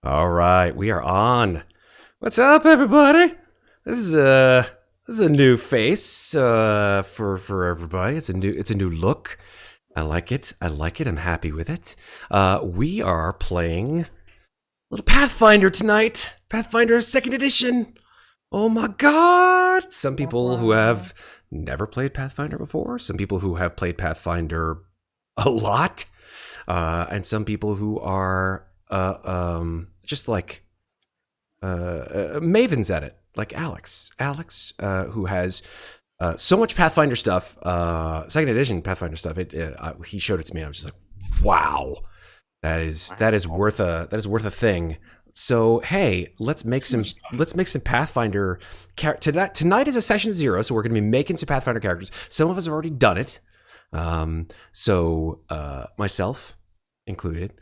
All right, we are on. What's up, everybody? This is a new face for everybody. It's a new look. I like it. I'm happy with it. We are playing a little Pathfinder tonight. Pathfinder 2nd edition. Oh my god! Some people who have never played Pathfinder before. Some people who have played Pathfinder a lot. And some people who are just like mavens at it, like Alex, who has so much Pathfinder stuff, 2nd edition Pathfinder stuff. He showed it to me. I was just like, wow, that is worth a thing. So hey, let's make some Pathfinder. Tonight is a session 0, so we're going to be making some Pathfinder characters. Some of us have already done it. So myself included,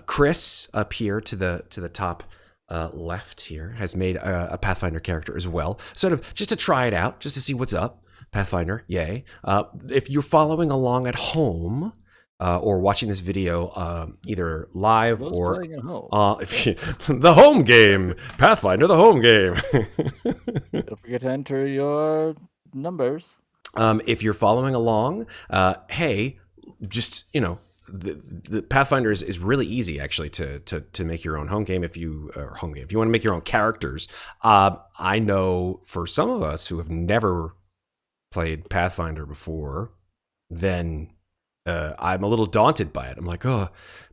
Chris up here to the top left here has made a Pathfinder character as well, sort of just to try it out, just to see what's up. Pathfinder, yay! If you're following along at home or watching this video either live or the home game, Pathfinder, the home game. Don't forget to enter your numbers. If you're following along, hey, just the Pathfinder is really easy actually to make your own home game if you want to make your own characters. I know for some of us who have never played Pathfinder before, then I'm a little daunted by it. I'm like, oh,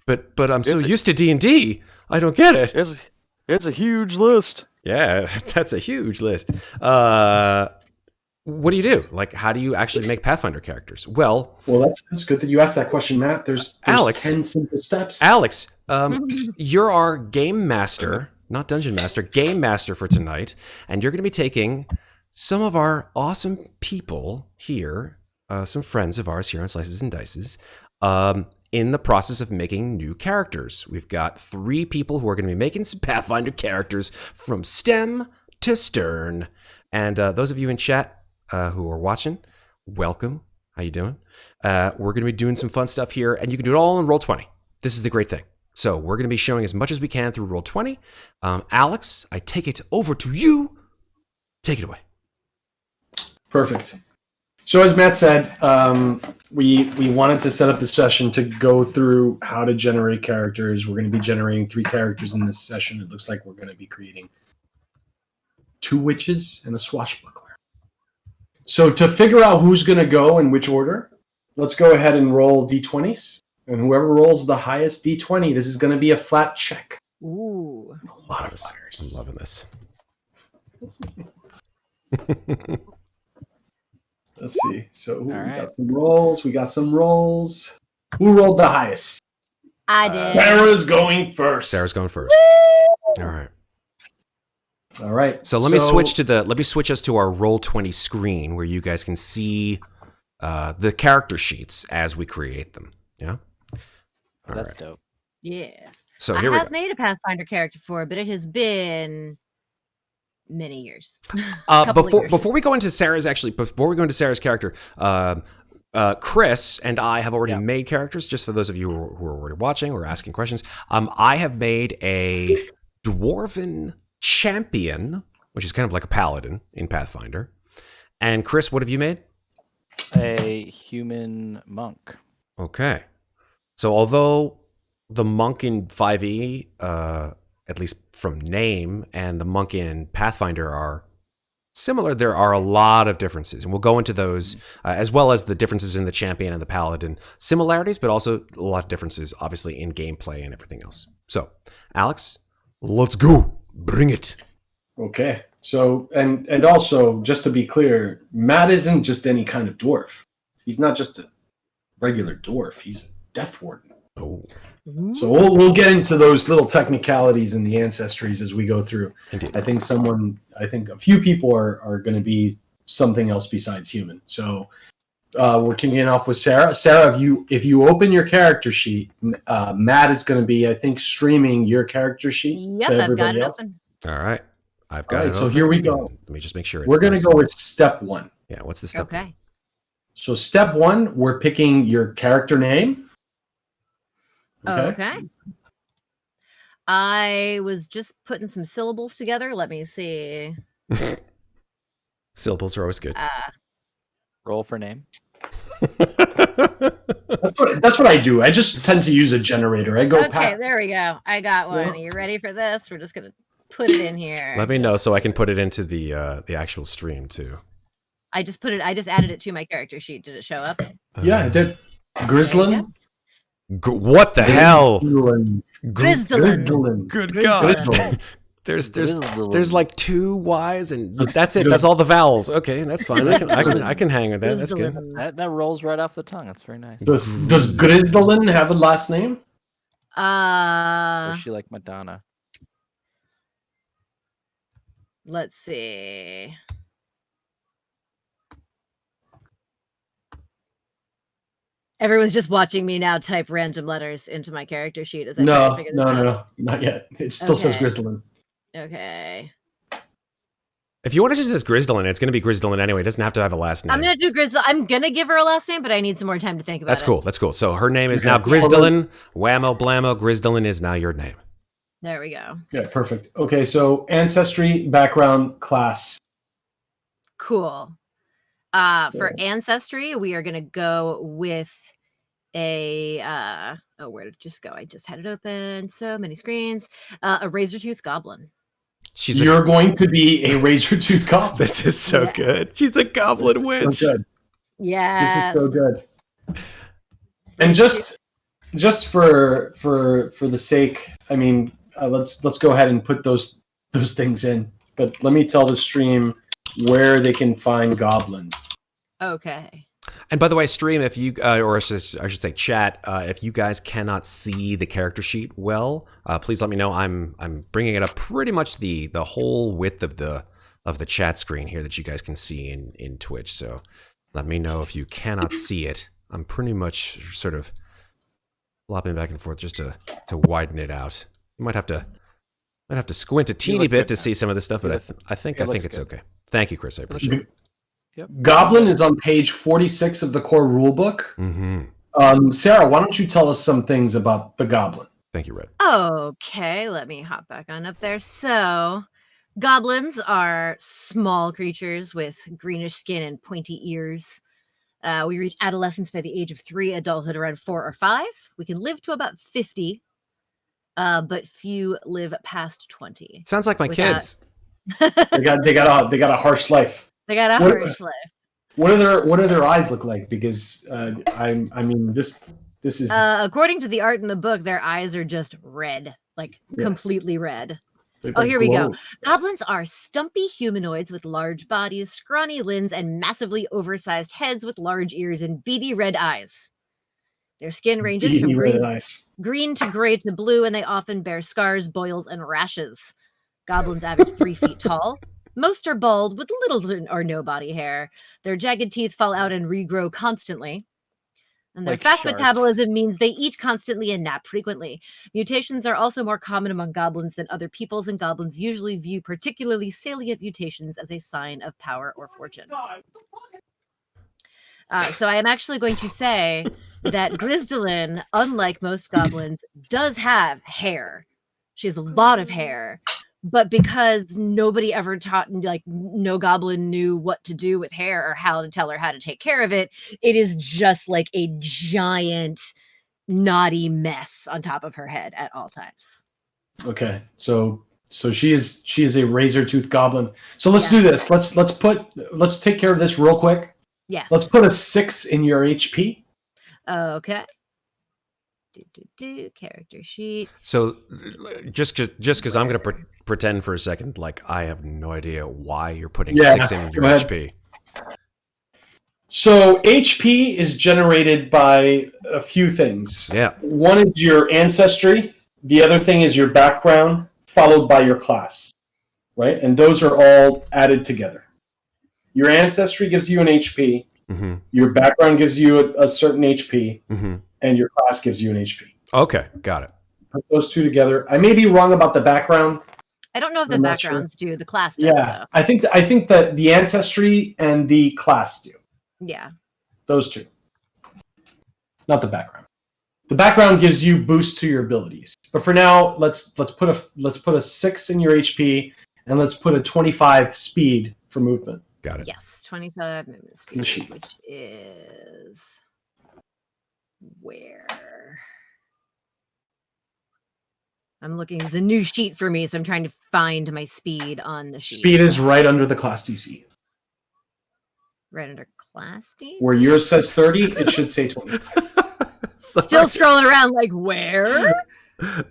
but I'm so used to D&D, I don't get it. It's a huge list. Yeah, that's a huge list. What do you do? Like, how do you actually make Pathfinder characters? Well, that's good that you asked that question, Matt. There's Alex, 10 simple steps. Alex, you're our game master, not dungeon master, game master for tonight, and you're going to be taking some of our awesome people here, some friends of ours here on Slices and Dices, in the process of making new characters. We've got 3 people who are going to be making some Pathfinder characters from stem to stern, and those of you in chat who are watching, welcome. How you doing? We're going to be doing some fun stuff here, and you can do it all in Roll20. This is the great thing. So we're going to be showing as much as we can through Roll20. Alex, I take it over to you. Take it away. Perfect. So as Matt said, we wanted to set up the session to go through how to generate characters. We're going to be generating 3 characters in this session. It looks like we're going to be creating 2 witches and a swashbuckler. So to figure out who's going to go in which order, let's go ahead and roll d20s. And whoever rolls the highest d20, this is going to be a flat check. Ooh. No modifiers. I'm loving this. Let's see. So right. We got some rolls. Who rolled the highest? I did. Sarah's going first. All right. All right. So let me switch us to our Roll20 screen where you guys can see the character sheets as we create them. Yeah. That's dope. Yes. So I here we have go. made a Pathfinder character before, but it has been many years. Before we go into Sarah's character, Chris and I have already made characters. Just for those of you who are already watching or asking questions, I have made a dwarven champion, which is kind of like a paladin in Pathfinder. And Chris, what have you made? A human monk. Okay. So although the monk in 5e, at least from name, and the monk in Pathfinder are similar, there are a lot of differences. And we'll go into those, as well as the differences in the champion and the paladin. Similarities, but also a lot of differences, obviously, in gameplay and everything else. So, Alex, let's go. Bring it. Okay. So, and also, just to be clear, Matt isn't just any kind of dwarf. He's not just a regular dwarf. He's a Death Warden. Oh. So we'll get into those little technicalities in the ancestries as we go through. Indeed. I think a few people are going to be something else besides human. So we're kicking it off with Sarah. Sarah, if you open your character sheet, Matt is going to be, I think, streaming your character sheet. Yep, to I've got it else. open. All right. I've got it. So here we go. Let me just make sure. We're going to go with step 1. Yeah. What's the step? Okay. So step 1, we're picking your character name. Okay. I was just putting some syllables together. Let me see. Syllables are always good. Roll for name. That's what I do. I just tend to use a generator. I go Okay, there we go. I got one. Are you ready for this? We're just gonna put it in here. Let me know so I can put it into the actual stream too. I just added it to my character sheet. Did it show up? Yeah, I did. Grzdylyn. What the hell? Grzdylyn. Grzdylyn. Good Grzdylyn. God. There's like 2 Y's and that's it. That's all the vowels. Okay, that's fine. I can hang with that. That's good. That rolls right off the tongue. That's very nice. Does Grzdylyn have a last name? Or is she like Madonna? Let's see. Everyone's just watching me now type random letters into my character sheet as I try to figure this out. No, not yet. It still says Grzdylyn. Okay. If you want to just say Grzdylyn, it's going to be Grzdylyn anyway. It doesn't have to have a last name. I'm gonna do Grzdylyn. I'm gonna give her a last name, but I need some more time to think about it. That's cool. So her name is now Grzdylyn. Whammo blammo. Grzdylyn is now your name. There we go. Yeah, perfect. Okay, so ancestry, background, class. Cool. For ancestry, we are gonna go with a where did it just go? I just had it open. So many screens. A razor-tooth goblin. You're going to be a razor-tooth goblin. This is so good. She's a goblin witch. So good. Yeah. This is so good. And just for the sake, I mean, let's go ahead and put those things in. But let me tell the stream where they can find goblin. Okay. And by the way, stream, if you, or I should say chat, if you guys cannot see the character sheet well, please let me know. I'm bringing it up pretty much the whole width of the chat screen here that you guys can see in Twitch. So let me know if you cannot see it. I'm pretty much sort of flopping back and forth just to widen it out. You might have to squint a teeny bit to see some of this stuff, but I think it's okay. Thank you, Chris. I appreciate it. Yep. Goblin is on page 46 of the core rulebook. Mm-hmm. Sarah, why don't you tell us some things about the goblin? Thank you, Red. Okay, let me hop back on up there. So, goblins are small creatures with greenish skin and pointy ears. We reach adolescence by the age of 3, adulthood around 4 or 5. We can live to about 50, but few live past 20. Sounds like my kids. They got a harsh life. They got a harsh life. What do their eyes look like? Because this is according to the art in the book, their eyes are just red, like completely red. Here we go. Goblins are stumpy humanoids with large bodies, scrawny limbs, and massively oversized heads with large ears and beady red eyes. Their skin ranges from green to gray to blue, and they often bear scars, boils, and rashes. Goblins average 3 feet tall. Most are bald with little or no body hair. Their jagged teeth fall out and regrow constantly. And their fast metabolism means they eat constantly and nap frequently. Mutations are also more common among goblins than other peoples, and goblins usually view particularly salient mutations as a sign of power or fortune. So I am actually going to say that Grzdylyn, unlike most goblins, does have hair. She has a lot of hair. But because nobody ever taught, like no goblin knew what to do with hair or how to tell her how to take care of it, it is just like a giant knotty mess on top of her head at all times. Okay, so she is a razor-tooth goblin. So let's do this. Let's take care of this real quick. Yes. Let's put a 6 in your HP. Okay. Character sheet. So just because I'm going to pretend for a second like I have no idea why you're putting 6 in your HP. So HP is generated by a few things. Yeah. One is your ancestry. The other thing is your background, followed by your class. Right? And those are all added together. Your ancestry gives you an HP. Mm-hmm. Your background gives you a certain HP. Mm-hmm. And your class gives you an HP. Okay, got it. Put those two together. I may be wrong about the background. I don't know if the backgrounds do. The class does, yeah, though. I think that the ancestry and the class do. Yeah. Those two. Not the background. The background gives you boost to your abilities. But for now, let's put a 6 in your HP, and let's put a 25 speed for movement. Got it. Yes, 25 movement speed, which is where I'm looking. It's a new sheet for me, so I'm trying to find my speed on the sheet. Speed is right under the class DC. Right under class D. Where yours says 30, it should say 25. Still scrolling around, like where?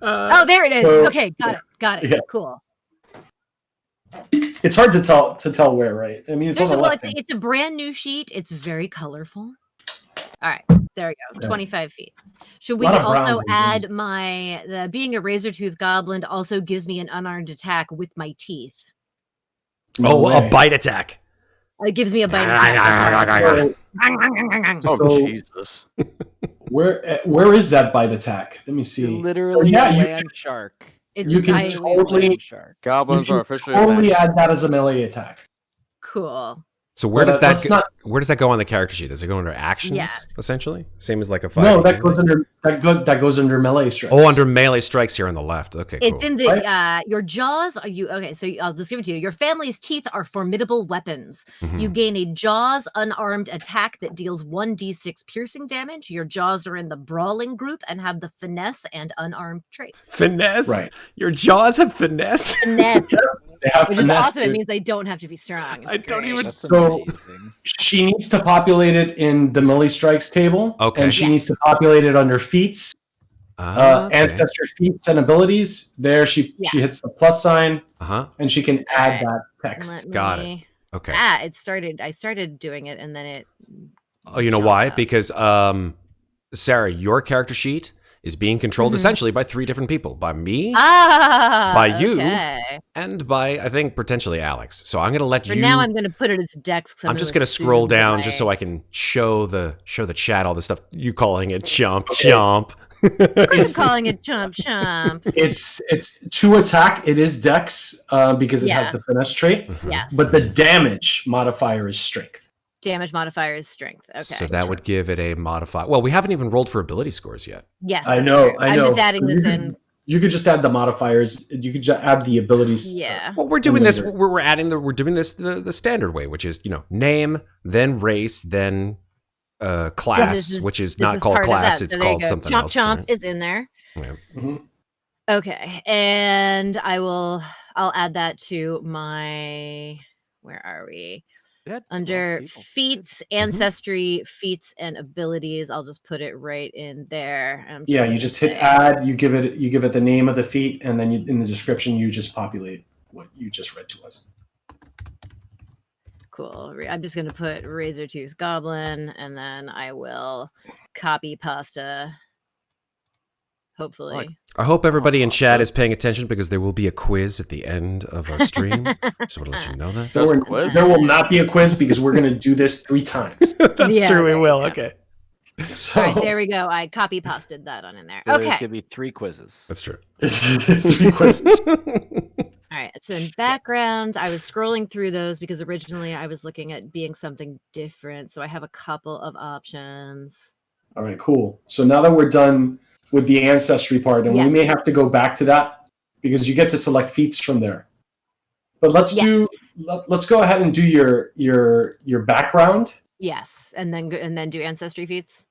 Oh, there it is. So, okay, got it. Yeah. Cool. It's hard to tell where, right? I mean, it's on the left. It's a brand new sheet. It's very colorful. All right, there we go. 25 feet. Should we also add the being a razor-toothed goblin also gives me an unarmed attack with my teeth? A bite attack. It gives me a bite attack. Oh, Jesus. Where is that bite attack? Let me see. Literally land shark. You can totally goblins are officially totally add that as a melee attack. Cool. So where does that go on the character sheet? Does it go under actions essentially? Same as like a 5? No, that goes under melee strikes. Oh, under melee strikes here on the left. Okay, it's cool. in the your jaws. Are you okay? So I'll just give it to you. Your family's teeth are formidable weapons. Mm-hmm. You gain a jaws unarmed attack that deals 1d6 piercing damage. Your jaws are in the brawling group and have the finesse and unarmed traits. Finesse, right? Your jaws have finesse. Finesse. Which is awesome. Dude. It means they don't have to be strong. I don't even. So she needs to populate it in the melee strikes table. Okay. And she needs to populate it under feats, ancestry feats and abilities. There she hits the plus sign. And she can add that text. Got it. Okay. I started doing it and then it. Oh, you know why? Because Sarah, your character sheet is being controlled essentially by 3 different people. By me, by you, and by, I think, potentially Alex. So I'm going to let you... now I'm going to put it as Dex. I'm just going to scroll down just so I can show the chat all the stuff. You calling it chomp, chomp. I'm calling it chomp, chomp. It's to attack. It is Dex because it has the finesse trait. Yes. But the damage modifier is strength. Damage modifier is strength. Okay. So that would give it a modifier. Well, we haven't even rolled for ability scores yet. Yes, I know. I'm just adding this in. You could just add the modifiers. You could just add the abilities. Yeah. Well, we're doing this. We're doing this the standard way, which is name, then race, then class, which is not called class. It's called something else. Chomp is in there. Yeah. Mm-hmm. Okay, and I'll add that to my. Where are we? Under feats, ancestry, feats, and abilities, I'll just put it right in there. You just hit add. You give it the name of the feat, and then in the description you just populate what you just read to us. Cool. I'm just going to put razor tooth goblin, and then I will copy pasta. Hopefully. I hope everybody in chat is paying attention because there will be a quiz at the end of our stream. Just want to let you know that. There will not be a quiz because we're going to do this 3 times. That's true. We will. Okay. So, all right, there we go. I copy pasted that on in there. So okay. There's going to be 3 quizzes. That's true. 3 quizzes. All right. So in background, I was scrolling through those because originally I was looking at being something different. So I have a couple of options. All right, cool. So now that we're done with the ancestry part, and we may have to go back to that because you get to select feats from there. But let's go ahead and do your background. Yes, and then do ancestry feats.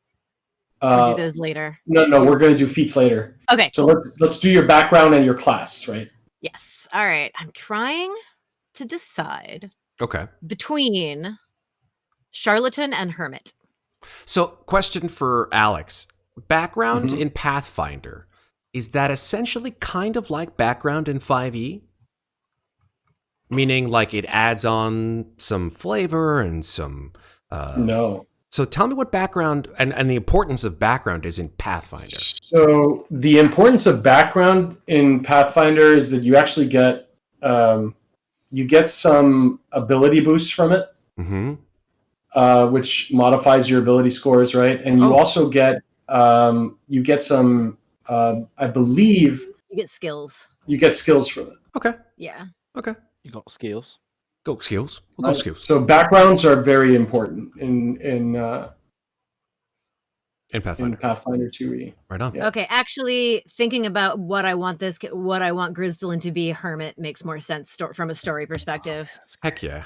Do those later. No, we're going to do feats later. Okay. So let's do your background and your class, right? Yes. All right. I'm trying to decide. Okay. Between charlatan and hermit. So, question for Alex. Background in Pathfinder, is that essentially kind of like background in 5e? Meaning like it adds on some flavor and some... No. So tell me what background and the importance of background is in Pathfinder. So the importance of background in Pathfinder is that you actually get some ability boosts from it, which modifies your ability scores, right? And you also get some, I believe... You get skills. You get skills from it. Okay. Yeah. Okay. You got skills. Go skills. We'll go skills. So backgrounds are very important in In Pathfinder. In Pathfinder 2e. Right on. Yeah. Okay, actually, thinking about what I want Grzdylyn to be, hermit makes more sense from a story perspective. Heck yeah.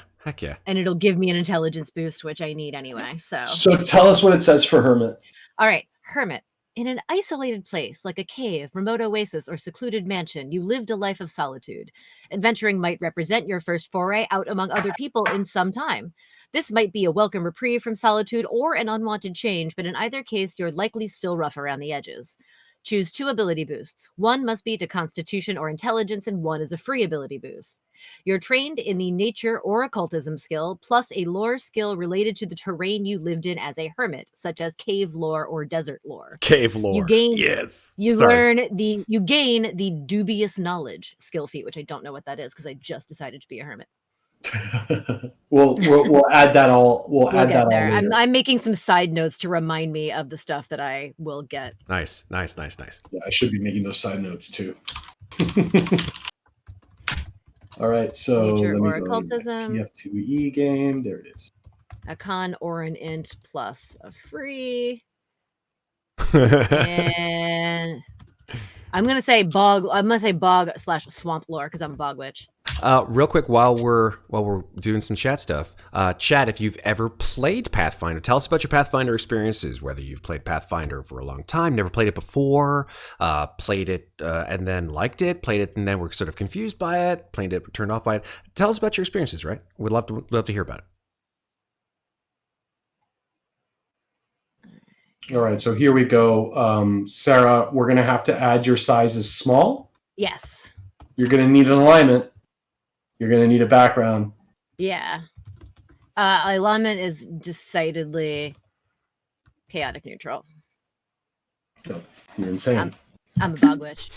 And it'll give me an intelligence boost, which I need anyway. So tell us what it says for hermit. All right, hermit. In an isolated place like a cave, remote oasis, or secluded mansion, you lived a life of solitude. Adventuring might represent your first foray out among other people in some time. This might be a welcome reprieve from solitude or an unwanted change, but in either case, you're likely still rough around the edges. Choose 2 ability boosts. One must be to Constitution or Intelligence, and one is a free ability boost. You're trained in the nature or occultism skill, plus a lore skill related to the terrain you lived in as a hermit, such as cave lore or desert lore. Cave lore. You gain You gain the dubious knowledge skill feat, which I don't know what that is because I just decided to be a hermit. we'll add that all. We'll add that there. all. I'm making some side notes to remind me of the stuff that I will get. Nice. Yeah, I should be making those side notes too. All right, so Nature let me or go occultism. PF2E game. There it is. A con or an int plus a free. And I'm gonna say bog / swamp lore because I'm a bog witch. Real quick, while we're doing some chat stuff, chat, if you've ever played Pathfinder, tell us about your Pathfinder experiences. Whether you've played Pathfinder for a long time, never played it before, played it and then liked it, played it and then were sort of confused by it, played it, turned off by it. Tell us about your experiences. Right? We'd love to hear about it. All right, so here we go. Sarah, we're going to have to add your size as small. Yes. You're going to need an alignment. You're going to need a background. Yeah. Alignment is decidedly chaotic neutral. Oh, you're insane. I'm a bog witch.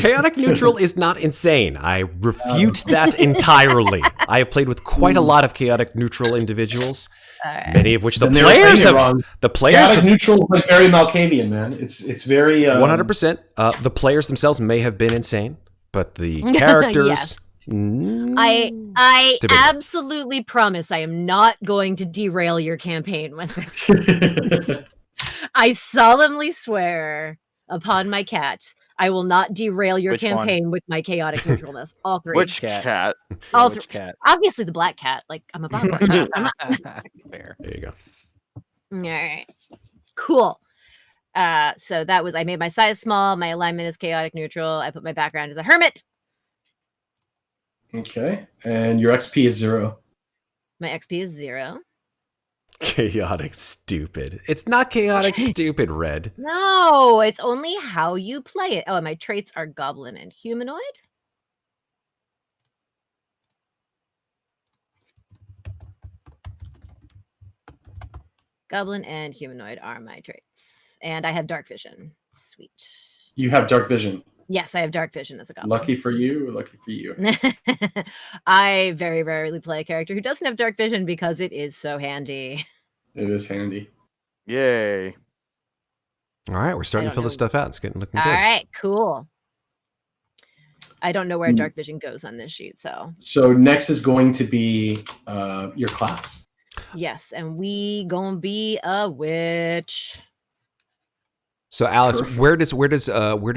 Chaotic neutral is not insane. I refute that entirely. I have played with quite a lot of chaotic neutral individuals, many of which the players have. The players chaotic neutral is like very Malkavian, man. It's very 100%. The players themselves may have been insane, but the characters. Yes. I absolutely promise I am not going to derail your campaign with it. I solemnly swear upon my cat, I will not derail your campaign with my chaotic neutralness. All 3. Which cat? All 3. Cat? Obviously the black cat. Like, I'm a bog witch. Fair. There you go. All right. Cool. So that was, I made my size small. My alignment is chaotic neutral. I put my background as a hermit. Okay. And your XP is 0. My XP is 0. Chaotic stupid. It's not chaotic stupid, Red. No, it's only how you play it. Oh, and my traits are goblin and humanoid. Goblin and humanoid are my traits. And I have dark vision. Sweet. You have dark vision. Yes, I have dark vision as a goblin. Lucky for you. Lucky for you. I very rarely play a character who doesn't have dark vision because it is so handy. It is handy. Yay. All right, we're starting to fill this stuff out. It's looking good. All right, cool. I don't know where dark vision goes on this sheet, so. So next is going to be your class. Yes, and we gonna be a witch. So Alice, where does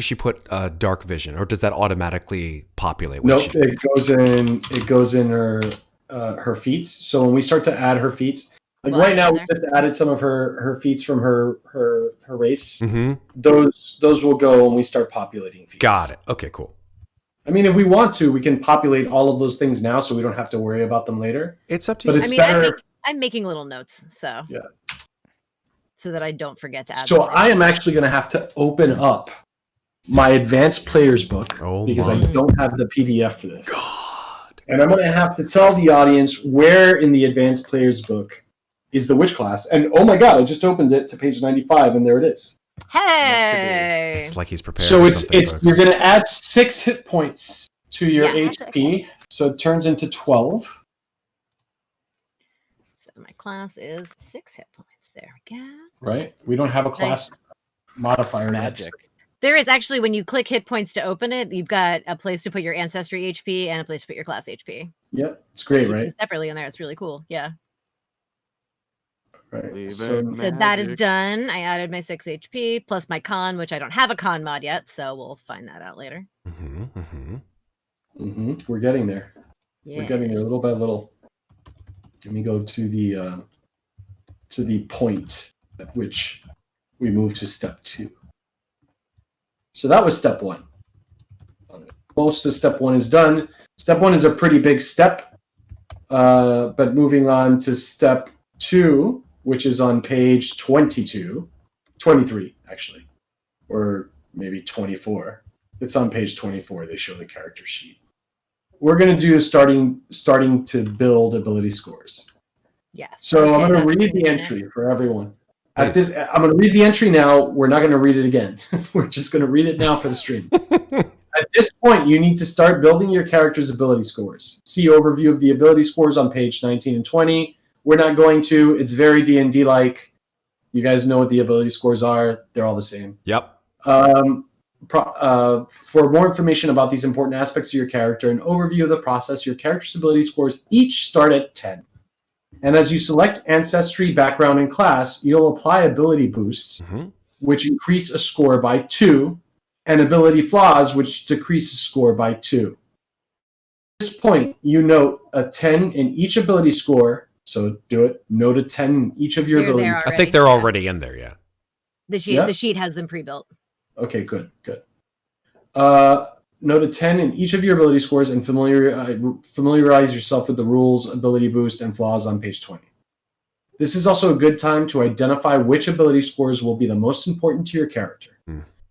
she put dark vision, or does that automatically populate? Nope, it goes in her feats. So when we start to add her feats, like right now we just added some of her feats from her race. Mm-hmm. Those will go when we start populating feats. Got it. Okay, cool. I mean, if we want to, we can populate all of those things now, so we don't have to worry about them later. It's up to you. But it's better. I'm making little notes, so yeah, so that I don't forget to add. So I am actually going to have to open up my advanced players book because I don't have the PDF for this. God. And I'm going to have to tell the audience where in the advanced players book is the witch class. And oh my God, I just opened it to page 95, and there it is. Hey, it's like he's prepared. So it's you're going to add 6 hit points to your HP, so it turns into 12. So my class is 6 hit points. There we go. Right, we don't have a class modifier magic. There is actually, when you click hit points to open it, you've got a place to put your ancestry HP and a place to put your class HP. Yep, it's great, right? Separately in there, it's really cool. Yeah. Right. Believe So, in So that is magic. done. I added my 6 HP plus my con, which I don't have a con mod yet, so we'll find that out later. we're getting there. Yeah. We're getting there little by little. Let me go to the point at which we move to step 2. So that was step 1. Most of step 1 is done. Step 1 is a pretty big step, but moving on to step 2, which is on page 23 actually, or maybe 24. It's on page 24. They show the character sheet. We're going to do starting to build ability scores. Yes. So I'm going to that's read in the a entry for everyone. Nice. I'm going to read the entry now. We're not going to read it again. We're just going to read it now for the stream. At this point, you need to start building your character's ability scores. See overview of the ability scores on page 19 and 20. We're not going to. It's very D&D-like. You guys know what the ability scores are. They're all the same. Yep. For more information about these important aspects of your character and overview of the process, your character's ability scores each start at 10. And as you select ancestry, background, and class, you'll apply ability boosts, which increase a score by 2, and ability flaws, which decrease a score by 2. At this point, you note a 10 in each ability score. So do it. Note a 10 in each of your They're ability. there I think they're already in there, yeah. The sheet has them pre-built. Okay, good. Note a 10 in each of your ability scores and familiarize yourself with the rules, ability boost, and flaws on page 20. This is also a good time to identify which ability scores will be the most important to your character.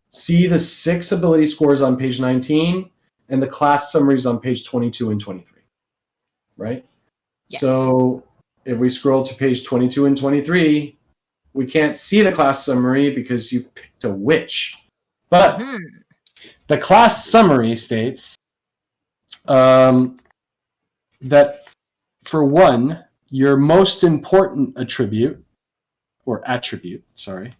See the 6 ability scores on page 19 and the class summaries on page 22 and 23. Right? Yes. So if we scroll to page 22 and 23, we can't see the class summary because you picked a witch. But the class summary states that, for one, your most important attribute, sorry.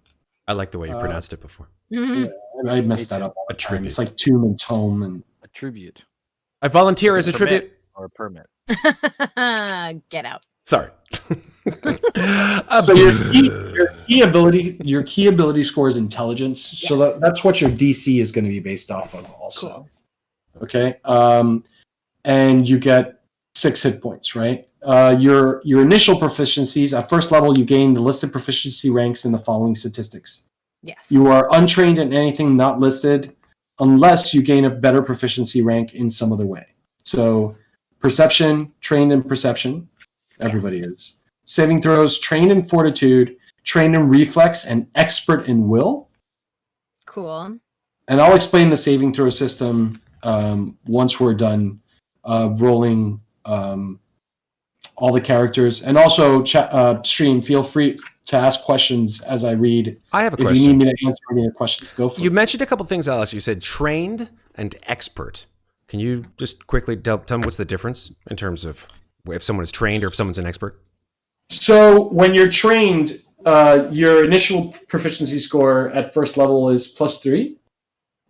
I like the way you pronounced it before. Yeah, I messed that up all the time. Attribute. It's like tomb and tome. And Attribute. I volunteer as a tribute. Or a permit. Get out. Sorry. so your key ability score is intelligence. Yes. So that's what your DC is going to be based off of also. Cool. Okay. And you get 6 hit points, right? Your initial proficiencies, at first level, you gain the listed proficiency ranks in the following statistics. Yes. You are untrained in anything not listed unless you gain a better proficiency rank in some other way. So perception, trained in perception, everybody is. Saving throws, trained in fortitude, trained in reflex, and expert in will. Cool. And I'll explain the saving throw system once we're done rolling all the characters. And also, stream, feel free to ask questions as I read. I have a If question. you need me to answer any of your questions, go for it. You mentioned a couple things, Alice. You said trained and expert. Can you just quickly tell me what's the difference in terms of if someone is trained or if someone's an expert? So when you're trained, your initial proficiency score at first level is +3.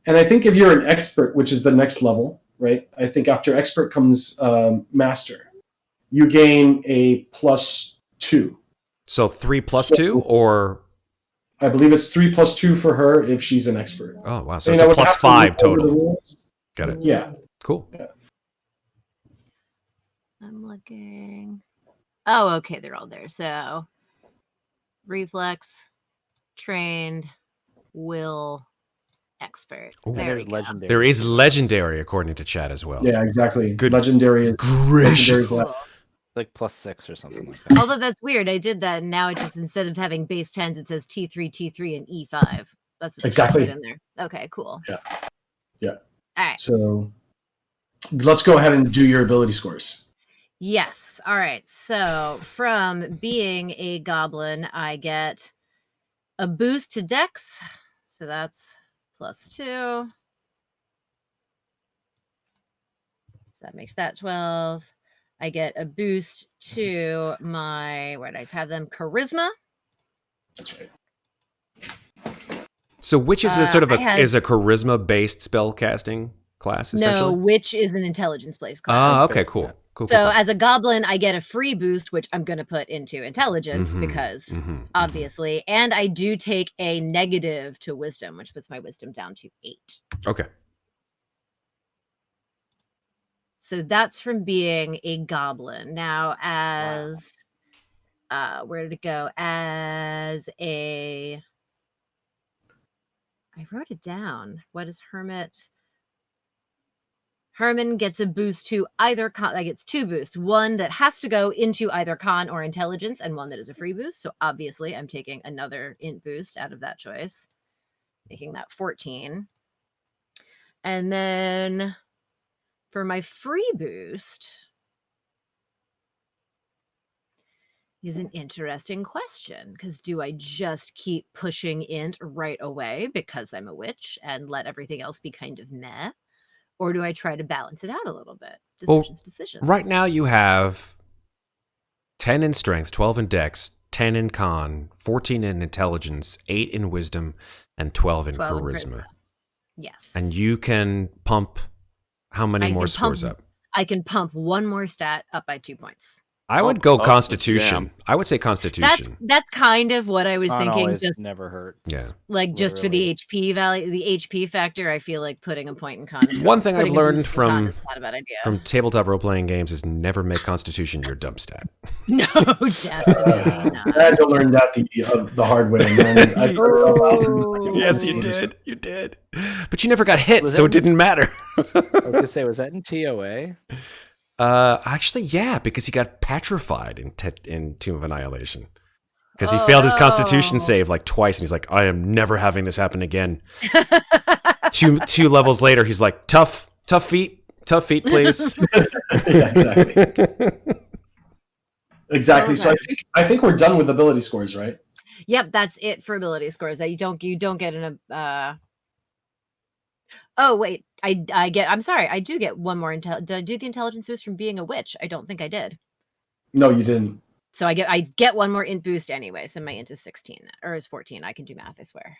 And I think if you're an expert, which is the next level, right? I think after expert comes master. You gain a +2. So 3 plus 2 or... I believe it's 3 + 2 for her if she's an expert. Oh, wow. So And it's I a would plus have to look 5 over the total. rules. Got it. Yeah. Cool. I'm looking. Oh, okay. They're all there. So reflex, trained, will, expert. Ooh. And There we there's go. legendary. There is legendary, according to chat as well. Yeah, exactly. Good Legendary is gracious. legendary Cool. Like +6 or something like that. Although that's weird. I did that and now it just, instead of having base 10s, it says T3, T3, and E5. That's what they Exactly. put in there. Okay, cool. Yeah. All right. So let's go ahead and do your ability scores. Yes. All right. So from being a goblin, I get a boost to Dex. So that's +2. So that makes that 12. I get a boost to my, where did I have them? Charisma. That's right. So which is a sort of I had- is a charisma based spell casting class No, essentially? which is an intelligence based class. Ah, okay, cool. Cool. So as a goblin, I get a free boost, which I'm going to put into intelligence because obviously, and I do take a negative to wisdom, which puts my wisdom down to 8. Okay. So that's from being a goblin. Now as, where did it go? As a, I wrote it down. What is hermit? Herman gets a boost to either con. Like it's 2 boosts. One that has to go into either con or intelligence, and one that is a free boost. So obviously, I'm taking another int boost out of that choice, making that 14. And then for my free boost is an interesting question, because do I just keep pushing int right away because I'm a witch and let everything else be kind of meh? Or do I try to balance it out a little bit? Decisions. Right now you have 10 in strength, 12 in dex, 10 in con, 14 in intelligence, 8 in wisdom, and 12 in charisma. Yes. And you can pump how many more scores up? I can pump one more stat up by 2 points. I would go Constitution. I would say Constitution. That's kind of what I was thinking. Just never hurts. Yeah. Like just for the HP value, the HP factor, I feel like putting a point in con. One thing I've learned from not a bad idea. From tabletop role playing games is never make Constitution your dump stat. No, definitely not. I had to learn that the hard way. Man. Yes, you did. You did. But you never got hit, so it didn't matter. I was going to say, was that in TOA? Actually, yeah, because he got petrified in Tomb of Annihilation. Because he failed his Constitution save like twice, and he's like, I am never having this happen again. two levels later, he's like, tough feet, please. Yeah, exactly. So I think we're done with ability scores, right? Yep, that's it for ability scores. You don't get an oh wait, I'm sorry, I do get one more did I do the intelligence boost from being a witch? I don't think I did. No, you didn't. So I get one more int boost anyway. So my int is 16 or is 14. I can do math, I swear.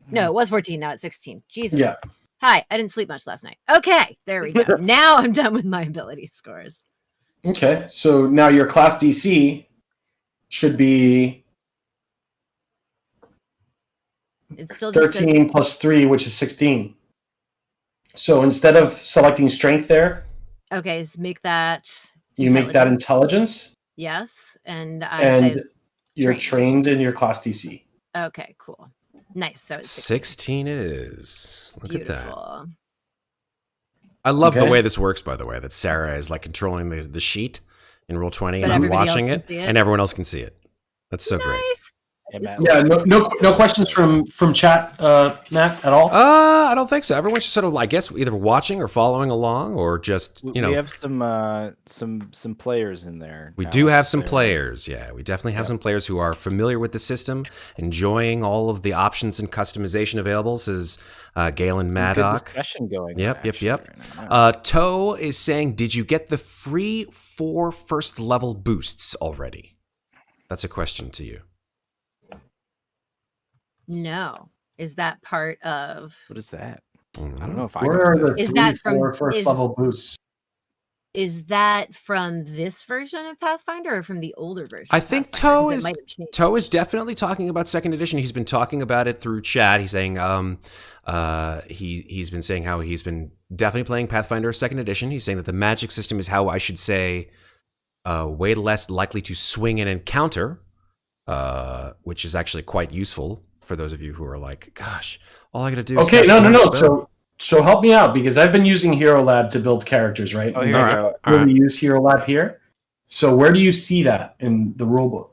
No, it was 14, now it's 16. Jesus. Yeah. Hi, I didn't sleep much last night. Okay, there we go. Now I'm done with my ability scores. Okay, so now your class DC should be It's still just 13 plus 3, which is 16. So instead of selecting strength there, okay, so make that you make that intelligence. Yes, and you're trained in your class DC. Okay, cool. Nice. So it's 16 it is. Look beautiful. at that. I love the way this works, by the way, that Sarah is like controlling the sheet in Roll20 and I'm watching it, and everyone else can see it. That's so great. Yeah, no questions from chat, Matt, at all? I don't think so. Everyone's just sort of, I guess, either watching or following along, or just, We have some players in there. We do have some players, yeah. We definitely have some players who are familiar with the system, enjoying all of the options and customization available. This is Galen Maddock. Good discussion going. Yep. Toe is saying, did you get the free 4 first level boosts already? That's a question to you. No. Is that part of... What is that? Mm-hmm. I don't know if Where are the is that from first level boosts? Is that from this version of Pathfinder or from the older version? I think Toe is definitely talking about second edition. He's been talking about it through chat. He's saying he's been saying how he's been definitely playing Pathfinder second edition. He's saying that the magic system is how I should say way less likely to swing an encounter, which is actually quite useful for those of you who are like, gosh, all I gotta do is no. So help me out, because I've been using Hero Lab to build characters, right? Oh, here we go. Will we use Hero Lab here? So where do you see that in the rulebook?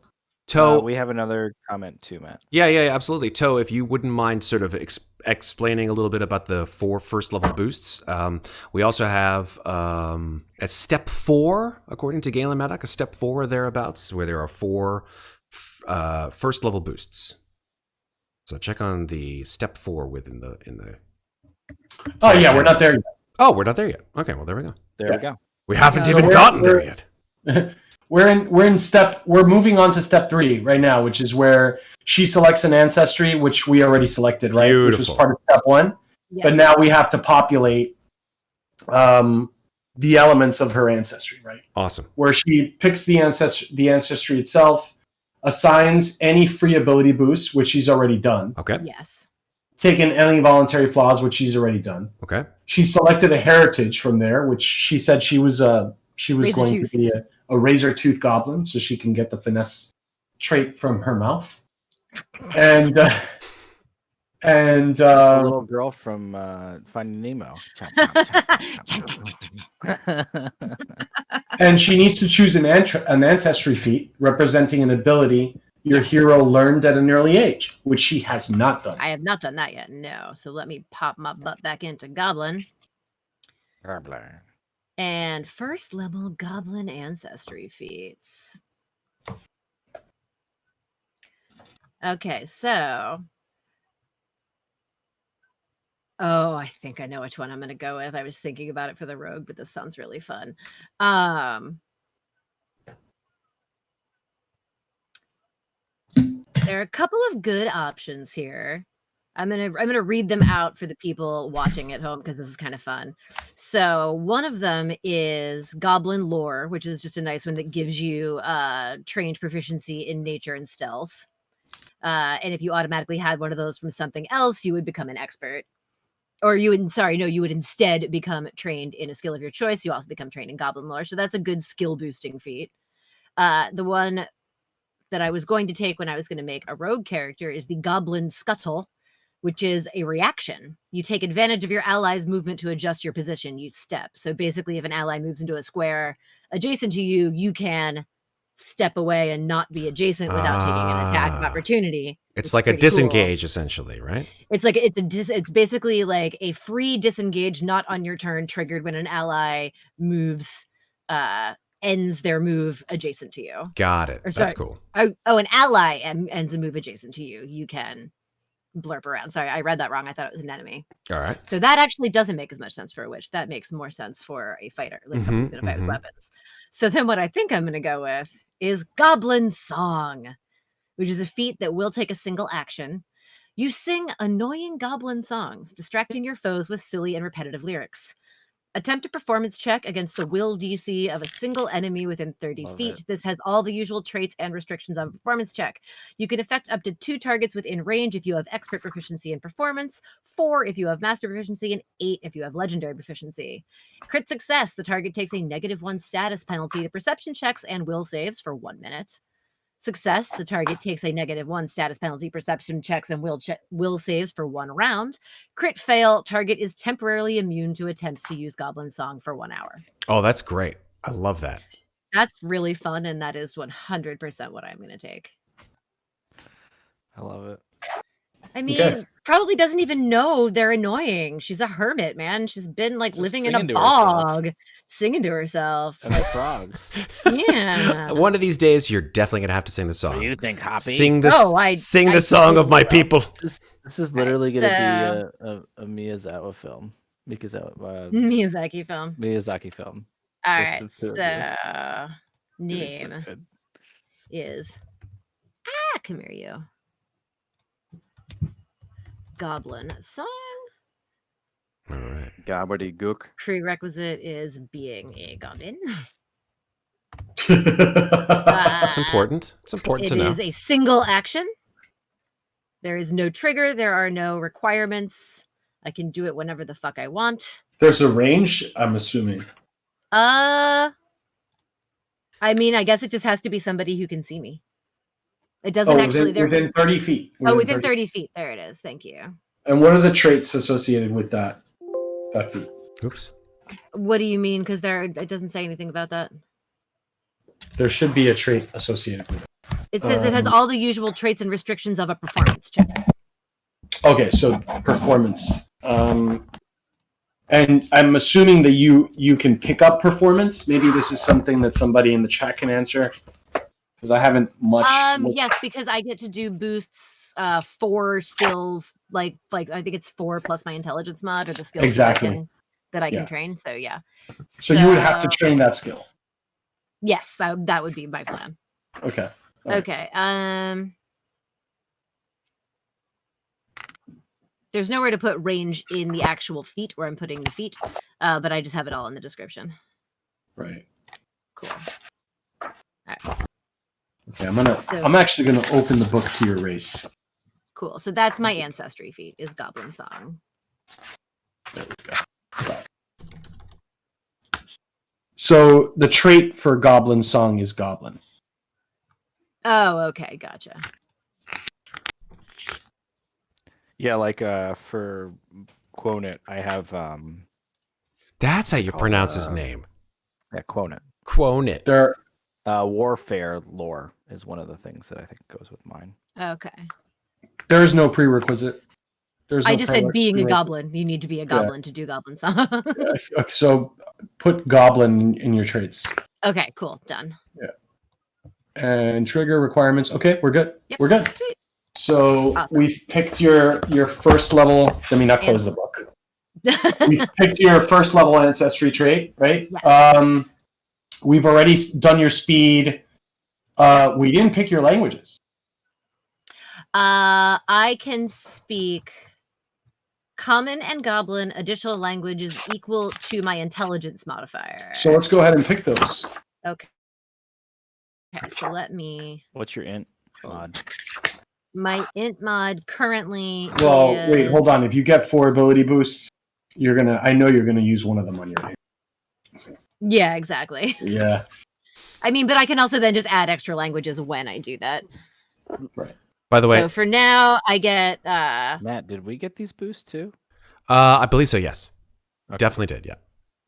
Toe, we have another comment too, Matt. Yeah, absolutely. Toe, if you wouldn't mind sort of explaining a little bit about the 4 first level boosts. We also have a step 4, according to Galen Maddock, a step 4 or thereabouts, where there are 4 first level boosts. So check on the step 4 within the Oh yeah, we're not there yet. Oh, we're not there yet. Okay, well there we go. There we go. We haven't even gotten there yet. We're moving on to step 3 right now, which is where she selects an ancestry, which we already selected, right? Beautiful. Which was part of step 1. Yes. But now we have to populate the elements of her ancestry, right? Awesome. Where she picks the ancestry itself, assigns any free ability boosts, which she's already done. Okay. Yes. Taken any voluntary flaws, which she's already done. Okay. She selected a heritage from there, which she said she was going to be a razor tooth goblin, so she can get the finesse trait from her mouth. And The little girl from Finding Nemo. Chomp, chomp, chomp, chomp. and she needs to choose an ancestry feat representing an ability your hero learned at an early age, which she has not done. I have not done that yet, no. So let me pop my butt back into Goblin. And first level Goblin Ancestry Feats. Okay, so... Oh, I think I know which one I'm going to go with. I was thinking about it for the rogue, but this sounds really fun. There are a couple of good options here. I'm gonna read them out for the people watching at home because this is kind of fun. So one of them is Goblin Lore, which is just a nice one that gives you trained proficiency in nature and stealth. And if you automatically had one of those from something else, you would become an expert. Or you would instead become trained in a skill of your choice. You also become trained in Goblin Lore. So that's a good skill boosting feat. The one that I was going to take when I was going to make a rogue character is the Goblin Scuttle, which is a reaction. You take advantage of your ally's movement to adjust your position. You step. So basically, if an ally moves into a square adjacent to you, you can step away and not be adjacent without taking an attack of opportunity. It's like a disengage, essentially, right? It's basically like a free disengage, not on your turn, triggered when an ally moves, ends their move adjacent to you. Got it. That's cool. An ally ends a move adjacent to you. You can blurp around. Sorry, I read that wrong. I thought it was an enemy. All right. So that actually doesn't make as much sense for a witch. That makes more sense for a fighter, like someone who's going to fight with weapons. So then what I think I'm going to go with is Goblin Song, which is a feat that will take a single action. You sing annoying goblin songs, distracting your foes with silly and repetitive lyrics. Attempt a performance check against the will DC of a single enemy within 30 feet. This has all the usual traits and restrictions of a performance check. You can affect up to 2 targets within range if you have expert proficiency in performance, 4 if you have master proficiency, and 8 if you have legendary proficiency. Crit success, the target takes a -1 status penalty to perception checks and will saves for 1 minute. Success, the target takes a -1 status penalty, perception checks, and will saves for 1 round. Crit fail, target is temporarily immune to attempts to use Goblin Song for 1 hour. Oh, that's great. I love that. That's really fun, and that is 100% what I'm going to take. I love it. I mean, probably doesn't even know they're annoying. She's a hermit, man. She's been like Just living in a singing to bog, singing to herself. And the frogs. Yeah. One of these days, you're definitely gonna have to sing the What song. do you think, Hoppy? Sing this. Sing the song of my people. This is literally going to be a Miyazaki film. Miyazaki film. Miyazaki film. All with right. the two of So you. It is so name good. is come here, you. Goblin Song. All right. Gobbledygook. Prerequisite is being a goblin. That's important. It's important to know. It is a single action. There is no trigger. There are no requirements. I can do it whenever the fuck I want. There's a range, I'm assuming. I mean, I guess it just has to be somebody who can see me. It doesn't actually. Within 30 feet. Within 30 feet. There it is. Thank you. And what are the traits associated with that feat? Oops. What do you mean? Because it doesn't say anything about that. There should be a trait associated with it. It says it has all the usual traits and restrictions of a performance check. Okay, so performance. And I'm assuming that you can pick up performance. Maybe this is something that somebody in the chat can answer. Because I haven't much. Yes, because I get to do boosts 4 skills, like I think it's 4 plus my intelligence mod or the skills that I can train. So yeah. So you would have to train that skill. Yes, that would be my plan. Okay. Okay. There's nowhere to put range in the actual feat where I'm putting the feat, but I just have it all in the description. Right. Cool. Okay, I'm actually gonna open the book to your race. Cool. So that's my ancestry feat is Goblin Song. There we go. So the trait for Goblin Song is Goblin. Oh, okay, gotcha. Yeah, like for Qonit, I have That's how you called, pronounce his name. yeah, Qonit. Qonit. There. Warfare lore is one of the things that I think goes with mine. Okay. There is no prerequisite. There's no I just said being a prerequisite. goblin. You need to be a goblin to do Goblin Song. Okay, so put Goblin in your traits. Okay, cool. Done. And trigger requirements. Okay, we're good. Yep. We're good. Sweet. So Awesome. we've picked your first level. Let me not close the book. We've picked your first level ancestry trait, right? Yes. We've already done your speed. We didn't pick your languages. I can speak Common and Goblin. Additional language is equal to my intelligence modifier. So let's go ahead and pick those. Okay. Okay, so let me. What's your int mod? My int mod currently. Well, is... wait, hold on. If you get 4 ability boosts, I know you're gonna use one of them on your name. Yeah, exactly. Yeah. I mean, but I can also then just add extra languages when I do that. Right. By the way, So for now, I get. Matt, did we get these boosts too? I believe so. Yes, Okay. definitely did. Yeah,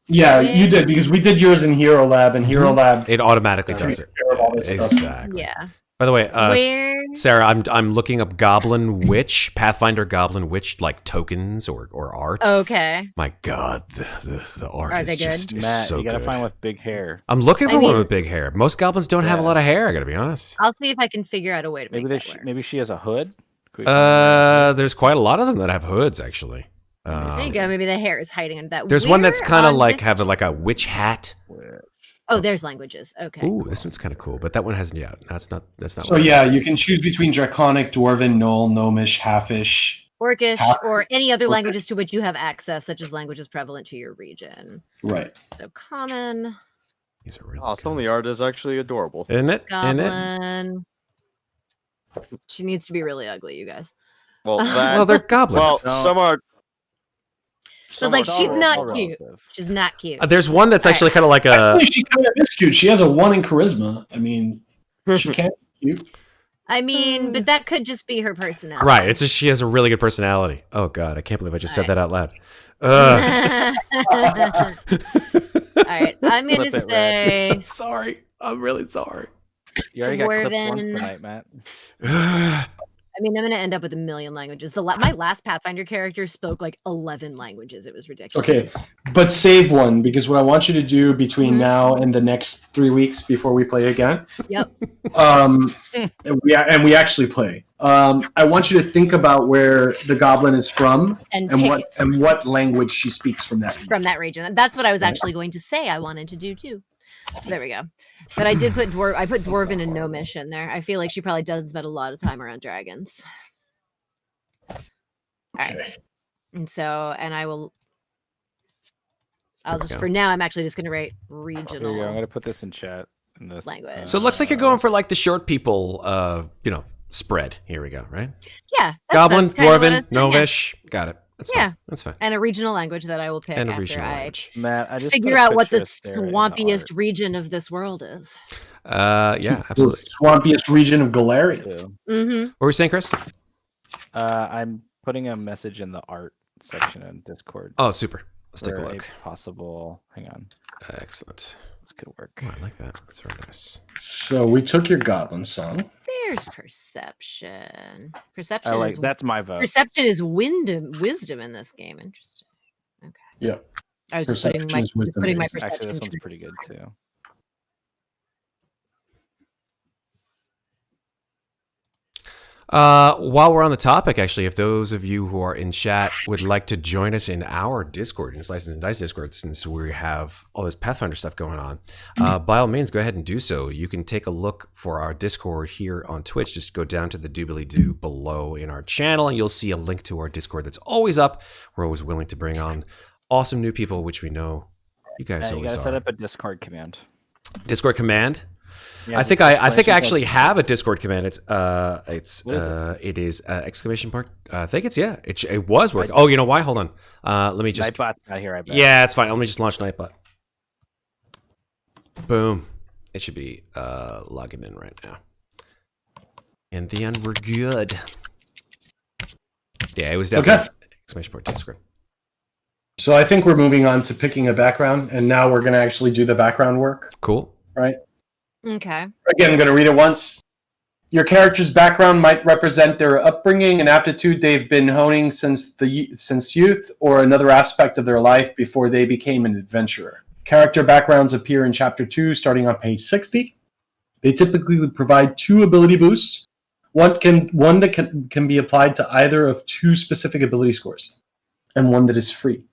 Yeah, you did because we did yours in Hero Lab, and Hero Lab it automatically takes does it. care of all this stuff. Exactly. Yeah. By the way, Where? Sarah, I'm looking up Goblin Witch, Pathfinder Goblin Witch, like tokens or art. Okay. My God, the art Are is they good? just is Matt, so you gotta good. find with big hair. I'm looking for I one mean- with big hair. Most goblins don't have a Yeah. lot of hair. I gotta be honest. I'll see if I can figure out a way to make that work. Maybe she has a hood. Could we find a hood? There's quite a lot of them that have hoods actually. There you go. Maybe the hair is hiding under that. There's one that's Where kind of on like this- having like a witch hat. Oh, there's languages. Okay. Ooh, this one's kind of cool, but that one hasn't yet. That's not. So yeah, you can choose between Draconic, Dwarven, Gnoll, Gnomish, Halfish. Orcish Half- or any other Orcish. languages to which you have access, such as languages prevalent to your region. Right. So common, These are really Oh, some of the art is actually adorable. Isn't it? Isn't it? goblin. She needs to be really ugly, you guys. Well, that, Well, they're goblins. well, No. some are. So some like, are she's all- not all cute. relative. She's not cute. There's one that's All actually right. kind of like a. Actually, she kind of is cute. She has a 1 in charisma. I mean, she can't be cute. I mean, but that could just be her personality. Right. It's just she has a really good personality. Oh God, I can't believe I just said All that out loud. Ugh. All right, I'm gonna Flip it, say Sorry, I'm really sorry. You already got clip one Dwarven. tonight, Matt. I mean, I'm gonna end up with a million languages. My last Pathfinder character spoke like 11 languages. It was ridiculous. Okay, but save one because what I want you to do between Mhm. now and the next 3 weeks before we play again. Yep. And we actually play. I want you to think about where the goblin is from And and pick what language she speaks from that. from that region. That's what I was actually going to say I wanted to do too. So there we go. But I did put I put Dwarven and Gnomish in there. I feel like she probably does spend a lot of time around dragons. All right. Okay. And so, and I'll There we just, go. for now, I'm actually just going to write Here you go. I'm regional. gonna put this in chat. In the, Language. So it looks like you're going for like the short people, spread. Here we go. Right. Yeah. Goblin, that's kinda what Dwarven, it's- yeah. Gnomish. Got it. That's Yeah. fine. That's fine. And a regional language that I will pick And a after regional I language. Matt, I just figure put a out what the picture of Sarah in the swampiest art, region of this world is. Yeah, absolutely. The swampiest region of Galarian. too. Mm-hmm. What were you saying, Chris? I'm putting a message in the art section in Discord. Oh, super. Let's take a for look. possible. Hang on. Excellent. That's good work. Oh, I like that. That's very nice. So we took your goblin song. There's perception. Perception I like is that's my vote. perception is wisdom in this game. Interesting. Okay. Yeah. I was just putting Perception my is wisdom putting my based. Actually, perception. this one's pretty good too. While we're on the topic, actually, if those of you who are in chat would like to join us in our Discord, in Slices and Dice Discord, since we have all this Pathfinder stuff going on, by all means, go ahead and do so. You can take a look for our Discord here on Twitch. Just go down to the doobly-doo below in our channel, and you'll see a link to our Discord that's always up. We're always willing to bring on awesome new people, which we know You guys You always gotta set are. up a Discord command. Discord command. Yeah, I just think I exclamation actually point. have a Discord command. It is exclamation mark. I think it's it was working. Oh, you know why? Hold on. Let me just. Nightbot's not here. I bet. Yeah, it's fine. Let me just launch Nightbot. Boom. It should be logging in right now. And then we're good. Yeah, it was definitely exclamation mark Discord. So I think we're moving on to picking a background, and now we're going to actually do the background work, Cool. right? Okay. Again, I'm going to read it once. Your character's background might represent their upbringing and aptitude they've been honing since youth, or another aspect of their life before they became an adventurer. Character backgrounds appear in Chapter 2, starting on page 60. They typically provide 2 ability boosts. One that can be applied to either of 2 specific ability scores, and one that is free.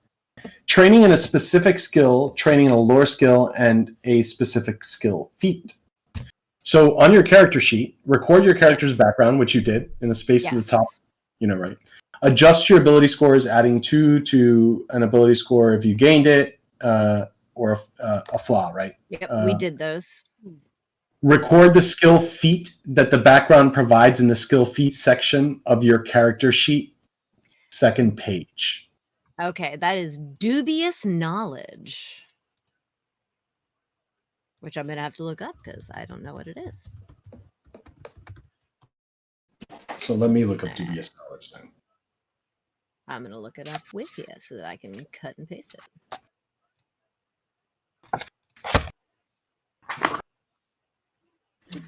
Training in a specific skill, training in a lore skill, and a specific skill feat. So on your character sheet, record your character's background, which you did in the space at the top. Right? Adjust your ability scores, adding 2 to an ability score if you gained it, or a flaw, right? Yep, we did those. Record the skill feat that the background provides in the skill feat section of your character sheet, second page. Okay, that is dubious knowledge, which I'm gonna have to look up because I don't know what it is. So let me look up dubious knowledge then. I'm gonna look it up with you so that I can cut and paste it.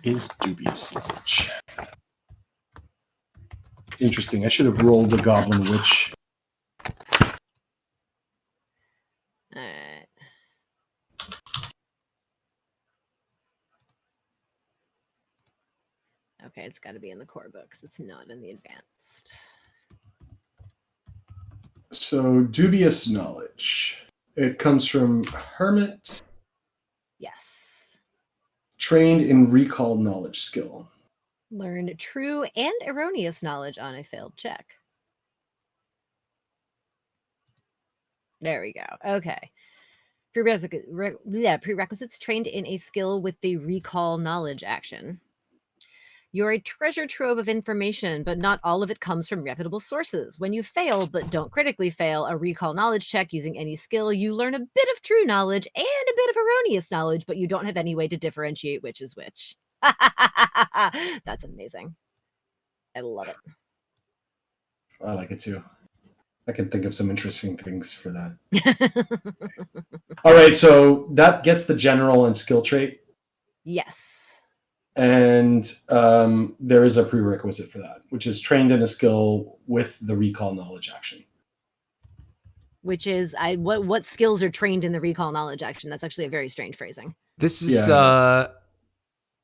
Is dubious knowledge. Interesting. I should have rolled the Goblin Witch. Alright. Okay, it's got to be in the core books. It's not in the advanced. So, dubious knowledge. It comes from Hermit, Yes. trained in recall knowledge skill. Learn true and erroneous knowledge on a failed check. There we go. Okay. Prerequisites trained in a skill with the recall knowledge action. You're a treasure trove of information, but not all of it comes from reputable sources. When you fail, but don't critically fail, a recall knowledge check using any skill, you learn a bit of true knowledge and a bit of erroneous knowledge, but you don't have any way to differentiate which is which. That's amazing. I love it. I like it too. I can think of some interesting things for that. All right, so that gets the general and skill trait. Yes. And there is a prerequisite for that, which is trained in a skill with the recall knowledge action. Which is what skills are trained in the recall knowledge action? That's actually a very strange phrasing. This is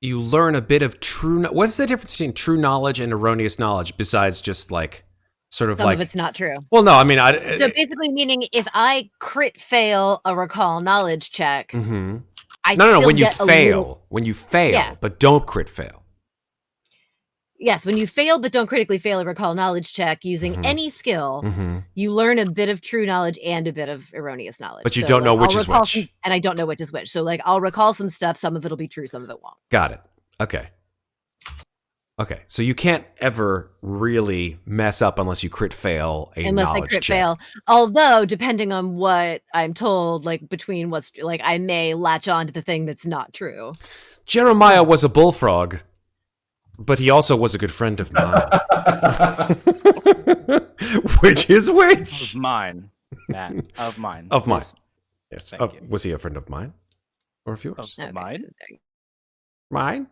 you learn a bit of true. What's the difference between true knowledge and erroneous knowledge? Besides just like sort of Some like of it's not true. Well, no, I mean, So basically, meaning if I crit fail a recall knowledge check, mm-hmm. I no. still When you get fail, Yeah. but don't crit fail. Yes, when you fail but don't critically fail a recall knowledge check using any skill, you learn a bit of true knowledge and a bit of erroneous knowledge. But you don't know which is which. And I don't know which is which. So like I'll recall some stuff, some of it'll be true, some of it won't. Got it. Okay. So you can't ever really mess up unless you crit fail a Unless knowledge I crit check. fail. Although, depending on what I'm told, like between what's like I may latch on to the thing that's not true. Jeremiah was a bullfrog, but he also was a good friend of mine. Which is which? Of mine. Matt. Of mine. Of mine. Yes. Thank you. Was he a friend of mine? Or of yours? Of mine? Mine?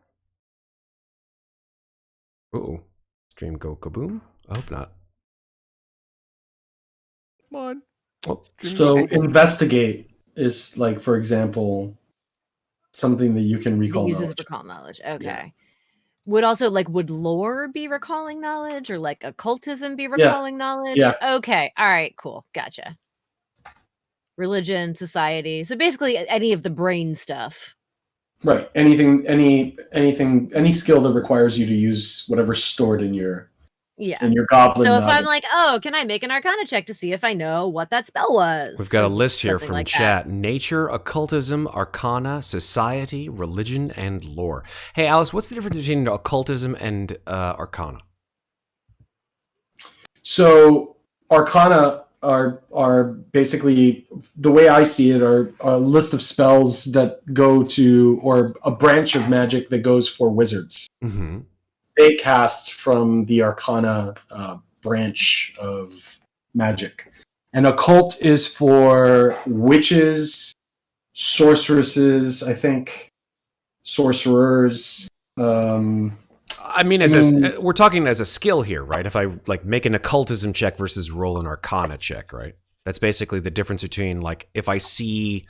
Uh-oh. Stream go kaboom? I hope not. Come on. Oh, So investigate is like, for example, something that you can recall It uses knowledge. recall knowledge. Okay. Yeah. Would lore be recalling knowledge or like occultism be recalling knowledge? Yeah. Okay. All right, cool. Gotcha. Religion, society. So basically any of the brain stuff. Right. Any skill that requires you to use whatever's stored in your Yeah. And your goblin. So if I'm like, oh, can I make an Arcana check to see if I know what that spell was? We've got a list here from like chat: nature, occultism, arcana, society, religion, and lore. Hey, Alice, what's the difference between occultism and arcana? So arcana are basically, the way I see it, are a list of spells that go to, or a branch of magic that goes for wizards. Mm-hmm. They cast from the arcana branch of magic. And occult is for witches, sorceresses, I think, sorcerers. I mean, we're talking as a skill here, right? If I like make an occultism check versus roll an arcana check, right? That's basically the difference between, like, if I see,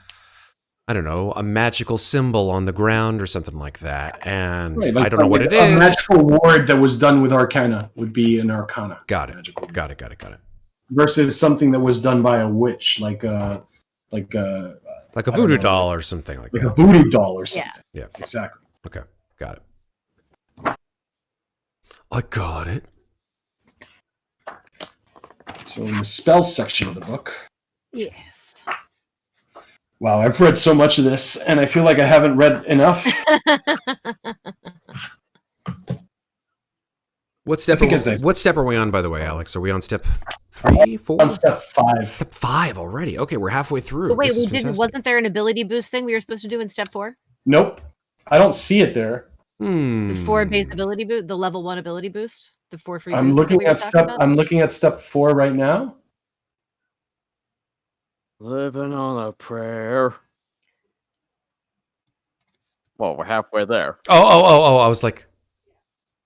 I don't know, a magical symbol on the ground or something like that, and right, like, I don't know what it is. A magical ward that was done with arcana would be an arcana. Got it. Magical. Got it. Versus something that was done by a witch, like a voodoo doll or something like that. A voodoo doll or something. Yeah. Exactly. Okay. Got it. I got it. So in the spells section of the book. Yes. Wow, I've read so much of this, and I feel like I haven't read enough. What step are we on, by the way, Alex? Are we on step 3, 4? On step 5. Step 5 already. Okay, we're halfway through. But wait, This is we didn't. fantastic. Wasn't there an ability boost thing we were supposed to do in step 4? Nope. I don't see it there. The 4 base ability boost, the level 1 ability boost, the 4 free. I'm boosts that looking we were at talking step. about? I'm looking at step 4 right now. Living on a prayer. Well, we're halfway there. Oh, I was like,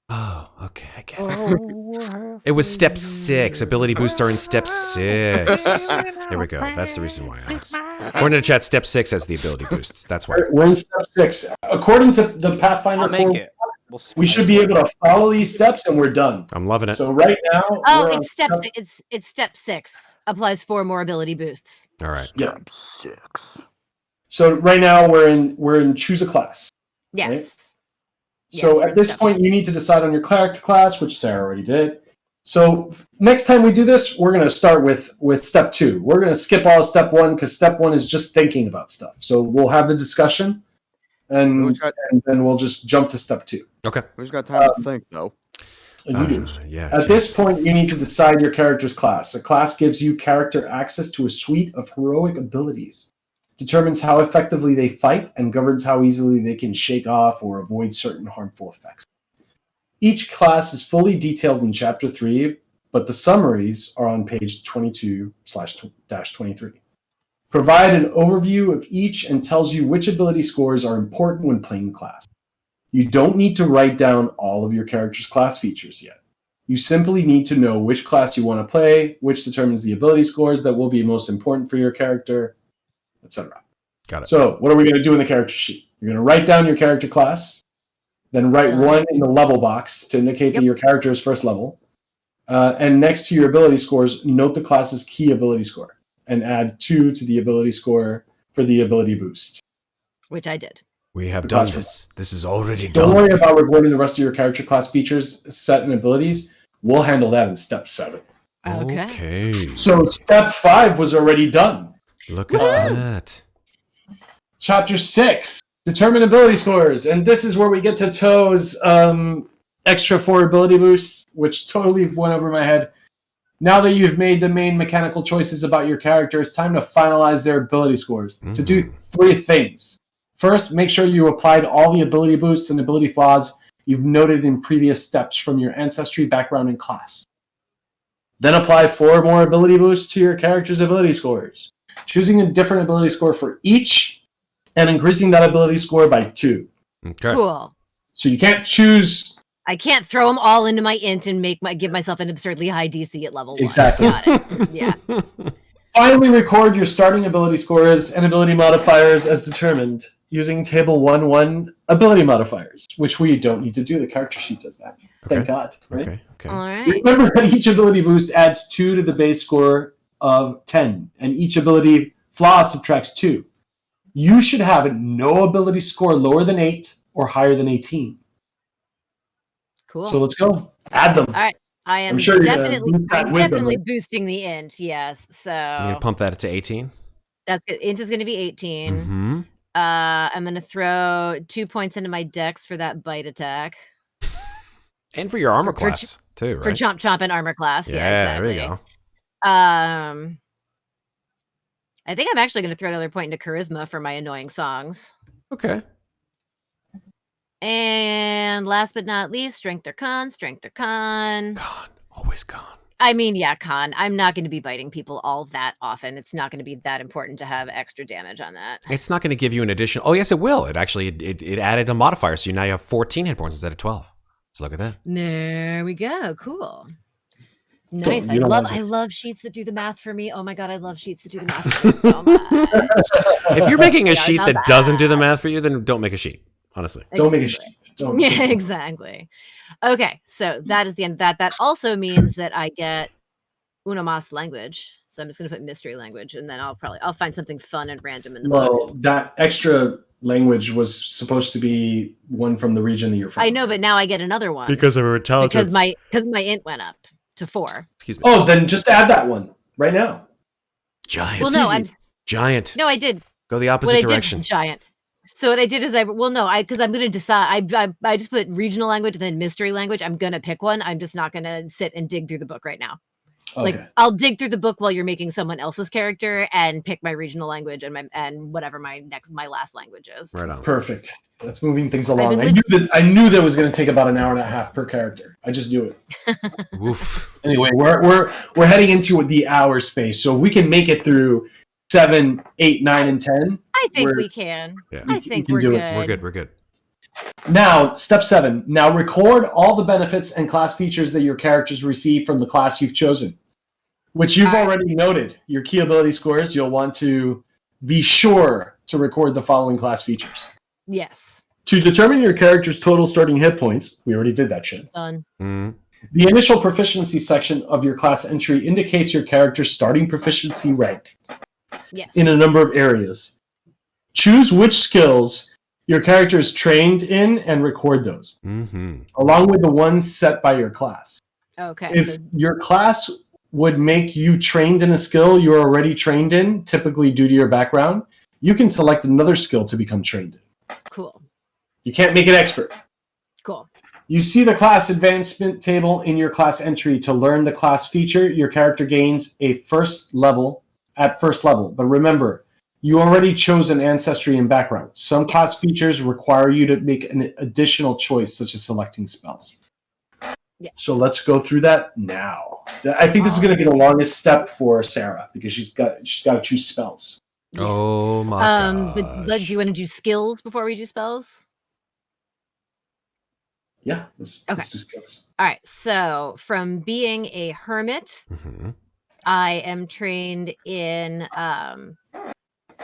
oh, okay, I get it. It was step 6. Ability boosts are in step 6. There we go. That's the reason why, Alex. According to the chat, step 6 has the ability boosts. That's why. We're in step 6. According to the Pathfinder I'll make core, it. we should be able to follow these steps, and we're done. I'm loving it. So right now, Oh, we're on it's step. It's step 6. Applies 4 more ability boosts. All right. Yeah. Step 6. So right now we're in choose a class. Yes. Right. Yes, So we're at in this step point, you need to decide on your character class, which Sarah already did. So next time we do this, we're going to start with step 2. We're going to skip all of step 1 because step 1 is just thinking about stuff. So we'll have the discussion, and then we'll just jump to step 2. Okay. Who's got time to think, though? And you do. Yeah. At this point, you need to decide your character's class. A class gives you character access to a suite of heroic abilities, determines how effectively they fight, and governs how easily they can shake off or avoid certain harmful effects. Each class is fully detailed in Chapter 3, but the summaries are on page 22/23. Provide an overview of each and tells you which ability scores are important when playing the class. You don't need to write down all of your character's class features yet. You simply need to know which class you want to play, which determines the ability scores that will be most important for your character, etc. Got it. So, what are we going to do in the character sheet? You're going to write down your character class, then write 1 in the level box to indicate that your character is first level. And next to your ability scores, note the class's key ability score and add 2 to the ability score for the ability boost. Which I did. We have done this. This is already Don't done. worry about recording the rest of your character class features, set, and abilities. We'll handle that in step 7. Okay. So step 5 was already done. Look at that. Chapter 6, determine ability scores. And this is where we get to Toe's extra 4 ability boosts, which totally went over my head. Now that you've made the main mechanical choices about your character, it's time to finalize their ability scores. To do 3 things. First, make sure you applied all the ability boosts and ability flaws you've noted in previous steps from your ancestry, background, and class. Then apply 4 more ability boosts to your character's ability scores, choosing a different ability score for each and increasing that ability score by 2. Okay. Cool. So you can't choose. I can't throw them all into my int and give myself an absurdly high DC at level 1. Exactly. Got it. Yeah. Finally, record your starting ability scores and ability modifiers as determined using table 1-1 ability modifiers, which we don't need to do. The character sheet does that. Thank God. Right? Okay. All right. Remember that each ability boost adds 2 to the base score of 10, and each ability flaw subtracts 2. You should have no ability score lower than 8 or higher than 18. Cool. So let's go. Add them. All right. I am I'm sure you're gonna definitely, boost that I'm wisdom definitely rate. boosting the int. Yes, so You gonna pump that to 18? that's good. Int is going to be 18. Mm-hmm. I'm going to throw 2 points into my dex for that bite attack. And for your armor For class too, right? For chomp chomp and armor class. Yeah, exactly. There we go. I think I'm actually going to throw another point into charisma for my annoying songs. Okay. And last but not least, strength or con. Con. Always con. I mean, yeah, con. I'm not going to be biting people all that often. It's not going to be that important to have extra damage on that. It's not going to give you an additional. Oh, yes, it will. It actually it added a modifier, so now you have 14 hit points instead of 12. So look at that. There we go. Cool. Nice. I love sheets that do the math for me. Oh my god, I love sheets that do the math for me so much. If you're making a They are sheet the that doesn't do the best. math for you, then don't make a sheet. Honestly. Don't make a sheet. Don't. Yeah, exactly. Okay, so that is the end of that. That also means that I get Unamas language. So I'm just gonna put mystery language, and then I'll find something fun and random in the book. Well, that extra language was supposed to be one from the region that you're from. I know, but now I get another one Because of her intelligence. because my int went up to 4. Excuse me. Oh, then just add that one right now. Giant. Well, no, Giant. I did. Go the What opposite I direction. did because what I did is because I'm going to decide. I just put regional language and then mystery language. I'm going to pick one. I'm just not going to sit and dig through the book right now. Okay. Like I'll dig through the book while you're making someone else's character and pick my regional language and whatever my last language is. Right on. Perfect. That's moving things along. been I knew that was going to take about an hour and a half per character. I just knew it. Oof. Anyway, we're heading into the hour space, so if we can make it through 7, 8, 9, and 10. I think we can. Yeah. I think can we're do good. it. We're good. Now, step 7. Now record all the benefits and class features that your characters receive from the class you've chosen, which you've already noted. Your key ability scores, you'll want to be sure to record the following class features. Yes. To determine your character's total starting hit points, we already did that shit. Done. Mm. The initial proficiency section of your class entry indicates your character's starting proficiency rank Yes. in a number of areas. Choose which skills your character is trained in and record those, Mm-hmm. along with the ones set by your class. Okay. If your class would make you trained in a skill you're already trained in, typically due to your background, you can select another skill to become trained in. Cool. You can't make it expert. Cool. You see the class advancement table in your class entry to learn the class feature. Your character gains at first level. But remember, you already chose an ancestry and background. Some class features require you to make an additional choice, such as selecting spells. Yeah. So let's go through that now. I think this is going to be the longest step for Sarah because she's got to choose spells. Yes. Oh my god. But do you want to do skills before we do spells? Yeah, let's do spells. All right. So from being a hermit, Mm-hmm. I am trained in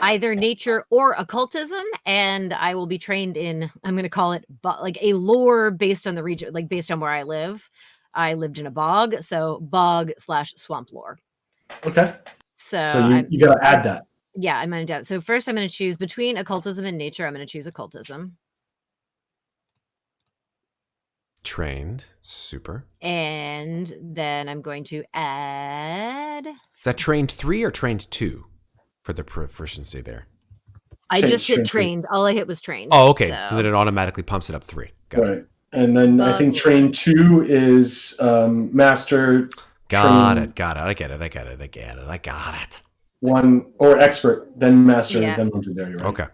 either nature or occultism, and I will be trained in, I'm going to call it like a lore based on the region, like based on where I live. I lived in a bog, so bog/swamp lore. Okay. So you got to add that. Yeah, I'm going to do that. So first I'm going to choose between occultism and nature. I'm going to choose occultism. Trained. Super. And then I'm going to add... Is that trained 3 or trained 2 for the proficiency there? I just hit trained. All I hit was trained. Oh, okay. So then it automatically pumps it up 3. Got it. Right. And then I think train 2 is master. Got it. I get it. 1 or expert, then master, Yeah. then legendary. Right? Okay. All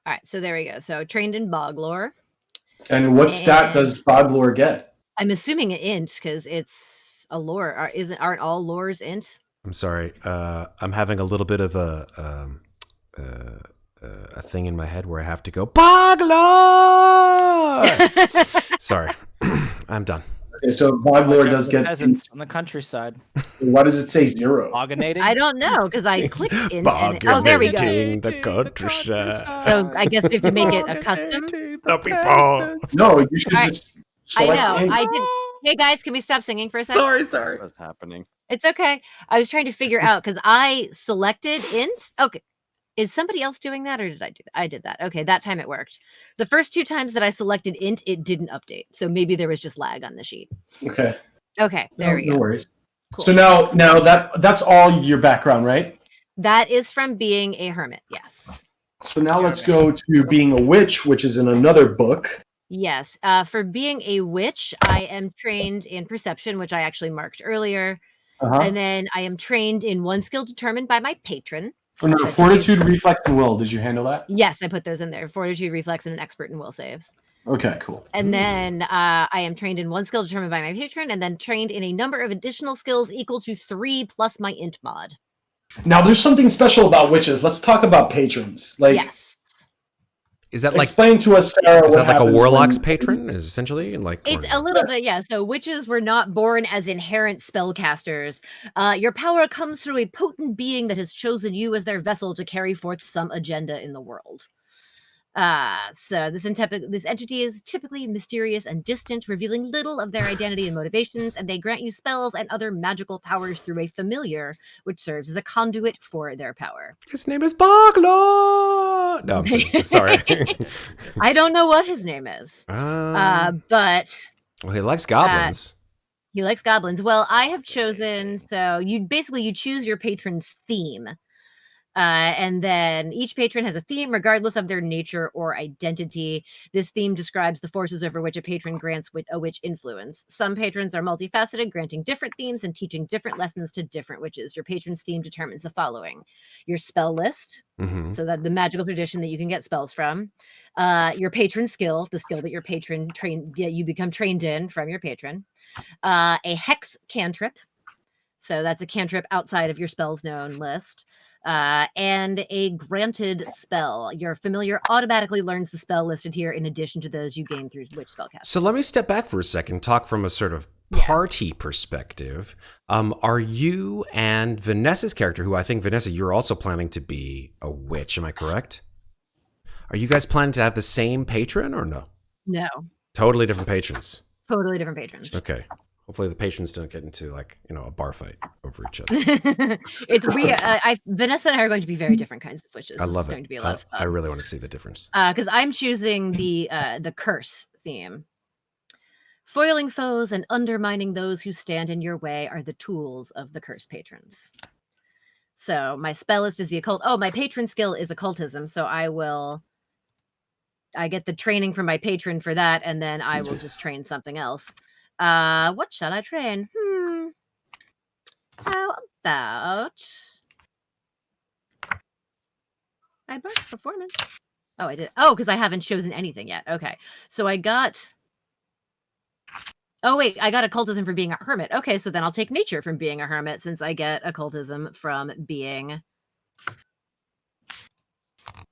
right, so there we go. So trained in bog lore. And what stat does Boglore get? I'm assuming an int because it's a lore. Aren't all lores int? I'm sorry. I'm having a little bit of a thing in my head where I have to go Boglore. Sorry, I'm done. Okay, so Boglore does get. Peasants on the countryside. Why does it say 0? Boganating? I don't know because I It's clicked int. Oh, there we go. The countryside. So I guess we have to make it a custom. The people. No, you should Alright. just I select know. int. I did. Hey guys, can we stop singing for a second? Sorry. What's happening? It's okay. I was trying to figure out because I selected int. Okay. Is somebody else doing that or did I do that? I did that. Okay, that time it worked. The first 2 times that I selected int, it didn't update. So maybe there was just lag on the sheet. Okay. Okay, there we No go. worries. Cool. So now that's all your background, right? That is from being a hermit. Yes. So now let's go to being a witch, which is in another book. Yes. For being a witch, I am trained in perception, which I actually marked earlier. Uh-huh. And then I am trained in one skill determined by my patron. Oh, no, fortitude, reflex, and will. Did you handle that? Yes, I put those in there. Fortitude, reflex, and an expert in will saves. Okay, cool. And then I am trained in one skill determined by my patron, and then trained in a number of additional skills equal to 3 plus my int mod. Now, there's something special about witches. Let's talk about patrons. Yes. Is that like explain to us, Sarah? is what that like a happens warlock's when- patron? Is essentially like It's or- a little bit, yeah. So witches were not born as inherent spellcasters. Your power comes through a potent being that has chosen you as their vessel to carry forth some agenda in the world. So this entity is typically mysterious and distant, revealing little of their identity and motivations, and they grant you spells and other magical powers through a familiar, which serves as a conduit for their power. His name is Bogla. No, I'm sorry. I don't know what his name is, but well, he likes goblins. he likes goblins. Well, I have chosen, so you choose your patron's theme. And then each patron has a theme regardless of their nature or identity. This theme describes the forces over which a patron grants a witch influence. Some patrons are multifaceted, granting different themes and teaching different lessons to different witches. Your patron's theme determines the following: your spell list, so that the magical tradition that you can get spells from, your patron skill, the skill that your patron you become trained in from your patron, a hex cantrip, so that's a cantrip outside of your spells known list, and a granted spell. Your familiar automatically learns the spell listed here in addition to those you gain through witch spellcasting. So let me step back for a second, talk from a sort of party perspective. Are you and Vanessa's character, who I think, Vanessa, you're also planning to be a witch, am I correct? Are you guys planning to have the same patron or no? No. Totally different patrons. Totally different patrons. Okay. Hopefully the patrons don't get into a bar fight over each other. Vanessa and I are going to be very different kinds of witches. I love it's it. Going to be a lot of fun. I really want to see the difference. Because I'm choosing the curse theme. Foiling foes and undermining those who stand in your way are the tools of the curse patrons. So my spell list is the occult. Oh, my patron skill is occultism. So I get the training from my patron for that, and then I will just train something else. What shall I train? How about I marked performance? Oh, I did. Oh, because I haven't chosen anything yet. Okay. So I got I got occultism for being a hermit. Okay, so then I'll take nature from being a hermit, since I get occultism from being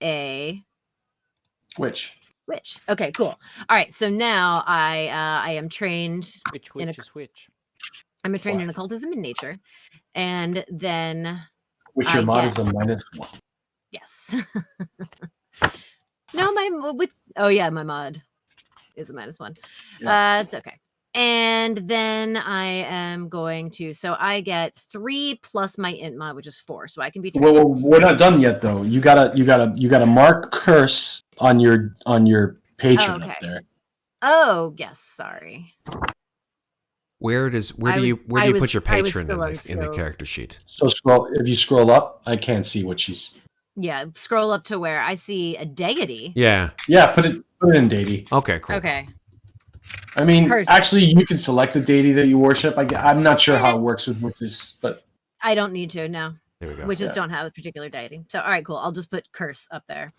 a witch. Okay, cool. All right, so now I am trained Which? I'm trained in occultism and nature, and then Which your mod is a -1. Yes. No, my mod is a -1. Yeah. It's okay. And then I am going to, so I get 3 plus my int mod, which is 4, so I can be trained. Well, we're not done yet, though. You gotta mark curse on your patron up there. Oh, yes, sorry. Where do you put your patron in the character sheet? So if you scroll up, I can't see what she's. Yeah, scroll up to where I see a deity. Yeah, put it in deity. Okay, cool. Okay. I mean, actually, you can select a deity that you worship. I'm not sure how it works with witches, but I don't need to. No, there we go. Witches don't have a particular deity. So, all right, cool. I'll just put curse up there.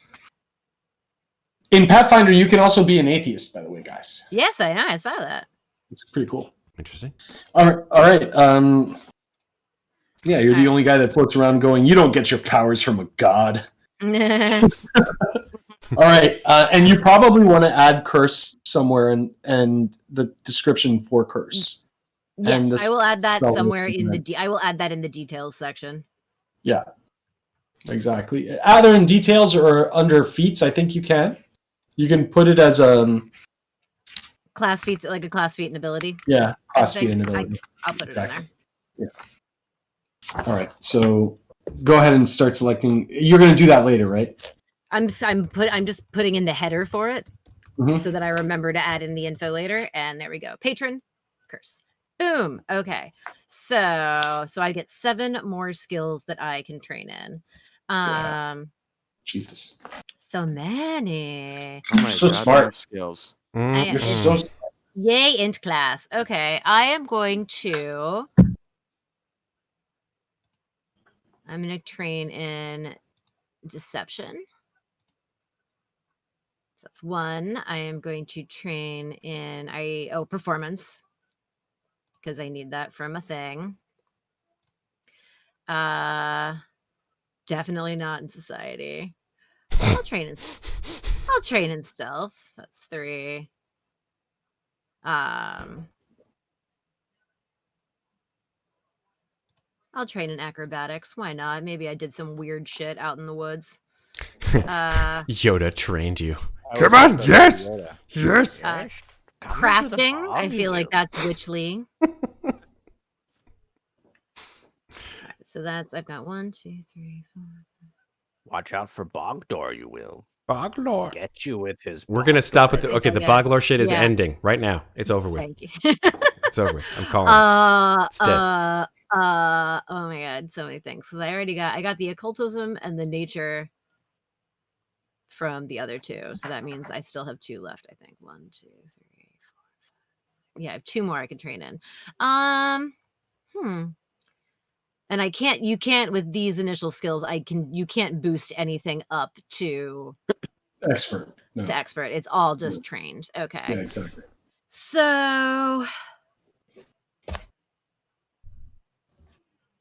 In Pathfinder, you can also be an atheist, by the way, guys. Yes, I know. I saw that. It's pretty cool. Interesting. All right. Yeah, you're the only guy that floats around going, "You don't get your powers from a god." All right, and you probably want to add curse somewhere and the description for curse. Yes, I will add that somewhere in I will add that in the details section. Yeah, exactly. Either in details or under feats, I think you can. You can put it as class feats, like a class feat and ability. Yeah, class feat and ability. I'll put it in there. Yeah. All right, so go ahead and start selecting. You're going to do that later, right? I'm just putting in the header for it so that I remember to add in the info later. And there we go. Patron, curse. Boom. Okay. So I get 7 more skills that I can train in. Jesus. So many. Oh my So goddamn smart. skills. You're so smart. Yay, int class. Okay, I'm going to train in deception. So that's 1. I am going to train in performance, because I need that from a thing. Definitely not in society. I'll train in stealth. That's 3. I'll train in acrobatics. Why not? Maybe I did some weird shit out in the woods. Yoda trained you. I Come was on, just about to yes, say yes. Yoda. Crafting. I feel like that's witchly. Alright, so I've got 1, 2, 3, 4. Watch out for Bogdor, you will. Boglor. Get you with his. We're gonna stop with the I think the I got- Boglor shit is yeah. ending right now. It's over with. Thank you. It's over with. I'm calling. It's dead. Oh my god, so many things. Because I got the occultism and the nature from the other 2. So that means I still have 2 left, I think. 1, 2, 3, 4, 5, 6. Yeah, I have 2 more I can train in. And you can't with these initial skills, you can't boost anything up to Expert. No. to expert. It's all just trained. Okay. Yeah, exactly. So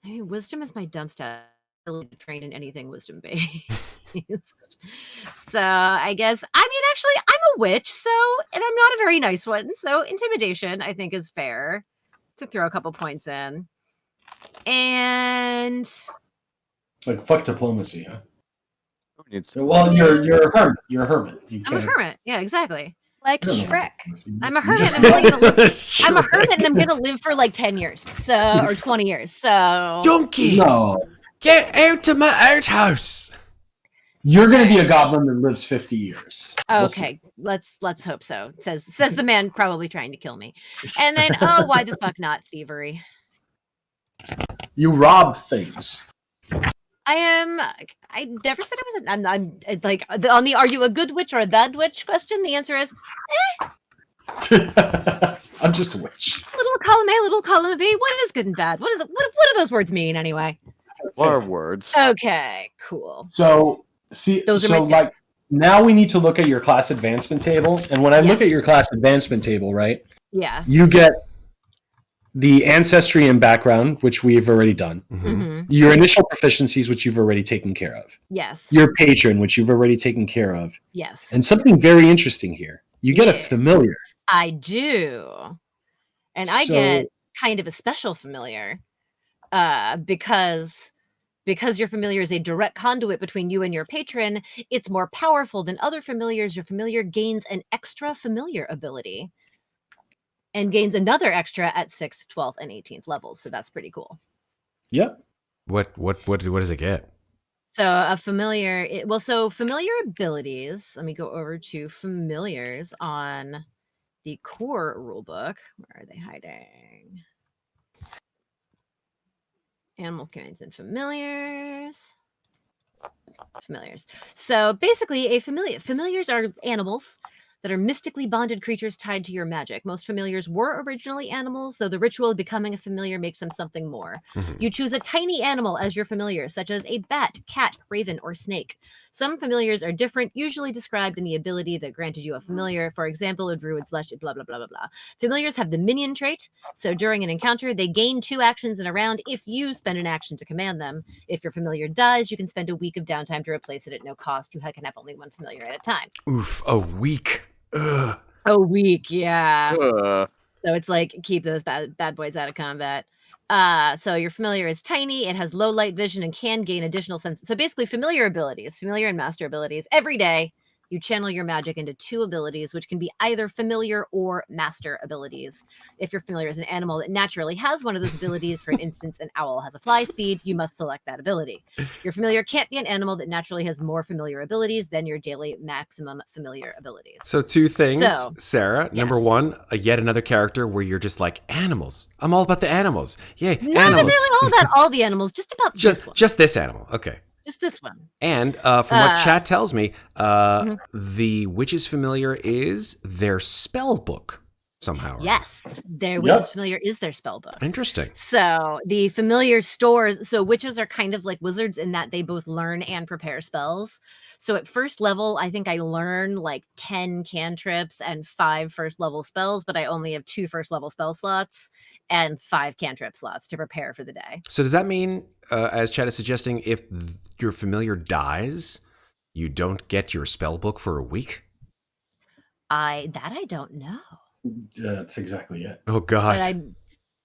wisdom is my dump stat. I don't really train in anything wisdom based. So I guess actually I'm a witch, and I'm not a very nice one. So intimidation I think is fair to throw a couple points in. And Like fuck diplomacy, huh? Who needs Well, you're a hermit. You're a hermit. I'm a hermit. Yeah, exactly. Like I don't know Shrek. diplomacy. I'm a You hermit. just- I'm only gonna live Sure. I'm a hermit and I'm gonna live for like 10 years. Or 20 years. So Donkey, No, get out of my outhouse. you're gonna be a goblin that lives 50 years. We'll see. okay, let's hope so. Says the man probably trying to kill me. And then why the fuck not thievery? You rob things. I never said I was I'm like on the are you a good witch or a bad witch question, the answer is I'm just a witch. little column A, little column B. What is good and bad? What do those words mean anyway? What are words? Okay, cool. So see, Those are my so skills. like now we need to look at your class advancement table. And when I look at your class advancement table, right, Yeah. you get the ancestry and background, which we've already done. Mm-hmm. Your initial proficiencies, which you've already taken care of. Yes. Your patron, which you've already taken care of. Yes. And something very interesting here. You get a Yeah. familiar. I do. And I So- get kind of a special familiar because your familiar is a direct conduit between you and your patron. It's more powerful than other familiars. Your familiar gains an extra familiar ability and gains another extra at 6th, 12th, and 18th levels. So that's pretty cool. Yep. What does it get? So a familiar, so familiar abilities. Let me go over to familiars on the core rulebook. Where are they hiding? Animal kinds and familiars. Familiars. So basically, familiars are animals that are mystically bonded creatures tied to your magic. Most familiars were originally animals, though the ritual of becoming a familiar makes them something more. Mhm. You choose a tiny animal as your familiar, such as a bat, cat, raven, or snake. Some familiars are different, usually described in the ability that granted you a familiar. For example, a druid's blah, blah, blah, blah, blah. Familiars have the minion trait, so during an encounter, they gain 2 actions in a round if you spend an action to command them. If your familiar dies, you can spend a week of downtime to replace it at no cost. You can have only 1 familiar at a time. Oof, a week. Ugh. A week, yeah. Uh, So it's like keep those bad boys out of combat. So your familiar is tiny, it has low light vision and can gain additional sense. So basically familiar abilities, familiar and master abilities every day You channel your magic into 2 abilities, which can be either familiar or master abilities. If your familiar is an animal that naturally has one of those abilities, for instance, an owl has a fly speed, you must select that ability. Your familiar can't be an animal that naturally has more familiar abilities than your daily maximum familiar abilities. So 2 things, So, Sarah. Number yes. 1, yet another character where you're just like, animals. I'm all about the animals. Yay, Not animals. necessarily all about all the animals, just about this one. Just this animal. Okay. Just this one. And from what chat tells me, mhm. the witch's familiar is their spell book somehow. Yes, their witch's familiar is their spell book. Interesting. So the familiar stores, so witches are kind of like wizards in that they both learn and prepare spells. So at first level, I think I learn like 10 cantrips and 5 first level spells, but I only have 2 first level spell slots and 5 cantrip slots to prepare for the day. So does that mean, as chat is suggesting, if your familiar dies, you don't get your spell book for a week? I don't know. That's exactly it. Oh God.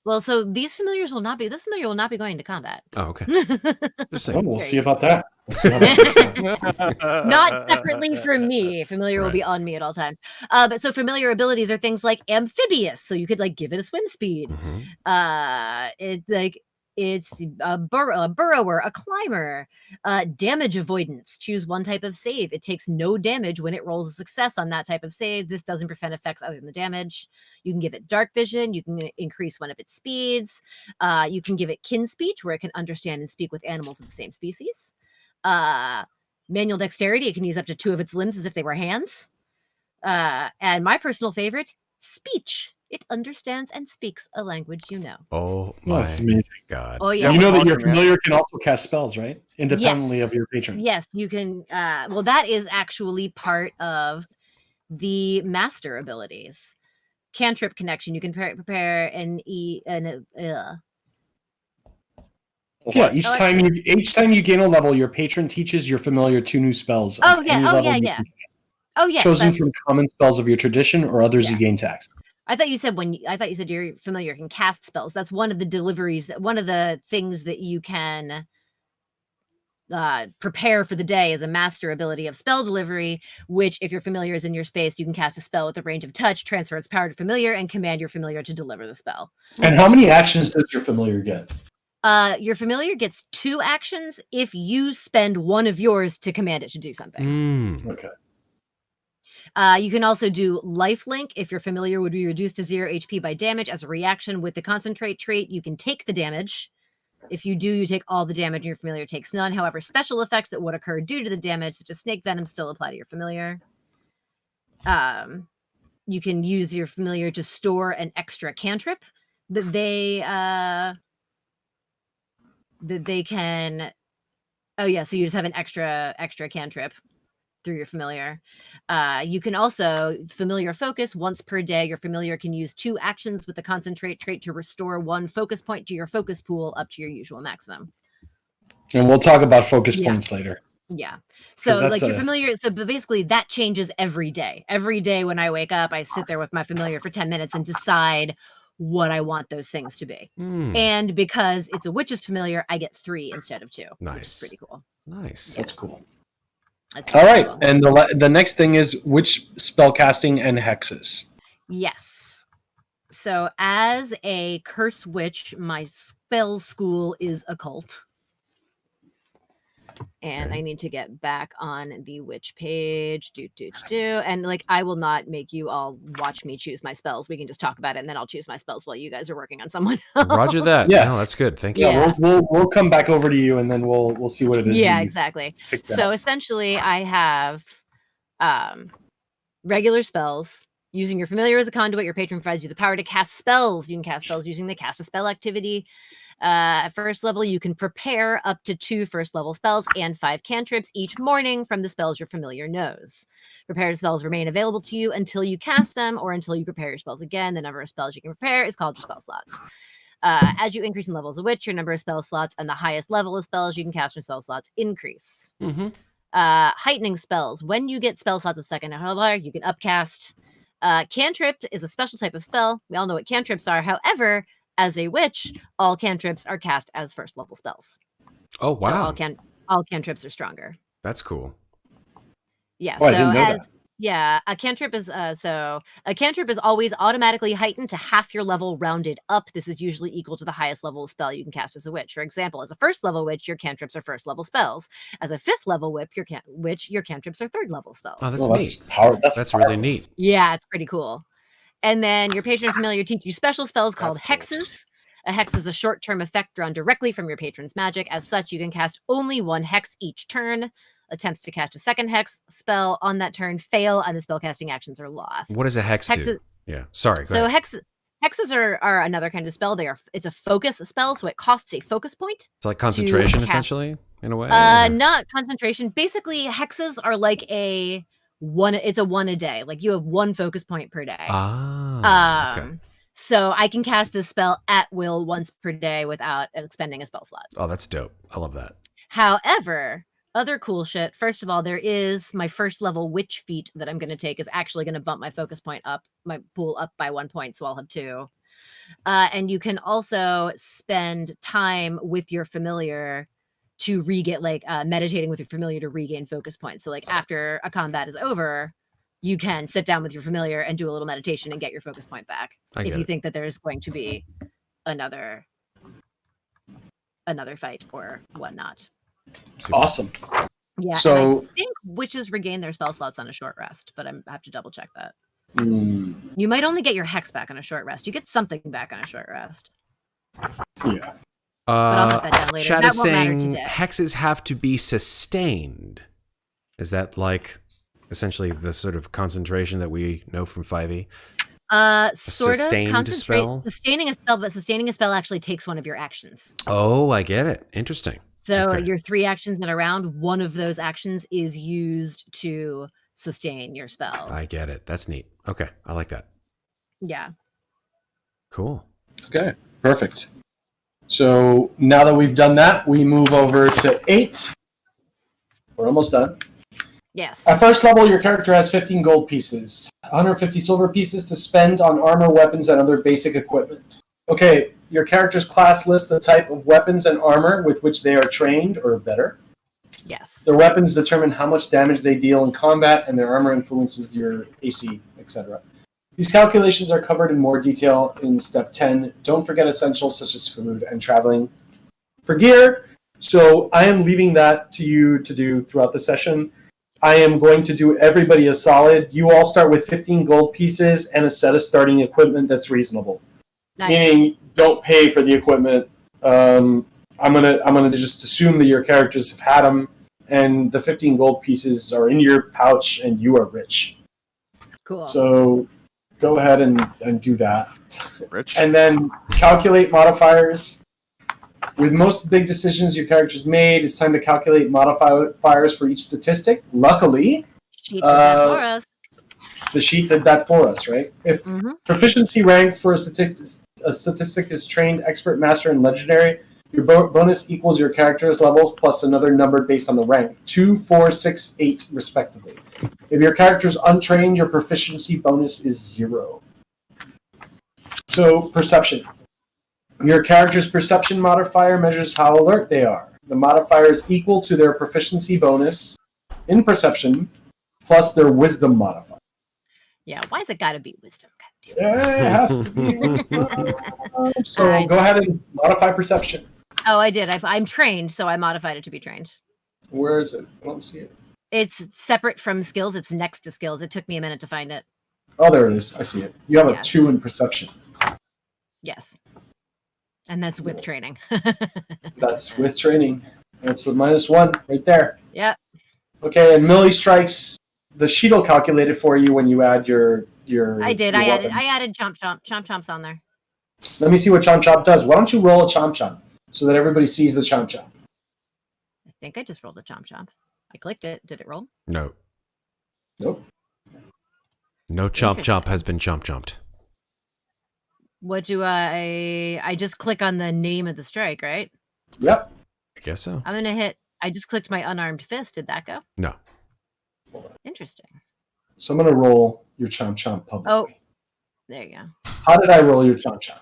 Well, so this familiar will not be going to combat. Oh, okay. Just Oh, saying. we'll see about that. We'll see how that works out. Not separately from me. Familiar will be on me at all times. But so familiar abilities are things like amphibious. So you could like give it a swim speed. Mhm. It's a burrower, a climber, damage avoidance. Choose one type of save. It takes no damage when it rolls a success on that type of save. This doesn't prevent effects other than the damage. You can give it dark vision. You can increase one of its speeds. You can give it kin speech, where it can understand and speak with animals of the same species. Manual dexterity. It can use up to 2 of its limbs as if they were hands. And my personal favorite, speech. It understands and speaks a language you know. Oh my That's amazing. God. Oh yeah. You know that your Talking, man. familiar can also cast spells, right? Independently Yes. of your patron. Yes, you can. Well, that is actually part of the master abilities. Cantrip connection. You can prepare Yeah, each time you gain a level, your patron teaches your familiar 2 new spells. Oh of yeah. any Oh level yeah. you Yeah. can cast, Oh yeah. chosen from common spells of your tradition or others you gain tax. I thought you said your familiar can cast spells. That's one of the deliveries, one of the things that you can prepare for the day is a master ability of spell delivery, which if your familiar is in your space, you can cast a spell with a range of touch, transfer its power to familiar, and command your familiar to deliver the spell. And how many actions does your familiar get? Your familiar gets 2 actions if you spend one of yours to command it to do something. Okay. You can also do lifelink. If your familiar would be reduced to 0 HP by damage as a reaction with the concentrate trait, you can take the damage. If you do, you take all the damage and your familiar takes none. However, special effects that would occur due to the damage, such as snake venom, still apply to your familiar. You can use your familiar to store an extra cantrip that they can. Oh yeah, so you just have an extra cantrip through your familiar. You can also familiar focus once per day. Your familiar can use 2 actions with the concentrate trait to restore 1 focus point to your focus pool up to your usual maximum. And we'll talk about focus points later. Yeah. So like your familiar, but basically that changes every day. Every day when I wake up, I sit there with my familiar for 10 minutes and decide what I want those things to be. And because it's a witch's familiar, I get 3 instead of 2. Nice. Which is pretty cool. Nice. That's cool. That's All right. cool. And the next thing is which spell casting and hexes. Yes. So as a curse witch, my spell school is occult. And I need to get back on the witch page. And like, I will not make you all watch me choose my spells. We can just talk about it, and then I'll choose my spells while you guys are working on someone else. Roger that. Yeah. No, that's good. Thank you. Yeah, we'll come back over to you, and then we'll see what it is. Yeah, exactly. So essentially, I have regular spells. Using your familiar as a conduit, your patron provides you the power to cast spells. You can cast spells using the cast a spell activity. At first level, you can prepare up to 2 first level spells and 5 cantrips each morning from the spells your familiar knows. Prepared spells remain available to you until you cast them or until you prepare your spells again. The number of spells you can prepare is called your spell slots. As you increase in levels of witch, your number of spell slots and the highest level of spells you can cast from spell slots increase. Heightening spells. When you get spell slots a second higher, you can upcast. Cantrip is a special type of spell. We all know what cantrips are. However, as a witch, all cantrips are cast as first level spells. Oh wow! So all cantrips are stronger. That's cool. Yeah. Oh, I didn't know that. Yeah, a cantrip is always automatically heightened to half your level rounded up. This is usually equal to the highest level of spell you can cast as a witch. For example, as a first level witch, your cantrips are first level spells. As a fifth level your cantrips are third level spells. Oh, that's Oh, neat. That's powerful. really neat. Yeah, it's pretty cool. And then your patron familiar teach you special spells called cool. hexes. A hex is a short-term effect drawn directly from your patron's magic. As such, you can cast only one hex each turn. Attempts to cast a second hex spell on that turn fail, and the spellcasting actions are lost. What does a hex do? Yeah. Sorry. Go So ahead. hexes are another kind of spell. It's a focus spell, so it costs a focus point. It's like concentration, essentially, in a way. Not concentration. Basically, hexes are like it's a one a day. Like you have one focus point per day. Okay. So I can cast this spell at will once per day without expending a spell slot. Oh, that's dope. I love that. However, other cool shit. First of all, there is my first level witch feat that I'm going to take is actually going to bump my focus point up, my pool up by 1 point, so I'll have 2. And you can also spend time with your familiar to meditating with your familiar to regain focus points. So like after a combat is over, you can sit down with your familiar and do a little meditation and get your focus point back. If you think that there's going to be another fight or whatnot. Awesome. Yeah. So I think witches regain their spell slots on a short rest, but I have to double check that. mm, You might only get your hex back on a short rest. You get something back on a short rest. yeah. But I'll put that down later. Chad That is won't matter saying today. hexes have to be sustained. Is that like essentially the sort of concentration that we know from 5e? Sort of sustained concentrate. spell? Sustaining a spell, but sustaining a spell actually takes one of your actions. Oh, I get it. Interesting. So Okay. your 3 actions in a round, one of those actions is used to sustain your spell. I get it. That's neat. Okay, I like that. Yeah. Cool. Okay, perfect. So now that we've done that, we move over to 8. We're almost done. Yes. At first level, your character has 15 gold pieces, 150 silver pieces to spend on armor, weapons, and other basic equipment. Okay, your character's class lists the type of weapons and armor with which they are trained, or better. Yes. Their weapons determine how much damage they deal in combat, and their armor influences your AC, etc. These calculations are covered in more detail in Step 10. Don't forget essentials such as food and traveling for gear. So I am leaving that to you to do throughout the session. I am going to do everybody a solid. You all start with 15 gold pieces and a set of starting equipment that's reasonable. Nice. Meaning, don't pay for the equipment. I'm gonna just assume that your characters have had them, and the 15 gold pieces are in your pouch, and you are rich. Cool. So go ahead and do that. Rich. And then calculate modifiers. With most big decisions your character's made, it's time to calculate modifiers for each statistic. Luckily, Sheet did that for us. the sheet did that for us, right? If Mhm. proficiency rank for a statistic is trained, expert, master, and legendary, your bonus equals your character's levels plus another number based on the rank. 2, 4, 6, 8, respectively. If your character's untrained, your proficiency bonus is 0. So, perception. Your character's perception modifier measures how alert they are. The modifier is equal to their proficiency bonus in perception plus their wisdom modifier. Yeah, why's it gotta be wisdom? God damn it. Yeah, it has to be. So go ahead and modify perception. Oh, I did. I'm trained, so I modified it to be trained. Where is it? I don't see it. It's separate from skills. It's next to skills. It took me a minute to find it. Oh, there it is. I see it. You have Yeah. a 2 in perception. Yes. And that's with training. That's with training. That's a -1 right there. Yeah. Okay, and melee strikes. The sheet will calculate it for you when you add your. I did. your I weapon. added chomp chomp. Chomp chomp's on there. Let me see what chomp chomp does. Why don't you roll a chomp chomp so that everybody sees the chomp chomp? I think I just rolled a chomp chomp. I clicked it. Did it roll? No. Nope. No chomp Interesting. chomp has been chomp chomped. What do I just click on the name of the strike, right? Yep. I guess so. I'm gonna hit. I just clicked my unarmed fist. Did that go? No. Interesting. So I'm gonna roll your chomp chomp publicly. Oh. There you go. How did I roll your chomp chomp?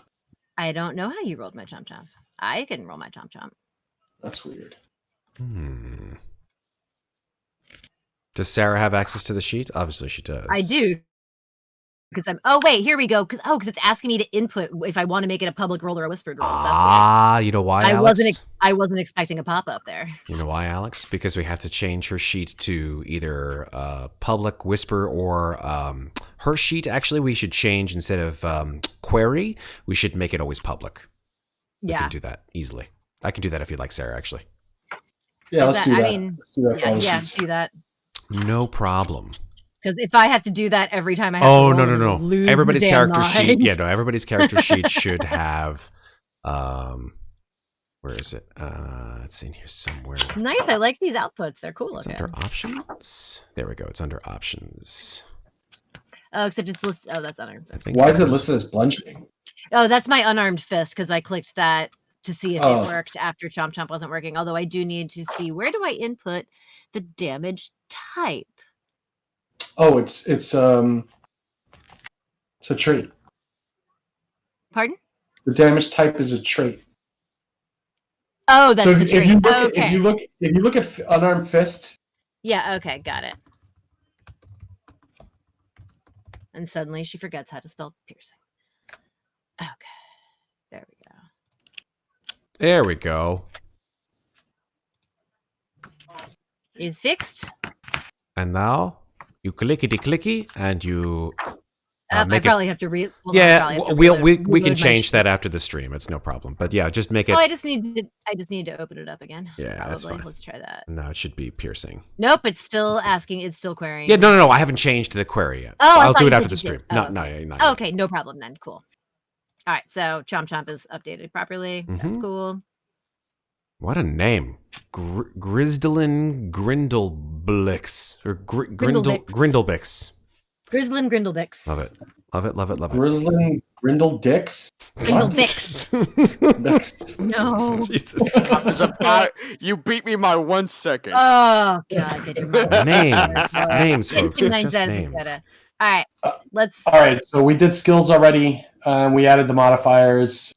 I don't know how you rolled my chomp chomp. I can roll my chomp chomp. That's weird. Does Sarah have access to the sheet? Obviously she does. I do. Because I'm. Oh wait, here we go. Because it's asking me to input if I want to make it a public roll or a whispered roll. That's weird. You know why, I Alex? wasn't expecting a pop up there. You know why, Alex? Because we have to change her sheet to either public, whisper, or her sheet. Actually, we should change instead of query. We should make it always public. We can do that easily. I can do that if you'd like, Sarah. Actually. Yeah, let's do that. I mean, let's do that for all the yeah, sheets. do that. No problem. Because if I have to do that every time I have Oh to roll, no! lose Everybody's my damn character sheet. mind. Yeah, no. Everybody's character sheet should have. Where is it? It's in here somewhere. Nice. I like these outputs. They're cool It's looking. under options. There we go. It's under options. Oh, except it's listed. Oh, that's unarmed. I think Why so. is it listed as bludgeoning? Oh, that's my unarmed fist because I clicked that to see if Oh. it worked after Chomp Chomp wasn't working. Although I do need to see where do I input the damage type. Oh, it's a trait. Pardon? The damage type is a trait. Oh, that's So the trait. Okay. if you look at unarmed fist, Yeah, okay, got it. And suddenly she forgets how to spell piercing. Okay. There we go. There we go. Is fixed. And now you clickety clicky, and you I make it. probably have to read. Yeah, we can change that after the stream. It's no problem. But yeah, just make it. Oh, I just need to open it up again. Yeah, probably. that's fine. Let's try that. No, it should be piercing. Nope, it's still asking. It's still querying. Yeah, no. I haven't changed the query yet. Oh, I I'll thought do you it said after the you stream. did. Oh, No, okay. no, not Oh, yet. okay, no problem then. Cool. All right, so Chomp Chomp is updated properly. That's Mhm. cool. What a name, Grzdylyn Grindleblix or Grindlebix. Grindlebix. Grzdylyn Grindlebix. Love it. Love it. Love it. Love it. Grzdylyn Grindle Dix. Grindlebix. Next. No. Jesus. You beat me by 1 second. Oh God. Get your mouth. Names, folks. They're just 9 names. All right. Let's. All right, so we did skills already. We added the modifiers.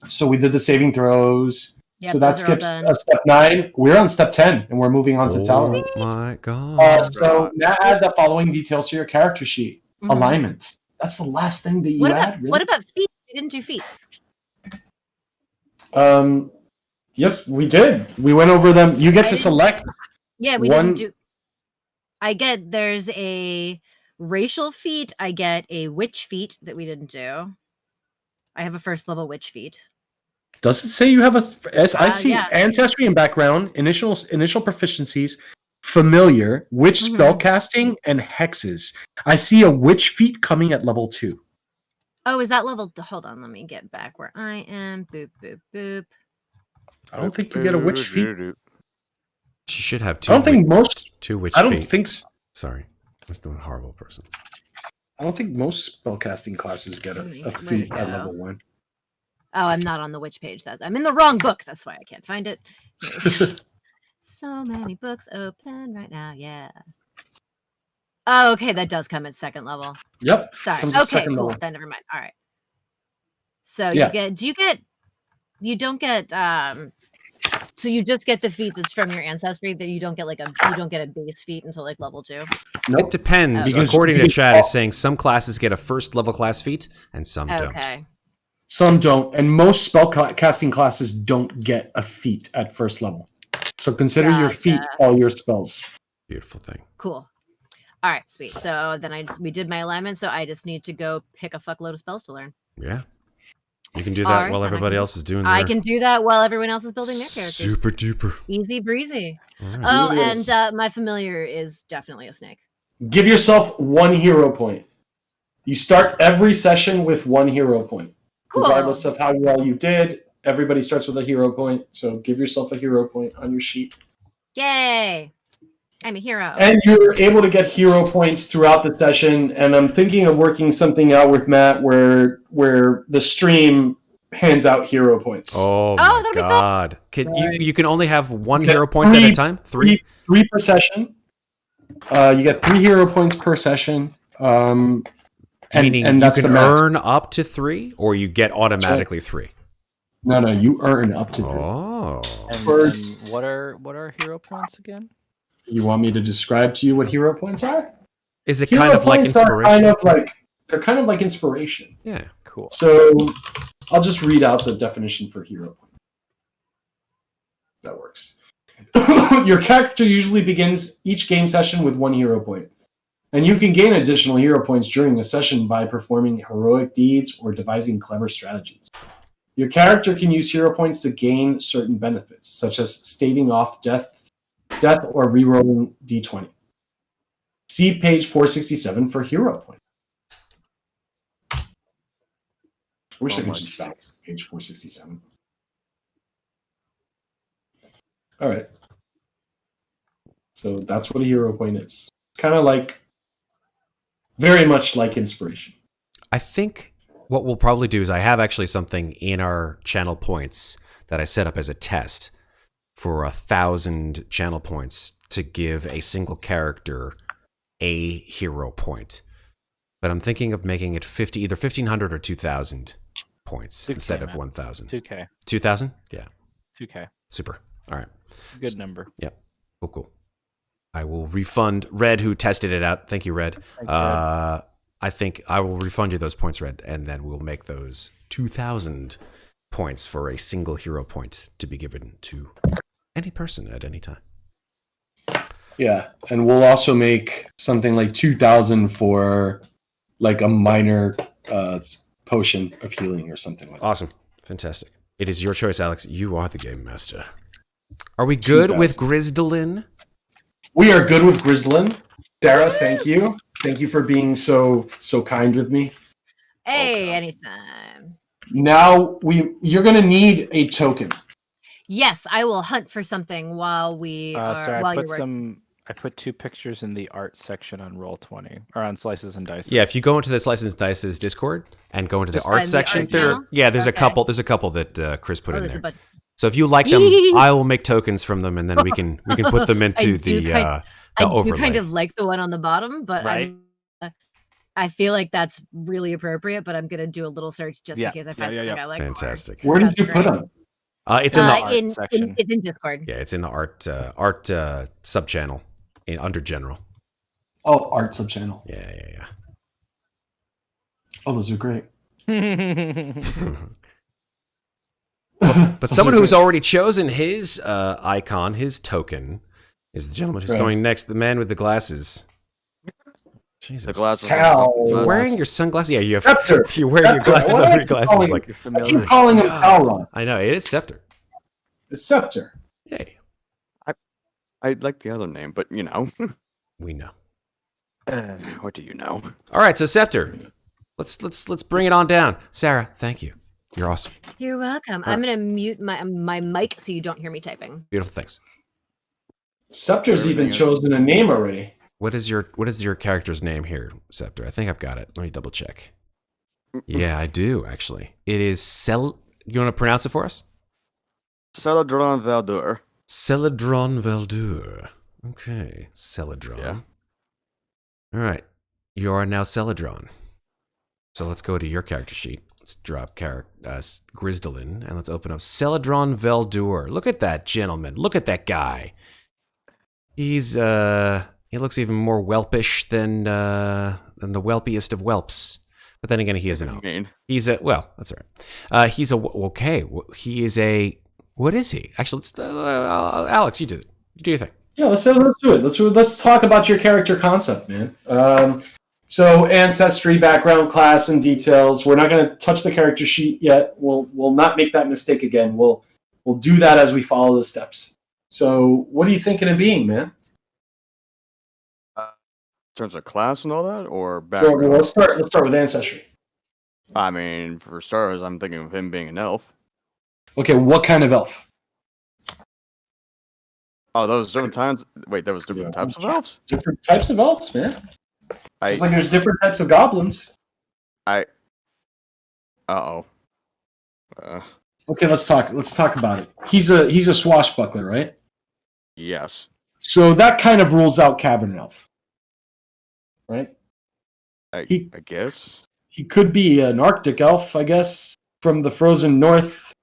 So we did the saving throws. Yep, So that those are all skips done. step 9. We're on step 10, and we're moving on to Talon. Oh my God. So now add the following details to your character sheet. Mhm. Alignment. That's the last thing that you What add, about really? what about feats? We didn't do feats. Yes, we did. We went over them. You get I to didn't- select. Yeah, we One- didn't do. There's a racial feat. I get a witch feat that we didn't do. I have a first level witch feat. Does it say you have I see yeah. ancestry and background, initial proficiencies, familiar, witch Mhm. spellcasting, and hexes. I see a witch feat coming at level 2. Oh, is that level? Hold on, let me get back where I am. Boop, boop, boop. I don't think you get a witch feat. She should have I two. don't think most. two witch I don't feet. think. Sorry, I was doing a horrible person. I don't think most spellcasting classes get a Where'd feat it at go? level 1. Oh, I'm not on the witch page. I'm in the wrong book. That's why I can't find it. So many books open right now. Yeah. Oh, okay. That does come at second level. Yep. Sorry. comes at Okay, second cool. level. Then never mind. All right. So Yeah. you don't get so you just get the feat that's from your ancestry, that you don't get a base feat until like level 2. It Nope. depends. Because According to you- chat, it's saying some classes get a first level class feat and some don't. Okay. Some don't, and most spellcasting classes don't get a feat at first level. So consider your feat Gotcha. all your spells. Beautiful thing. Cool. All right, sweet. So then we did my alignment, so I just need to go pick a fuckload of spells to learn. Yeah. You can do that Alright, while then I everybody can- else is doing their I can do that while everyone else is building their characters. super duper. Easy breezy. All right. Oh, It is. and my familiar is definitely a snake. Give yourself 1 hero point. You start every session with 1 hero point. Cool. Regardless of how well you did, everybody starts with a hero point. So give yourself a hero point on your sheet. Yay! I'm a hero. And you're able to get hero points throughout the session. And I'm thinking of working something out with Matt where the stream hands out hero points. Oh that'd my be fun. God! Right. You can only have 1 You get hero point at a three- time? 3? Three per session. You get 3 hero points per session. Meaning and you that's can the max. earn up to 3, or you get automatically 3. No, you earn up to 3. Oh. And, For- and what are hero points again? You want me to describe to you what hero points are? Is it Hero kind of like points are inspiration? they're kind of like inspiration. Yeah. Cool. So I'll just read out the definition for hero point. That works. Your character usually begins each game session with 1 hero point. And you can gain additional hero points during a session by performing heroic deeds or devising clever strategies. Your character can use hero points to gain certain benefits, such as staving off death or rerolling d20. See page 467 for hero points. I wish I could just bounce page 467. All right. So that's what a hero point is. It's kind of like, very much like inspiration. I think what we'll probably do is I have actually something in our channel points that I set up as a test for 1,000 channel points to give a single character a hero point. But I'm thinking of making it either 1,500 or 2,000 points 2K, instead of man. 1,000. 2K. 2,000? Yeah. 2K. Super. All right. Good number. Yep. Cool. I will refund Red, who tested it out. Thank you, Red. Thanks, Red. I think I will refund you those points, Red, and then we'll make those 2,000 points for a single hero point to be given to any person at any time. Yeah, and we'll also make something like 2,000 for like a minor potion of healing or something like that. Awesome. Fantastic. It is your choice, Alex. You are the game master. Are we good with Grzdylyn? We are good with Grzdylyn. Sarah, thank you. Thank you for being so kind with me. Hey, anytime. Now you're going to need a token. Yes, I will hunt for something while we Sorry, while I you're put working. I put 2 pictures in the art section on Roll20 or on Slices and Dice. Yeah, if you go into the Slices and Dice's Discord and go into the Just art find the section, art channel? there's a Okay. couple. There's a couple that Chris put in there's a there. bunch. So if you like them, I will make tokens from them, and then we can put them into I do the I overlay. do kind of like the one on the bottom, but Right. I feel like that's really appropriate. But I'm gonna do a little search just Yeah, in case I yeah, find yeah, something yeah. I like. more. Fantastic. Where did That's you put great. them? It's in the art section. It's in Discord. yeah, it's in the art sub channel under general. Oh, art subchannel. Yeah. Oh, those are great. But someone who's already chosen his icon, his token, is the gentleman who's Right. going next. The man with the glasses. Jesus. The glasses. Towel. You're Glasses. wearing your sunglasses. Yeah, you have. Septur. You're wearing your Septur. glasses Why do over I your keep glasses. calling Like You're I familiar. keep calling him God. Talron. I know it is Septur. It's Septur. Yay, I like the other name, but you know. we know. What do you know? All right, so Septur, let's bring it on down. Sarah, thank you. You're awesome. You're welcome. I'm gonna mute my mic so you don't hear me typing. Beautiful. Thanks. Septur's even Everything is- chosen a name already. What is your character's name here, Septur? I think I've got it. Let me double check. Yeah, I do actually. It is You want to pronounce it for us? Celidron Valdur. Celidron Valdur. Okay, Celidron. Yeah. All right, you are now Celidron. So let's go to your character sheet. Let's drop Grzdylyn, and let's open up Celidron Valdur. Look at that gentleman. Look at that guy. He's he looks even more whelpish than the whelpiest of whelps. But then again, he is an elf. He's a that's all right. He's a okay. He is a what is he? Actually, let's Alex, you do it. You do your thing. Yeah, let's do it. Let's talk about your character concept, man. So ancestry, background, class, and details. We're not going to touch the character sheet yet. We'll not make that mistake again. We'll do that as we follow the steps. So, what are you thinking of being, man? In terms of class and all that, or Well, background? let's start with ancestry. I mean, for starters, I'm thinking of him being an elf. Okay, what kind of elf? Oh, those different times. Wait, there was different types of elves. Different types of elves, man. I. Just like there's different types of goblins. Uh-oh. Okay, let's talk about it. He's a swashbuckler, right? Yes. So that kind of rules out cavern elf, right? I guess. He could be an Arctic elf, I guess, from the frozen north.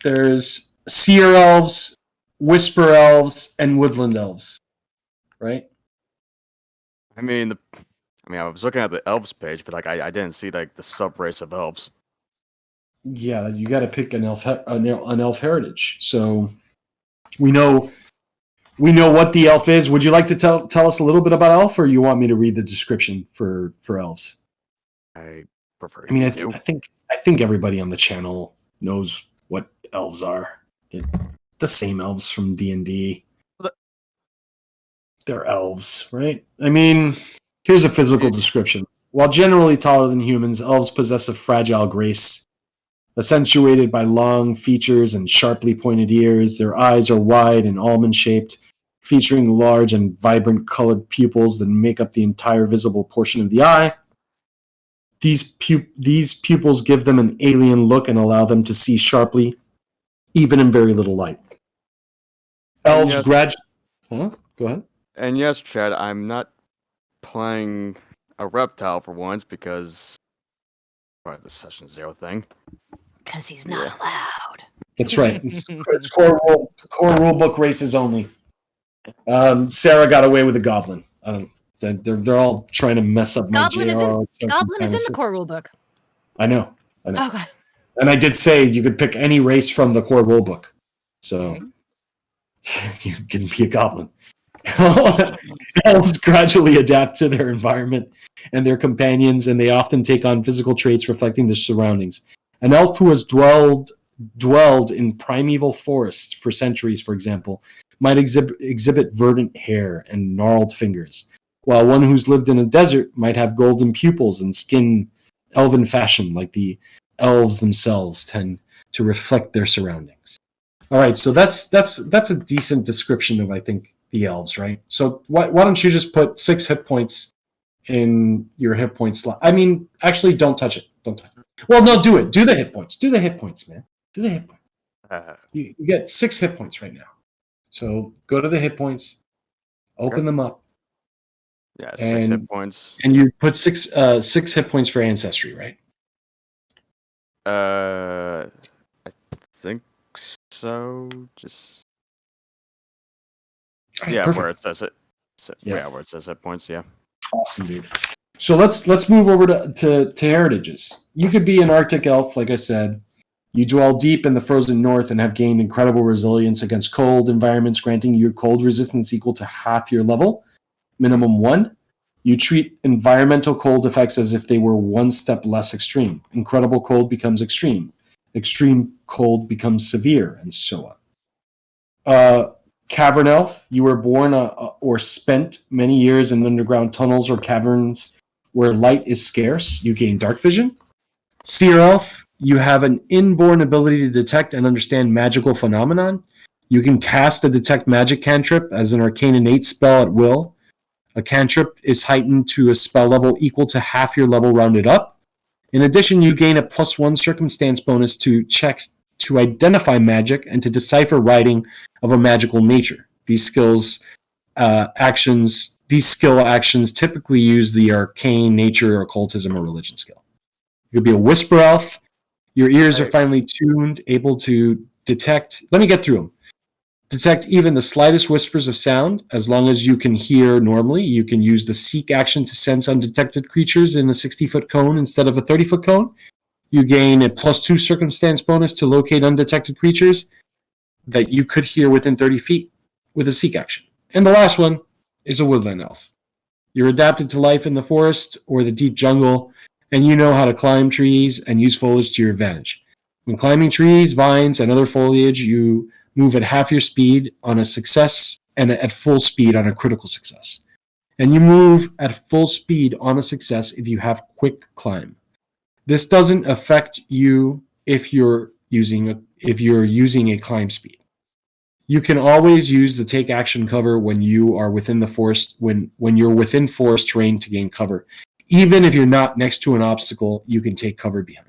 There's seer elves, whisper elves, and woodland elves. Right? I mean, I was looking at the elves page, but like I didn't see like the sub race of elves. Yeah, you got to pick an elf heritage. So we know what the elf is. Would you like to tell us a little bit about elf, or you want me to read the description for elves? I prefer. I mean, I think everybody on the channel knows what elves are. They're the same elves from D&D. They're elves, right? I mean, here's a physical description. While generally taller than humans, elves possess a fragile grace. Accentuated by long features and sharply pointed ears, their eyes are wide and almond-shaped, featuring large and vibrant colored pupils that make up the entire visible portion of the eye. These pupils give them an alien look and allow them to see sharply, even in very little light. Elves gradually... Huh? Go ahead. And yes, Chad, I'm not playing a reptile for once because the session 0 thing. Because he's not allowed. That's right. It's core rulebook races only. Sarah got away with a goblin. They're all trying to mess up my Goblin JR. Goblin is in the core rulebook. I know. Okay. And I did say you could pick any race from the core rulebook. So you can be a goblin. Elves gradually adapt to their environment and their companions, and they often take on physical traits reflecting their surroundings. An elf who has dwelled in primeval forests for centuries, for example, might exhibit verdant hair and gnarled fingers, while one who's lived in a desert might have golden pupils and skin elven fashion, like the elves themselves tend to reflect their surroundings. All right, so that's a decent description of, I think, the elves, right? So why don't you just put 6 hit points in your hit point slot? I mean, actually, don't touch it. Don't touch it. Well, no, do it. Do the hit points. Do the hit points, man. Do the hit points. You get 6 hit points right now. So go to the hit points, open them up. Yeah, 6 hit points. And you put 6 hit points for Ancestry, right? I think so. Just perfect. Where it says it. Where it says hit points. Yeah. Awesome, dude. So let's move over to heritages. You could be an Arctic elf, like I said. You dwell deep in the frozen north and have gained incredible resilience against cold environments, granting you cold resistance equal to half your level, minimum 1. You treat environmental cold effects as if they were one step less extreme. Incredible cold becomes extreme. Extreme cold becomes severe, and so on. Cavern elf, you were born or spent many years in underground tunnels or caverns where light is scarce. You gain dark vision. Seer elf, you have an inborn ability to detect and understand magical phenomenon. You can cast a detect magic cantrip as an arcane innate spell at will. A cantrip is heightened to a spell level equal to half your level rounded up. In addition, you gain a +1 circumstance bonus to checks to identify magic and to decipher writing of a magical nature. These skill actions typically use the arcane, nature, occultism, or religion skill. You could be a whisper elf. Your ears are finely tuned, able to detect. Let me get through them. Detect even the slightest whispers of sound. As long as you can hear normally, you can use the seek action to sense undetected creatures in a 60-foot cone instead of a 30-foot cone. You gain a +2 circumstance bonus to locate undetected creatures that you could hear within 30 feet with a seek action. And the last one is a woodland elf. You're adapted to life in the forest or the deep jungle, and you know how to climb trees and use foliage to your advantage. When climbing trees, vines, and other foliage, you move at half your speed on a success and at full speed on a critical success. And you move at full speed on a success if you have quick climb. This doesn't affect you if you're using a climb speed. You can always use the take action cover when you are within the forest when you're within forest terrain to gain cover. Even if you're not next to an obstacle, you can take cover behind.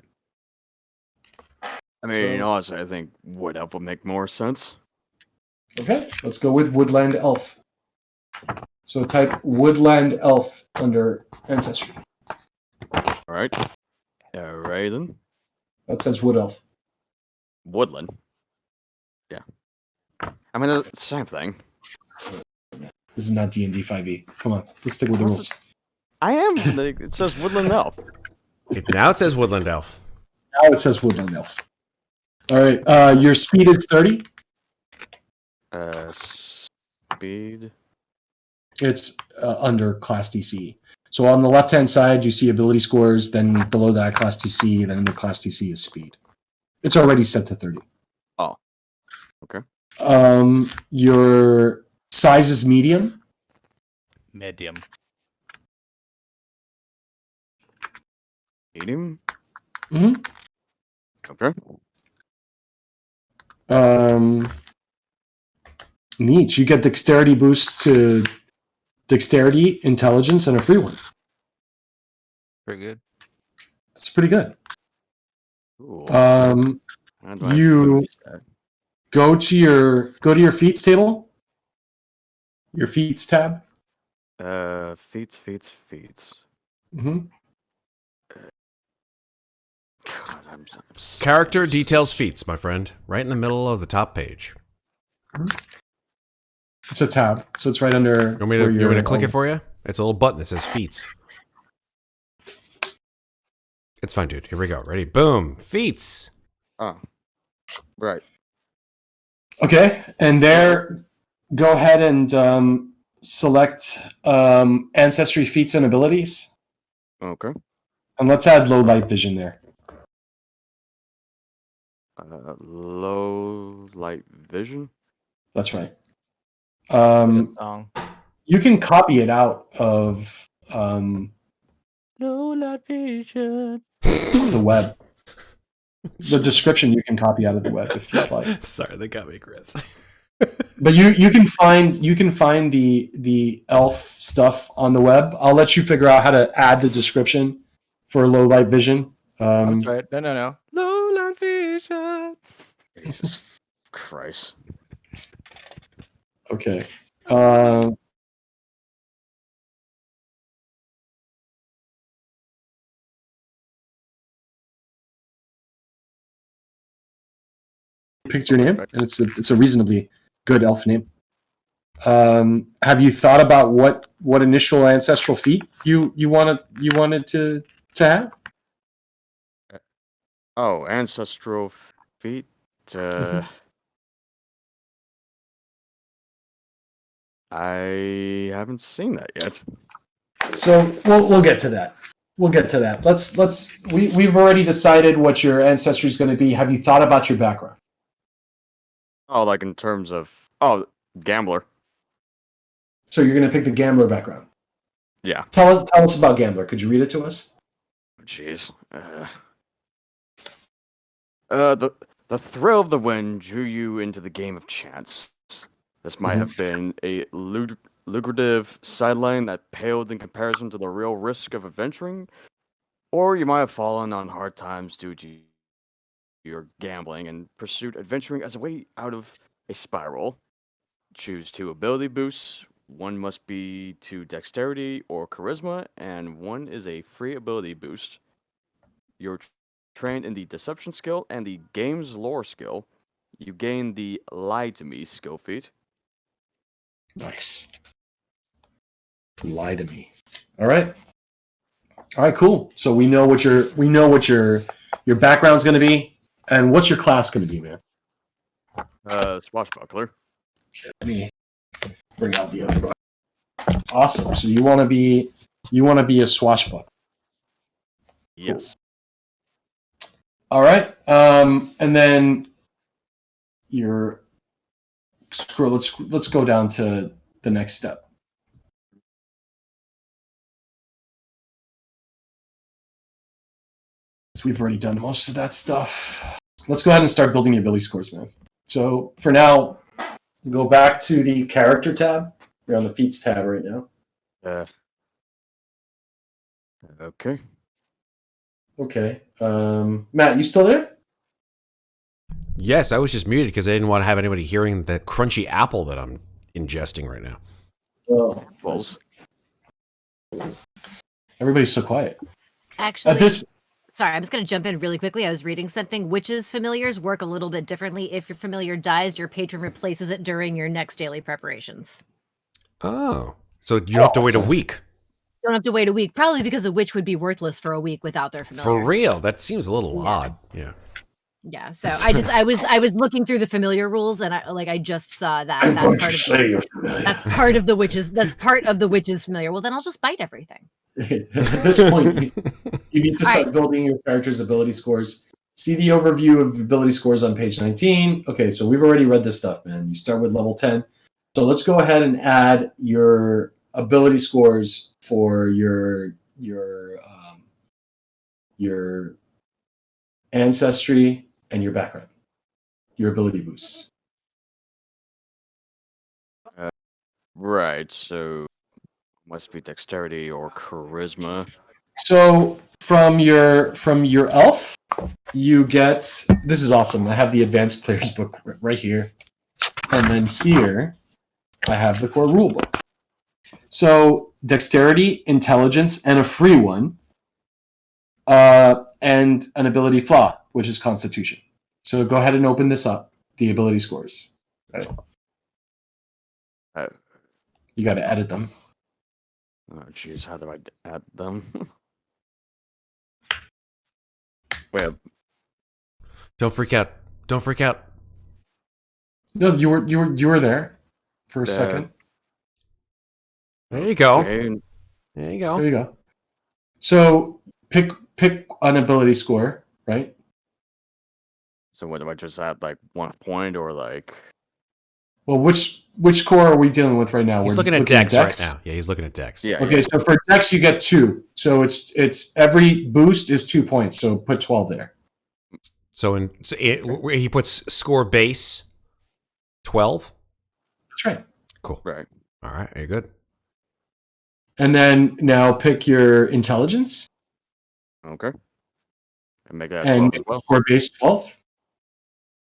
I mean, honestly, I think Wood Elf would make more sense. Okay, let's go with Woodland Elf. So type Woodland Elf under Ancestry. All right. All right, then. That says Wood Elf. Woodland. I mean, it's the same thing. This is not D&D 5e. Come on, let's stick with the rules. I am. It says woodland elf. Now it says woodland elf. Now it says woodland elf. All right, your speed is 30. Speed. It's under class DC. So on the left-hand side, you see ability scores. Then below that, class DC. Then in the class DC is speed. It's already set to 30. Oh. Okay. Your size is medium. Medium. Medium. Mm-hmm. Okay. Neat. You get dexterity boost to dexterity, intelligence, and a free one. Pretty good. It's pretty good. Ooh. You go to your feats table. Your feats tab. Feats. Mm-hmm. God, I'm Character details feats, my friend. Right in the middle of the top page. It's a tab, so it's right under. You want me to click it for you? It's a little button that says feats. It's fine, dude. Here we go. Ready? Boom. Feats. Oh. Right. Okay, and there, go ahead and select Ancestry Feats and Abilities. Okay. And let's add low light vision there. Low light vision. That's right. Song. You can copy it out of Low light vision. the web. The description you can copy out of the web if you'd like. Sorry, they got me, Chris. But you can find the elf stuff on the web. I'll let you figure out how to add the description for low light vision. That's right. No. Low light vision. Jesus Christ. Okay. Picked your name, and it's a reasonably good elf name. Have you thought about what initial ancestral feat you wanted to have? Oh, ancestral feat. I haven't seen that yet. So we'll get to that. We'll get to that. We've already decided what your ancestry is going to be. Have you thought about your background? Oh, like in terms of gambler. So you're going to pick the gambler background. Yeah. Tell us about gambler. Could you read it to us? Jeez. The thrill of the win drew you into the game of chance. This might have been a lucrative sideline that paled in comparison to the real risk of adventuring, or you might have fallen on hard times due to your gambling and pursued adventuring as a way out of a spiral. Choose 2 ability boosts. One must be to dexterity or charisma, and one is a free ability boost. You're trained in the deception skill and the game's lore skill. You gain the lie to me skill feat. Nice. Lie to me. All right, cool. So we know what your background's going to be, and what's your class going to be, man? Swashbuckler. Let me bring out the other one. Awesome. So you want to be a swashbuckler. Yes. All right. And then let's go down to the next step. So we've already done most of that stuff. Let's go ahead and start building the ability scores, man. So for now, go back to the character tab. We're on the feats tab right now. Okay. Okay. Matt, you still there? Yes, I was just muted because I didn't want to have anybody hearing the crunchy apple that I'm ingesting right now. Oh, Balls. everybody's so quiet. Actually, sorry, I'm just going to jump in really quickly. I was reading something. Witches' familiars work a little bit differently. If your familiar dies, your patron replaces it during your next daily preparations. Oh, so you don't have to wait a week. Don't have to wait a week, probably because a witch would be worthless for a week without their familiar. For real, that seems a little odd. Yeah. Yeah. So I was looking through the familiar rules, and I just saw that that's part of the witches. That's part of the witches' familiar. Well, then I'll just bite everything. At this point, you need to start building your character's ability scores. See the overview of ability scores on page 19. Okay, so we've already read this stuff, man. You start with level 10. So let's go ahead and add your ability scores for your ancestry and your background, your ability boosts. Right, so must be dexterity or charisma. So from your elf, you get, this is awesome. I have the advanced players book right here, and then here I have the core rule book. So dexterity, intelligence, and a free one, and an ability flaw, which is constitution. So go ahead and open this up, the ability scores. Right. You got to edit them. Oh, jeez, how do I add them? Wait. Don't freak out. Don't freak out. No, you were there for a second. There you go. Okay. There you go. There you go. So pick an ability score, right? So what do I just add, like 1 point or like? Well, which core are we dealing with right now? He's We're looking at Dex right now. Yeah, he's looking at Dex. Yeah. Okay, so for Dex you get 2. So it's every boost is 2 points. So put 12 there. So he puts score base 12. That's right. Cool. Right. All right. Are you good? And then now pick your intelligence. Okay. And make that 12 And as well. score base 12.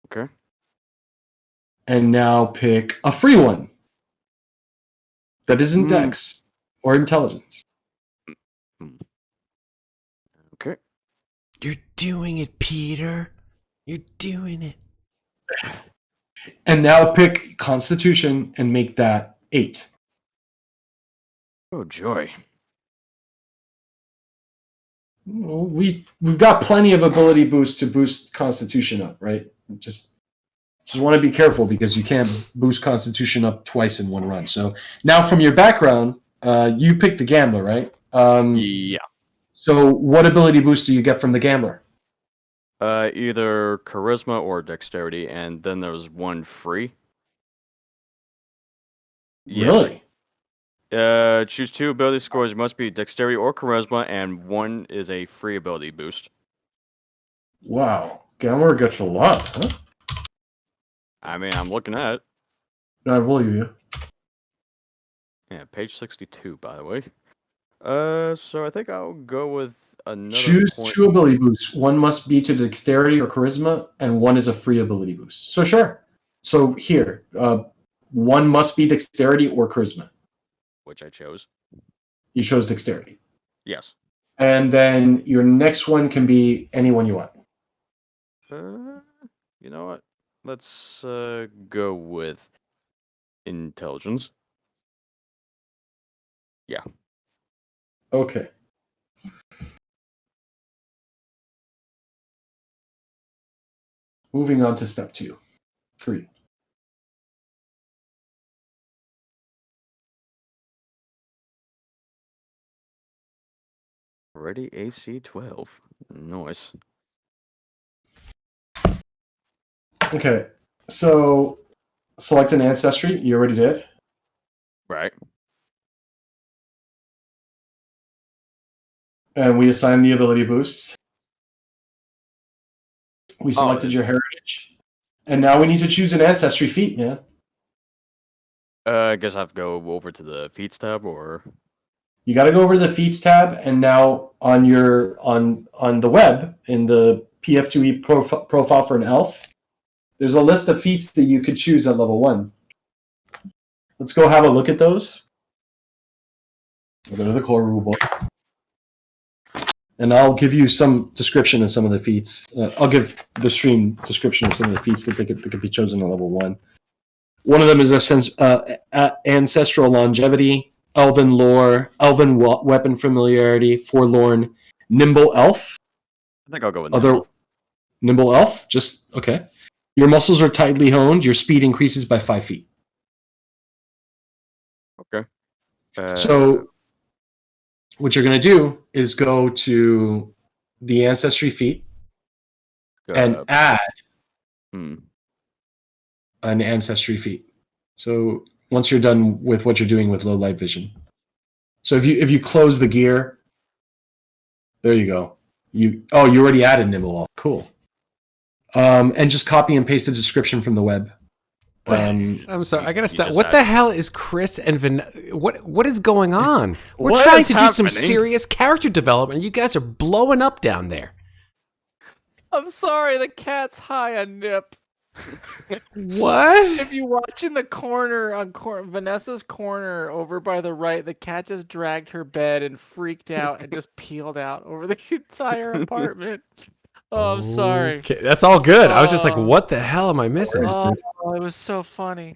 Okay. And now pick a free one that isn't Dex or intelligence. Okay. You're doing it, Peter. You're doing it. And now pick Constitution and make that 8. Oh, joy. Well, we've got plenty of ability boosts to boost Constitution up, right? Just want to be careful because you can't boost Constitution up twice in one run. So now from your background, you picked the Gambler, right? Yeah. So what ability boost do you get from the Gambler? Either charisma or dexterity, and then there's one free. Really? Choose 2 ability scores. Must be dexterity or charisma, and 1 is a free ability boost. Wow. Gambler gets a lot, huh? I mean, I'm looking at it. I believe you. Yeah, page 62, by the way. So I think I'll go with another Choose point. 2 ability boosts. 1 must be to dexterity or charisma, and 1 is a free ability boost. So sure. So here, 1 must be dexterity or charisma. Which I chose. You chose dexterity. Yes. And then your next one can be any one you want. You know what? Let's go with intelligence. Yeah. Okay. Moving on to step 2. 3. Already AC 12. Nice. Okay. So select an ancestry. You already did. Right. And we assign the ability boosts. We selected your heritage. And now we need to choose an ancestry feat, man. I guess I have to go over to the feats tab, or You got to go over to the feats tab, and now on your on the web in the PF2E profile for an elf, there's a list of feats that you could choose at level 1. Let's go have a look at those. We'll go to the core rulebook. And I'll give you some description of some of the feats. I'll give the stream description of some of the feats that could be chosen at level 1. One of them is ancestral longevity, elven lore, elven weapon familiarity, forlorn, nimble elf. I think I'll go with nimble. Nimble elf, just okay. Your muscles are tightly honed. Your speed increases by 5 feet. Okay. So what you're going to do is go to the Ancestry Feat and add an Ancestry Feat. So once you're done with what you're doing with low light vision. So if you close the gear, there you go. You already added Nimble Elf. Cool. And just copy and paste the description from the web. I'm sorry, I gotta stop. just What the add- hell is Chris and What is going on? We're What trying is to do some happening? serious character development. You guys are blowing up down there. I'm sorry, the cat's high on nip. What? If you watch in the corner on Vanessa's corner over by the right, the cat just dragged her bed and freaked out and just peeled out over the entire apartment. Oh, I'm sorry. Okay, that's all good. I was just like, Oh. what the hell am I missing? Oh, it was so funny.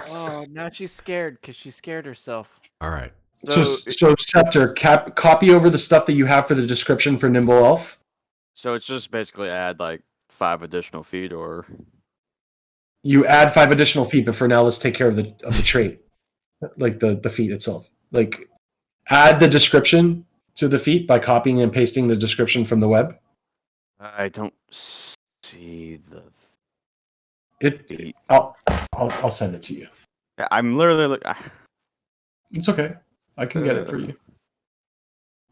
Oh, now she's scared because she scared herself. All right. So Septur, copy over the stuff that you have for the description for Nimble Elf. So it's just basically add like 5 additional feet, or You add 5 additional feet, but for now, let's take care of the trait, like the feat itself. Like, add the description to the feat by copying and pasting the description from the web. I don't see the. I'll send it to you. I'm literally It's okay. I can get it for you.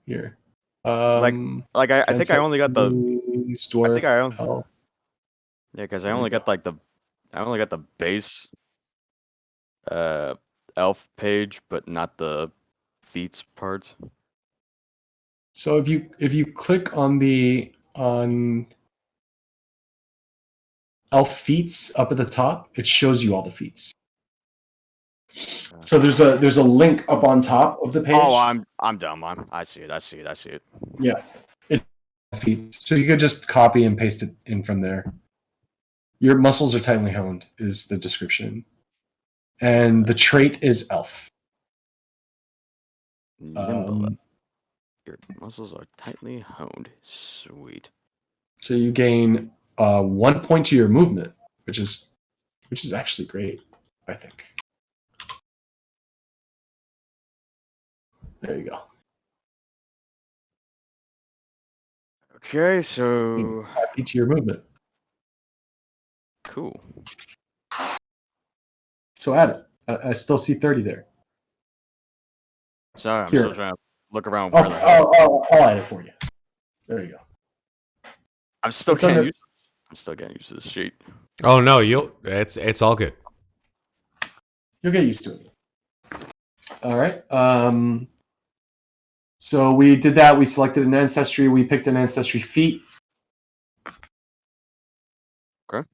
Here. I think I only got the. Dwarf, I think I only. elf. Yeah, because I only got like the. I only got the base. Elf page, but not the feats part. So if you click on elf feats up at the top, it shows you all the feats. So there's a link up on top of the page. Oh, I'm dumb. I see it. Yeah. Feats. So you could just copy and paste it in from there. Your muscles are tightly honed is the description. And the trait is elf. Nimble. Your muscles are tightly honed. Sweet. So you gain 1 point to your movement, which is actually great, I think. There you go. Okay, so Happy to your movement. cool. So add it. I still see 30 there. Sorry, I'm Here. still trying to look around. Where I'll add it for you. There you go. I'm still It's getting under- used. I'm still getting used to this sheet. Oh no, it's all good. You'll get used to it. All right. So we did that. We selected an ancestry. We picked an ancestry feat. Okay.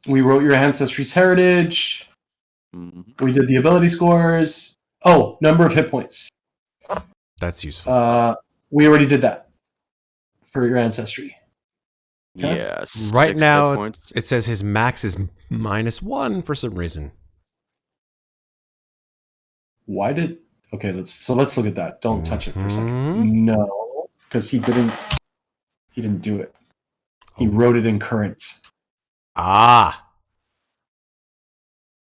We wrote your ancestry's heritage. Mm-hmm. We did the ability scores. Oh, number of hit points. That's useful. We already did that for your ancestry. Okay. Yeah. Right 6 now, hit points. it says his max is -1 for some reason. Why did? Okay, let's look at that. Don't touch it for a Mhm. second. No, because he didn't do it. He wrote it in current. Ah,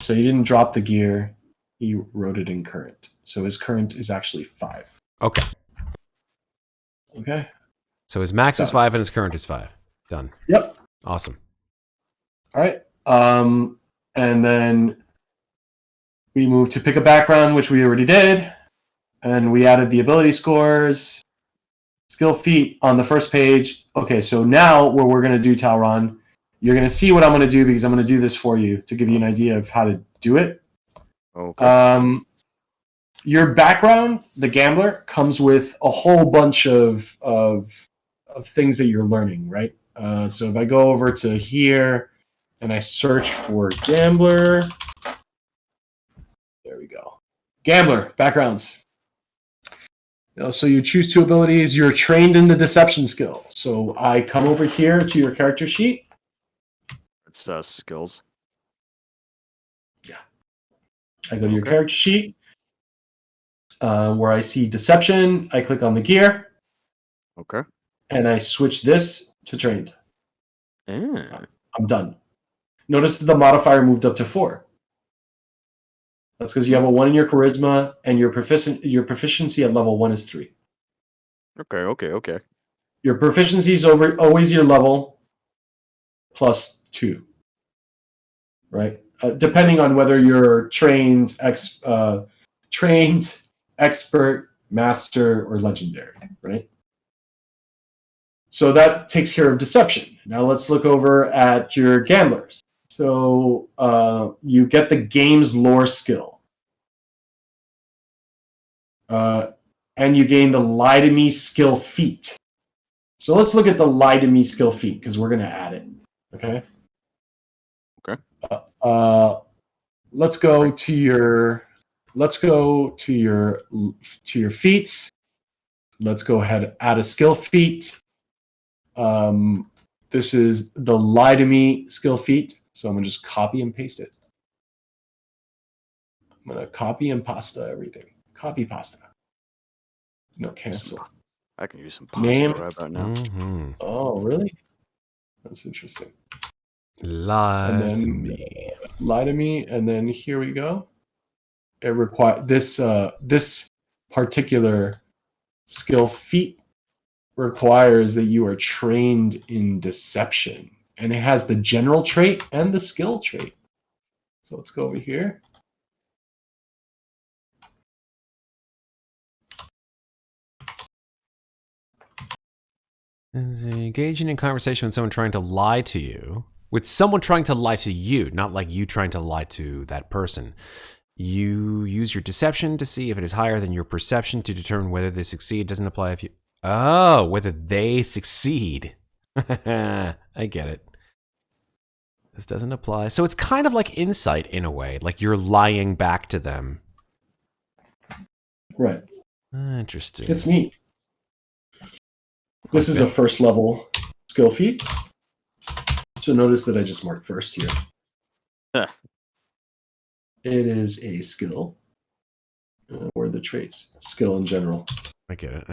So he didn't drop the gear. He wrote it in current. So his current is actually 5. okay. Okay. So his max is Done. 5 and his current is 5. Done. Yep. Awesome. All right. And then we moved to pick a background, which we already did. And we added the ability scores, skill feat on the first page. Okay, so now what we're going to do, Talron, you're going to see what I'm going to do because I'm going to do this for you to give you an idea of how to do it. Okay. Your background, the gambler, comes with a whole bunch of things that you're learning, right? So if I go over to here and I search for gambler, there we go. Gambler backgrounds. So you choose 2 abilities. You're trained in the deception skill. So I come over here to your character sheet. It's skills. I go to your character sheet where I see deception. I click on the gear. Okay. And I switch this to trained. Yeah. I'm done. Notice that the modifier moved up to 4. That's because you have a 1 in your charisma, and your proficiency at level 1 is 3. Okay. Your proficiency is always your level plus 2, right? Depending on whether you're trained, expert, master, or legendary, right? So that takes care of deception. Now let's look over at your gamblers. So you get the game's lore skill. And you gain the lie to me skill feat. So let's look at the lie to me skill feat because we're going to add it. Okay. Let's go to your feats. Let's go ahead and add a skill feat. This is the lie to me skill feat. So I'm going to just copy and paste it. I'm going to copy and pasta everything. Copy pasta. No, cancel. I can use some pasta right about now. Mm-hmm. Oh, really? That's interesting. Lie to me. Lie to me, and then here we go. It requires this particular skill feat requires that you are trained in deception, and it has the general trait and the skill trait. So let's go over here. Engaging in conversation with someone trying to lie to you. With someone trying to lie to you, not like you trying to lie to that person. You use your deception to see if it is higher than your perception to determine whether they succeed. Doesn't apply if you... Oh, whether they succeed. I get it. This doesn't apply. So it's kind of like insight in a way. Like you're lying back to them. Right. Interesting. It's neat. This is a first level skill feat. So notice that I just marked first here. Huh. It is a skill. Or the traits. Skill in general. I get it.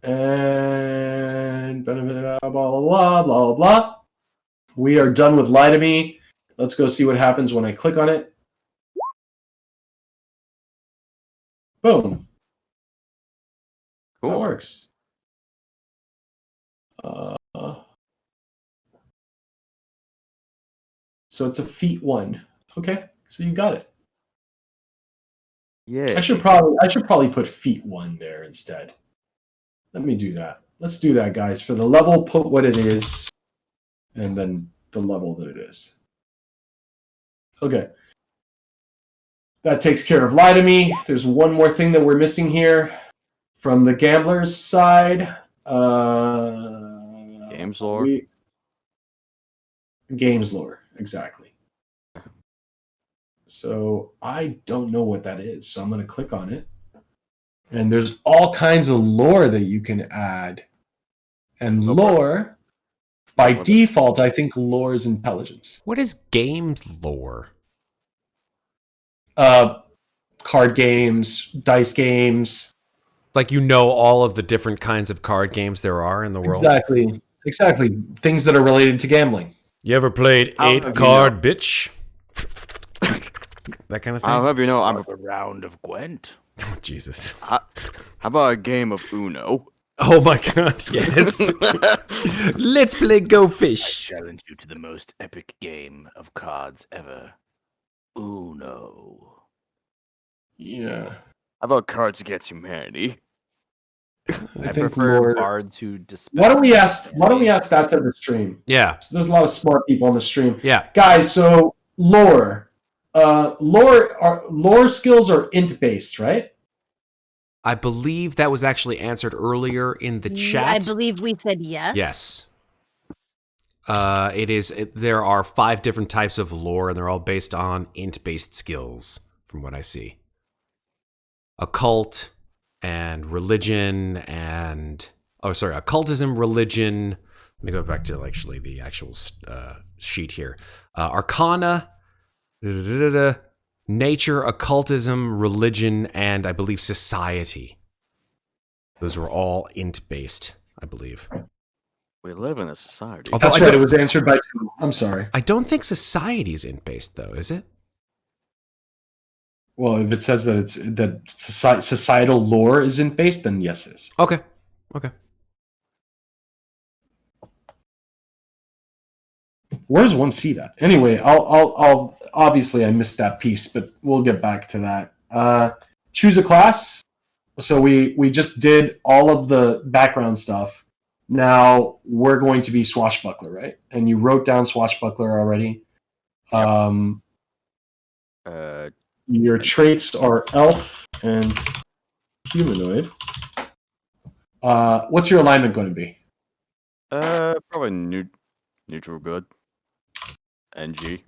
And blah, blah, blah, blah, blah. We are done with Lie to Me. Let's go see what happens when I click on it. Boom. Cool. That works. So it's a feat 1. Okay, so you got it. Yeah. I should probably put feat 1 there instead. Let me do that. Let's do that, guys. For the level, put what it is, and then the level that it is. Okay. That takes care of Lie to Me. There's one more thing that we're missing here from the gambler's side. Games lore. Games lore, exactly. So I don't know what that is, so I'm going to click on it. And there's all kinds of lore that you can add. And lore, by default, I think lore is intelligence. What is games lore? Card games, dice games. Like you know all of the different kinds of card games there are in the world? Exactly. Things that are related to gambling. You ever played 8-card bitch? That kind of thing? I'll have you know, I'm A round of Gwent. Oh, Jesus. How about a game of Uno? Oh my god, yes. Let's play Go I Fish. challenge you to the most epic game of cards ever. Uno. Yeah. How about Cards Against Humanity? I think prefer lore- bards who dispense. Why don't we ask that to the stream? Yeah, So there's a lot of smart people on the stream. yeah. Guys, so lore. Lore skills are int based, right? I believe that was actually answered earlier in the chat. I believe we said yes. Yes. There are 5 different types of lore, and they're all based on int-based skills, from what I see. occult and religion and occultism, religion. Let me go back to actually the actual sheet here. Arcana, nature, occultism, religion, and I believe society. Those were all int based, I believe. We live in a society. Although That's right. It was answered by 2. I'm sorry. I don't think society is int based though, is it? Well, if it says that societal lore is int based, then yes, it is. Okay. Where does one see that? Anyway, I'll obviously I missed that piece, but we'll get back to that. Choose a class. So we just did all of the background stuff. Now we're going to be Swashbuckler, right? And you wrote down Swashbuckler already. Yep. Your traits are elf and humanoid. What's your alignment going to be? Probably neutral good. NG.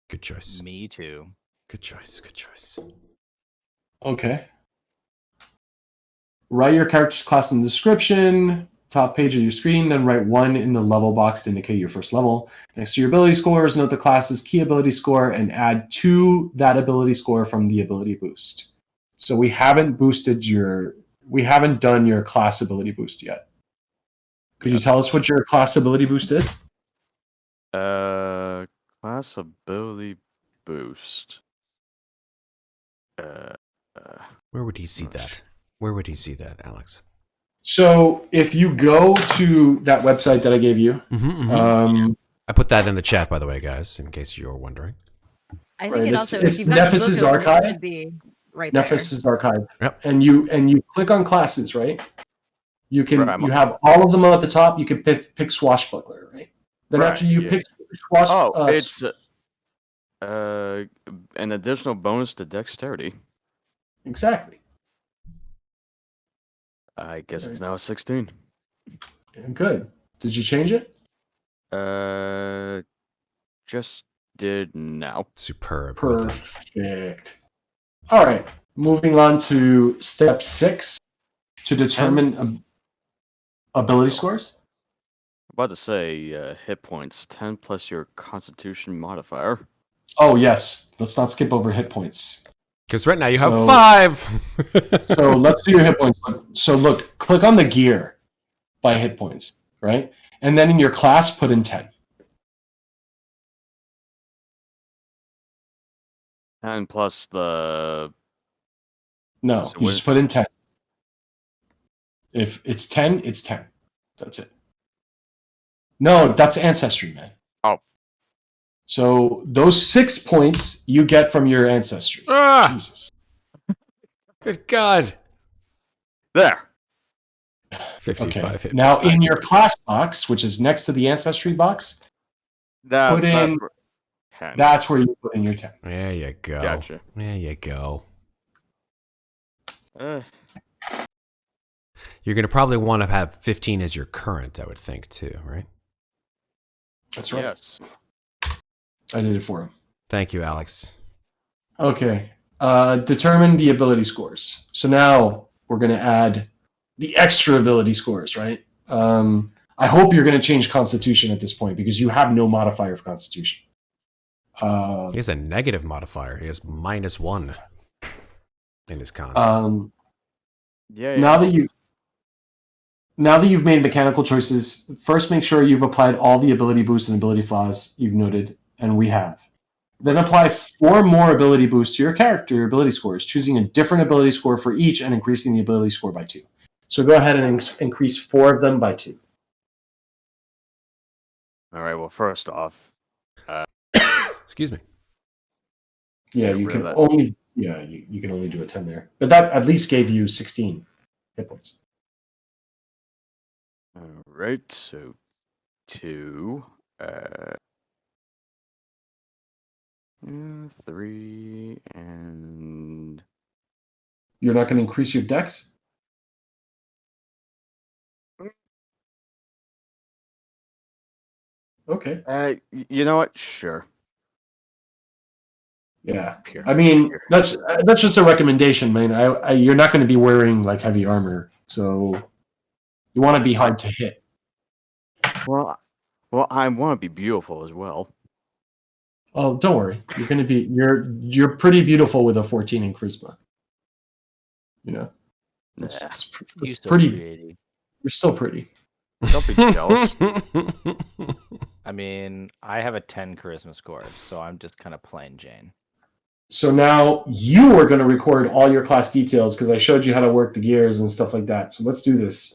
Good choice. Me too. Good choice. Okay. Write your character's class in the description, top page of your screen, then write 1 in the level box to indicate your first level. Next to your ability scores, note the class's key ability score and add to that ability score from the ability boost. So we haven't done your class ability boost yet. Could you tell us what your class ability boost is? Class ability boost. Where would he see that? Where would he see that, Alex? So if you go to that website that I gave you, I put that in the chat, by the way, guys, in case you're wondering. I think Right, it it's- also, it's if you've got the Nephis' book, archive. it should be right there. Nephis' archive. Yep. And you click on classes, right? You can Right, you have all of them at the top. You can pick Swashbuckler, right? Then Right, after you yeah. pick It's an additional bonus to dexterity. exactly. I guess it's now a 16. Good. Did you change it? Just did now. Superb. Well done. Perfect. All right. Moving on to step 6 to determine ability scores. I'm about to say hit points 10 plus your Constitution modifier. Oh yes. Let's not skip over hit points. Because right now you have So- 5. So let's do your hit points. So look, click on the gear by hit points, right? And then in your class, put in 10. 10 plus the. No, So you what- just put in 10. If it's 10, it's 10. That's it. No, that's Ancestry, man. Oh. So those 6 points you get from your Ancestry. Ah, Jesus. good God. There! 55 Okay. hit Now points. in your class box, which is next to the Ancestry box, That, Put in- 10. that's where you put in your 10. There you go. Gotcha. There you go. Uh, You're going to probably want to have 15 as your current, I would think, too, right? That's right. yes. I did it for him. Thank you, Alex. Okay. Determine the ability scores. So now we're going to add the extra ability scores, right? I hope you're going to change Constitution at this point because you have no modifier for Constitution. He has a negative modifier. He has -1 in his con. Yeah. Now that you've made mechanical choices, first make sure you've applied all the ability boosts and ability flaws you've noted, and we have. Then apply 4 more ability boosts to your character ability scores, choosing a different ability score for each and increasing the ability score by 2. So go ahead and increase 4 of them by 2. All right, well, first off, Excuse me. Yeah, Get you rid can of that. only you can only do a 10 there. But that at least gave you 16 hit points. all right, so 2, 3, and You're not going to increase your dex? Okay. you know what? Sure. Yeah. Pure. I mean, that's just a recommendation, man. You're not going to be wearing like heavy armor, so you want to be hard to hit. Well, I want to be beautiful as well. Oh, don't worry. You're going to be you're pretty beautiful with a 14 in charisma. You know, it's You so pretty. pretty. You're still pretty. Don't be jealous. I mean, I have a 10 charisma score, so I'm just kind of plain Jane. So now you are going to record all your class details because I showed you how to work the gears and stuff like that. So let's do this.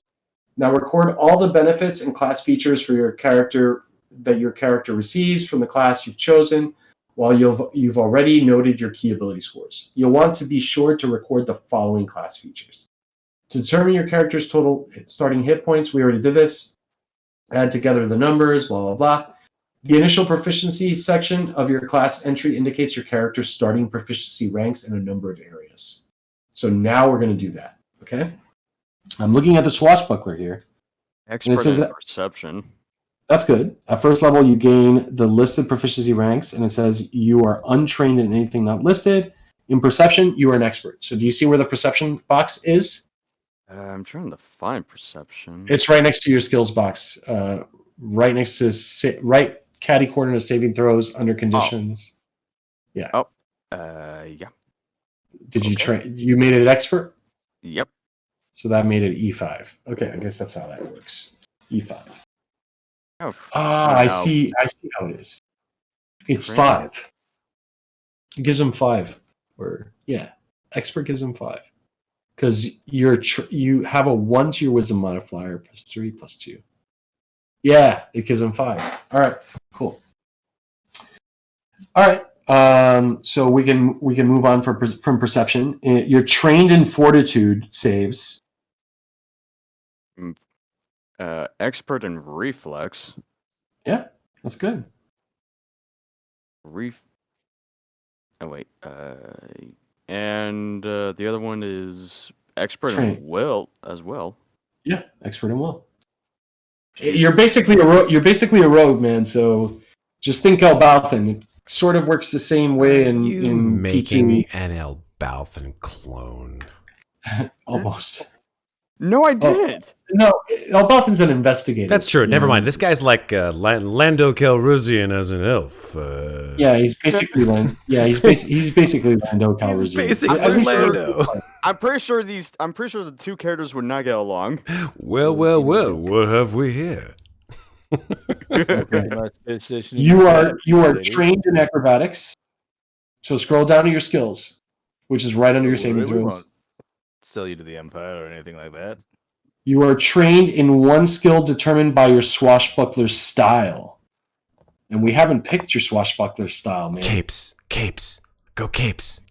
Now record all the benefits and class features for your character that your character receives from the class you've chosen, while you've already noted your key ability scores. You'll want to be sure to record the following class features. To determine your character's total starting hit points, we already did this. Add together the numbers, blah, blah, blah. The initial proficiency section of your class entry indicates your character's starting proficiency ranks in a number of areas. So now we're going to do that, okay? I'm looking at the Swashbuckler here. Expert in perception. That's good. At first level, you gain the listed proficiency ranks, and it says you are untrained in anything not listed. In perception, you are an expert. So do you see where the perception box is? I'm trying to find perception. It's right next to your skills box. Right next to right catty corner to saving throws under conditions. Yeah. Oh. Yeah. Did you train? You made it expert? Yep. So that made it E5. Okay, I guess that's how that works. E5. I see how it is. It's 5. It gives him 5. Or yeah, expert gives him 5. Because you have a 1 to your wisdom modifier plus 3 plus 2. Yeah, it gives him 5. All right, cool. All right, so we can move on from perception. You're trained in fortitude saves. Expert in reflex. Yeah, that's good. Oh wait. And the other one is expert Train. in will as well. Yeah, expert in will. You're basically a rogue, man. So just think Elbalthan. It sort of works the same way in making PT. an Elbalthan clone. Almost. No, I did. No, Elbalthan's an investigator. That's true. Never mind. This guy's like Lando Calrissian as an elf. Yeah, he's basically he's basically Lando Calrissian. He's basically Lando. I'm pretty sure the two characters would not get along. Well, what have we here? Okay. You are trained in acrobatics. So scroll down to your skills, which is right under your saving throws. Sell you to the Empire or anything like that. You are trained in one skill determined by your swashbuckler style. And we haven't picked your swashbuckler style, man. Capes. Go capes.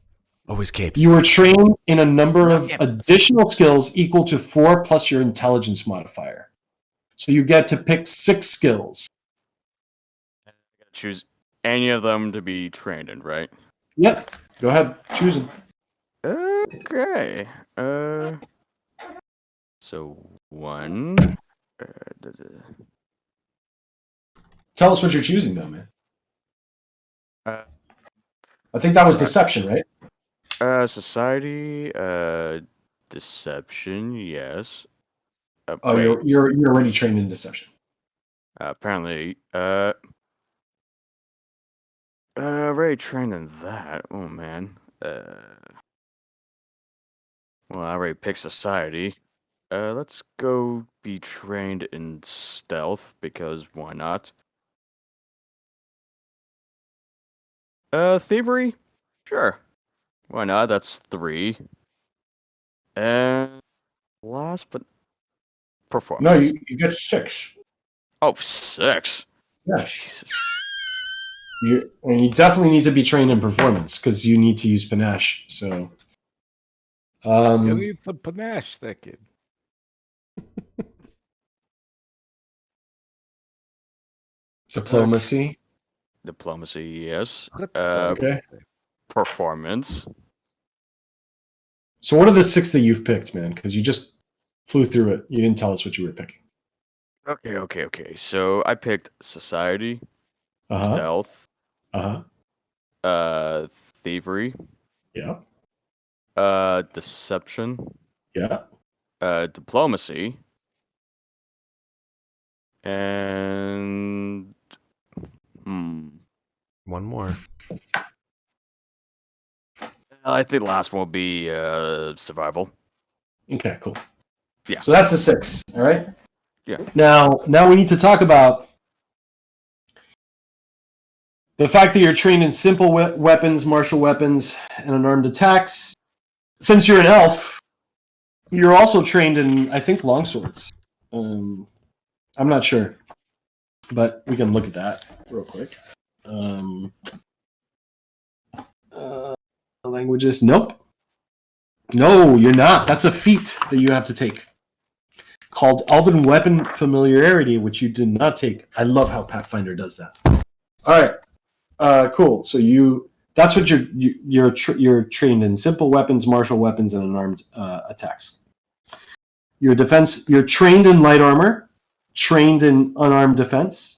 Always capes. You are trained in a number of additional skills equal to 4 plus your intelligence modifier. So you get to pick 6 skills. Choose any of them to be trained in, right? Yep. Go ahead. Choose them. Okay. So 1. Tell us what you're choosing, though, man. I think that was deception, right? Society, deception, yes. You're already trained in deception. Apparently, already trained in that. Oh man. Well, I already picked society. Let's go be trained in stealth because why not? Thievery, sure. Why not? That's 3. And last but performance. No, you get 6. Oh, 6. Yeah. Jesus. And you definitely need to be trained in performance because you need to use panache. So, You need some panache, that kid. diplomacy. Diplomacy, yes. Okay. Performance. So, what are the 6 that you've picked, man? Because you just flew through it. You didn't tell us what you were picking. Okay. So I picked society, stealth, thievery. Yeah. Deception. Yeah. Diplomacy. And One more. I think the last one will be survival. Okay, cool. Yeah. So that's the 6, all right? Yeah. Now we need to talk about the fact that you're trained in simple weapons, martial weapons, and unarmed attacks. Since you're an elf, you're also trained in, I think, longswords. I'm not sure, but we can look at that real quick. Languages? Nope. No, you're not. That's a feat that you have to take, called Elven Weapon Familiarity, which you did not take. I love how Pathfinder does that. All right. Cool. So that's what you're trained in: simple weapons, martial weapons, and unarmed attacks. Your defense. You're trained in light armor, trained in unarmed defense,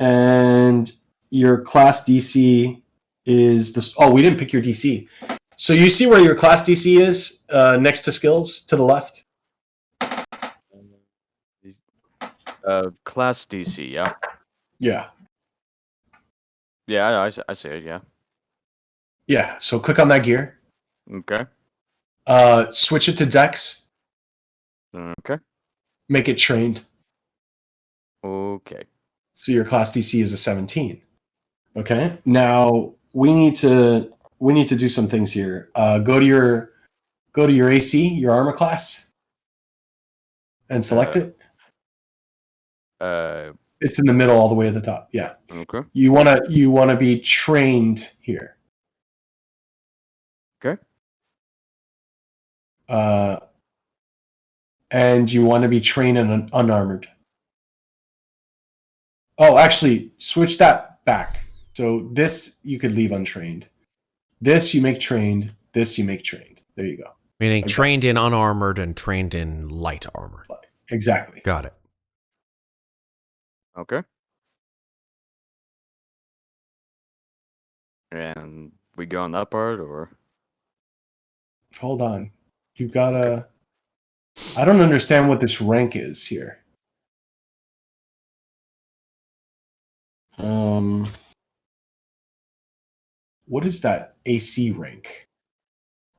and your class DC is this. Oh, we didn't pick your DC. So you see where your class DC is next to skills to the left. Class DC. Yeah. Yeah. Yeah, I see it. Yeah. Yeah. So click on that gear. Okay. Switch it to Dex. Okay. Make it trained. Okay. So your class DC is a 17. Okay. Now we need to do some things here. Go to your AC, your armor class, and select it. It's in the middle, all the way at the top. Yeah. Okay. You wanna be trained here. Okay. And you want to be trained in unarmored. Oh, actually, switch that back. So this you could leave untrained. This you make trained. This you make trained. There you go. Meaning Okay. trained in unarmored and trained in light armor. Exactly. Got it. Okay. And we go on that part, or Hold on. You gotta. I don't understand what this rank is here. What is that AC rank?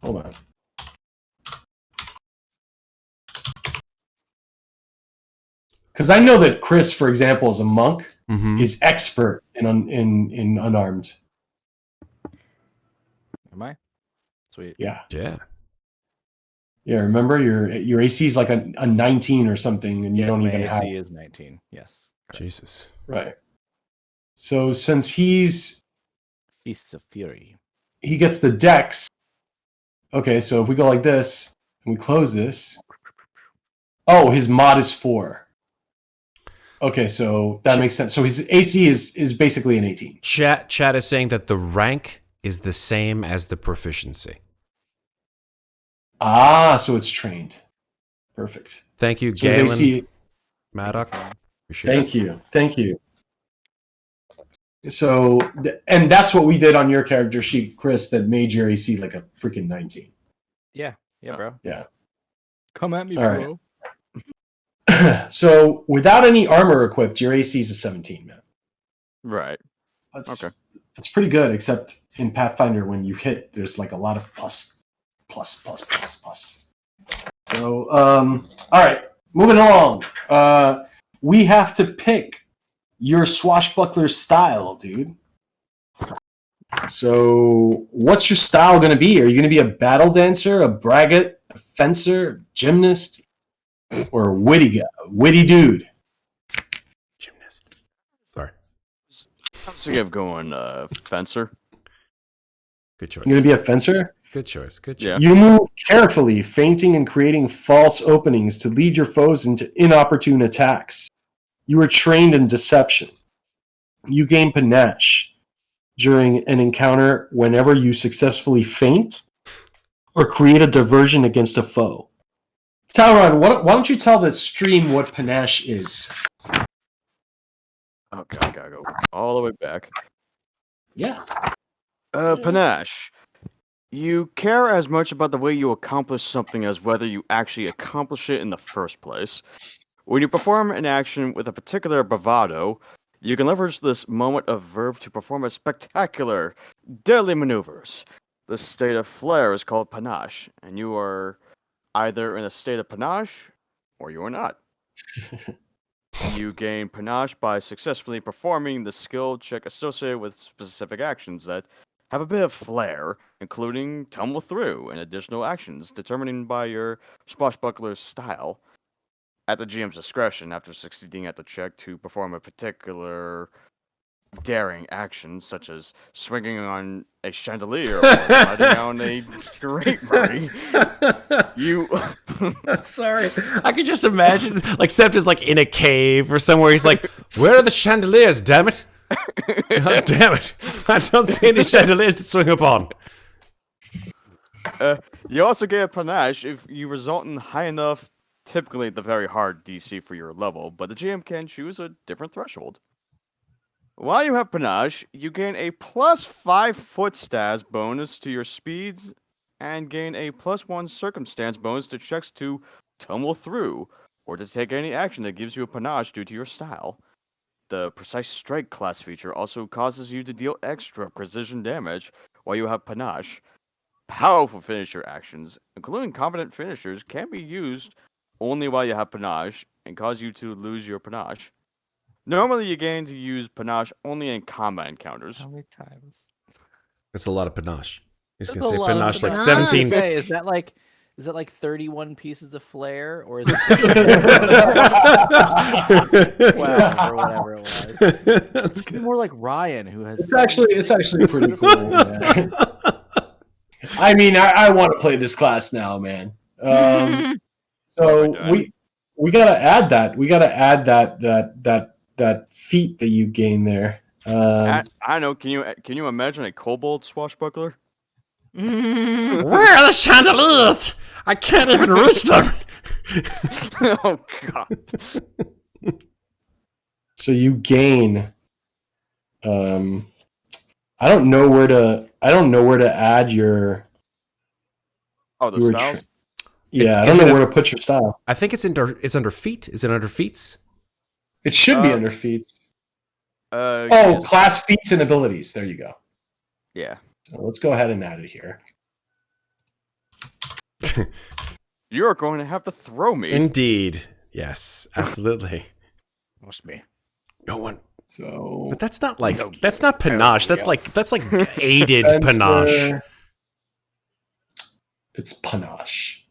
Hold on. Because I know that Chris, for example, as a monk, Mm-hmm. is expert in unarmed. Am I? Sweet. Yeah. Yeah. Yeah, remember your AC is like a 19 or something, and you Yes, don't my even AC have is 19. Yes. correct. Jesus. right. So since he Feasts of Fury. gets the dex, okay. So if we go like this and we close this, oh, his mod is 4. Okay, so that makes sense. So his AC is basically an 18. Chat is saying that the rank is the same as the proficiency. Ah, so it's trained. Perfect. Thank you, So his Galen AC. Maddock. Appreciate it. Thank you. So, and that's what we did on your character sheet, Chris, that made your AC like a freaking 19. Yeah, bro. Yeah. Come at me, All bro. right. So, without any armor equipped, your AC is a 17, man. right? That's, Okay. That's pretty good, except in Pathfinder, when you hit, there's like a lot of plus. So, all right, moving along. We have to pick your swashbuckler style, dude. So, what's your style going to be? Are you going to be a battle dancer, a braggart, a fencer, gymnast, or a witty dude? Gymnast. Sorry. I'm thinking of going fencer. Good choice. You're going to be a fencer? Good choice. Good choice. Yeah. You move carefully, feinting and creating false openings to lead your foes into inopportune attacks. You are trained in deception. You gain panache during an encounter whenever you successfully feint or create a diversion against a foe. Talron, why don't you tell the stream what panache is? Okay, I gotta go all the way back. Yeah. Panache. You care as much about the way you accomplish something as whether you actually accomplish it in the first place. When you perform an action with a particular bravado, you can leverage this moment of verve to perform a spectacular, deadly maneuvers. The state of flair is called panache, and you are either in a state of panache or you are not. You gain panache by successfully performing the skill check associated with specific actions that have a bit of flair, including tumble through and additional actions determined by your swashbuckler's style. At the GM's discretion, after succeeding at the check to perform a particular daring action, such as swinging on a chandelier or riding down a drapery, you. Sorry, I could just imagine like Septur's like in a cave or somewhere. He's like, "Where are the chandeliers? Damn it! God damn it! I don't see any chandeliers to swing upon." You also get a panache if you result in high enough, typically the very hard DC for your level, but the GM can choose a different threshold. While you have panache, you gain a +5 foot stats bonus to your speeds and gain a +1 circumstance bonus to checks to tumble through or to take any action that gives you a panache due to your style. The precise strike class feature also causes you to deal extra precision damage while you have panache. Powerful finisher actions, including confident finishers, can be used only while you have panache and cause you to lose your panache. Normally, you gain to use panache only in combat encounters. How many times? That's a lot of panache. He's That's gonna say a lot of panache like panache. 17. Say, is that like 31 pieces of flair, or is it wow, or whatever it was? That's It's good. more like Ryan, who has. It's actually pretty cool. Yeah. I mean, I want to play this class now, man. So we gotta add that. We gotta add that feat that you gain there. I know. Can you imagine a kobold swashbuckler? Where are the chandeliers? I can't even reach them. Oh god. So you gain. I don't know where to add your. Oh, the your styles. Yeah, I Is don't it know a- where to put your style. I think it's under feet. Is it under feats? It should be under feats. Oh, Yes. class feats and abilities. There you go. Yeah. So let's go ahead and add it here. You're going to have to throw me. Indeed. Yes, absolutely. Must be. No one. So But that's not like that's not panache. That's like aided panache. Spencer. It's panache.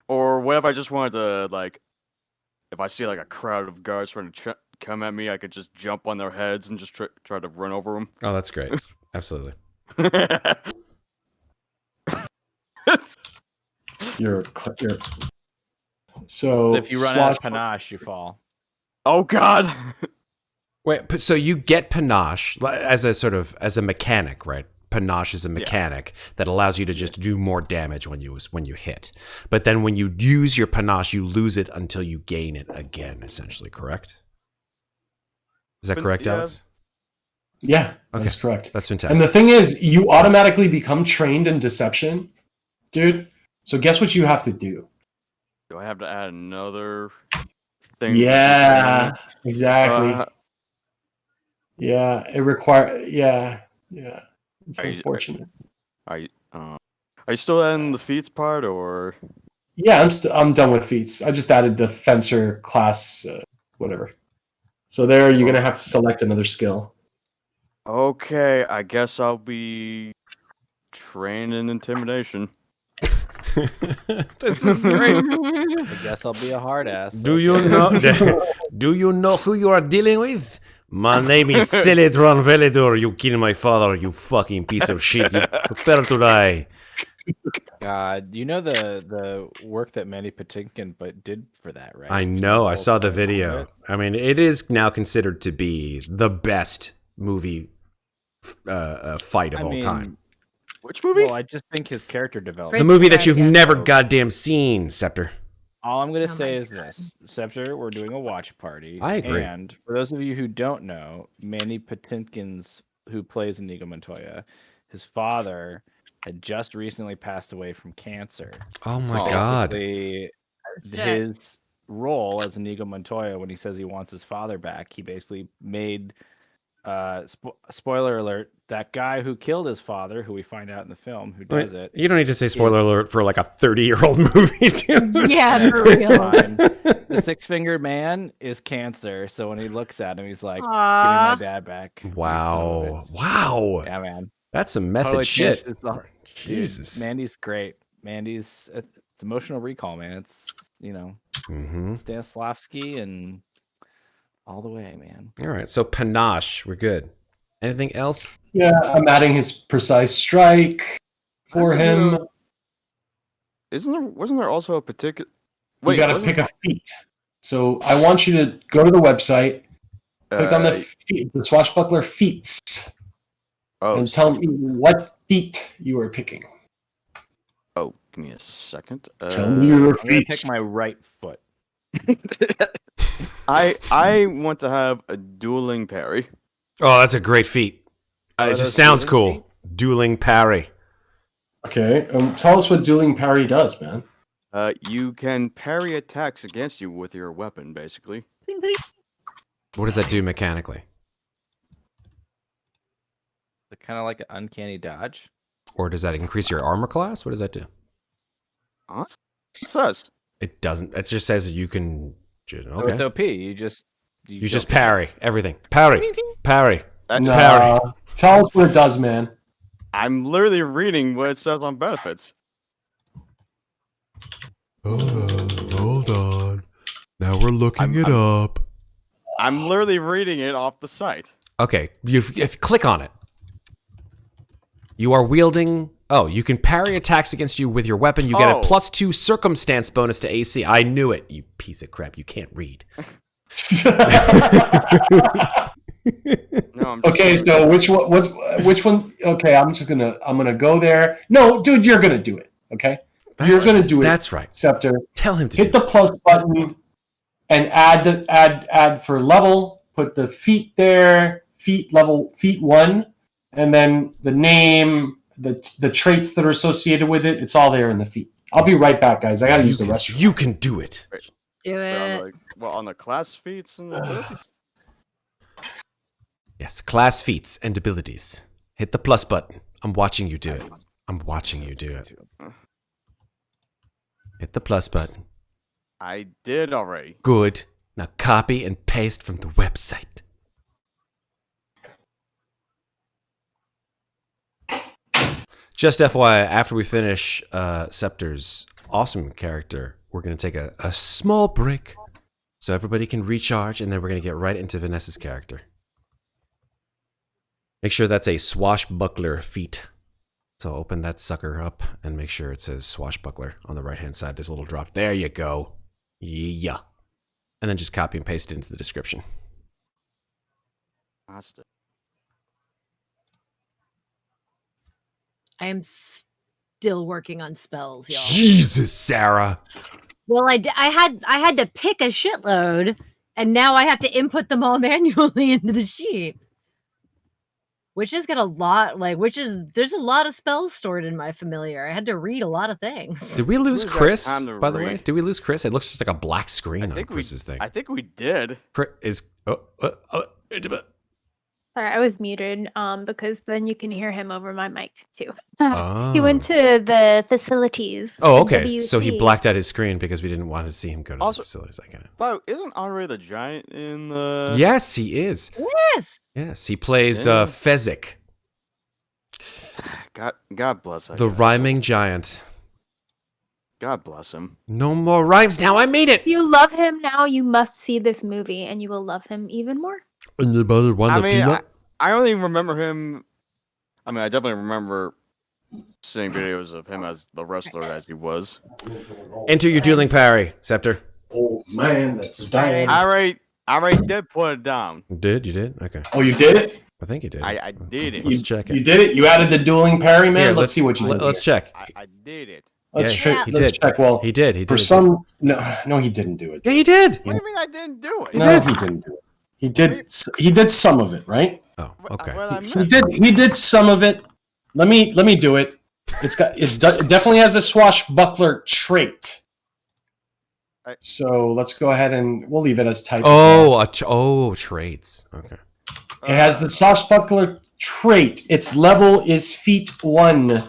Or what if I just wanted to, like, if I see like a crowd of guards trying to come at me, I could just jump on their heads and just try to run over them. Oh, that's great. Absolutely. You're so If you run out of panache, you fall. Oh god. Wait, so you get panache as a mechanic, right? Panache is a mechanic that allows you to just do more damage when you hit. But then when you use your panache, you lose it until you gain it again, essentially, correct? Is that correct, yeah. Alex? Yeah, Okay. that's correct. That's fantastic. And the thing is, you automatically become trained in deception, dude. So guess what you have to do? Do I have to add another thing? Yeah, exactly. Yeah, it requires. Yeah. It's unfortunate. Are you still adding the feats part, or? Yeah, I'm done with feats. I just added the fencer class, whatever. So there, you're gonna have to select another skill. Okay, I guess I'll be trained in intimidation. This is great. I guess I'll be a hard ass. Do you know who you are dealing with? My name is Celidron Velidor. You killed my father, you fucking piece of shit. You prepare to die. God, you know the work that Manny Patinkin did for that, right? I know. I saw the video. I mean, it is now considered to be the best movie fight of all time. Which movie? Well, I just think his character development. The movie that you've Yeah. never goddamn seen, Septur. All I'm gonna Oh say my is this, Septur, we're doing a watch party. I agree. And for those of you who don't know, Manny Patinkin's who plays Inigo Montoya, his father had just recently passed away from cancer. Oh my So god. basically, his role as Inigo Montoya, when he says he wants his father back, he basically made spoiler alert, that guy who killed his father, who we find out in the film who does it. You don't need to say spoiler alert for like a 30-year-old movie. Yeah, for real. Fine. The six-fingered man is cancer, so when he looks at him, he's like, "Give me my dad back." Wow. Wow. Yeah, man. That's some method Totally shit. Jesus. Dude, Mandy's great. Mandy's it's emotional recall, man. It's Stanislavski and all the way, man. All right. So panache, we're good. Anything else? Yeah, I'm adding his precise strike for him. Wasn't there also a particular? You got to pick a feat. So I want you to go to the website, click on the Swashbuckler Feats, and tell me what feat you are picking. Oh, give me a second. Tell me your I'm gonna feat. pick my right foot. I want to have a dueling parry. Oh, that's a great feat. It just sounds cool. Dueling parry. Okay, tell us what dueling parry does, man. You can parry attacks against you with your weapon, basically. What does that do mechanically? It's kind of like an uncanny dodge. Or does that increase your armor class? What does that do? It says. It doesn't. It just says you can. Okay. So it's OP. You just parry everything. Parry. Parry. That's parry. Tell us what it does, man. I'm literally reading what it says on benefits. Hold on. Now we're looking it up. I'm literally reading it off the site. Okay, if you click on it. You are wielding... Oh, you can parry attacks against you with your weapon. You get a +2 circumstance bonus to AC. I knew it, you piece of crap. You can't read. No, okay, so which one? Okay, I'm gonna go there. No, dude, you're gonna do it. Okay, you're gonna do it. That's right. Septur. Tell him to hit the plus button and add for level. Put the feat there. Feat level, feat 1, and then the name, the traits that are associated with it. It's all there in the feat. I'll be right back, guys. I gotta use the restroom. You can do it. Do it. On the class feats and abilities? Yes, class feats and abilities. Hit the plus button. I'm watching you do it. I'm watching you do it. Hit the plus button. I did already. Good. Now copy and paste from the website. Just FYI, after we finish Septur's awesome character, we're going to take a small break so everybody can recharge, and then we're going to get right into Vanessa's character. Make sure that's a swashbuckler feat. So open that sucker up and make sure it says swashbuckler on the right-hand side. There's a little drop. There you go. Yeah. And then just copy and paste it into the description. I am still working on spells, y'all. Jesus, Sarah. Well, I had to pick a shitload, and now I have to input them all manually into the sheet. Witches get a lot, there's a lot of spells stored in my familiar. I had to read a lot of things. Did we lose Chris, by the way? Did we lose Chris? It looks just like a black screen on Chris's thing. I think we did. Chris is... Sorry, I was muted because then you can hear him over my mic too. Oh. He went to the facilities. Oh, okay. WC. So he blacked out his screen because we didn't want to see him go to Also, the facilities. I get it. But isn't Andre the Giant in the... Yes, he is. Yes, he plays Fezzik. God bless him. The rhyming giant. God bless him. No more rhymes now. I made it. If you love him now, you must see this movie and you will love him even more. And the brother won the peanut? I only remember him... I mean, I definitely remember seeing videos of him as the wrestler as he was. Enter your dueling parry, Septur. Oh, man, that's dying. I already did put it down. You did? Okay. Oh, you did it? I think you did. I did it. Let's check it. You did it? You added the dueling parry, man? Here, let's see what you did. Let's check. I did it. Let's check. He Let's did. check. Well, He did. for some... No, he didn't do it. Yeah, he did. What do you mean I didn't do it? No, he didn't do it. He did some of it, right? Oh, okay. Well, I He meant- did some of it. Let me do it. It definitely has a swashbuckler trait. So let's go ahead and we'll leave it as type. Traits. Okay. It has the swashbuckler trait. Its level is feat 1.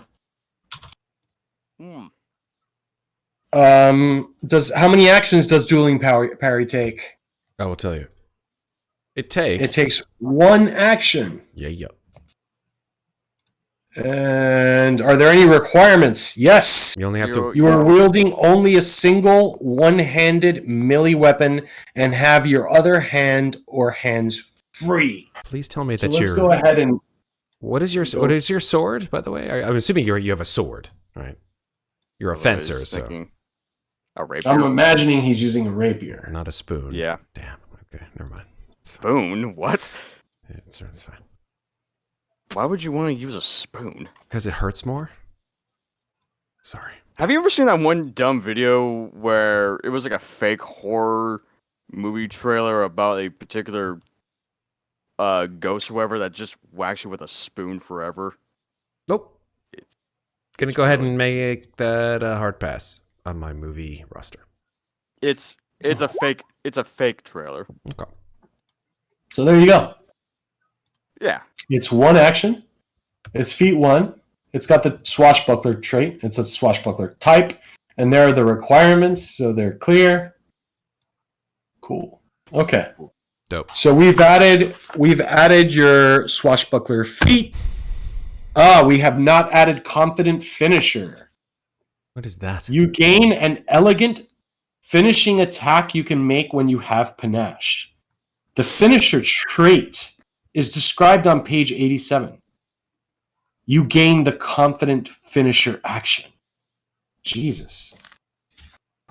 How many actions does dueling parry take? I will tell you. It takes 1 action. Yeah. And are there any requirements? Yes. You only have to. You are wielding only a single one-handed melee weapon and have your other hand or hands free. Please tell me So that let's you're. go ahead and What is your sword, by the way? I'm assuming you have a sword, right? You're a fencer, so A rapier. I'm imagining he's using a rapier. not a spoon. Yeah. Damn. Okay, never mind. Spoon? What? It's fine. Why would you want to use a spoon? Because it hurts more. Sorry. Have you ever seen that one dumb video where it was like a fake horror movie trailer about a particular ghost or whatever that just whacks you with a spoon forever? Nope. Gonna go ahead and make that a hard pass on my movie roster. It's a fake trailer. Okay. So there you go. Yeah. It's 1 action. It's feat 1. It's got the swashbuckler trait. It's a swashbuckler type. And there are the requirements, so they're clear. Cool. Okay. Dope. So we've added your swashbuckler feat. We have not added confident finisher. What is that? You gain an elegant finishing attack you can make when you have panache. The finisher trait is described on page 87. You gain the confident finisher action. Jesus.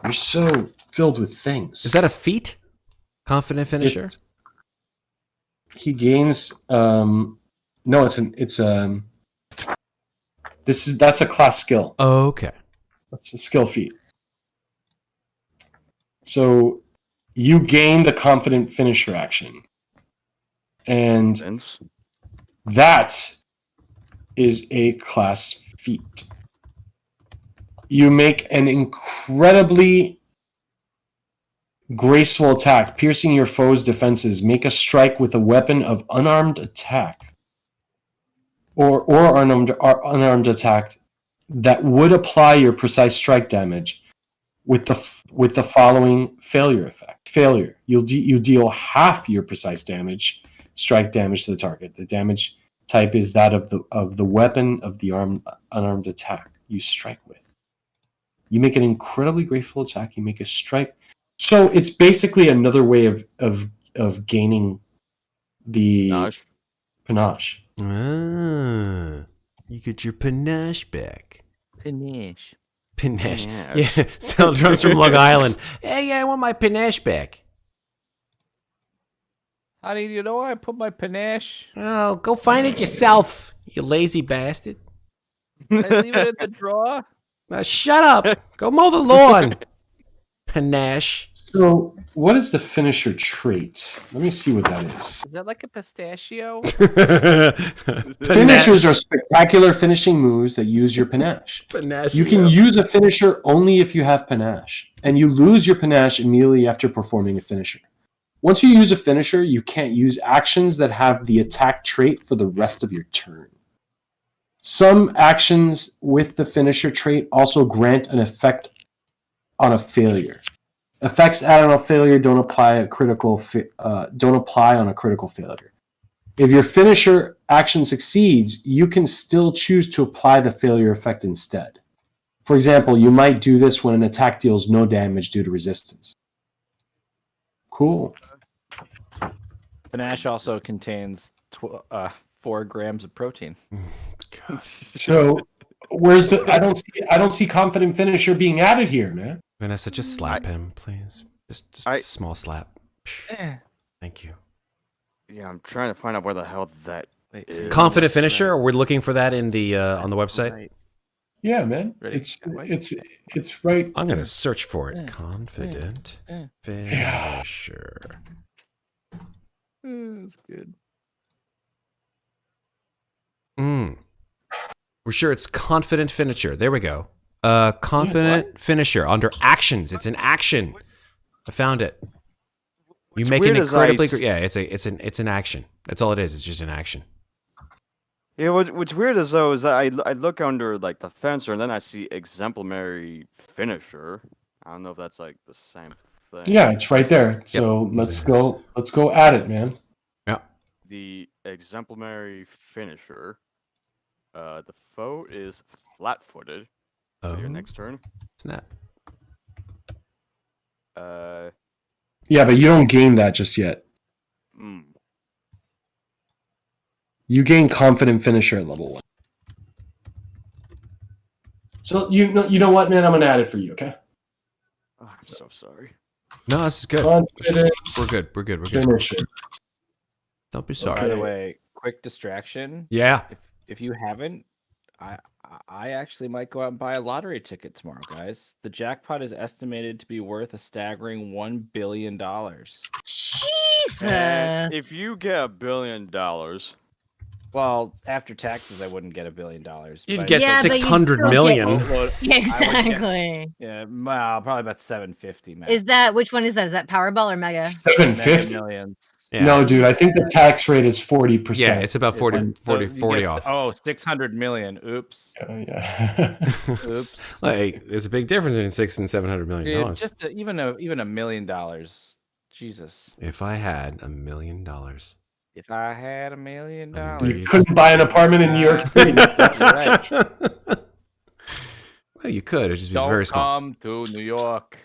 You're so filled with things. Is that a feat? Confident finisher? He gains no, that's a class skill. Oh, okay. That's a skill feat. So you gain the confident finisher action. And that is a class feat. You make an incredibly graceful attack, piercing your foe's defenses. Make a strike with a weapon of unarmed attack or unarmed attack that would apply your precise strike damage with the following failure effect. Failure. You deal half your precise strike damage to the target. The damage type is that of the weapon of the unarmed attack you strike with. You make an incredibly graceful attack. You make a strike. So it's basically another way of gaining the panache. Ah, you get your panache back. Panache. Panache. Yeah, Celidron's from Long Island. Hey, I want my panache back. How do you know I put my panache? Oh, go find it yourself, you lazy bastard. I leave it in the drawer. Now shut up. Go mow the lawn. Panache. So what is the finisher trait? Let me see what that is. Is that like a pistachio? Finishers are spectacular finishing moves that use your panache. Panache. You can use a finisher only if you have panache, and you lose your panache immediately after performing a finisher. Once you use a finisher, you can't use actions that have the attack trait for the rest of your turn. Some actions with the finisher trait also grant an effect on a failure. Effects added on a failure don't apply on a critical failure. If your finisher action succeeds, you can still choose to apply the failure effect instead. For example, you might do this when an attack deals no damage due to resistance. Cool. Panache also contains 4 grams of protein. So where's the? I don't see confident finisher being added here, man. Vanessa, just slap him, please. Just a small slap. Thank you. Yeah, I'm trying to find out where the hell that is. Confident finisher? Or we're looking for that in the on the website? Yeah, man. Ready? It's right. I'm gonna search for it. Confident finisher. That's good. We're sure it's confident finisher. There we go. Confident finisher under actions. It's an action. I found it. You make an incredibly great. Yeah, it's an action. That's all it is. It's just an action. Yeah, what's weird is that I look under like the fencer and then I see exemplary finisher. I don't know if that's like the same thing. Yeah, it's right there. So let's go at it, man. Yeah. The exemplary finisher. The foe is flat-footed. For your next turn. Snap. Yeah, but you don't gain that just yet. You gain confident finisher at level 1. So you know what, man? I'm gonna add it for you, okay? Oh, I'm so sorry. No, this is good. We're good. Finisher. Don't be sorry. By the way, quick distraction. Yeah. If you haven't, I actually might go out and buy a lottery ticket tomorrow, guys. The jackpot is estimated to be worth a staggering $1 billion. Jesus! And if you get $1 billion, well, after taxes, I wouldn't get $1 billion. You'd get 600 million. Exactly. Yeah, well, probably about 750. Man. Is that which one is that? Is that Powerball or Mega? 750 millions. Yeah. No, dude. I think the tax rate is 40%. Yeah, it's about 40 off. Oh, 600 million. Oops. Yeah. Oops. Like, there's a big difference between $600 and $700 million. Dude, just even $1 million. Jesus. If I had $1 million. If I had $1 million, You couldn't buy an apartment in New York City. That's right. Well, you could. It'd just be very small. Come to New York.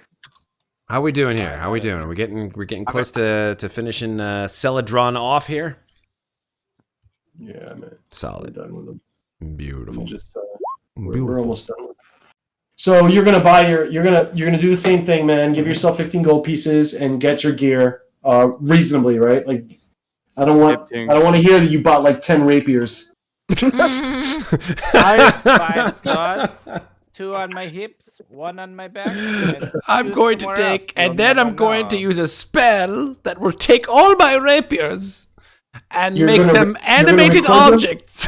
How we doing here? How we doing? Are we getting close to finishing Celidron off here? Yeah, man. Solid. We're done with them. Beautiful. We're almost done with them. So you're gonna buy you're gonna do the same thing, man. Give yourself 15 gold pieces and get your gear reasonably, right? Like I don't want to hear that you bought like 10 rapiers. 5 dots, 2 on my hips, 1 on my back. I'm going to take, and then I'm going to use a spell that will take all my rapiers and make them animated objects.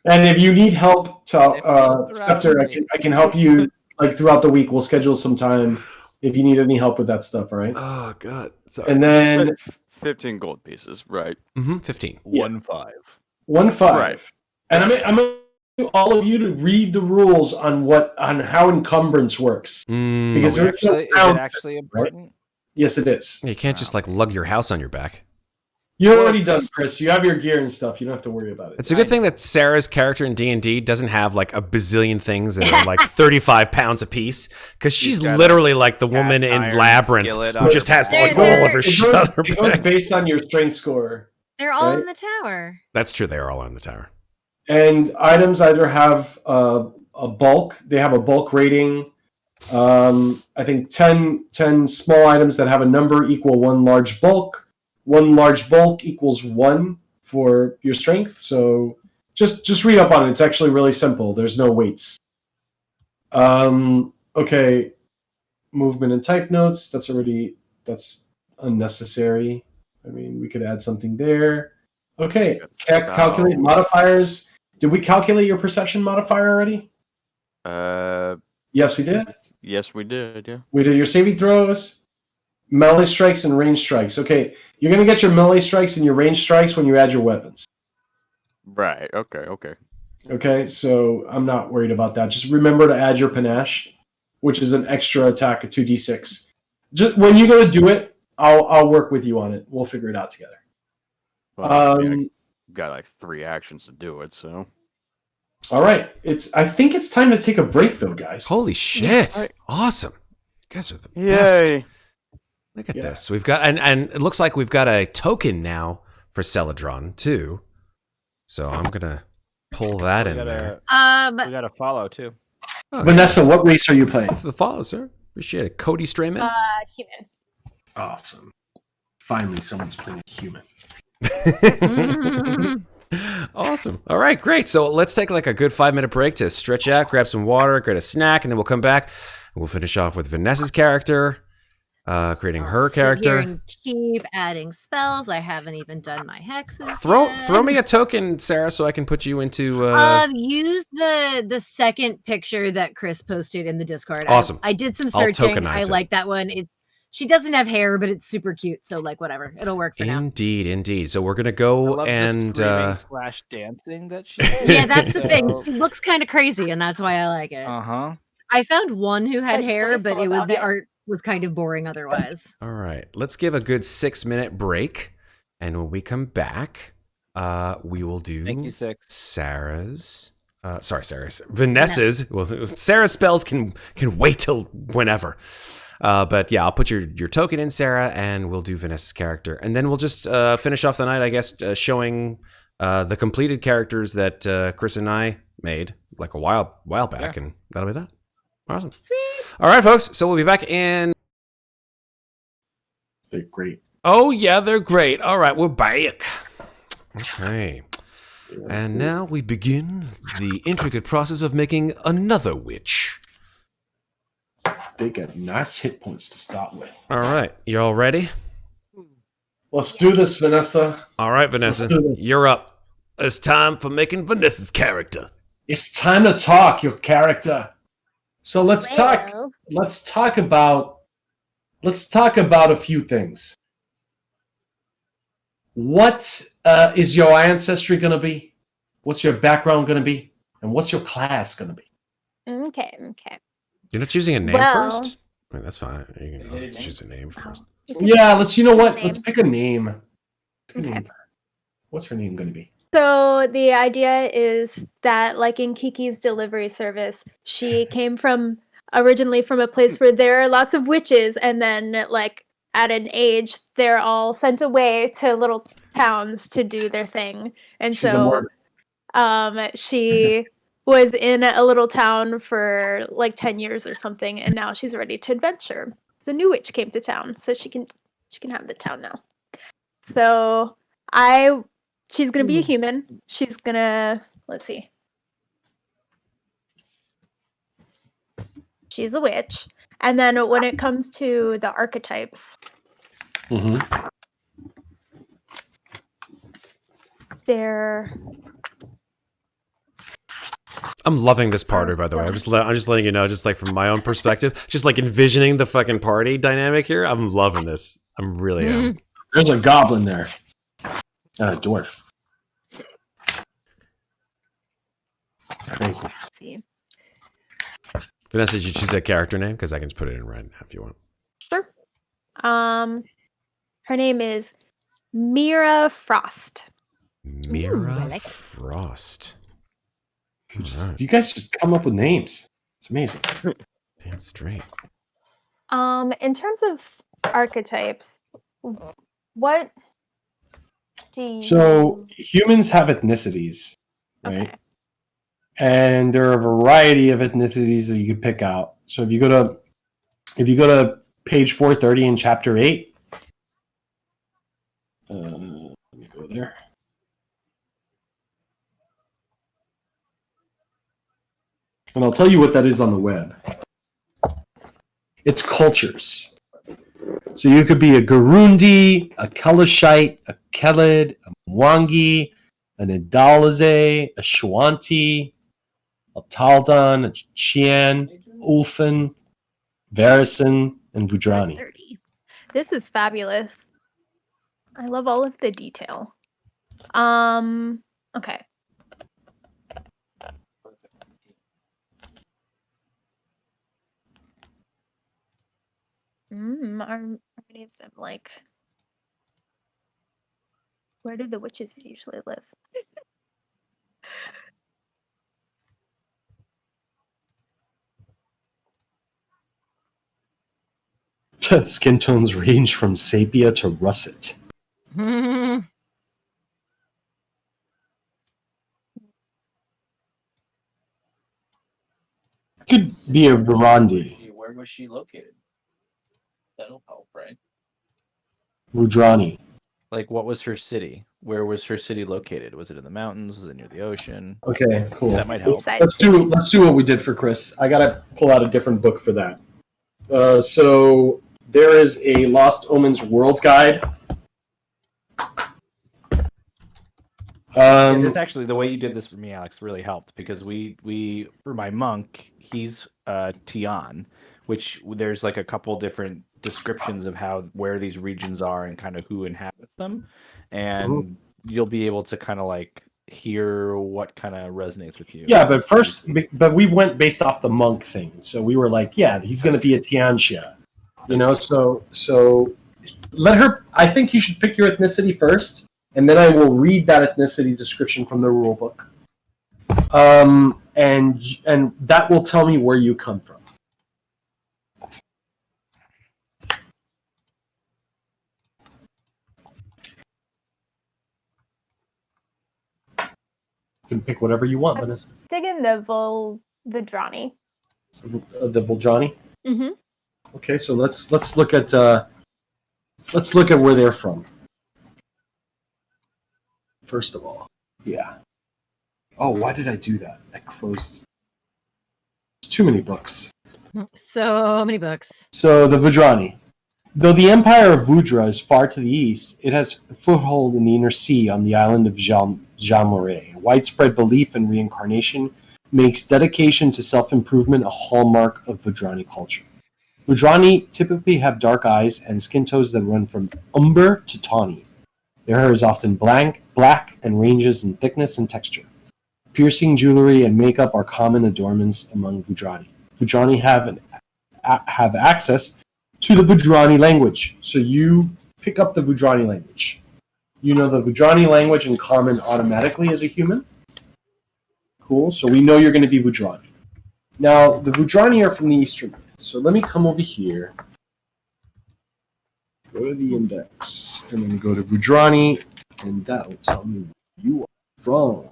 And if you need help, Septur, I can help you like throughout the week. We'll schedule some time if you need any help with that stuff. All right? Oh God! Sorry. And then 15 gold pieces, right? 15. 1-5. 1-5. Right. And I'm going to all of you to read the rules on how encumbrance works. Because is it actually important? Right? Yes, it is. You can't just like lug your house on your back. You're already done, Chris. You have your gear and stuff. You don't have to worry about it. It's a good thing that Sarah's character in D&D doesn't have like a bazillion things that are like 35 pounds a piece, because she's literally like the woman in Labyrinth who just has like all of her shit on her back. It goes based on your strength score. They're all in the tower. That's true. They are all in the tower. And items either have a bulk. They have a bulk rating. I think 10 small items that have a number equal 1 large bulk. 1 large bulk equals 1 for your strength. So just read up on it. It's actually really simple. There's no weights. Okay. Movement and type notes. That's unnecessary. I mean, we could add something there. Okay. Calculate modifiers. Did we calculate your perception modifier already? Yes, we did. Yes, we did. Yeah. We did your saving throws, melee strikes, and range strikes. Okay. You're going to get your melee strikes and your range strikes when you add your weapons. Right. Okay. Okay, so I'm not worried about that. Just remember to add your panache, which is an extra attack of 2d6. Just when you're going to do it, I'll work with you on it. We'll figure it out together. Well, I got like 3 actions to do it, so. All right. I think it's time to take a break, though, guys. Holy shit! Right. Awesome. You guys are the best. Yay! Look at this. We've got and it looks like we've got a token now for Celidron too. So I'm gonna pull that in there. We got to follow too. Oh, Vanessa, what race are you playing? For the follow, sir. Appreciate it. Cody Strayman. Human. Awesome. Finally, someone's playing a human. Awesome. All right, great. So let's take like a good 5-minute break to stretch out, grab some water, get a snack, and then we'll come back and we'll finish off with Vanessa's character. Creating her Sit here character. and keep adding spells. I haven't even done my hexes. Throw me a token, Sarah, so I can put you into. Use the second picture that Chris posted in the Discord. Awesome. I did some I'll searching. tokenize I it. like that one. She doesn't have hair, but it's super cute. So like whatever, it'll work for now. Indeed. So we're gonna I go love and the screaming / dancing that she did. Yeah, that's the thing. So- She looks kind of crazy, and that's why I like it. Uh-huh. I found one who had But hair, but joyful it was about the it. art was kind of boring otherwise. All right, let's give a good 6-minute break, and when we come back, we will do Thank you, Six. Sarah's, Vanessa's. Well, Sarah's spells can wait till whenever. But yeah, I'll put your token in, Sarah, and we'll do Vanessa's character, and then we'll just finish off the night, I guess, showing the completed characters that Chris and I made like a while back, and that'll be that. Awesome. Sweet. All right, folks. So we'll be back in. They're great. Oh yeah, they're great. All right, we're back. Okay. And now we begin the intricate process of making another witch. They got nice hit points to start with. All right, you all ready? Let's do this, Vanessa. All right, Vanessa, Let's do this. you're up. It's time for making Vanessa's character. It's time to talk your character. So let's talk about a few things. What is your ancestry going to be? What's your background going to be? And what's your class going to be? Okay. You're not choosing a name Well- first? I mean, that's fine. You can always choose a name first. Yeah, you know what? Name. Let's pick a name. Okay. What's her name going to be? So the idea is that, like in Kiki's delivery service, she came originally from a place where there are lots of witches, and then like at an age, they're all sent away to little towns to do their thing. And She's a so martyr. she was in a little town for like 10 years or something, and now she's ready to adventure. The new witch came to town, so she can have the town now. So she's gonna be a human. She's gonna, let's see. She's a witch. And then when it comes to the archetypes, Mm-hmm. I'm loving this party, by the way. I'm just letting you know, just like from my own perspective, just like envisioning the fucking party dynamic here. I'm loving this. I'm really am. There's a goblin there. And a dwarf. It's crazy. let's see. Vanessa, did you choose a character name? Because I can just put it in red if you want. Sure. Her name is Mira Frost. Mira I like it. Frost. You guys just come up with names. It's amazing. Damn straight. In terms of archetypes, what do you... So humans have ethnicities, right? Okay. And there are a variety of ethnicities that you could pick out. So if you go to page 430 in chapter 8, let me go there. And I'll tell you what that is on the web. It's cultures. So you could be a Garundi, a Kalashite, a Kelid, a Mwangi, an Idalize, a Shwanti, a Taldan, a Chian, Ulfin, Varison, and Vudrani. 30. This is fabulous. I love all of the detail. Okay. Are any of them like... Where do the witches usually live? Skin tones range from sepia to russet. Could be a Burundi, Where was she located? That'll help, right? Vudrani. Like, what was her city? Where was her city located? Was it in the mountains? Was it near the ocean? Okay, cool. That might help. Seaside Let's city. do what we did for Chris. I gotta pull out a different book for that. So there is a Lost Omens World Guide. It's actually the way you did this for me, Alex, really helped because we for my monk, he's Tian, which there's like a couple different descriptions of where these regions are and kind of who inhabits them, and you'll be able to kind of like hear what kind of resonates with you. Yeah, but we went based off the monk thing, so we were like, yeah, he's going to be a Tianxia, you know. So let her. I think you should pick your ethnicity first. And then I will read that ethnicity description from the rule book. And that will tell me where you come from. You can pick whatever you want, Vanessa. Dig in the Vidrani. The Voldrani? Mm-hmm. Okay, so let's look at where they're from. First of all, yeah. Oh, why did I do that? I closed. Too many books. So many books. So the Vudrani. Though the empire of Vudra is far to the east, it has a foothold in the inner sea on the island of Jamore. Widespread belief in reincarnation makes dedication to self-improvement a hallmark of Vudrani culture. Vudrani typically have dark eyes and skin tones that run from umber to tawny. Their hair is often black, and ranges in thickness and texture. Piercing jewelry and makeup are common adornments among Vudrani. Vudrani have access to the Vudrani language, so you pick up the Vudrani language. You know the Vudrani language in common automatically as a human. Cool, so we know you're going to be Vudrani. Now, the Vudrani are from the Eastern lands, so let me come over here. Go to the index, and then go to Vudrani, and that will tell me where you are from.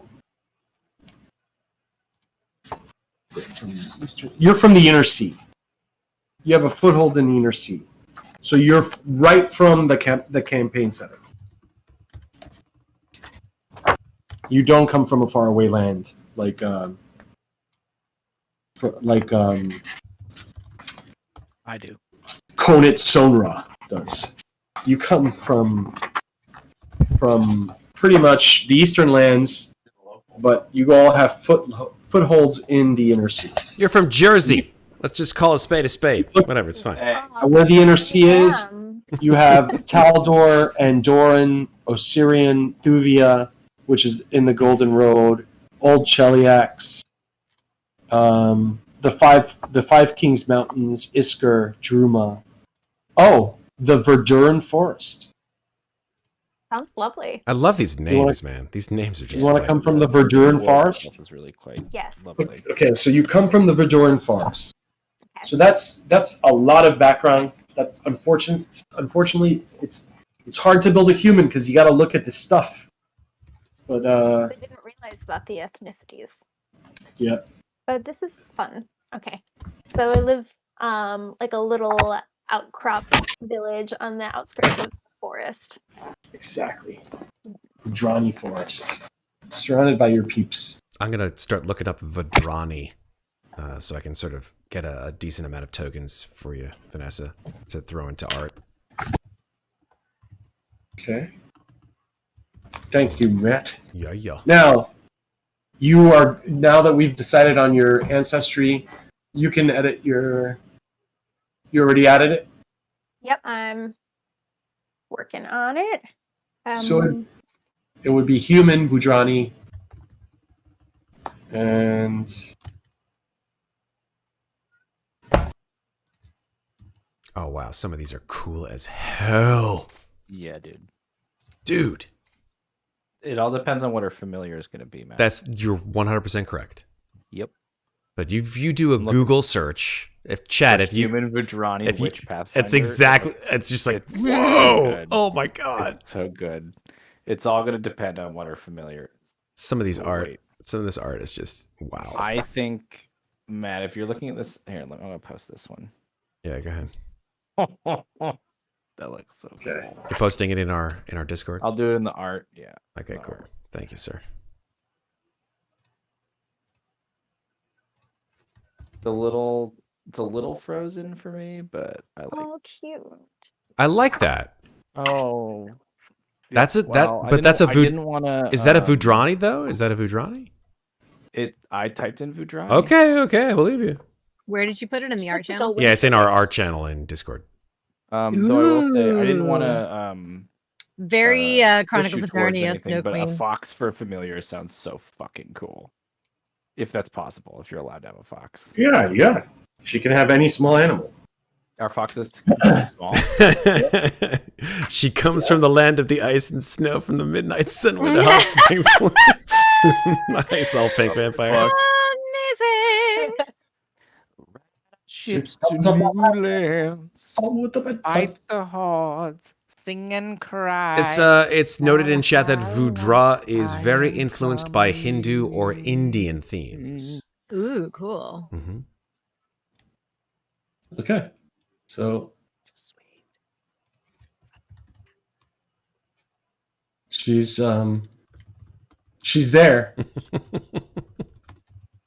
You're from the inner sea. You have a foothold in the inner sea. So you're right from the campaign center. You don't come from a faraway land like I do. Qonit Sonra does. You come from pretty much the eastern lands, but you all have footholds in the inner sea. You're from Jersey. Let's just call a spade a spade. Whatever, it's fine. Where the inner sea is, you have Taldor, Andoran, Osirian, Thuvia, which is in the Golden Road, Old Cheliax, the Five Kings Mountains, Isker, Druma. Oh, the Verduran Forest. Sounds lovely. I love these names, man. These names are just. You want to come from the Verduran Forest? This is really quite Yes. lovely. Okay, so you come from the Verduran Forest. So that's a lot of background. That's unfortunate. Unfortunately, it's hard to build a human because you got to look at the stuff. But I didn't realize about the ethnicities. Yeah. But this is fun. Okay. So I live like a little outcrop village on the outskirts of the forest. Exactly. Vudrani Forest. Surrounded by your peeps. I'm going to start looking up Vudrani so I can sort of get a decent amount of tokens for you, Vanessa, to throw into art. Okay. Thank you, Matt. Yeah. Now that we've decided on your ancestry, you can edit your... You already added it? Yep, I'm working on it. So it would be human, Vudrani, and... Oh, wow. Some of these are cool as hell. Yeah, dude. Dude. It all depends on what her familiar is going to be, man. You're 100% correct. Yep. But if you do a Google search, if you human Vudrani witch Pathfinder, it's exactly. It's just like it's whoa! so Oh my god! It's so good. It's all going to depend on what her familiar is. Some of this art is just wow. I think, Matt, if you're looking at this, here, I'm going to post this one. Yeah, go ahead. That looks so Okay. cool. You're posting it in our Discord. I'll do it in the art. Yeah. Okay, cool. Thank you, sir. The little It's a little frozen for me, but I like. Oh, cute. I like that. Oh, That's a well, that, but that's a I Vud. didn't want to. Is that a Vudrani though? Is that a Vudrani? I typed in Vudrani. Okay, I believe you. Where did you put it in the art Looks like a channel? Yeah, it's in our winter art channel in Discord. Though I will say I didn't want Ooh. to. Very Chronicles issue of towards Narnia, anything, Snow but a Queen. fox for a familiar sounds so fucking cool. If that's possible, if you're allowed to have a fox. Yeah. She can have any small animal. Are foxes small? She comes from the land of the ice and snow, from the midnight sun where the hot springs. Nice, all pink vampire. Amazing. Ships to new lands. Fight the hordes, sing and cry. It's noted in chat that Vudra is very influenced by Hindu or Indian themes. Ooh, cool. Mm-hmm. Okay. So she's there.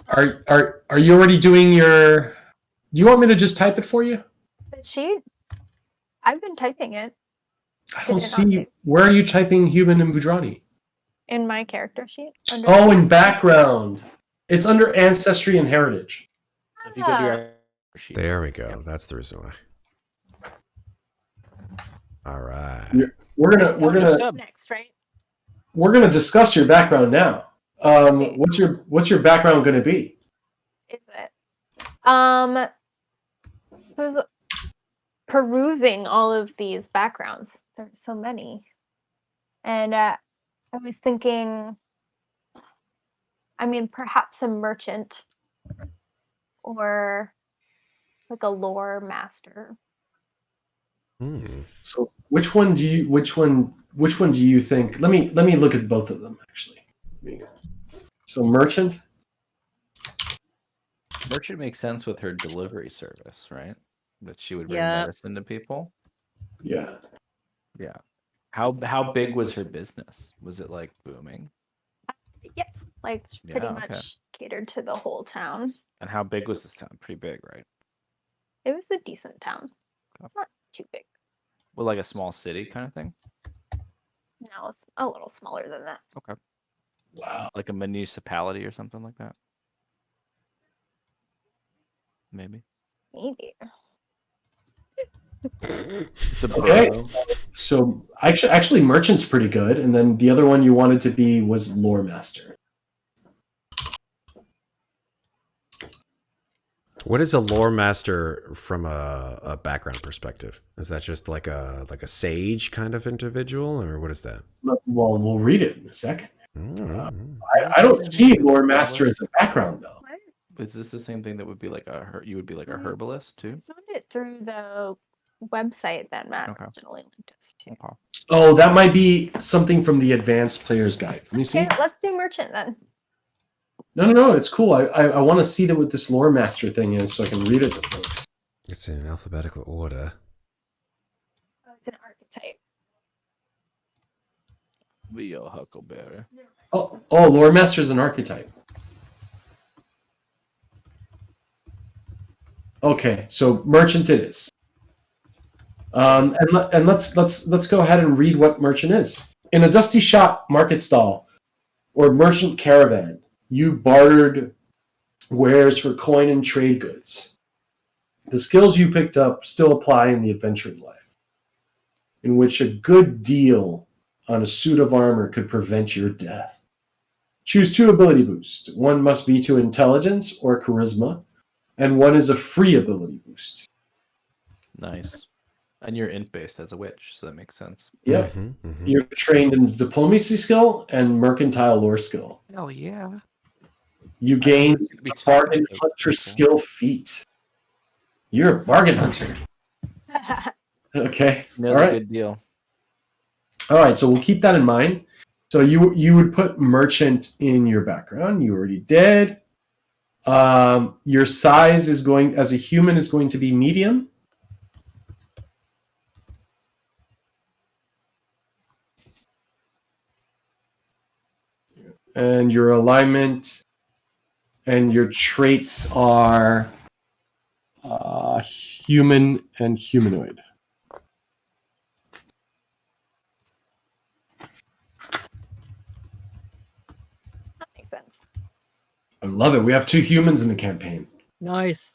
Are you already doing your? Do you want me to just type it for you? But I've been typing it I don't see. Where are you typing human and Vudrani? in my character sheet. Oh, in background. It's under ancestry and heritage. If you go to your sheet. There we go. That's the reason why. All right. We're gonna next, right? we're gonna discuss your background now. What's your background gonna be? Is it? I was perusing all of these backgrounds. There's so many, and I was thinking. I mean, perhaps a merchant, or like a lore master. So which one do you think? Let me look at both of them actually. So merchant. Merchant makes sense with her delivery service, right? That she would bring Yep. medicine to people. Yeah. Yeah. How big was her business? Was it like booming? Yes, like pretty Yeah, much okay. catered to the whole town. And how big was this town? Pretty big, right? It was a decent town. Okay. Not too big. Well, like a small city kind of thing? No, it's a little smaller than that. Okay. Wow. Like a municipality or something like that? Maybe. Maybe. It's a Okay. borough. So actually, merchant's pretty good, and then the other one you wanted to be was lore master. What is a lore master from a background perspective? Is that just like a sage kind of individual, or what is that? Well, we'll read it in a second. Mm. I don't see lore master as a background though. Is this the same thing that would be like you would be like a herbalist too? I found it through the website that Matt Okay. originally linked us to. Okay. Oh, that might be something from the advanced player's guide. Let me see. Okay, let's do merchant then. No, it's cool. I want to see what this lore master thing is so I can read it to folks. It's in alphabetical order. Oh, it's an archetype. Be your huckleberry. Oh, lore master is an archetype. Okay, so merchant it is. And let's go ahead and read what merchant is. In a dusty shop, market stall, or merchant caravan, you bartered wares for coin and trade goods. The skills you picked up still apply in the adventuring life, in which a good deal on a suit of armor could prevent your death. Choose 2 ability boosts. One must be to intelligence or charisma, and one is a free ability boost. Nice. And you're int based as a witch, so that makes sense. Yep. Mm-hmm. You're trained in diplomacy skill and mercantile lore skill. Hell yeah. You gain Be a bargain talking to hunter people. skill feat. You're a bargain hunter. Okay. That's All a right. good deal. All right. So we'll keep that in mind. So you would put merchant in your background. You already did. Your size is going as a human is going to be medium. And your alignment and your traits are human and humanoid. That makes sense. I love it. We have 2 humans in the campaign. Nice.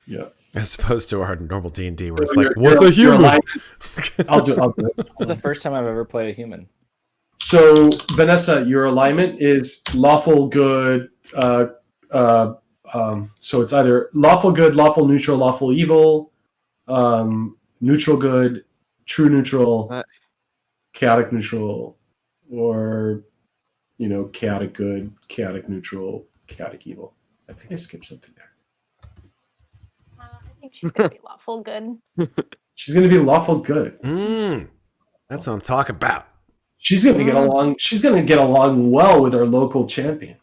Yeah. As opposed to our normal D&D where it's You're- like, what's you're- a you're human? alignment- I'll do it. This is the first time I've ever played a human. So, Vanessa, your alignment is lawful good. So it's either lawful good, lawful neutral, lawful evil, neutral good, true neutral, chaotic neutral, or chaotic good, chaotic neutral, chaotic evil. I think I skipped something there. I think she's gonna be lawful good. She's going to be lawful good. That's what I'm talking about. She's going to get along. She's going to get along well with our local champion.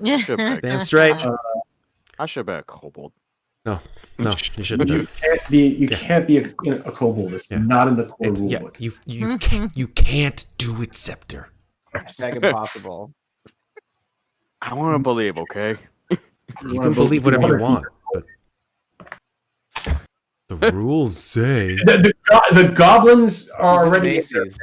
Damn straight. I should be a kobold. No, you shouldn't You have. can't be. You can't be a kobold. It's not in the core rule book. You can't do it, Septur. Hashtag impossible. I want to believe, okay? You can believe whatever you want, but the rules say The goblins are He's in already Macy's.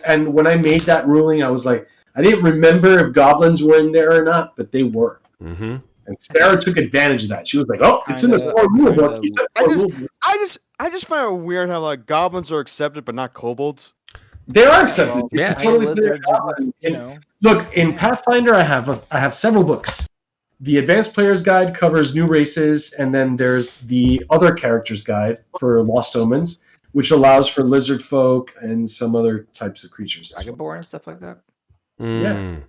and when I made that ruling, I was like, I didn't remember if goblins were in there or not, but they were. Mm-hmm. And Sarah took advantage of that. She was like, "Oh, it's in the Kinda- core rule book." kind He said I core just- rule book. I just find it weird how like goblins are accepted but not kobolds. They are accepted. Well, You yeah. can totally play a lizards are goblin. just, you know. Look, in Pathfinder, I have several books. The Advanced Player's Guide covers new races, and then there's the Other Characters Guide for Lost Omens, which allows for lizard folk and some other types of creatures. Dragonborn, stuff like that. Yeah.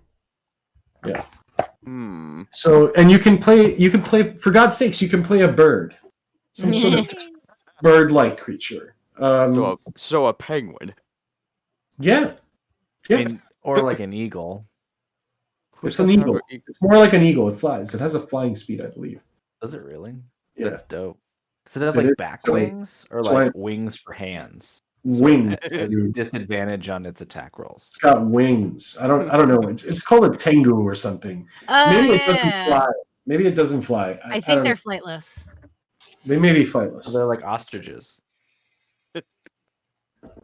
Hmm. So, and you can play. For God's sakes, you can play a bird, some sort of bird-like creature. So a penguin. Yeah, yeah. Or like an eagle. It's an eagle. It's more like an eagle. It flies. It has a flying speed, I believe. Does it really? Yeah. That's dope. Does it have It like is. back So- wings or so like I- wings for hands? Wings. A dude. disadvantage on its attack rolls. It's got wings. I don't know. It's called a tengu or something. Oh, Maybe it doesn't yeah. fly. Maybe it doesn't fly. I think don't they're know. flightless. They may be So flightless. they're like ostriches.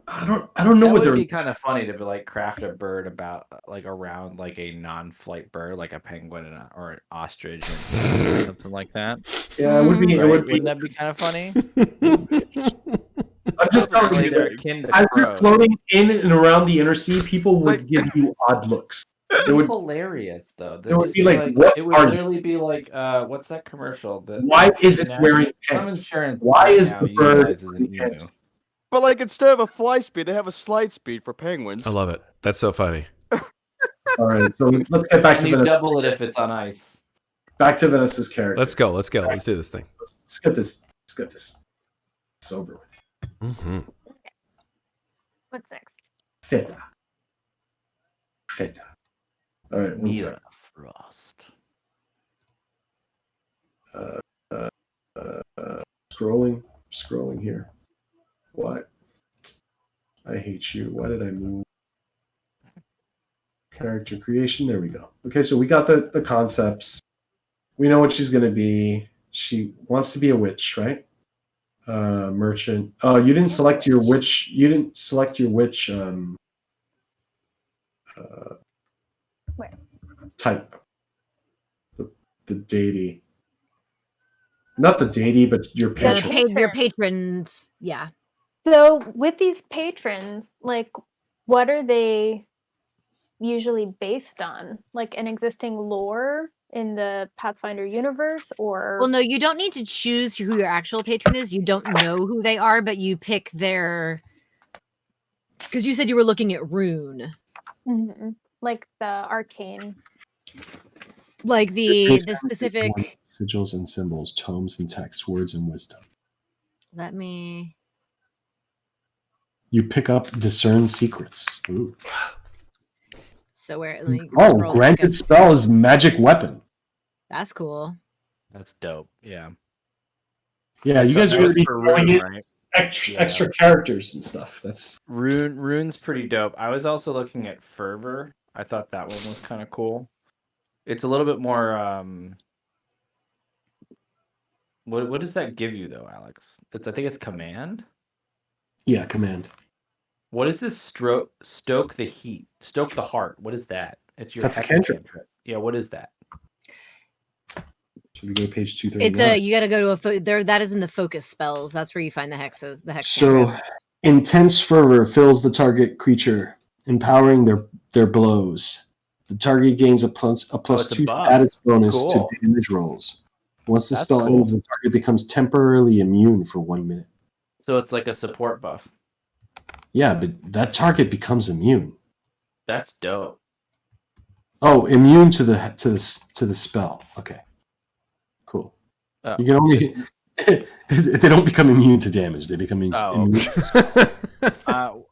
I don't know That what would they're. be kind of funny to be like craft a bird about like around like a non-flight bird, like a penguin or an ostrich or something like that. Yeah, it would be. Right? It would be. Wouldn't that be kind of funny? I'm just telling Apparently you they're that akin to as you're crows. floating in and around the inner sea, people would Like- give you odd looks. It'd It be would. hilarious though. it would be like, what it would are you? literally be like what's that commercial? That Why is it now- wearing some pants? insurance Why right is now the bird utilizes an wearing emu. pants? But like instead of a fly speed, they have a slide speed for penguins. I love it. That's so funny. All right, so let's get back And to you Vanessa. double it if it's on ice. Back to Vanessa's character. Let's go. Let's do this thing. Let's get this. Let's get this. It's over with. Mm-hmm. What's next? Feta. All right, one Mira second. Frost. Scrolling here. What? I hate you. Why did I move? Character creation. There we go. Okay, so we got the concepts. We know what she's going to be. She wants to be a witch, right? Merchant. Oh, you didn't select your witch. You didn't select your witch. Where? Type. The deity. Not the deity, but your The patron. your patrons, yeah. So with these patrons, like, what are they usually based on? Like an existing lore in the Pathfinder universe, or Well, no, you don't need to choose who your actual patron is. You don't know who they are, but you pick their. Because you said you were looking at rune, Mhm. Like the arcane. like the specific. Sigils and symbols, tomes and texts, words and wisdom. Let me. You pick up discern secrets. Ooh. So where? Let me Oh, scroll back granted up. spell is magic weapon. That's cool. That's dope. Yeah. Yeah, you guys are going to be For throwing rune, in right? extra characters and stuff. That's Rune's pretty dope. I was also looking at Fervor. I thought that one was kind of cool. It's a little bit more What does that give you though, Alex? I think it's command. Yeah, command. What is this stoke the heat? Stoke the heart. What is that? It's your That's a hex cantrip. Yeah, what is that? So we go to page 239. It's you got to go to there. That is in the focus spells. That's where you find the hexes. The hex. So cantrips. intense fervor fills the target creature, empowering their blows. The target gains a plus it's a 2 buff. status bonus Cool. to damage rolls. Once the That's spell cool. ends, the target becomes temporarily immune for 1 minute. So it's like a support buff. Yeah, but that target becomes immune. That's dope. Oh, immune to the spell. Okay, cool. Oh. You can only they don't become immune to damage. They become immune.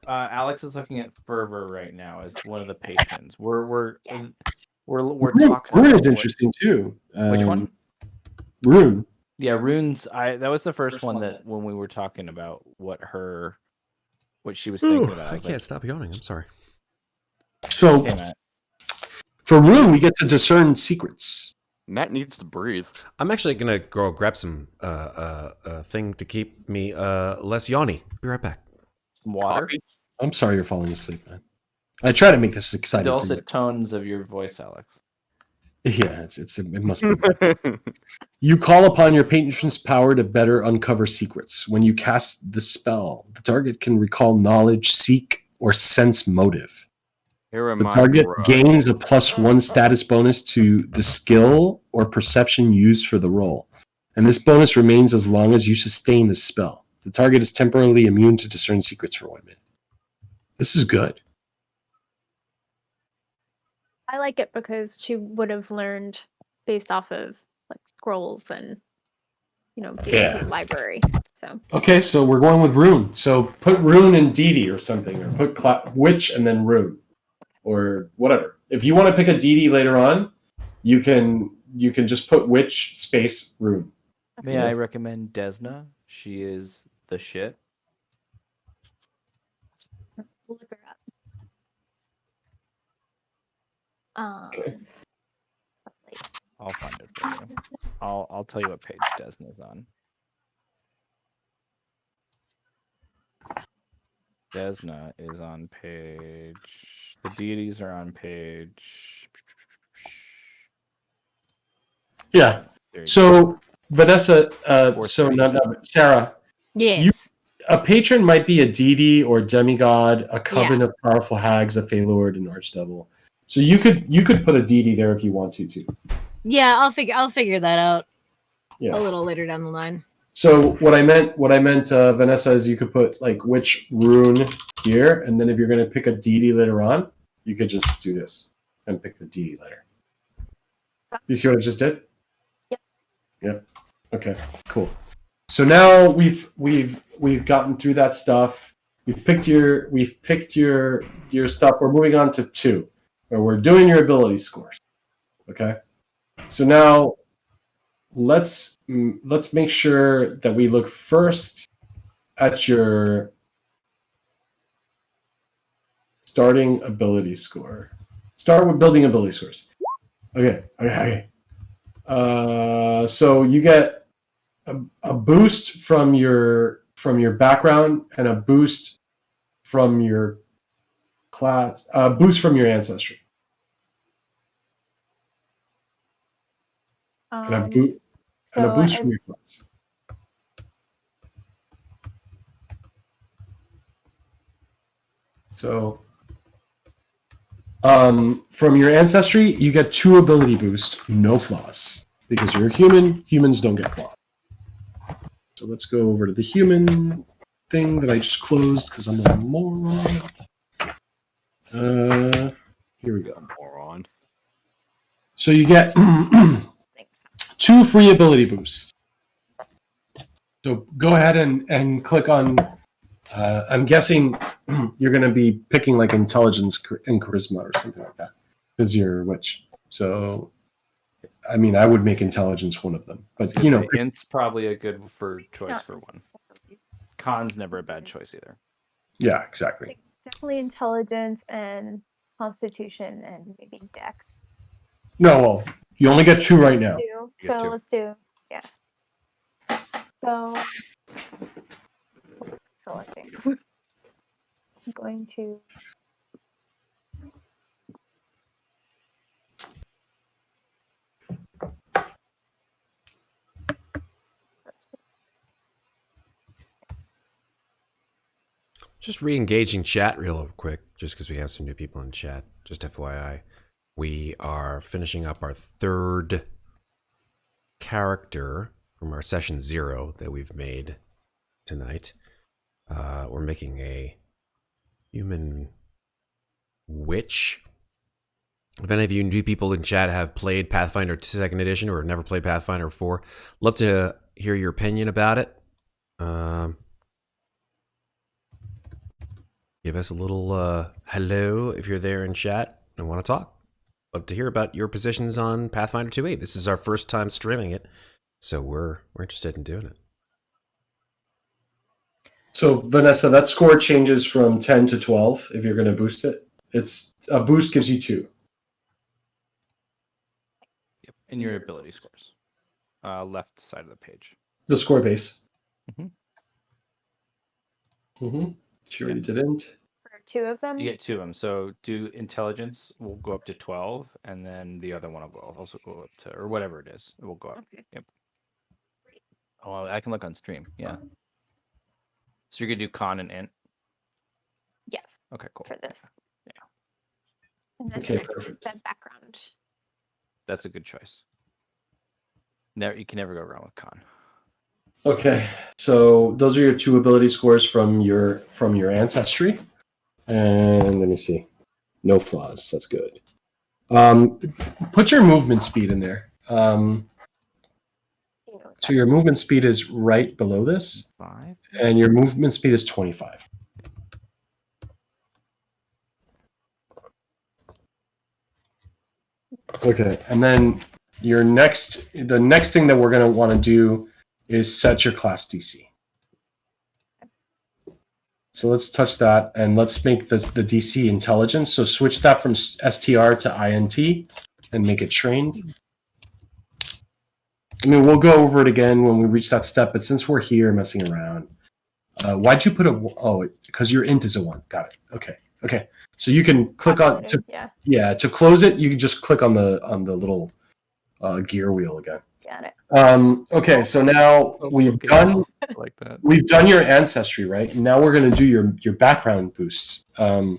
Alex is looking at fervor right now as one of the patrons. We're Rune, talking. Rune about is interesting too. Which one? Rune. Yeah, runes. That was the first one that when we were talking about what she was thinking about. I was can't like, stop yawning. I'm sorry. So "Hey, Matt." for Rune, we get to discern secrets. Matt needs to breathe. I'm actually gonna go grab some thing to keep me less yawny. Be right back. Some water. Coffee? I'm sorry you're falling asleep, man. I try to make this exciting for you. Dulcet tones of your voice, Alex. Yeah, it must be. You call upon your patron's power to better uncover secrets. When you cast the spell, the target can recall knowledge, seek, or sense motive. Here am The I, target bruh. gains a +1 status bonus to the skill or perception used for the roll. And this bonus remains as long as you sustain the spell. The target is temporarily immune to discern secrets for 1 minute. This is good. I like it because she would have learned based off of like scrolls and being Yeah. in the library. So Okay, so we're going with Rune. So put Rune and DD or something, or put Witch and then Rune, or whatever. If you want to pick a DD later on, you can just put Witch space Rune. May I recommend Desna? She is the shit. we'll look her up. Okay. I'll find it for you. I'll tell you what page Desna's on. Desna is on page. The deities are on page. Yeah. There you go. So Vanessa, Or Sarah, Yes. a patron might be a deity or demigod, a coven of powerful hags, a Feylord, an archdevil. So you could put a deity there if you want to too. Yeah, I'll figure that out Yeah. a little later down the line. So what I meant, Vanessa, is you could put like Witch Rune here, and then if you're going to pick a deity later on, you could just do this and pick the deity later. Do you see what I just did? Yep. Yep. Okay. Cool. So now we've gotten through that stuff. We've picked your stuff. We're moving on to 2, where we're doing your ability scores. Okay. So now let's make sure that we look first at your starting ability score. Start with building ability scores. Okay. So you get a boost from your background and a boost from your class, boost from your ancestry, and a boost from your class. So, from your ancestry, you get 2 ability boost, no flaws, because you're a human. Humans don't get flaws. So let's go over to the human thing that I just closed because I'm a moron. Here we go. Moron. So you get 2 free ability boosts. So go ahead and click on. I'm guessing you're going to be picking like intelligence and charisma or something like that because you're a witch. So, I mean, I would make intelligence one of them, but Int's probably a good choice for one. Con's never a bad choice either. Yeah, exactly. Definitely intelligence and constitution and maybe dex. No, well, you only get 2 right now. 2. You get So 2. let's do So, selecting. I'm going to. Just re-engaging chat real quick, just because we have some new people in chat. Just FYI, we are finishing up our third character from our session 0 that we've made tonight. We're making a human witch. If any of you new people in chat have played Pathfinder 2nd Edition or have never played Pathfinder 4, love to hear your opinion about it. Give us a little hello if you're there in chat and want to talk. Love to hear about your positions on Pathfinder 2e. This is our first time streaming it, so we're interested in doing it. So, Vanessa, that score changes from 10 to 12 if you're going to boost it. It's a boost gives you 2. Yep, and your ability scores. Left side of the page. The score base. Mm-hmm. She already didn't. For 2 of them? You get 2 of them. So do intelligence will go up to 12, and then the other one will also go up to, or whatever it is, it will go up. Okay. Yep. Oh, I can look on stream. Yeah. So you're gonna do con and int. Yes. Okay, cool. For this. Yeah. And then Okay, next is perfect. the background. That's a good choice. Never, you can never go wrong with con. Okay, so those are your 2 ability scores from your ancestry, and let me see, no flaws. That's good. Put your movement speed in there. So your movement speed is right below this, 5. and your movement speed is 25. Okay, and then the next thing that we're going to want to do is set your class DC. So let's touch that, and let's make the DC intelligence. So switch that from STR to INT and make it trained. I mean, we'll go over it again when we reach that step, but since we're here messing around, why'd you put because your int is a 1. Got it. Okay. So you can click on to close it. You can just click on the little gear wheel again. Got it. Okay, so now we've done like that. We've done your ancestry, right? Now we're going to do your background boosts. Okay.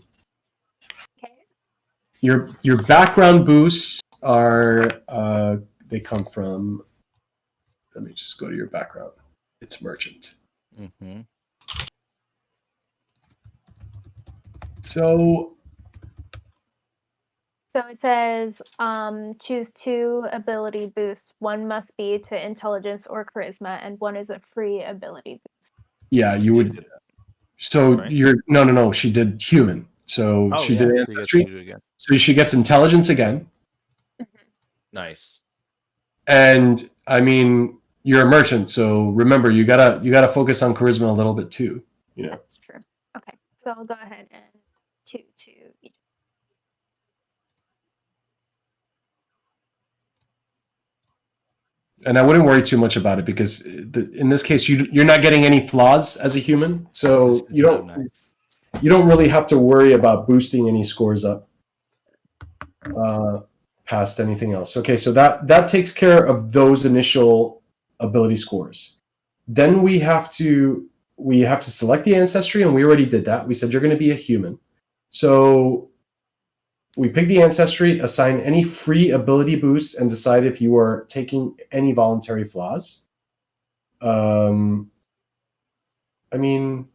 Your background boosts are they come from. Let me just go to your background. It's merchant. Mm-hmm. So it says choose 2 ability boosts. 1 must be to intelligence or charisma, and 1 is a free ability boost. yeah, you would. So Right. you're no. She did human. So she did ancestry. So she gets intelligence again. Nice. And I mean, you're a merchant, so remember you gotta focus on charisma a little bit too. You know. That's true. Okay, so I'll go ahead and 2 to each. And I wouldn't worry too much about it because in this case you're not getting any flaws as a human, so you don't really have to worry about boosting any scores up past anything else. Okay, so that takes care of those initial ability scores. Then we have to select the ancestry, and we already did that. We said you're going to be a human, so we pick the ancestry, assign any free ability boosts, and decide if you are taking any voluntary flaws. I mean,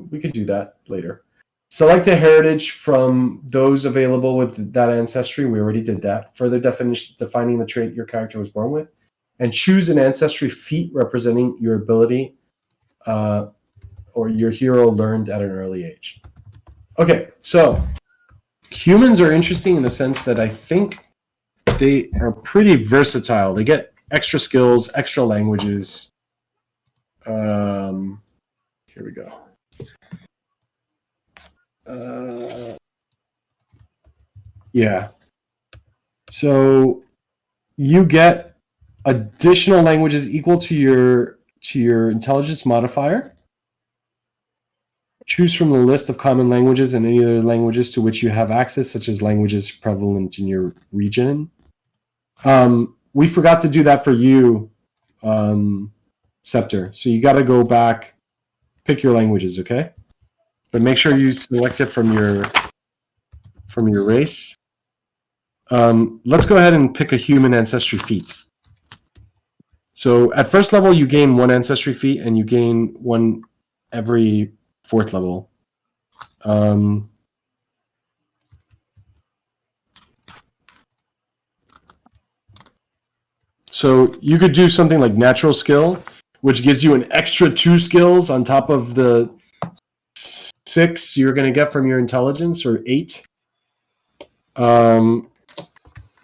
we could do that later. Select a heritage from those available with that ancestry. We already did that. Further defining the trait your character was born with. And choose an ancestry feat representing your ability or your hero learned at an early age. Okay, so humans are interesting in the sense that I think they are pretty versatile. They get extra skills, extra languages. Here we go. Yeah. So you get additional languages equal to your to your intelligence modifier. Choose from the list of common languages and any other languages to which you have access, such as languages prevalent in your region. We forgot to do that for you, Septur. So you got to go back, pick your languages, okay? But make sure you select it from your race. Let's go ahead and pick a human ancestry feat. So at first level, you gain 1 ancestry feat, and you gain 1 every 4th level. So you could do something like natural skill, which gives you an extra 2 skills on top of the 6 you're going to get from your intelligence, or 8.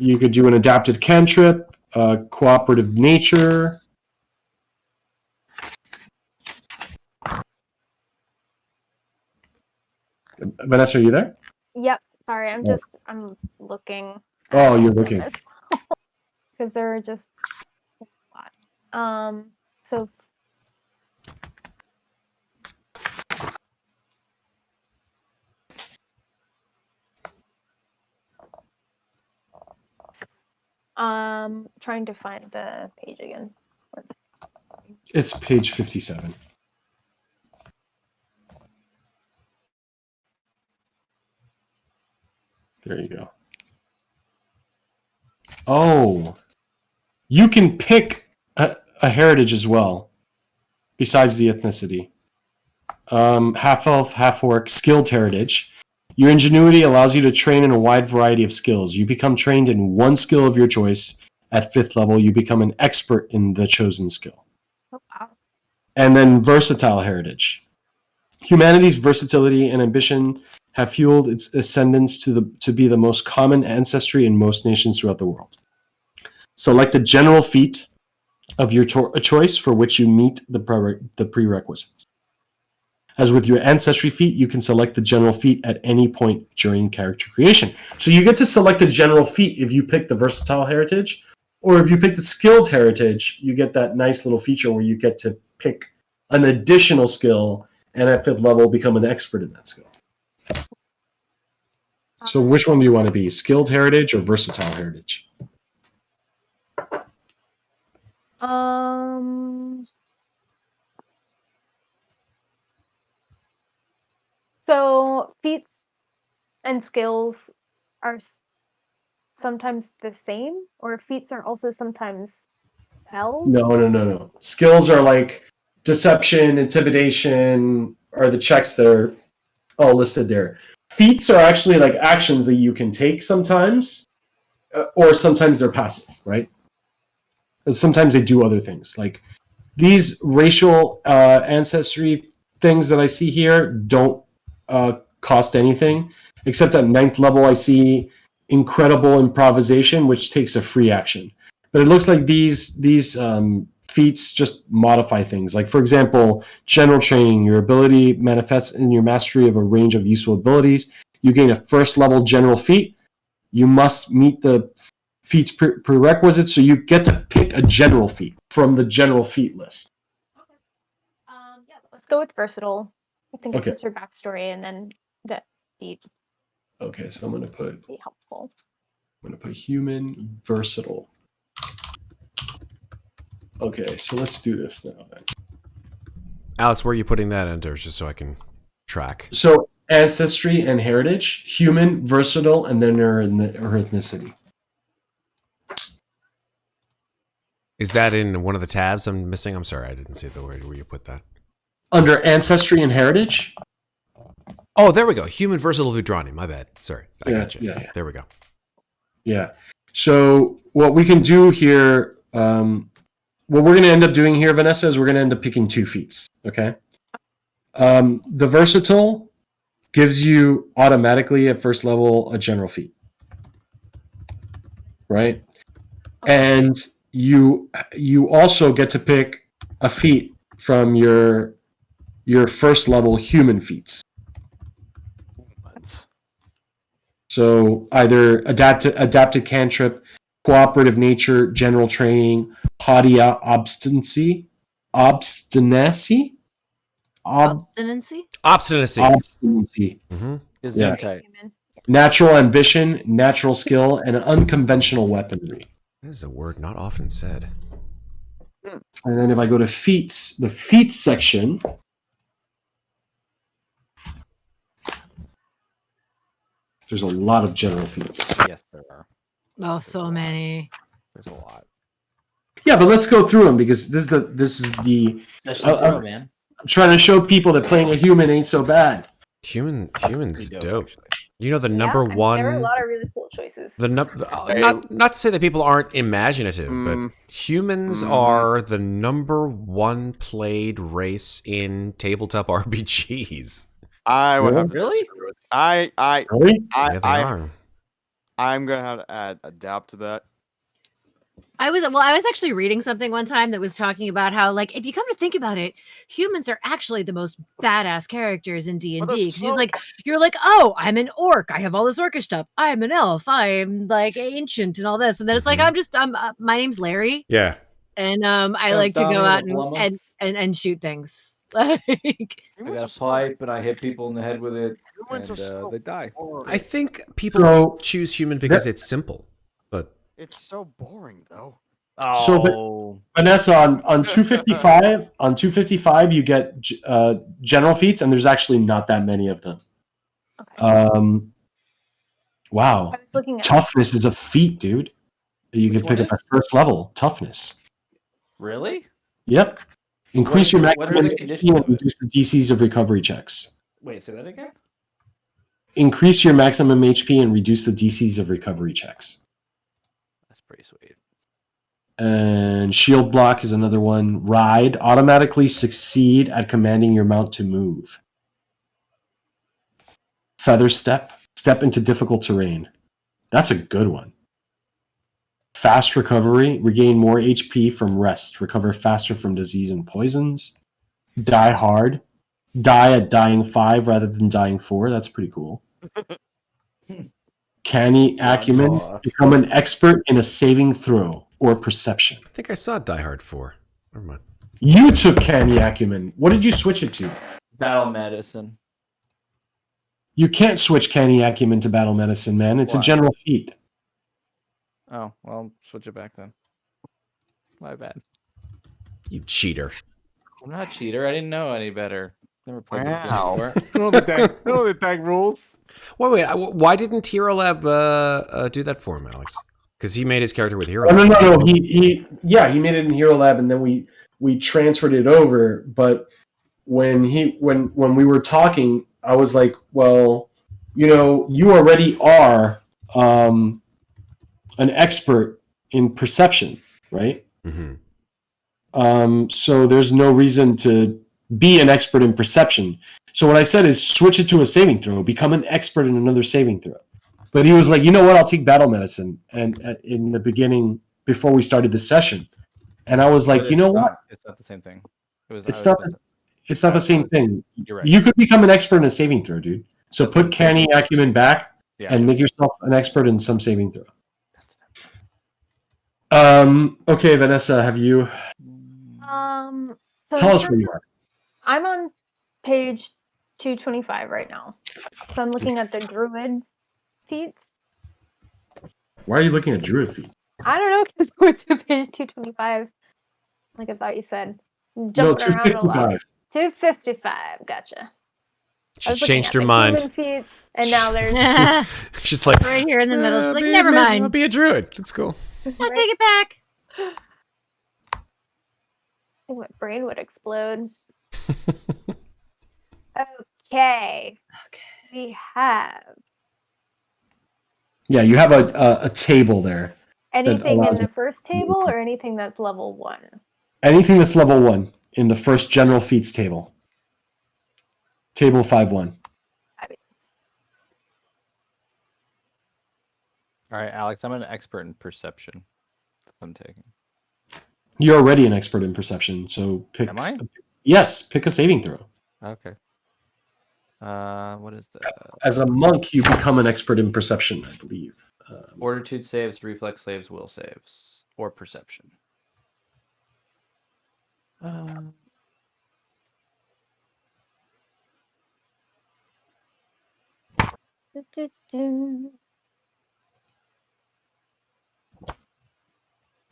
You could do an adapted cantrip, cooperative nature. Vanessa, are you there? Yep. Sorry, I'm looking. Oh, you're looking. Because there are just a lot. So trying to find the page again. It's page 57. There you go. Oh, you can pick a heritage as well, besides the ethnicity. Half elf, half orc, skilled heritage. Your ingenuity allows you to train in a wide variety of skills. You become trained in 1 skill of your choice. At 5th level, you become an expert in the chosen skill. Oh, wow. And then versatile heritage. Humanity's versatility and ambition have fueled its ascendance to be the most common ancestry in most nations throughout the world. Select a general feat of your choice for which you meet the prerequisites. As with your ancestry feat, you can select the general feat at any point during character creation. So you get to select a general feat if you pick the versatile heritage, or if you pick the skilled heritage, you get that nice little feature where you get to pick an additional skill and at 5th level become an expert in that skill. So which one do you want to be, skilled heritage or versatile heritage? So feats and skills are sometimes the same, or feats are also sometimes spells? No. Skills are like deception, intimidation, are the checks that are all listed there. Feats are actually like actions that you can take sometimes, or sometimes they're passive, right? And sometimes they do other things. Like these racial ancestry things that I see here don't cost anything, except at 9th level I see incredible improvisation, which takes a free action. But it looks like these feats just modify things. Like, for example, general training. Your ability manifests in your mastery of a range of useful abilities. You gain a 1st level general feat. You must meet the feat's prerequisites, so you get to pick a general feat from the general feat list. Yeah, let's go with versatile. I think Okay. it fits your backstory, and then that feat Okay, so I'm going to be helpful. put human versatile. Okay, so let's do this now then. Alex, where are you putting that under, just so I can track? So ancestry and heritage, human, versatile, and then her ethnicity. Is that in one of the tabs I'm missing? I'm sorry, I didn't see the word where you put that. Under ancestry and heritage? Oh, there we go. Human, versatile, Vudrani. My bad. Sorry. I got you. Yeah. There we go. Yeah. So what we can do here, what we're going to end up doing here, Vanessa, is we're going to end up picking 2 feats. Okay. The versatile gives you automatically at 1st level a general feat, right? And you also get to pick a feat from your 1st level human feats. So either adapted cantrip, cooperative nature, general training, haughty obstinacy, obstinacy. Obstinacy. Obstinacy. Obstinacy. Mm-hmm. Gesundheit. Natural ambition, natural skill, and unconventional weaponry. This is a word not often said. And then if I go to feats, the feats section. There's a lot of general feats. Yes, there are. Oh, so many. There's a lot. Yeah, but let's go through them because this is the Session 0, man. I'm trying to show people that playing a human ain't so bad. Humans Pretty dope. actually. You know the number one. There are a lot of really cool choices. The not to say that people aren't imaginative, but humans are the number one played race in tabletop RPGs. I would have to Really? disagree with- I Really? Yeah, they are. I'm gonna have to add adapt to that. I was actually reading something one time that was talking about how, like, if you come to think about it, humans are actually the most badass characters in D&D. Well, Because that's you're like, oh, I'm an orc. I have all this orcish stuff. I'm an elf. I'm like ancient and all this. And then it's like, my name's Larry. Yeah. And I Yeah, like to go Donnie out the plumber. and shoot things. Like, I Humans got are a so pipe and I hit people in the head with it, Humans and are so they die. boring. I think people So- choose human because it's simple. But It's so boring though. So, Oh, Vanessa, on 255, you get general feats, and there's actually not that many of them. Okay. Wow. I was looking at Toughness is a feat, dude. You Which can pick one up at first level. Toughness. really? Yep. Increase your What are maximum the HP conditions and of it? reduce the DCs of recovery checks. Wait, say that again? Increase your maximum HP and reduce the DCs of recovery checks. That's pretty sweet. And shield block is another one. Ride. Automatically succeed at commanding your mount to move. Feather step. Step into difficult terrain. That's a good one. Fast recovery. Regain more HP from rest. Recover faster from disease and poisons. Die hard. Die at dying 5 rather than dying 4. That's pretty cool. Canny acumen. Aw. Become an expert in a saving throw or perception. I think I saw Die Hard 4. Never mind. You took canny acumen. What did you switch it to? Battle medicine. You can't switch canny acumen to battle medicine, man. It's a Why? general feat. Oh, well, switch it back then. My bad. You cheater. I'm not a cheater. I didn't know any better. Never played this game Wow. before. I know the tag rules. Wait. Why didn't Hero Lab do that for him, Alex? Because he made his character with Hero Oh, Lab. no. He made it in Hero Lab, and then we transferred it over. But when we were talking, I was like, well, you already are an expert in perception, right? Mm-hmm. So there's no reason to be an expert in perception. So what I said is switch it to a saving throw, become an expert in another saving throw. But he was like, you know what? I'll take battle medicine. And in the beginning, before we started the session, and I was like, But you know what? It's not the same thing. It's not the same thing. You're right. You could become an expert in a saving throw, dude. So put canny acumen back Yeah. and make yourself an expert in some saving throw. Okay, Vanessa, have you? So Tell in us where terms you of- are. I'm on page 225 right now. So I'm looking at the druid feats. Why are you looking at druid feats? I don't know because we're to page 225. Like I thought you said. Jumping around a lot. 255. Gotcha. I She was looking changed at her the mind. human feats, and now there's right She's like, here in the middle. She's like, be- never be- mind. I'll be a druid. That's cool. I'll take it back. I think my brain would explode. Okay. We have Yeah, you have a table there. anything in allows the first table or anything that's level 1? Anything that's level 1 in the first general feats table. Table 5-1. All right, Alex, I'm an expert in perception. That's what I'm taking. You're already an expert in perception, so pick. Am I? Yes, pick a saving throw. Okay. What is the As a monk, you become an expert in perception, I believe. fortitude saves, reflex saves, will saves, or perception?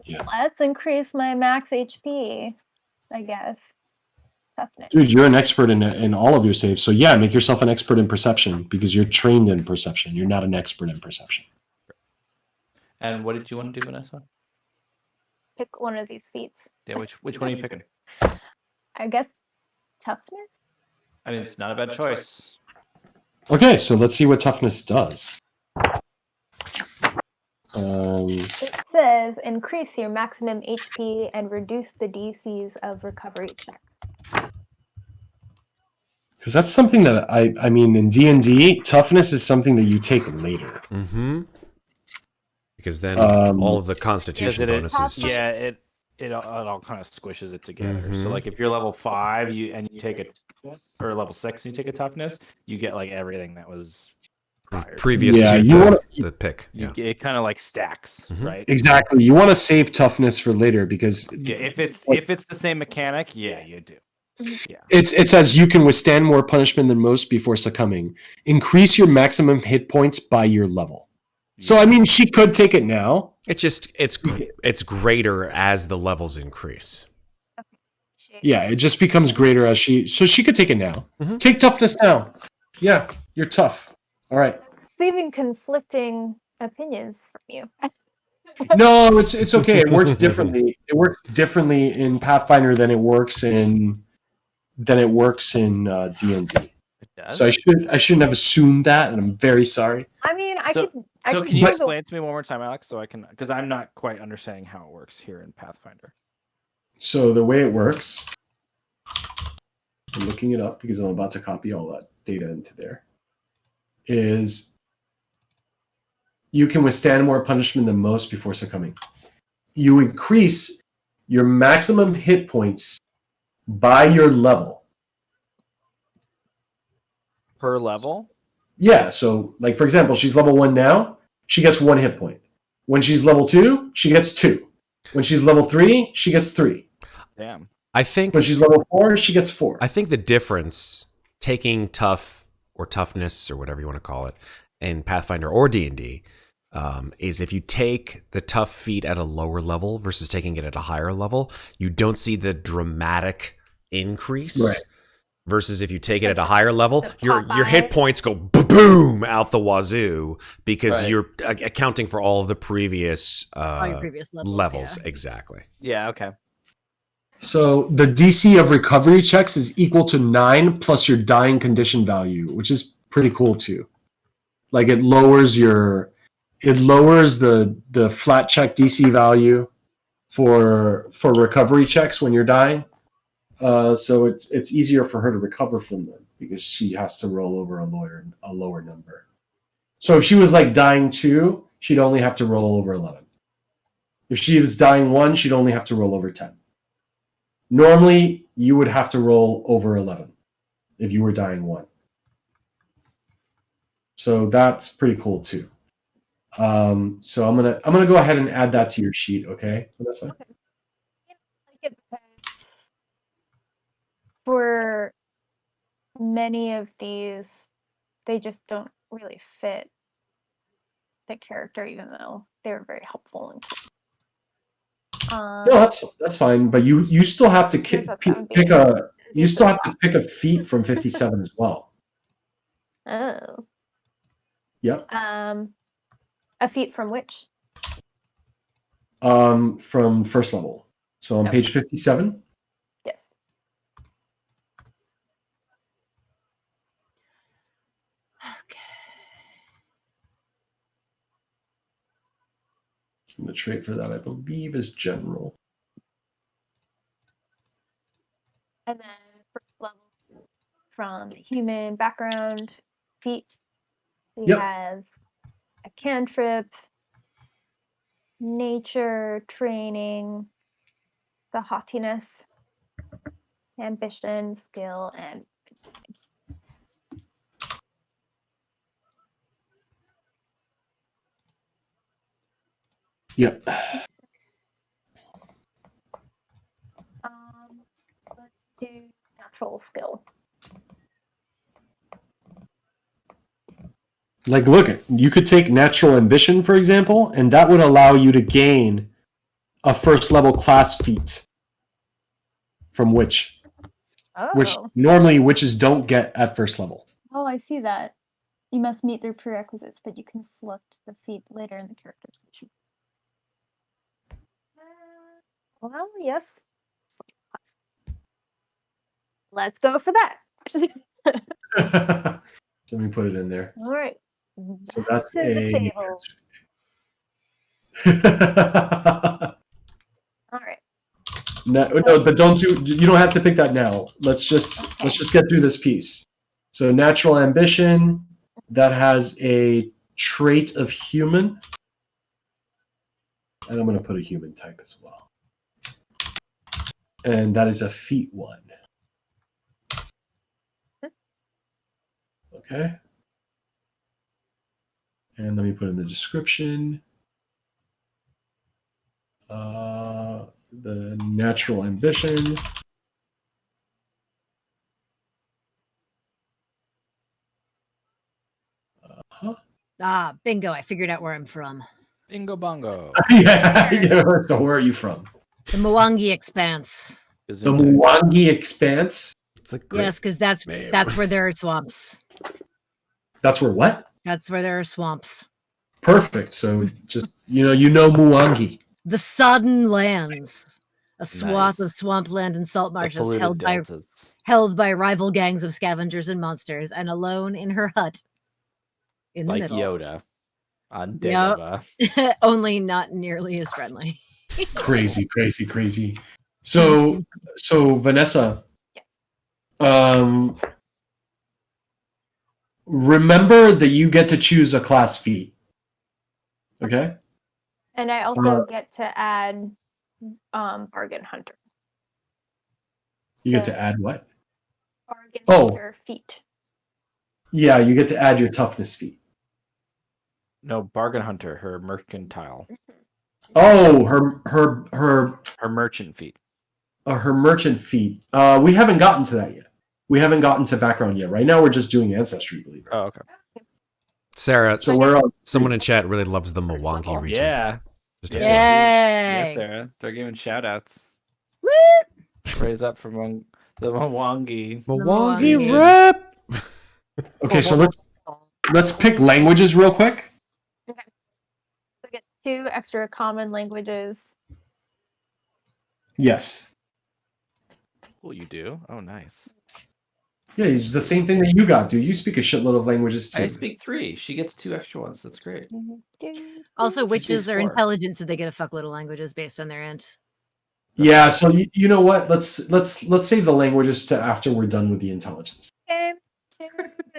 Yeah. Let's increase my max HP, I guess. Toughness. Dude, you're an expert in all of your saves. So yeah, make yourself an expert in perception because you're trained in perception. You're not an expert in perception. And what did you want to do, Vanessa? Pick one of these feats. Yeah, which one are you picking? I guess toughness? I mean, it's not a bad choice. Okay, so let's see what toughness does. It says increase your maximum HP and reduce the DCs of recovery checks. Because that's something that I mean in D&D, toughness is something that you take later. Mm-hmm. Because then all of the constitution It- bonuses. Just, Yeah, it all kind of squishes it together. So Mhm. like if you're level 5, you take it, or level 6, and you take a toughness, you get like everything that was prior. previous Yeah, to you wanna- the pick. Yeah. It kind of like stacks, Mhm. right? Exactly. You want to save toughness for later because Yeah, if it's the same mechanic, yeah, you do. Yeah. it says you can withstand more punishment than most before succumbing. Increase your maximum hit points by your level. So I mean, she could take it now. It's greater as the levels increase. Yeah, it just becomes greater as she could take it now. Mhm. Take toughness now. Yeah, you're tough. All right. Receiving conflicting opinions from you. No, it's okay. It works differently. It works differently in Pathfinder than it works in D&D. It does. So I shouldn't have assumed that, and I'm very sorry. I mean, I So- could. So could can you do explain it to me one more time, Alex, so I can, because I'm not quite understanding how it works here in Pathfinder. So the way it works, I'm looking it up because I'm about to copy all that data into there, is you can withstand more punishment than most before succumbing. You increase your maximum hit points by your level. Per level? Yeah, so like for example, she's level 1 now, she gets 1 hit point. When she's level 2, she gets 2. When she's level 3, she gets 3. Damn. I think When she's level 4, she gets 4. I think the difference taking tough or toughness or whatever you want to call it in Pathfinder or D&D is if you take the tough feat at a lower level versus taking it at a higher level, you don't see the dramatic increase. Right. Versus if you take it at a higher level, The your Popeye. hit points go boom out the wazoo because Right. you're accounting for all of the previous, All your previous levels. yeah. Exactly. Yeah, okay. So the DC of recovery checks is equal to 9 plus your dying condition value, which is pretty cool too. Like it lowers the flat check DC value for recovery checks when you're dying. So it's easier for her to recover from them because she has to roll over a lower number. So if she was like dying 2, she'd only have to roll over 11. If she was dying 1, she'd only have to roll over 10. Normally, you would have to roll over 11 if you were dying 1. So that's pretty cool too. So I'm gonna go ahead and add that to your sheet, okay, Vanessa? Okay. Like it because for many of these, they just don't really fit the character, even though they're very helpful. No, that's fine. But you still have to pick a feat from 57 as well. Oh. Yep. A feat from which? From first level. So on Okay. page 57. Yes. And the trait for that, I believe, is general. And then first level from human background feat, we Yep. have a cantrip, nature, training, the haughtiness, ambition, skill, and Yep. do natural skill. Like, look, you could take natural ambition, for example, and that would allow you to gain a first level class feat from which Oh. normally witches don't get at first level. Oh, I see that. You must meet their prerequisites, but you can select the feat later in the character selection. Well, yes. Let's go for that. So let me put it in there. All right. So Back that's to the a. table. All right. No, but don't do. You don't have to pick that now. Let's just get through this piece. So natural ambition, that has a trait of human, and I'm going to put a human type as well. And that is a feat 1. Okay. And let me put in the description. The natural ambition. Ah, bingo. I figured out where I'm from. Bingo bongo. Yeah. So where are you from? The Mwangi Expanse. The Mwangi Expanse? It's a great Yes, because that's name. where there are swamps. That's where what? That's where there are swamps. Perfect. So just, you know Mwangi. The sodden lands. A swath Nice. of swampland and salt The marshes polluted deltas. held by rival gangs of scavengers and monsters, and alone in her hut. In the Like middle. Yoda on Yep. Dagobah. Only not nearly as friendly. Crazy. So Vanessa, remember that you get to choose a class feat. Okay? And I also get to add Bargain Hunter. You get to add what? Bargain Oh. Hunter feat. Yeah, you get to add your toughness feat. No, Bargain Hunter, her mercantile. Oh, her Her merchant feat. her merchant feat. We haven't gotten to that yet. We haven't gotten to background yet. Right now, we're just doing ancestry, believe it. Oh, okay. Sarah, So we're on. someone in chat really loves the Mwangi region. Yeah. Just a Yeah. feeling. Yes, Sarah. They're giving shout outs. Woo! Raise up from the Mwangi. Mwangi Mwangi. rep. Okay, so let's pick languages real quick. Okay. So get 2 extra common languages. Yes. Oh, you do? Oh, nice. Yeah, it's the same thing that you got, dude. You speak a shitload of languages too. I speak 3. She gets 2 extra ones. That's great. Also, She witches speaks are 4. intelligent, so they get a fuckload of languages based on their end. Yeah, so you know what? Let's save the languages to after we're done with the intelligence. Okay. 2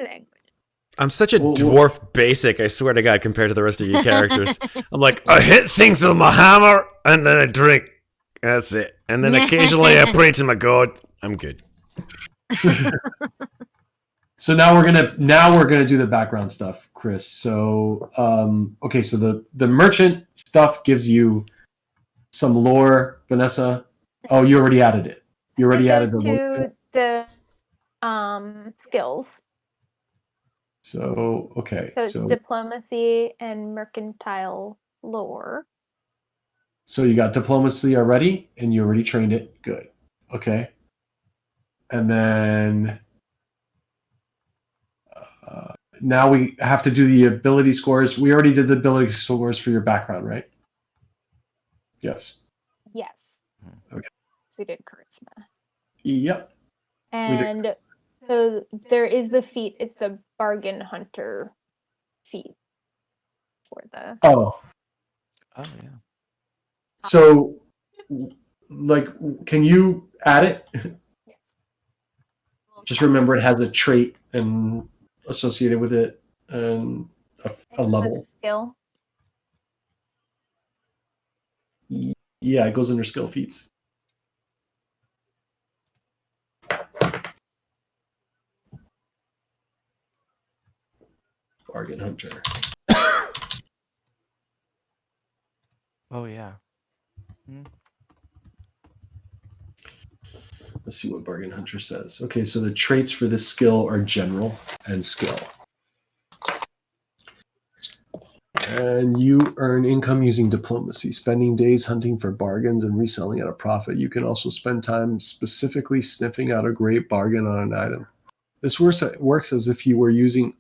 languages. I'm such a Well, dwarf basic, I swear to God, compared to the rest of you characters. I'm like, I hit things with my hammer, and then I drink. That's it. And then occasionally I pray to my god. I'm good. So now we're gonna do the background stuff, Chris. So okay, so the merchant stuff gives you some lore, Vanessa. Oh, you already added it. You already added the lore. To the skills. So okay, So it's so diplomacy and mercantile lore. so you got diplomacy already, and you already trained it. Good. Okay. And then now we have to do the ability scores. We already did the ability scores for your background, right? Yes. Yes. Okay. So we did charisma. Yep. And so there is the feat. It's the Bargain Hunter feat for the. Oh, Oh, yeah. so like, can you add it? Just remember, it has a trait and associated with it, and a level. Skill. Yeah, it goes under skill feats. Bargain Hunter. Oh, yeah. Let's see what Bargain Hunter says. Okay, so the traits for this skill are general and skill. And you earn income using diplomacy, spending days hunting for bargains and reselling at a profit. You can also spend time specifically sniffing out a great bargain on an item. This works as if you were using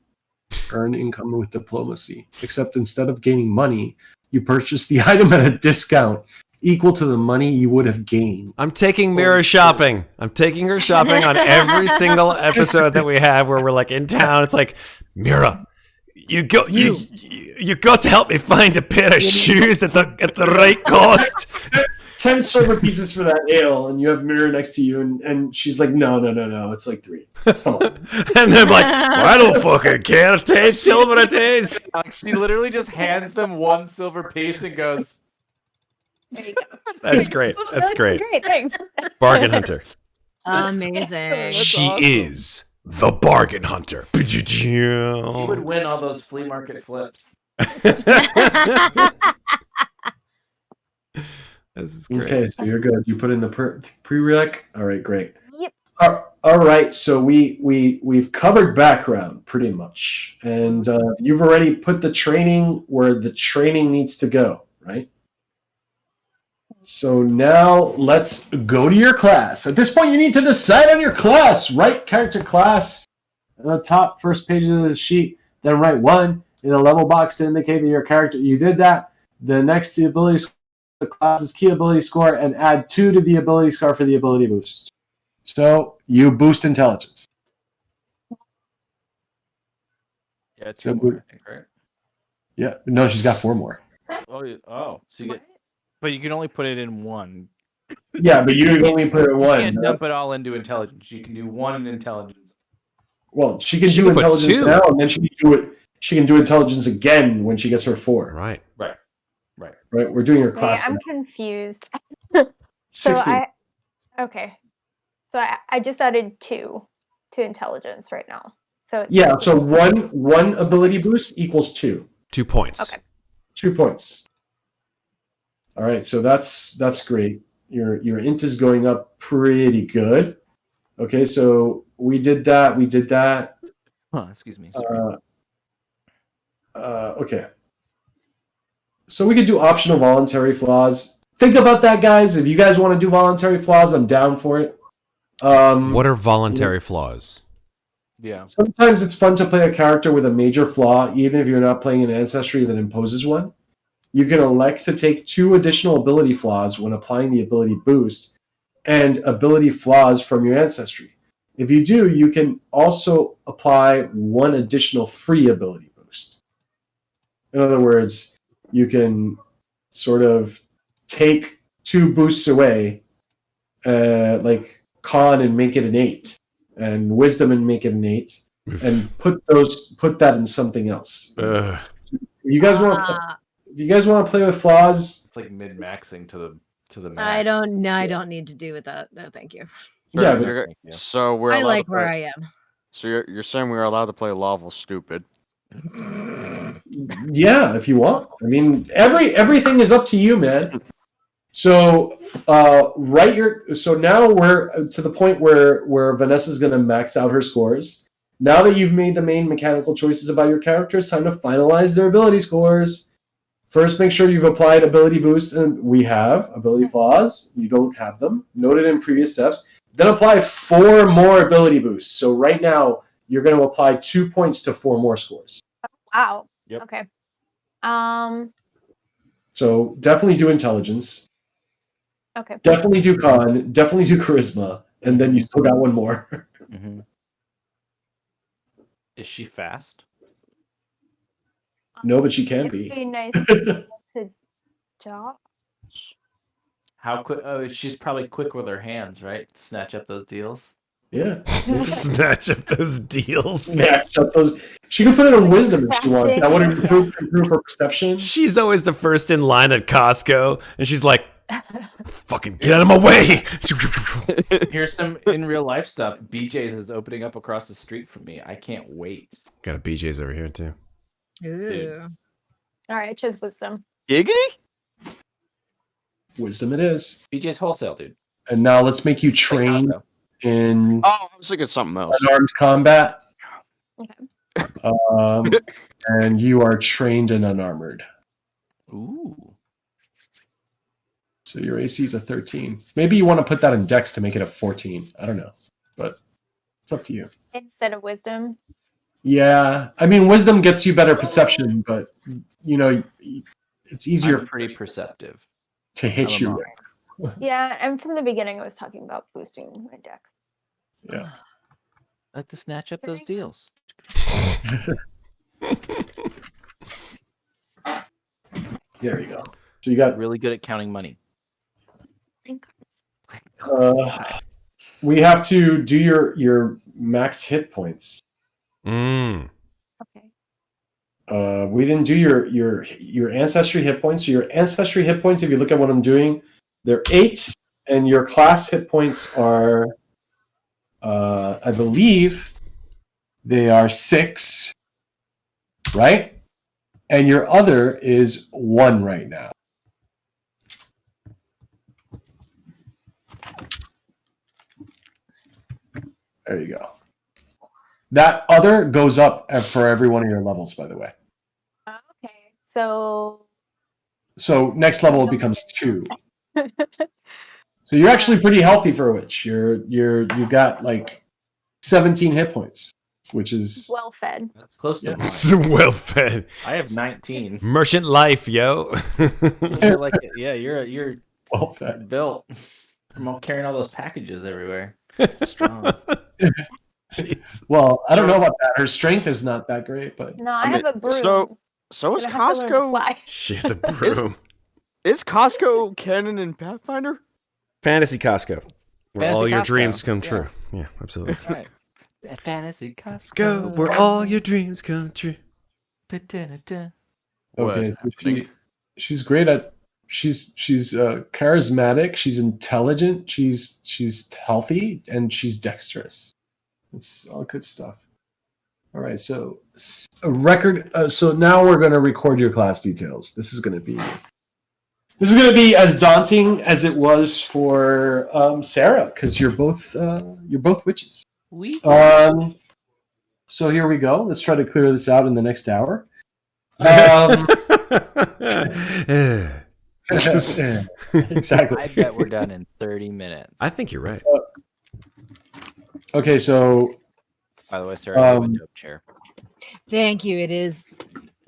earn income with diplomacy, except instead of gaining money, you purchase the item at a discount equal to the money you would have gained. I'm taking Mira shopping. I'm taking her shopping on every single episode that we have where we're like in town. It's like, Mira, you got to help me find a pair of shoes at the right cost. 10 silver pieces for that ale, and you have Mira next to you, and she's like, no, it's like 3. Come on. And I'm like, well, I don't fucking care. 10 silver it is. She literally just hands them 1 silver piece and goes, There you go. That's great. That's great. Great, thanks. Bargain hunter. Amazing. She is the bargain hunter. she would win all those flea market flips. This is great. Okay, so you're good. You put in the prereq. All right, great. Yep. All right, so we've covered background pretty much, and you've already put the training where the training needs to go, right? So now let's go to your class. At this point, you need to decide on your class. Write character class on the top first page of the sheet. Then write 1 in the level box to indicate that your character. You did that. The next to the ability score, the class's key ability score, and add 2 to the ability score for the ability boost. So you boost intelligence. Yeah, 2 more, I think, right? Yeah. No, she's got 4 more. So you get, but you can only put it in 1. Yeah, but you only put it in 1. You can't dump it all into intelligence. You can do 1 in intelligence. Well, she can do intelligence now, and then she can do it. She can do intelligence again when she gets her 4. Right. Right. We're doing her class. I'm confused. 16. So I just added 2 to intelligence right now. So Yeah. So one ability boost equals 2. 2 points. Okay. 2 points. All right. So that's great. Your int is going up pretty good. Okay. So we did that. Excuse me. Okay. So we could do optional voluntary flaws. Think about that, guys. If you guys want to do voluntary flaws, I'm down for it. What are voluntary flaws? Yeah. Sometimes it's fun to play a character with a major flaw, even if you're not playing an ancestry that imposes one. You can elect to take 2 additional ability flaws when applying the ability boost and ability flaws from your ancestry. If you do, you can also apply 1 additional free ability boost. In other words, you can sort of take 2 boosts away, like con and make it an 8, and wisdom and make it an 8, and put that in something else. You guys want to? Do you guys want to play with flaws? It's like mid-maxing to the max. I don't need to do with that. No, thank you. Yeah, Yeah. So we're I allowed like to where play, I am. So you're saying we're allowed to play lawful stupid? Yeah, if you want. I mean, everything is up to you, man. So, So now we're to the point where Vanessa's going to max out her scores. Now that you've made the main mechanical choices about your character, it's time to finalize their ability scores. First, make sure you've applied ability boosts, and we have ability flaws. You don't have them. Noted in previous steps. Then apply 4 more ability boosts. So right now, you're going to apply 2 points to 4 more scores. Wow. Yep. Okay. So definitely do intelligence. Okay. Definitely do con. Definitely do charisma. And then you still got 1 more. Mm-hmm. Is she fast? No, but she can It'd be. be nice to dodge. How quick? Oh, she's probably quick with her hands, right? Snatch up those deals. Yeah. Snatch up those deals. Snatch up those. She could put it on wisdom if she wants. That would improve her perception. She's always the first in line at Costco, and she's like, fucking get out of my way. Here's some in real life stuff. BJ's is opening up across the street from me. I can't wait. Got a BJ's over here, too. Ooh. All right, I chose wisdom. Giggity? Wisdom it is. BJ's wholesale, dude. And now let's make you Like train. Costco. in Oh, I was thinking something else. unarmed combat. Okay. And you are trained in unarmored. Ooh. So your AC is a 13. Maybe you want to put that in Dex to make it a 14. I don't know, but it's up to you. Instead of wisdom. Yeah, I mean, wisdom gets you better perception, but it's easier I'm pretty perceptive. to hit I'm a you. monk. Yeah, and from the beginning I was talking about boosting my dex. Yeah. Like to snatch up those deals. There you go. So you got. Really good at counting money. We have to do your max hit points. Mm. Okay. We didn't do your ancestry hit points. So your ancestry hit points, if you look at what I'm doing, they're 8, and your class hit points are, I believe, they are 6, right? And your other is 1 right now. There you go. That other goes up for every one of your levels, by the way. Okay. So next level it becomes 2. So you're actually pretty healthy for a witch. You got like 17 hit points, which is well fed. That's close to mine. It's well fed. I have 19. Merchant life, yo. You're like, yeah, you're well fed. built. I'm carrying all those packages everywhere. Strong. Jeez. Well, I don't know about that. Her strength is not that great, but No, I have a broom. So is but I have to learn to Costco. fly. She has a broom. Is Costco canon in Pathfinder? Fantasy Costco. Where Fantasy all your Costco. dreams come Yeah. true. Yeah, absolutely. That's right. Fantasy Costco. Go where all your dreams come true. okay. What's So happening? she's great at. She's charismatic. She's intelligent. She's healthy, and she's dexterous. It's all good stuff. All right, so a record. So now we're going to record your class details. This is going to be as daunting as it was for Sarah, because you're both witches. So here we go. Let's try to clear this out in the next hour. Exactly. I bet we're done in 30 minutes. I think you're right. Okay, so By the way, Sarah, you have a dope chair. Thank you. It is.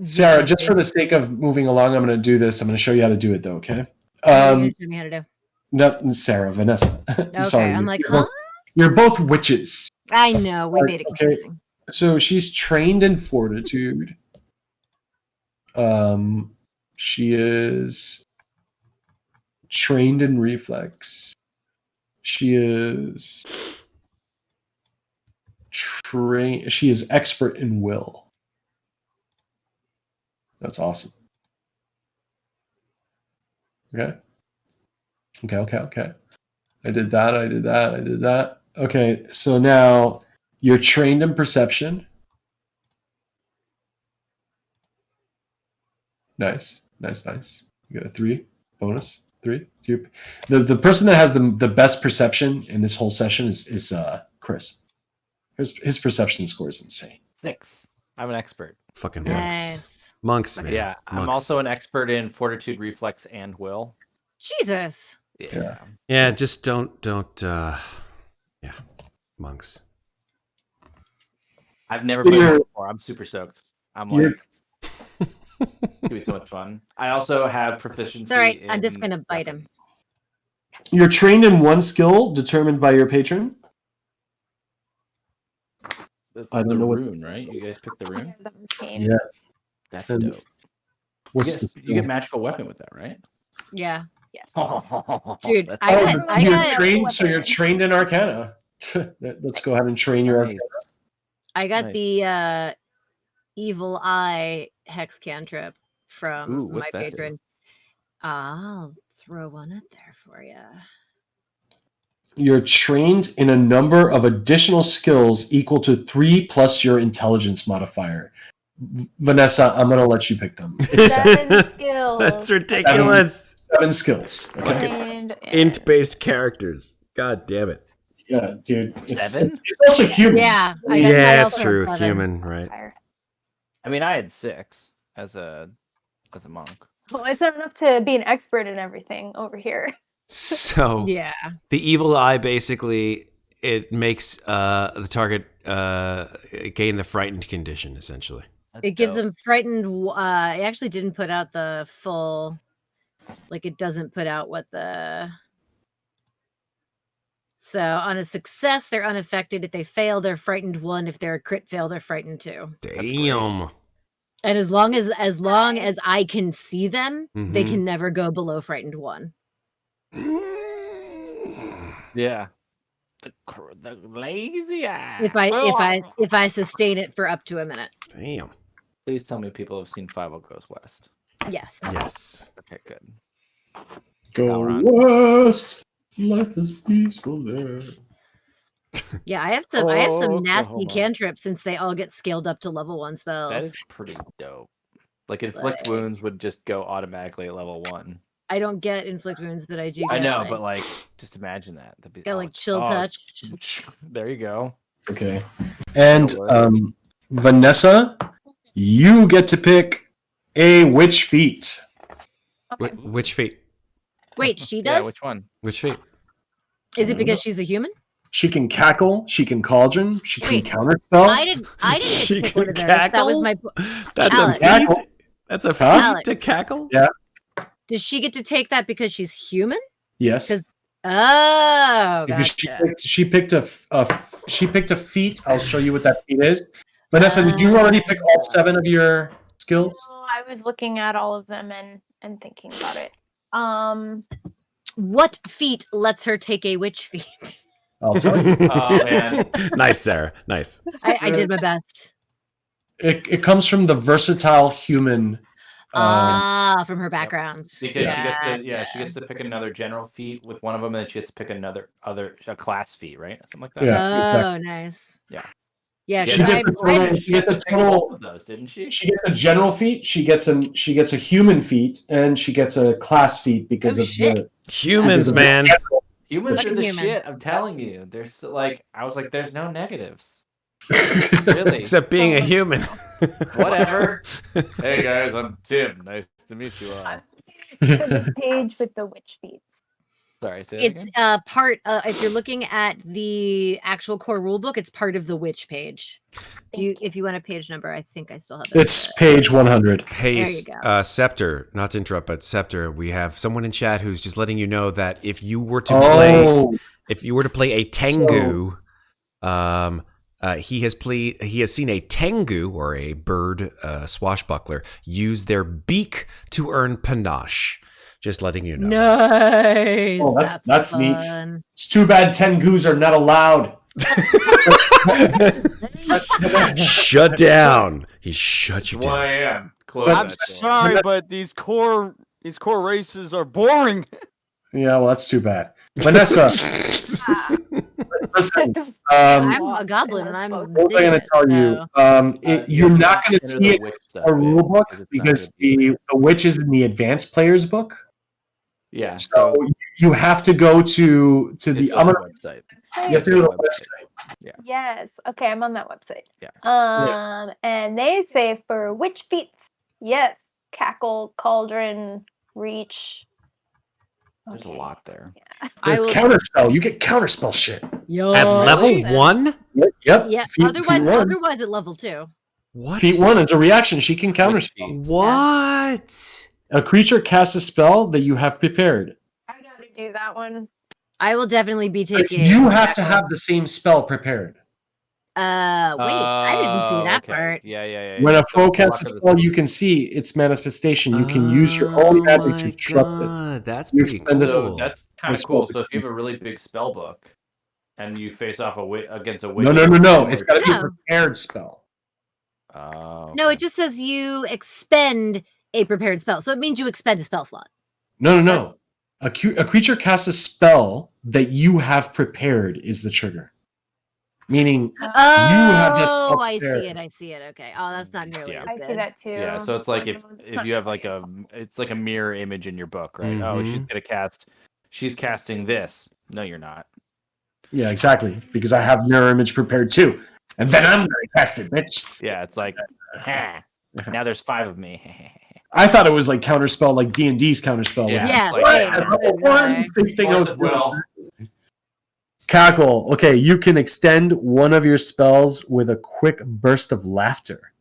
Sarah, just for the sake of moving along, I'm going to do this. I'm going to show you how to do it, though. Okay. What are you gonna show me how to do? No, Sarah, Vanessa. Okay, Sorry, I'm like, you're huh? both- You're both witches. I know we Right, made it okay. confusing. So she's trained in fortitude. She is trained in reflex. She is She is expert in will. That's awesome. Okay. I did that. Okay, so now you're trained in perception. Nice. You got a 3 bonus. 3. The person that has the best perception in this whole session is Chris. His perception score is insane. 6. I'm an expert. Fucking monks. Nice. Monks, man. Yeah, I'm Monks. also an expert in fortitude, reflex, and will. Jesus. Yeah. Yeah, just don't monks. I've never So played you're- it before. I'm super stoked. I'm like, it's gonna be so much fun. I also have proficiency. It's all right. I'm in just going to bite him. You're trained in one skill determined by your patron. That's I don't the know what- rune, right? You guys picked the rune. Yeah. That's And dope. What's You get magical weapon with that, right? Yeah. Yes. Dude, That's I Oh, got- you're trained. So you're trained in Arcana. Let's go ahead and train your nice. Arcana. I got Nice. the evil eye hex cantrip from Ooh, my what's that do? patron. I'll throw one up there for you. You're trained in a number of additional skills equal to 3 plus your intelligence modifier. Vanessa, I'm going to let you pick them. It's 7 skills. That's ridiculous. 7 skills. Okay. And Int-based characters. God damn it. Yeah, dude. It's 7? it's also human. Yeah, I Yeah, it's also true. have 7. Human, right? I mean, I had 6 as a monk. Well, it's not enough to be an expert in everything over here. So Yeah. the evil eye basically it makes the target gain the frightened condition essentially. That's It gives dope. them frightened. It actually didn't put out the full. Like it doesn't put out what the. So on a success, they're unaffected. If they fail, they're frightened 1. If they're a crit fail, they're frightened 2. Damn. And as long as I can see them, they Mhm. can never go below frightened 1. Yeah. The lazy eye. If I sustain it for up to a minute. Damn. Please tell me people have seen 50 Goes West. Yes. Yes. Okay, good. Go Elrond. west. Life is peaceful there. Yeah, I have some nasty Oklahoma. cantrips since they all get scaled up to level 1 spells. That is pretty dope. Like inflict wounds would just go automatically at level 1. I don't get inflict wounds, but I do. I get, know, like, but like, just imagine that. That'd be, got like chill touch. There you go. Okay. And That'll Vanessa, you get to pick a witch feat. Okay. Which feat? Wait, she Yeah, does? which one? Which feat? Is it because she's a human? She can cackle, she can cauldron, she can Wait, counterspell. I didn't She get to pick one of can those. That was cackle? my. That's Alex. a feat. That's a feat Alex. to cackle. Yeah. Does she get to take that because she's human? Yes. 'Cause- Oh, Because gotcha. she picked a feat. I'll show you what that feat is. Vanessa, did you already pick all 7 of your skills? No, I was looking at all of them and thinking about it. What feat lets her take a witch feat? I'll tell you. Oh, man. Nice, Sarah. Nice. I did my best. It comes from the versatile human. From her background. Because Gotcha. she gets to pick another general feat with one of them, and then she gets to pick a class feat, right? Something like that. Yeah. Oh, exactly. nice. Yeah. Yeah, She so gets a total- She gets to pick both of those, didn't she? She gets a general feat. She gets a human feat, and she gets a class feat because Oh, of shit. the Humans, man. Humans Look are at the humans. shit. I'm telling you. There's like, I was like, there's no negatives. Really? Except being a human. Whatever. Hey guys, I'm Tim. Nice to meet you all. The page with the witch feats. Sorry, say that It's again? part. If you're looking at the actual core rulebook, it's part of the witch page. If you want a page number, I think I still have it. It's page 100. Hey, There you go. Scepter, not to interrupt, but Scepter, we have someone in chat who's just letting you know that if you were to play a Tengu, he has seen a Tengu or a bird swashbuckler use their beak to earn panache. Just letting you know. Nice. Oh, that's neat. fun. It's too bad Tengus are not allowed. Shut down. He shut you That's why down. I am. Close I'm that door. sorry, but these core races are boring. Yeah, well, that's too bad. Vanessa, listen, I'm a goblin and I'm. what was I going to tell you? You're not going to Consider see the it witch stuff, in a rule book it's not because good either. the witch is in the advanced players book. Yeah, So so you have to go to it's the. on the website. You have to go to the website. Yes. Okay, I'm on that website. Yeah. And they say for witch feats, yes, cackle, cauldron, reach. There's a Okay. lot there. It's counterspell. You get counterspell shit. Yo, At level 1? Yep. Yeah. Feat Otherwise, at level 2. What? 1 is a reaction. She can counterspell. What? A creature casts a spell that you have prepared. I gotta do that one. I will definitely be taking. You have to have the same spell prepared. Wait, I didn't see that okay. part. Yeah. When a So foe casts a luck of the- spell, you can see its manifestation. You can use your own magic to disrupt it. God, that's You pretty expend it- So cool. that's kind of That's cool. cool. So if you have a really big spell book and you face off against a witch, No. It's got to be a No. prepared spell. Oh, No, it just says you expend a prepared spell, so it means you expend a spell slot. No. A creature casts a spell that you have prepared is the trigger. Meaning, Oh, have that spell I prepared. see it. Okay. Oh, that's not nearly Yeah. as I good. see that too. Yeah, so it's like if It's not you have nearly like as it's like a mirror image in your book, right? Oh, she's Mhm. gonna cast. She's casting this. No, you're not. Yeah, exactly. Because I have mirror image prepared too. And then I'm going to cast it, bitch. Yeah, it's like, now there's 5 of me. I thought it was like counterspell, like D&D's counterspell. Yeah, Yeah, like, same. What? Same thing I was Well, Cackle. Okay, you can extend one of your spells with a quick burst of laughter.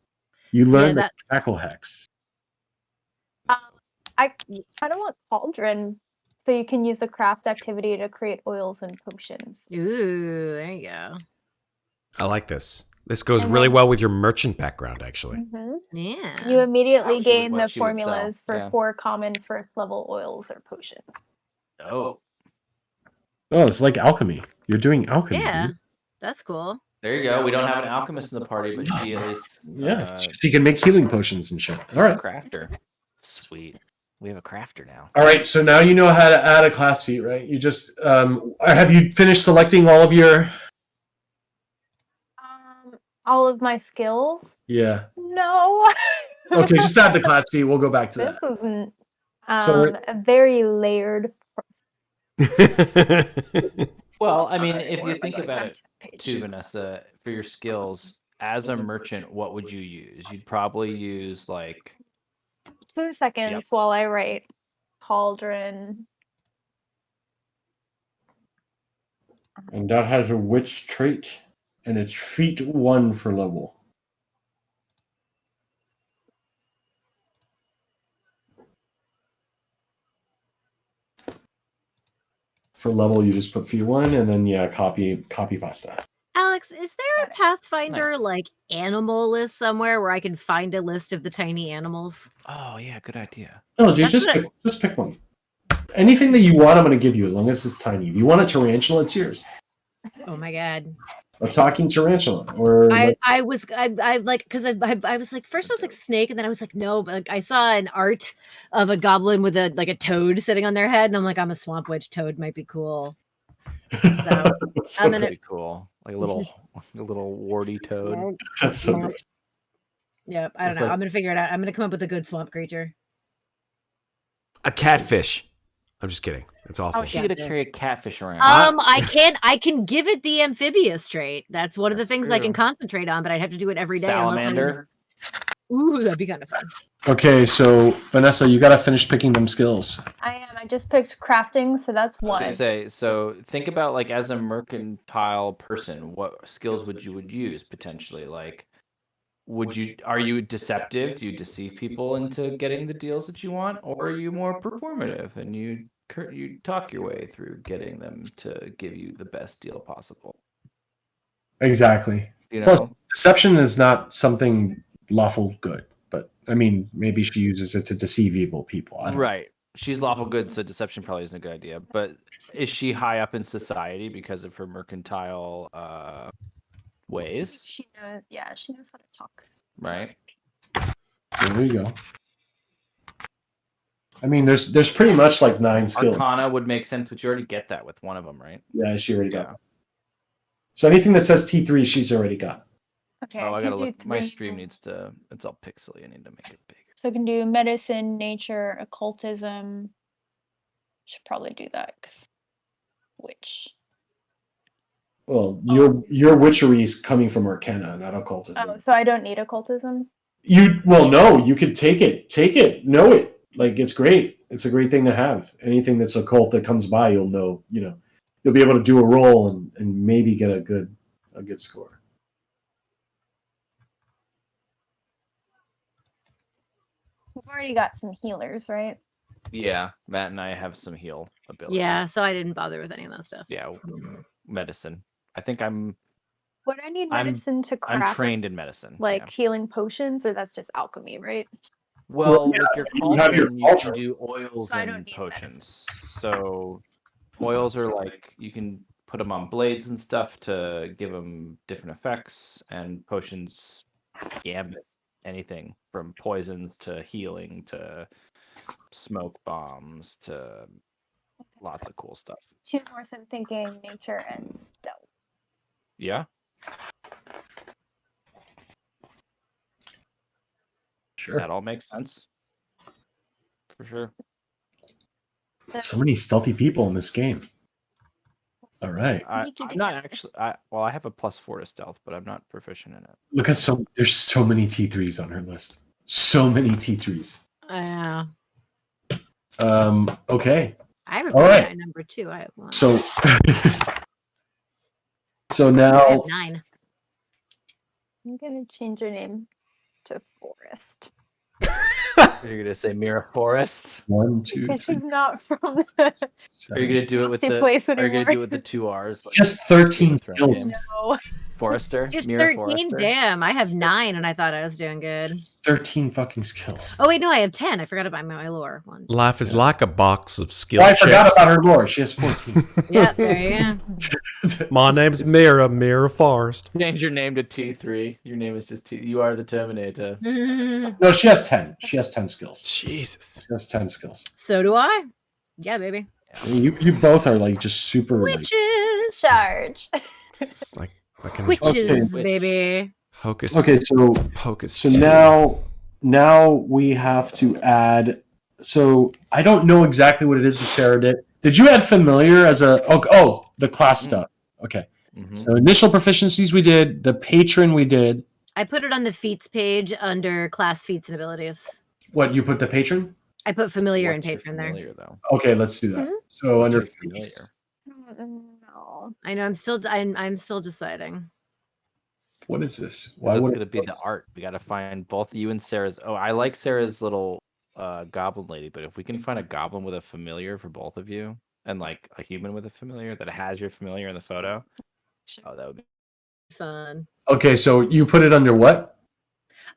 You learn the cackle hex. I kind of want Cauldron, so you can use the craft activity to create oils and potions. Ooh, there you go. I like this. This goes And really then- well with your merchant background, actually. Yeah. You immediately Actually, gain what the she would sell, formulas for yeah. 4 common first level oils or potions. Oh, Oh, it's like alchemy. You're doing alchemy. Yeah, Dude. that's cool. there you go. We don't have an alchemist in the party, but she at least Yeah. She can make healing potions and shit. All right. crafter. Sweet. We have a crafter now. All right. So now you know how to add a class feat, right? You just have you finished selecting all of your? All of my skills? Yeah. No. Okay, just add the class feat. We'll go back to This that. isn't So a very layered. Well, I mean, if you think Going about back it to the page. too, Vanessa, for your skills as a merchant, what would you use? You'd probably use like 2 seconds while I write Cauldron. And that has a witch trait, and it's feat 1 for level. For level, you just put feat 1, and then copy pasta. Alex, is there a Pathfinder like animal list somewhere where I can find a list of the tiny animals? Oh yeah, good idea. No, dude, That's just pick one. Anything that you want, I'm going to give you, as long as it's tiny. If you want a tarantula, it's yours. Oh my god! A talking tarantula, or I was like, because I was like, first I was like snake, and then I was like no, but like, I saw an art of a goblin with a a toad sitting on their head, and I'm like, I'm a swamp witch. Toad might be cool. So I'm gonna Pretty cool. Like a little warty toad. That's so gross. Yep, I don't It's know. like- I'm gonna figure it out. I'm gonna come up with a good swamp creature. A catfish. I'm just kidding. It's awful. How is she gonna carry a catfish around? I can give it the amphibious trait. That's one of the That's things I can true. concentrate on, but I'd have to do it every day. unless I'm- Salamander. Ooh, that'd be kind of fun. Okay, so Vanessa, you got to finish picking them skills. I am. I just picked crafting, so that's I was gonna one. say, so think about like as a mercantile person, what skills would you use potentially? Like, are you deceptive? Do you deceive people into getting the deals that you want, or are you more performative and you talk your way through getting them to give you the best deal possible? Exactly. You know, Plus, deception is not something lawful good, but I mean, maybe she uses it to deceive evil people. I don't know. right? She's lawful good, so deception probably isn't a good idea. But is she high up in society because of her mercantile ways? She knows. Yeah, she knows how to talk. Right. There you go. I mean, there's pretty much like 9 skills. Arcana would make sense, but you already get that with one of them, right? Yeah, she already got. Yeah. So anything that says T3, she's already got. Okay. Oh, I can gotta do look. My 3. stream needs to. It's all pixely. I need to make it bigger. So I can do medicine, nature, occultism. Should probably do that. Witch. Well, your witchery is coming from Arcana, not occultism. Oh, so I don't need occultism. No, you could take it, know it. Like it's great. It's a great thing to have. Anything that's occult that comes by, you'll know. You'll be able to do a roll and maybe get a good score. We've already got some healers, right? Yeah, Matt and I have some heal ability. Yeah, so I didn't bother with any of that stuff. Yeah, medicine. I think I'm Would I need I'm- medicine to I'm craft trained in medicine. like yeah. healing potions, or that's just alchemy, right? Well, yeah, with your you have your cauldron, you can cauldron. do oils So I don't and need potions. So oils are like you can put them on blades and stuff to give them different effects, and potions, gambit, anything from poisons to healing to smoke bombs to lots of cool stuff. 2 more, so I'm thinking nature and stealth. Yeah. Sure. That all makes sense. For sure. So many stealthy people in this game. All right. I'm not actually. Well, I have a +4 to stealth, but I'm not proficient in it. Look at there's so many T3s on her list. So many T3s. Yeah. Okay. I have a All pretty right. high number too. I have 1. So so I now have 9. I'm gonna change your name to Forest. You're gonna say Mira Forest. 1, 2, Because 3, she's not from the 7. Are you gonna do it with Frosty the? place Are you gonna anymore. do it with the 2 R's? Like Just 13 Thrones skills. games? No. Forester. Just Mira 13. Forester. Damn, I have 9, and I thought I was doing good. 13 fucking skills. Oh wait, no, I have 10. I forgot about my lore one. Life is like a box of skill Oh, I forgot checks. about her lore. She has 14. Yeah, there you go. My name's Mira Forest. Change your name to T3. Your name is just T. You are the Terminator. No, she has 10. She has 10 skills. Jesus. She has 10 skills. So do I. Yeah, baby. You both are like just super like Witches. Charge. It's like fucking Witches, Okay. baby. hocus okay. So pocus. so now we have to add. So I don't know exactly what it is that Sarah did. Did you add familiar as a the class stuff? Okay. Mm-hmm. So initial proficiencies we did. The patron we did. I put it on the feats page under class feats and abilities. What you put the patron? I put familiar and What's your patron there. familiar, though? Okay, let's do that. So under What's your feats, No. I know I'm still deciding. what is this? Why would would it be the art? We got to find both you and Sarah's. Oh, I like Sarah's little goblin lady, but if we can find a goblin with a familiar for both of you, and like a human with a familiar that has your familiar in the photo, oh, that would be Fun. Okay, so you put it under what?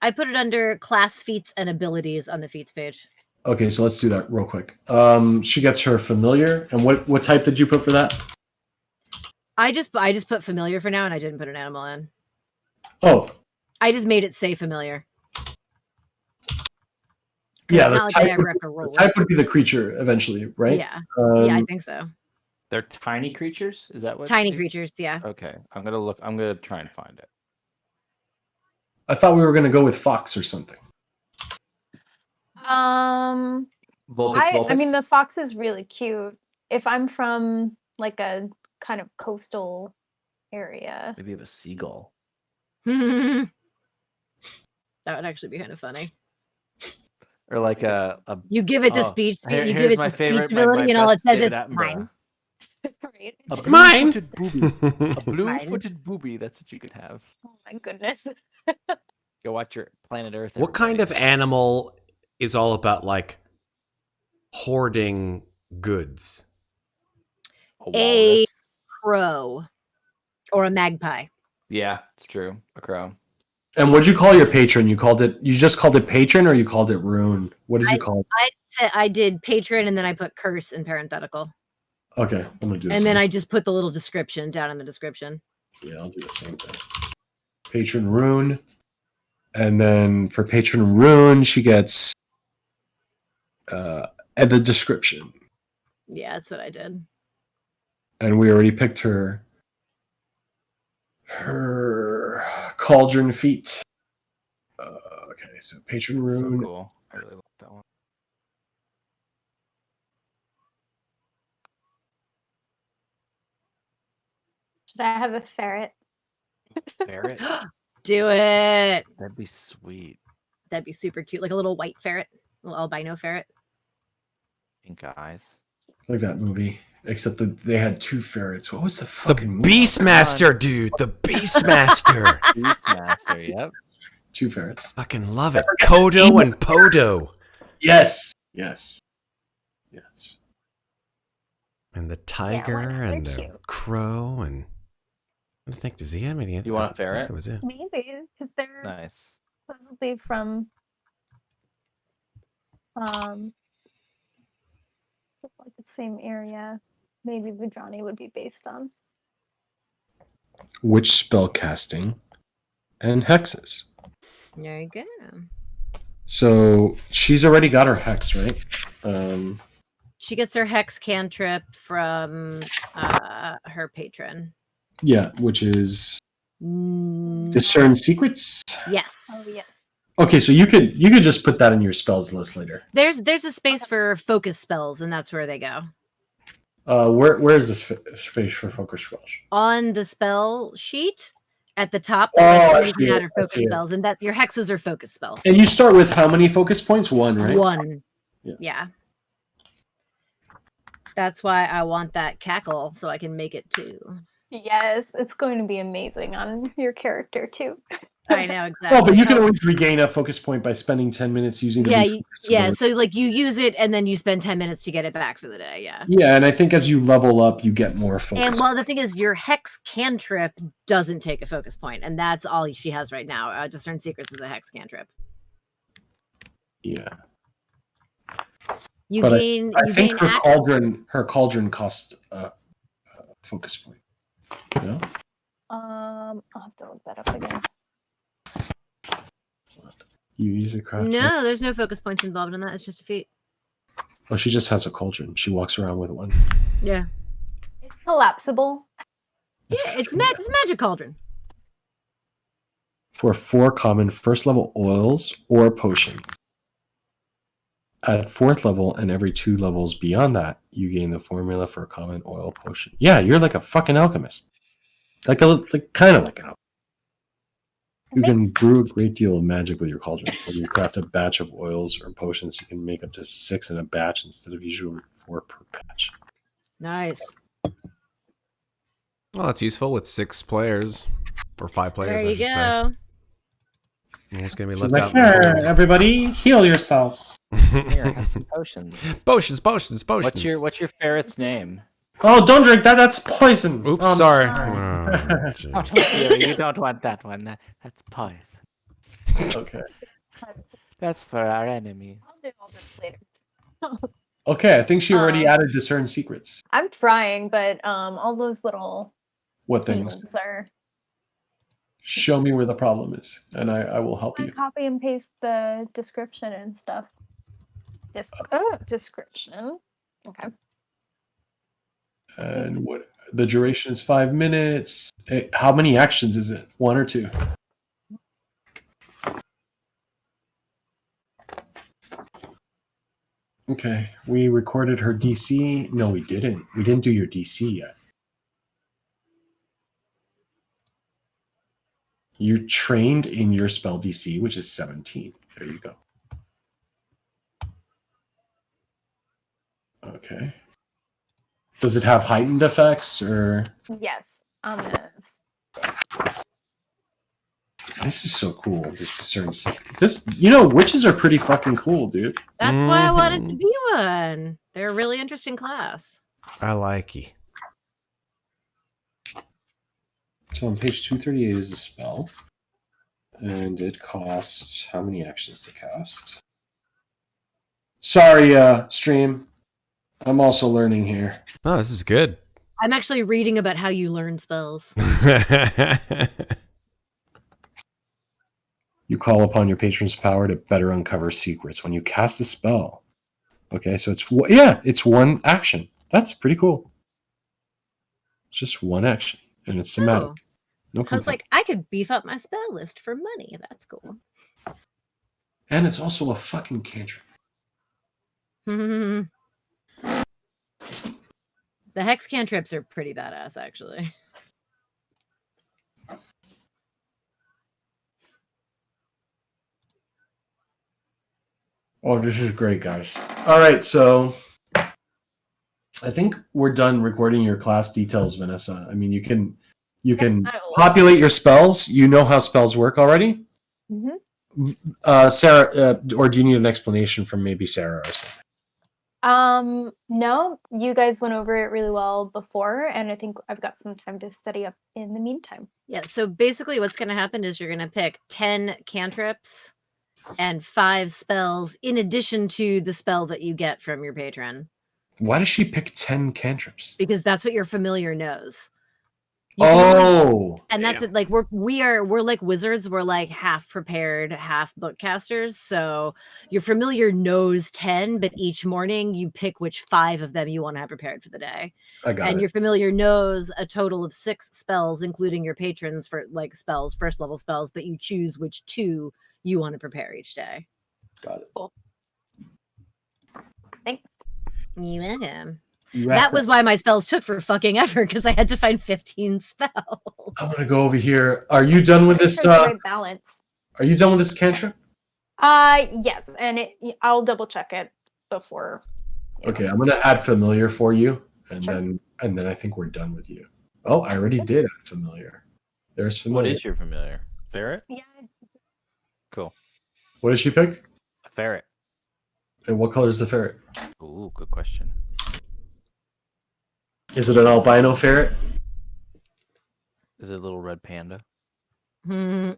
I put it under class feats and abilities on the feats page. Okay, so let's do that real quick. She gets her familiar, and what type did you put for that? I just put familiar for now, and I didn't put an animal in. Oh, I just made it say familiar. yeah. It's The not like I type, ever would, have to roll the type it. would be the creature eventually, right? Yeah, yeah, I Um, think so. they're tiny creatures. Is that what? Tiny they- creatures, yeah. Okay, I'm gonna look. I'm gonna try and find it. I thought we were gonna go with fox or something. Vulpix, I mean, the fox is really cute. If I'm from like a kind of coastal area, maybe you have a seagull. That would actually be kind of funny. Or like a You give it the Oh, speech, here- you give here's it my the favorite- speech my- ability, my and all it best says is David Attenborough. mine. right? a Mine. blue-footed booby. A blue-footed booby. That's what you could have. Oh my goodness. Go watch your Planet Earth. What kind of everybody. animal is all about like hoarding goods? A walrus? crow or a magpie. Yeah, it's true. A crow. And what'd you call your patron? You just called it patron, or you called it rune? What did you call it? I did patron, and then I put curse in parenthetical, Okay, I'm gonna do this. and then I just put the little description down in the description. Yeah, I'll do the same thing. Patron rune. And then for patron rune, she gets and the description. Yeah, that's what I did. And we already picked her cauldron feet. Okay, so patron So rune. cool. I really like that one. Should I have a ferret? Ferret. Do it. That'd be sweet. That'd be super cute, like a little white ferret, a little albino ferret. Pink eyes. Like that movie. Except that they had two ferrets. What was the The fucking movie? Beastmaster, dude. The Beastmaster. Beastmaster. Yep. Two ferrets. Fucking love it. Kodo and Podo. Yes. Yes. Yes. And the tiger they're and the cute. crow and I think does he have any? You want a I think ferret? That was it. Maybe because they're Nice. supposedly from like the same area. Maybe Vajrani would be based on. Which spell casting and hexes. There you go. So she's already got her hex, right? She gets her hex cantrip from her patron. Yeah, which is Mm, discern secrets. yes. Oh yes. Okay, so you could just put that in your spells list later. There's a space for focus spells, and that's where they go. Where is this space for focus spells? On the spell sheet at the top, Oh, I you see can it, add I focus see it. spells, and that your hexes are focus spells. And you start with how many focus points? 1, right? 1. Yeah. Yeah. That's why I want that cackle so I can make it 2. Yes, it's going to be amazing on your character too. I know exactly. Well, but you can always regain a focus point by spending 10 minutes using the yeah. So like you use it and then you spend 10 minutes to get it back for the day. Yeah. Yeah, and I think as you level up, you get more focus. And well, the thing is, your hex cantrip doesn't take a focus point, and that's all she has right now. Discern Secrets is a hex cantrip. Yeah. You But gain. I you think gain her cauldron costs a focus point. No? I'll have to look that up again. You use a craft. No, there's no focus points involved in that. It's just a feat. Well, she just has a cauldron. She walks around with one. Yeah. It's collapsible. Yeah, it's magic cauldron. For 4 common first level oils or potions. At 4th level and every 2 levels beyond that, you gain the formula for a common oil potion. Yeah, you're like a fucking alchemist. Kind of like an alchemist. You can brew a great deal of magic with your cauldron. When you craft a batch of oils or potions, you can make up to 6 in a batch instead of usually 4 per batch. Nice. Well, it's useful with 6 players or 5 players. There you go. It's gonna be She's left like, out. here, everybody, heal yourselves. Here, have some potions. Potions. What's your ferret's name? Oh, don't drink that. That's poison. Oops, Oh, I'm sorry. Oh, don't you don't want that one. That's poison. Okay. That's for our enemies. I'll do all this later. Okay, I think she already added Discern Secrets. I'm trying, but all those little What things? things are. Show me where the problem is, and I will help I you. copy and paste the description and stuff. Description. Okay. And what the duration is 5 minutes. How many actions is it? 1 or 2? Okay, we recorded her DC. No, we didn't. We didn't do your DC yet. You trained in your spell DC, which is 17. There you go. Okay. Does it have heightened effects or? Yes. I'm gonna. This is so cool. This discern secret. This, witches are pretty fucking cool, dude. That's why I wanted to be one. They're a really interesting class. I like you. So on page 238 is a spell. And it costs how many actions to cast? Sorry, stream. I'm also learning here. Oh, this is good. I'm actually reading about how you learn spells. You call upon your patron's power to better uncover secrets when you cast a spell. Okay, so it's 1 action. That's pretty cool. It's just 1 action, and it's somatic. Oh. No I was complaint. like, I could beef up my spell list for money. That's cool. And it's also a fucking cantrip. The hex cantrips are pretty badass, actually. Oh, this is great, guys. All right, so I think we're done recording your class details, Vanessa. I mean, you can populate your spells. You know how spells work already? Mm-hmm. Sarah, or do you need an explanation from maybe Sarah or something? No, you guys went over it really well before, and I think I've got some time to study up in the meantime. Yeah, so basically what's going to happen is you're going to pick 10 cantrips and 5 spells in addition to the spell that you get from your patron. Why does she pick 10 cantrips? Because that's what your familiar knows. And that's it. Like we're like wizards. We're like half prepared, half bookcasters. So your familiar knows 10, but each morning you pick which 5 of them you want to have prepared for the day. I got it. And your familiar knows a total of 6 spells, including your patrons for like spells, first level spells, but you choose which 2 you want to prepare each day. Got it. Cool. Thanks. You're welcome. That was why my spells took for fucking ever, because I had to find 15 spells. I'm gonna go over here. Are you done with this? It's a great balance. Are you done with this cantrip? Yes, and I'll double check it before. Okay, I'm gonna add familiar for you, and then I think we're done with you. Oh, I already did add familiar. There's familiar. What is your familiar? Ferret? Yeah. Cool. What did she pick? A ferret. And what color is the ferret? Ooh, good question. Is it an albino ferret? Is it a little red panda? Hmm.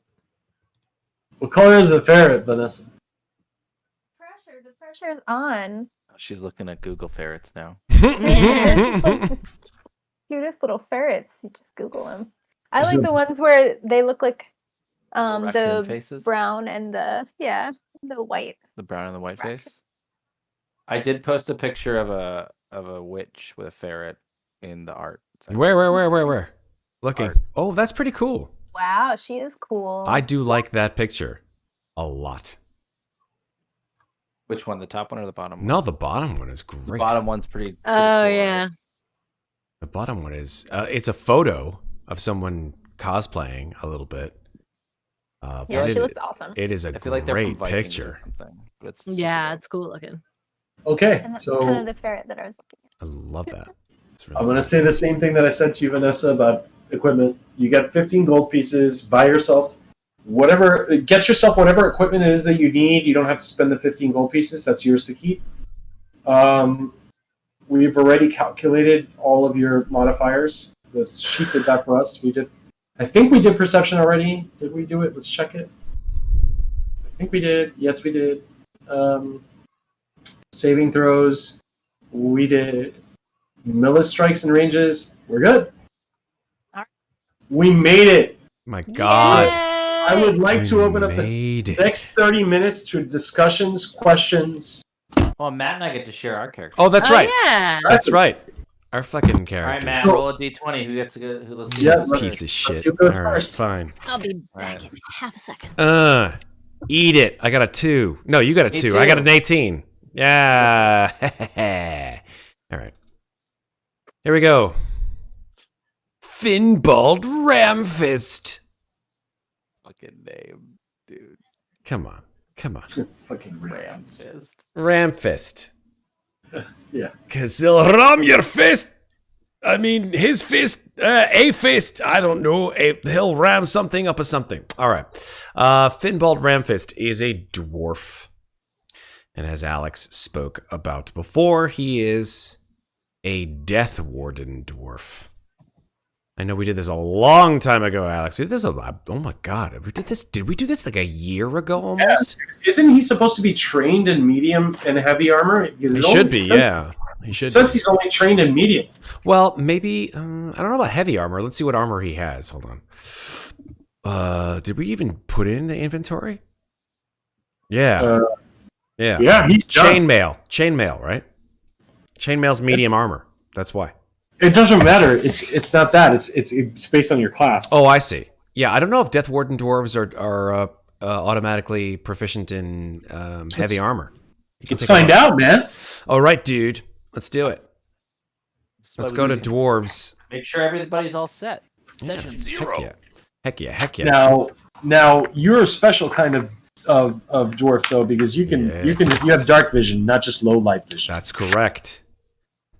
What color is the ferret, Vanessa? The pressure is on. Oh, she's looking at Google ferrets now. Cutest little ferrets. You just Google them. I Is like it- the ones where they look like Raccoon the faces? brown and the white. The brown and the white face. I did post a picture of a witch with a ferret in the art. section. Where? Looking. Art. Oh, that's pretty cool. Wow, she is cool. I do like that picture a lot. Which one? The top one or the bottom one? No, the bottom one is The great. bottom one's pretty Oh, cool, yeah. right? The bottom one is it's a photo of someone cosplaying a little bit. But Yeah, she it- looks awesome. It is a I feel like they're from great Vikings or picture. something, but it's Yeah, super it's cool looking. Okay, And that's so kind of the ferret that I was looking at. I love that. It's really I'm going to say the same thing that I said to you, Vanessa, about equipment. You get 15 gold pieces. Buy yourself get yourself whatever equipment it is that you need. You don't have to spend the 15 gold pieces. That's yours to keep. We've already calculated all of your modifiers. The sheet did that for us. I think we did perception already. Did we do it? Let's check it. I think we did. Yes, we did. Saving throws. We did. Melee strikes and ranges. We're good. Alright. We made it. My God. I would like We to open up the made it. next 30 minutes to discussions, questions. Well, Matt and I get to share our character. Oh, that's right. Yeah. That's right. Our fucking All right, characters. Matt, roll a d20. Who gets to go? Who let's Yeah, go? Piece of shit. you go All right, first. fine. I'll be back Right. in half a second. Eat it. I got a 2. No, you got a Me 2. I got too. an 18. Yeah. All right. Here we go. Finbald Ramfist. fucking name, dude. Come on. Fucking rams. Ramfist. Ramfist. Yeah. Cause he'll ram your fist. I mean, his fist, a fist. I don't know. He'll ram something up a something. All right. Finbald Ramfist is a dwarf. And as Alex spoke about before, he is a Death Warden dwarf. I know we did this a long time ago, Alex. We did this oh my God. Did we do this like a year ago almost? Isn't he supposed to be trained in medium and heavy armor? Because He it should only be, says- yeah. He It should says be. he's only trained in medium. Well, maybe I don't know about heavy armor. Let's see what armor he has. Hold on. Did we even put it in the inventory? Yeah. Yeah. Yeah, he's done. Chainmail, right? Chainmail's medium armor. That's why. It doesn't matter. It's not that. It's based on your class. Oh, I see. Yeah, I don't know if Death Warden dwarves are automatically proficient in heavy armor. You can Let's take a find look. out, man. All right, dude. Let's do it. That's why Let's we go do to these. dwarves. Make sure everybody's all set. Session 0. Heck yeah. Now you're a special kind of dwarf though, because you have dark vision, not just low light vision. That's correct.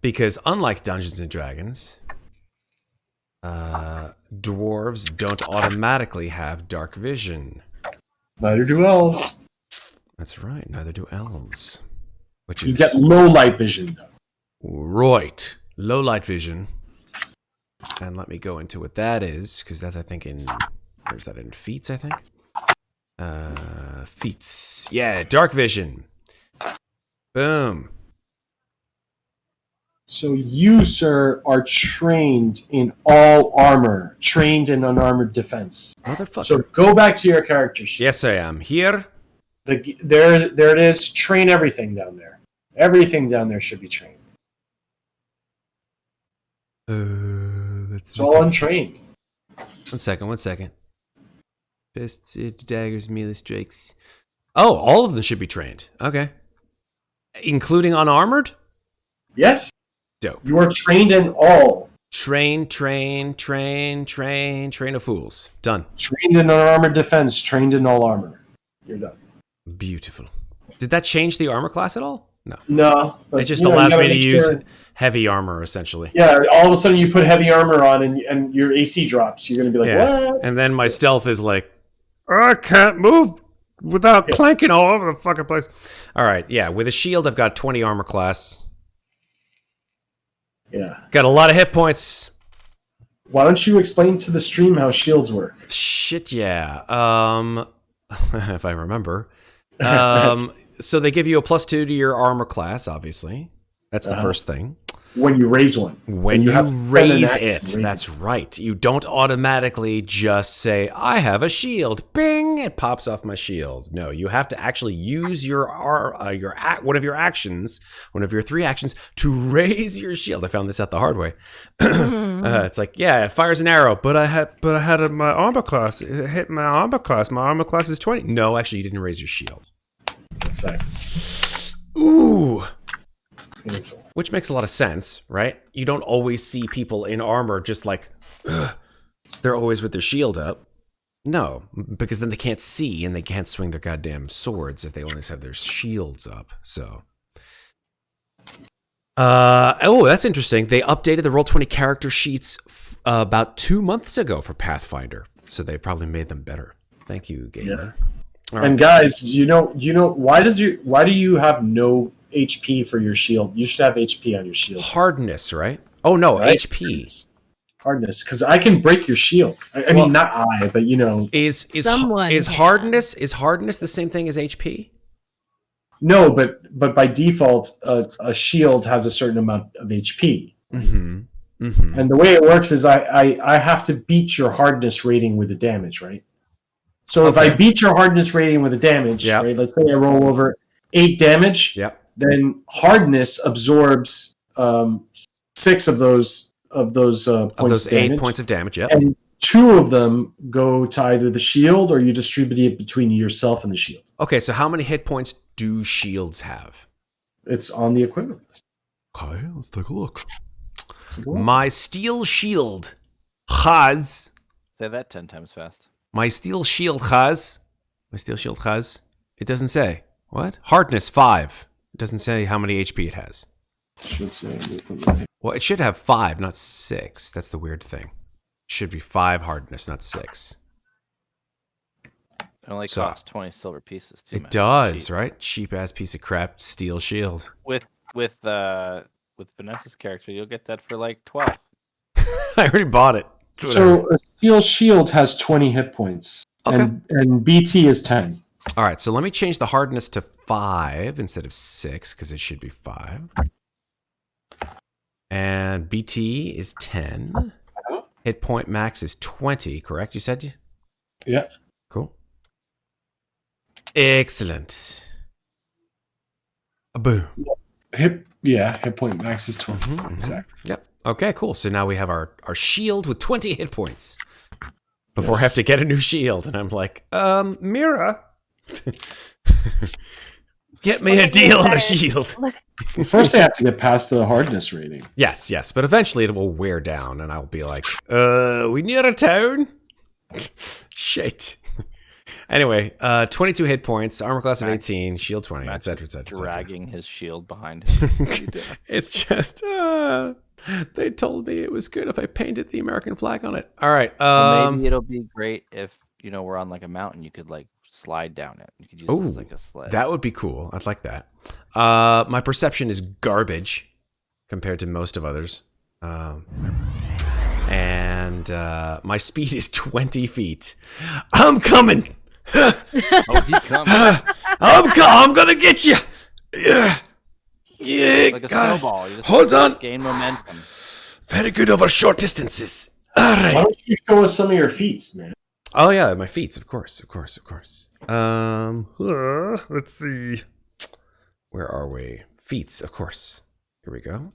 Because unlike Dungeons and Dragons, dwarves don't automatically have dark vision. Neither do elves. That's right. Neither do elves. Which You is get low light vision though. right. Low light vision. And let me go into what that is, because that's I think in where's that in feats? I think. Feats. Yeah, dark vision. Boom. So you, sir, are trained in all armor, trained in unarmored defense. Motherfucker. So go back to your character sheet. Yes, I am. Here. There it is. Train everything down there. Everything down there should be trained. That's It's all untrained. One second. Fists, daggers, melee strikes. Oh, all of them should be trained. Okay. Including unarmored? Yes. Dope. You are trained in all. Train of fools. Done. Trained in unarmored defense. Trained in all armor. You're done. Beautiful. Did that change the armor class at all? No. No. But, It just you allows me gotta to make use sure- heavy armor, essentially. Yeah, all of a sudden you put heavy armor on and your AC drops. You're going to be like, what? And then my stealth is like, I can't move without clanking all over the fucking place. All right, yeah. With a shield, I've got 20 armor class. Yeah. Got a lot of hit points. Why don't you explain to the stream how shields work? Shit, yeah. If I remember. So they give you a +2 to your armor class, obviously. That's the first thing. When you raise one. When you have to spend an raise action it, to raise that's right. You don't automatically just say, I have a shield. Bing! It pops off my shield. No, you have to actually use one of your actions, one of your 3 actions, to raise your shield. I found this out the hard way. It's like, yeah, it fires an arrow, but I had my armor class. It hit my armor class. My armor class is 20. No, actually, you didn't raise your shield. That's right. Ooh. Beautiful. Which makes a lot of sense, right? You don't always see people in armor just like, ugh, they're always with their shield up. No, because then they can't see and they can't swing their goddamn swords if they only have their shields up. So, oh, that's interesting. They updated the Roll20 character sheets about 2 months ago for Pathfinder, so they probably made them better. Thank you, gamer. Yeah. All And guys, you know why do you have no HP for your shield? You should have HP on your shield. Hardness, right? Oh no, Right? HP. Hardness, because I can break your shield. I mean, not I, but you know. Is Someone can. hardness the same thing as HP? No, but by default, a shield has a certain amount of HP. Mm-hmm. Mm-hmm. And the way it works is I have to beat your hardness rating with the damage, right? So if I beat your hardness rating with the damage, Yep. right? Let's say I roll over 8 damage, Yep. then hardness absorbs 6 of those points Of those of damage, 8 points of damage, yep. and 2 of them go to either the shield or you distribute it between yourself and the shield. Okay, so how many hit points do shields have? It's on the equipment list. Okay, let's take a look. Cool. My steel shield has... Say that 10 times fast. My steel shield has... It doesn't say. What? Hardness 5. It doesn't say how many HP it has. Should say. Well, it should have 5, not 6. That's the weird thing. It should be 5 hardness, not 6. It only So- costs 20 silver pieces too. It does, right? Cheap-ass piece of crap steel shield. With Vanessa's character, you'll get that for like 12. I already bought it. So a steel shield has 20 hit points, Okay. and BT is 10. All right, so let me change the hardness to 5 instead of 6 because it should be 5. And BT is 10. Hit point max is 20, correct? You said? Yeah. Cool. Excellent. Boom. Hit point max is 20. Exactly. Yep. Okay, cool. So now we have our shield with 20 hit points. Before I have to get a new shield. And I'm like, Mira, get me a deal on a shield. Well, first they have to get past the hardness rating. Yes, yes. But eventually it will wear down and I'll be like, we near a town? Shit. Anyway, 22 hit points, armor class of 18, shield 20, etc., etc. Dragging his shield behind him. What are you doing? It's just, they told me it was good if I painted the American flag on it. All right. Well, maybe it'll be great if, we're on like a mountain, you could like slide down it. You could use it as like a sled. That would be cool. I'd like that. My perception is garbage compared to most of others. And my speed is 20 feet. I'm coming. Oh, he's coming. I'm gonna get you. Yeah, Like a guys. snowball. You just Hold on. gain momentum. Very good over short distances. All right. Why don't you show us some of your feats, man? Oh yeah, my feats, of course. Let's see. Where are we? Feats, of course. Here we go.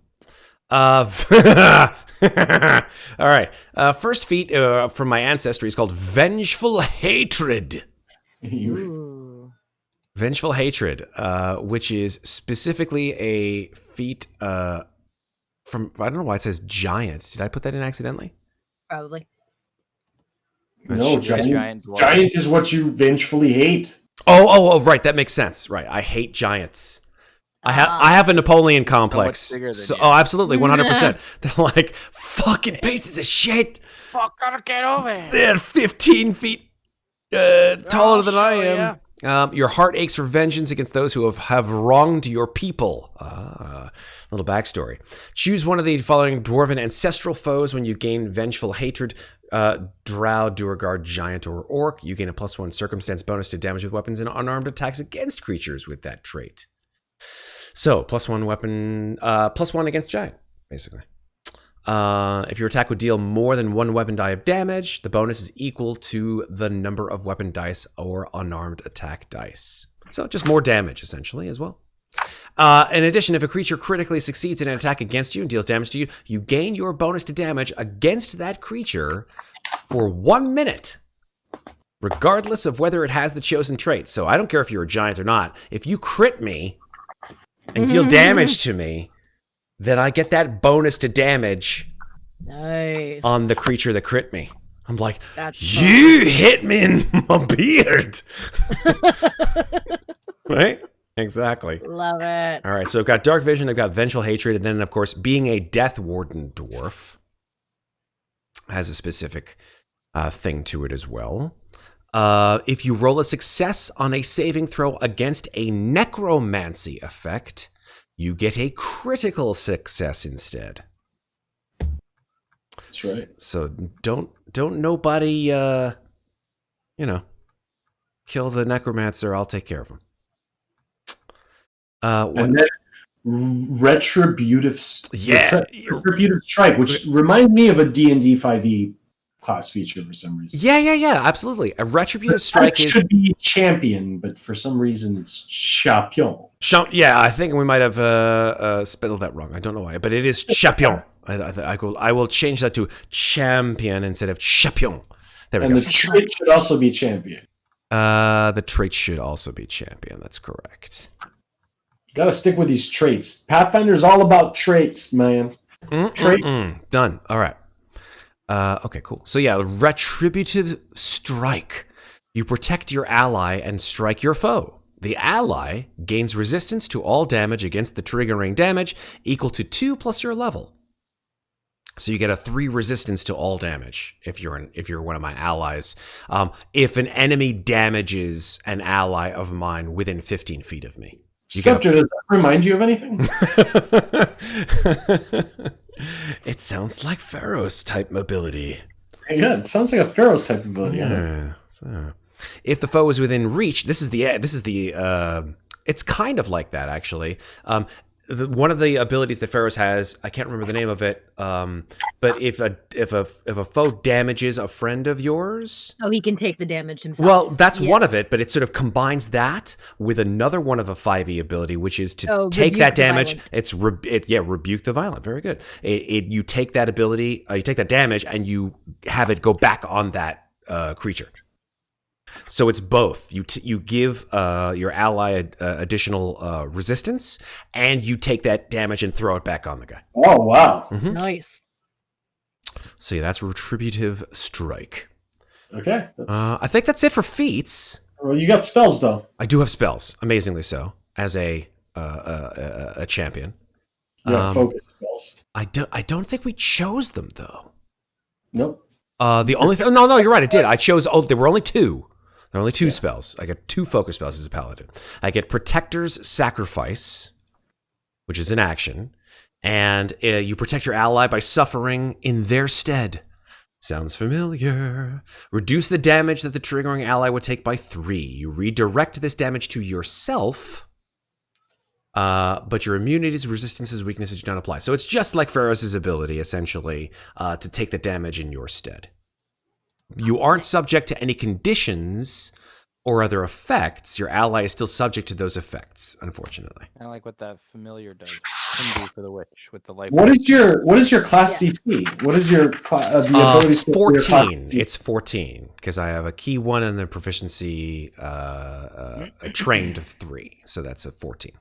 All right. First feat from my ancestry is called Vengeful Hatred. Ooh. Vengeful Hatred, which is specifically a feat I don't know why it says giant. Did I put that in accidentally? Probably. No, giant dwarf. giant is what you vengefully hate. Oh, right. That makes sense. Right. I hate giants. I have a Napoleon complex. bigger than So, you. oh, absolutely, 100%. They're like fucking pieces of shit. Fuck, gotta get over here. They're 15 feet taller than I show am. Your heart aches for vengeance against those who have wronged your people. Little backstory. Choose one of the following dwarven ancestral foes when you gain vengeful hatred. Drow, Duergar, Giant, or Orc. You gain a +1 circumstance bonus to damage with weapons and unarmed attacks against creatures with that trait. So, +1 weapon, +1 against Giant, basically. If your attack would deal more than 1 weapon die of damage, the bonus is equal to the number of weapon dice or unarmed attack dice. So just more damage, essentially, as well. In addition, if a creature critically succeeds in an attack against you and deals damage to you, you gain your bonus to damage against that creature for 1 minute, regardless of whether it has the chosen trait. So I don't care if you're a giant or not. If you crit me and deal damage to me, then I get that bonus to damage Nice. on the creature that crit me. I'm like, That's you hit me in my beard. Right? Exactly. Love it. All right, so I've got Dark Vision, I've got Vengeful Hatred, and then, of course, being a Death Warden dwarf has a specific thing to it as well. If you roll a success on a saving throw against a Necromancy effect, you get a critical success instead. That's right. So don't nobody, kill the Necromancer. I'll take care of him. And then retributive strike, which reminds me of a D&D 5e class feature for some reason. Yeah, absolutely. A retributive strike should be champion, but for some reason it's champion. Yeah, I think we might have spelled that wrong. I don't know why, but it is champion. I will change that to champion instead of champion. There we go. And the trait should also be champion. The trait should also be champion. That's correct. Gotta stick with these traits. Pathfinder is all about traits, man. Traits. Done. All right. Okay, cool. So yeah, retributive strike. You protect your ally and strike your foe. The ally gains resistance to all damage against the triggering damage equal to 2 plus your level. So you get a 3 resistance to all damage if you're one of my allies. If an enemy damages an ally of mine within 15 feet of me. Septur, does that remind you of anything? It sounds like Pharaoh's type mobility. Yeah, it sounds like a Pharaoh's type ability. Yeah. So, if the foe is within reach, this is the. It's kind of like that actually. One of the abilities that Pharaoh's has, I can't remember the name of it. But if a foe damages a friend of yours, he can take the damage himself. Well, that's one of it, but it sort of combines that with another one of a 5e ability, which is to take that damage. Rebuke the violent. Very good. You take that ability, you take that damage, and you have it go back on that creature. So it's both. You give your ally additional resistance, and you take that damage and throw it back on the guy. Oh, wow. Mm-hmm. Nice. So yeah, that's retributive strike. Okay. I think that's it for feats. Well, you got spells, though. I do have spells, amazingly so, as a champion. You have focus spells. I don't think we chose them, though. Nope. The only thing... No, you're right, I did. I chose... Oh, there were only 2. There are only 2 spells. I get 2 focus spells as a paladin. I get Protector's Sacrifice, which is an action, and you protect your ally by suffering in their stead. Sounds familiar. Reduce the damage that the triggering ally would take by 3. You redirect this damage to yourself, but your immunities, resistances, weaknesses do not apply. So it's just like Pharaoh's ability, essentially, to take the damage in your stead. You aren't subject to any conditions or other effects. Your ally is still subject to those effects, unfortunately. I like what that familiar does. Can do for the witch with the life. What is your class DC? What is your the ability? 14. It's 14 because I have a key 1 and the proficiency trained of 3, so that's a 14.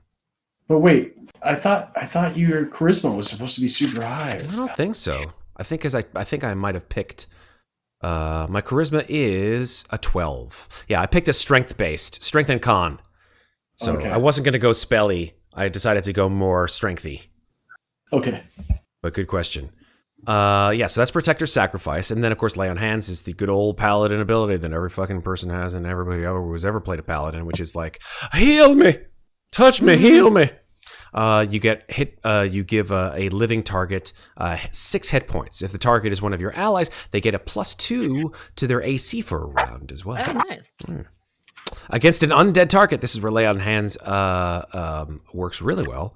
But wait, I thought your charisma was supposed to be super high. I don't think so. I think I might have picked. My charisma is a 12. Yeah, I picked a strength and con. So Okay. I wasn't going to go spelly. I decided to go more strengthy. Okay. But good question. Yeah, so that's Protector Sacrifice. And then, of course, Lay on Hands is the good old paladin ability that every fucking person has and everybody who's ever played a paladin, which is like, heal me! Touch me, heal me! You get hit. You give a living target 6 hit points. If the target is one of your allies, they get a +2 to their AC for a round as well. Oh, nice. Against an undead target, this is where Lay on Hands works really well.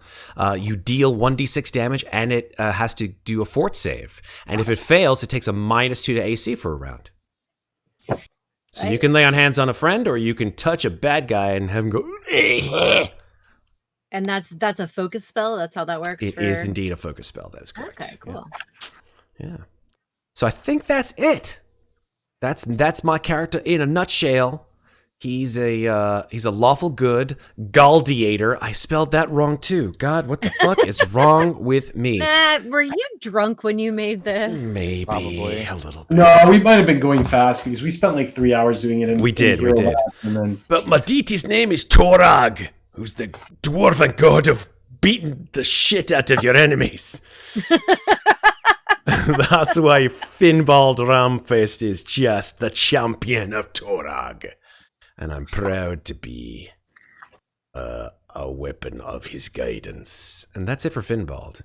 You deal 1d6 damage, and it has to do a fort save. And if it fails, it takes a -2 to AC for a round. So you can lay on hands on a friend, or you can touch a bad guy and have him go. And that's a focus spell. That's how that works. It is indeed a focus spell. That is correct. Okay, cool. Yeah. So I think that's it. That's my character in a nutshell. He's a lawful good Galdiator. I spelled that wrong too. God, what the fuck is wrong with me? Matt, were you drunk when you made this? Maybe Probably. a little bit. No, we might have been going fast because we spent like 3 hours doing it. We did. And then But my deity's name is Torag, who's the dwarven god of beating the shit out of your enemies. That's why Finbald Ramfist is just the champion of Torag. And I'm proud to be a weapon of his guidance. And that's it for Finbald.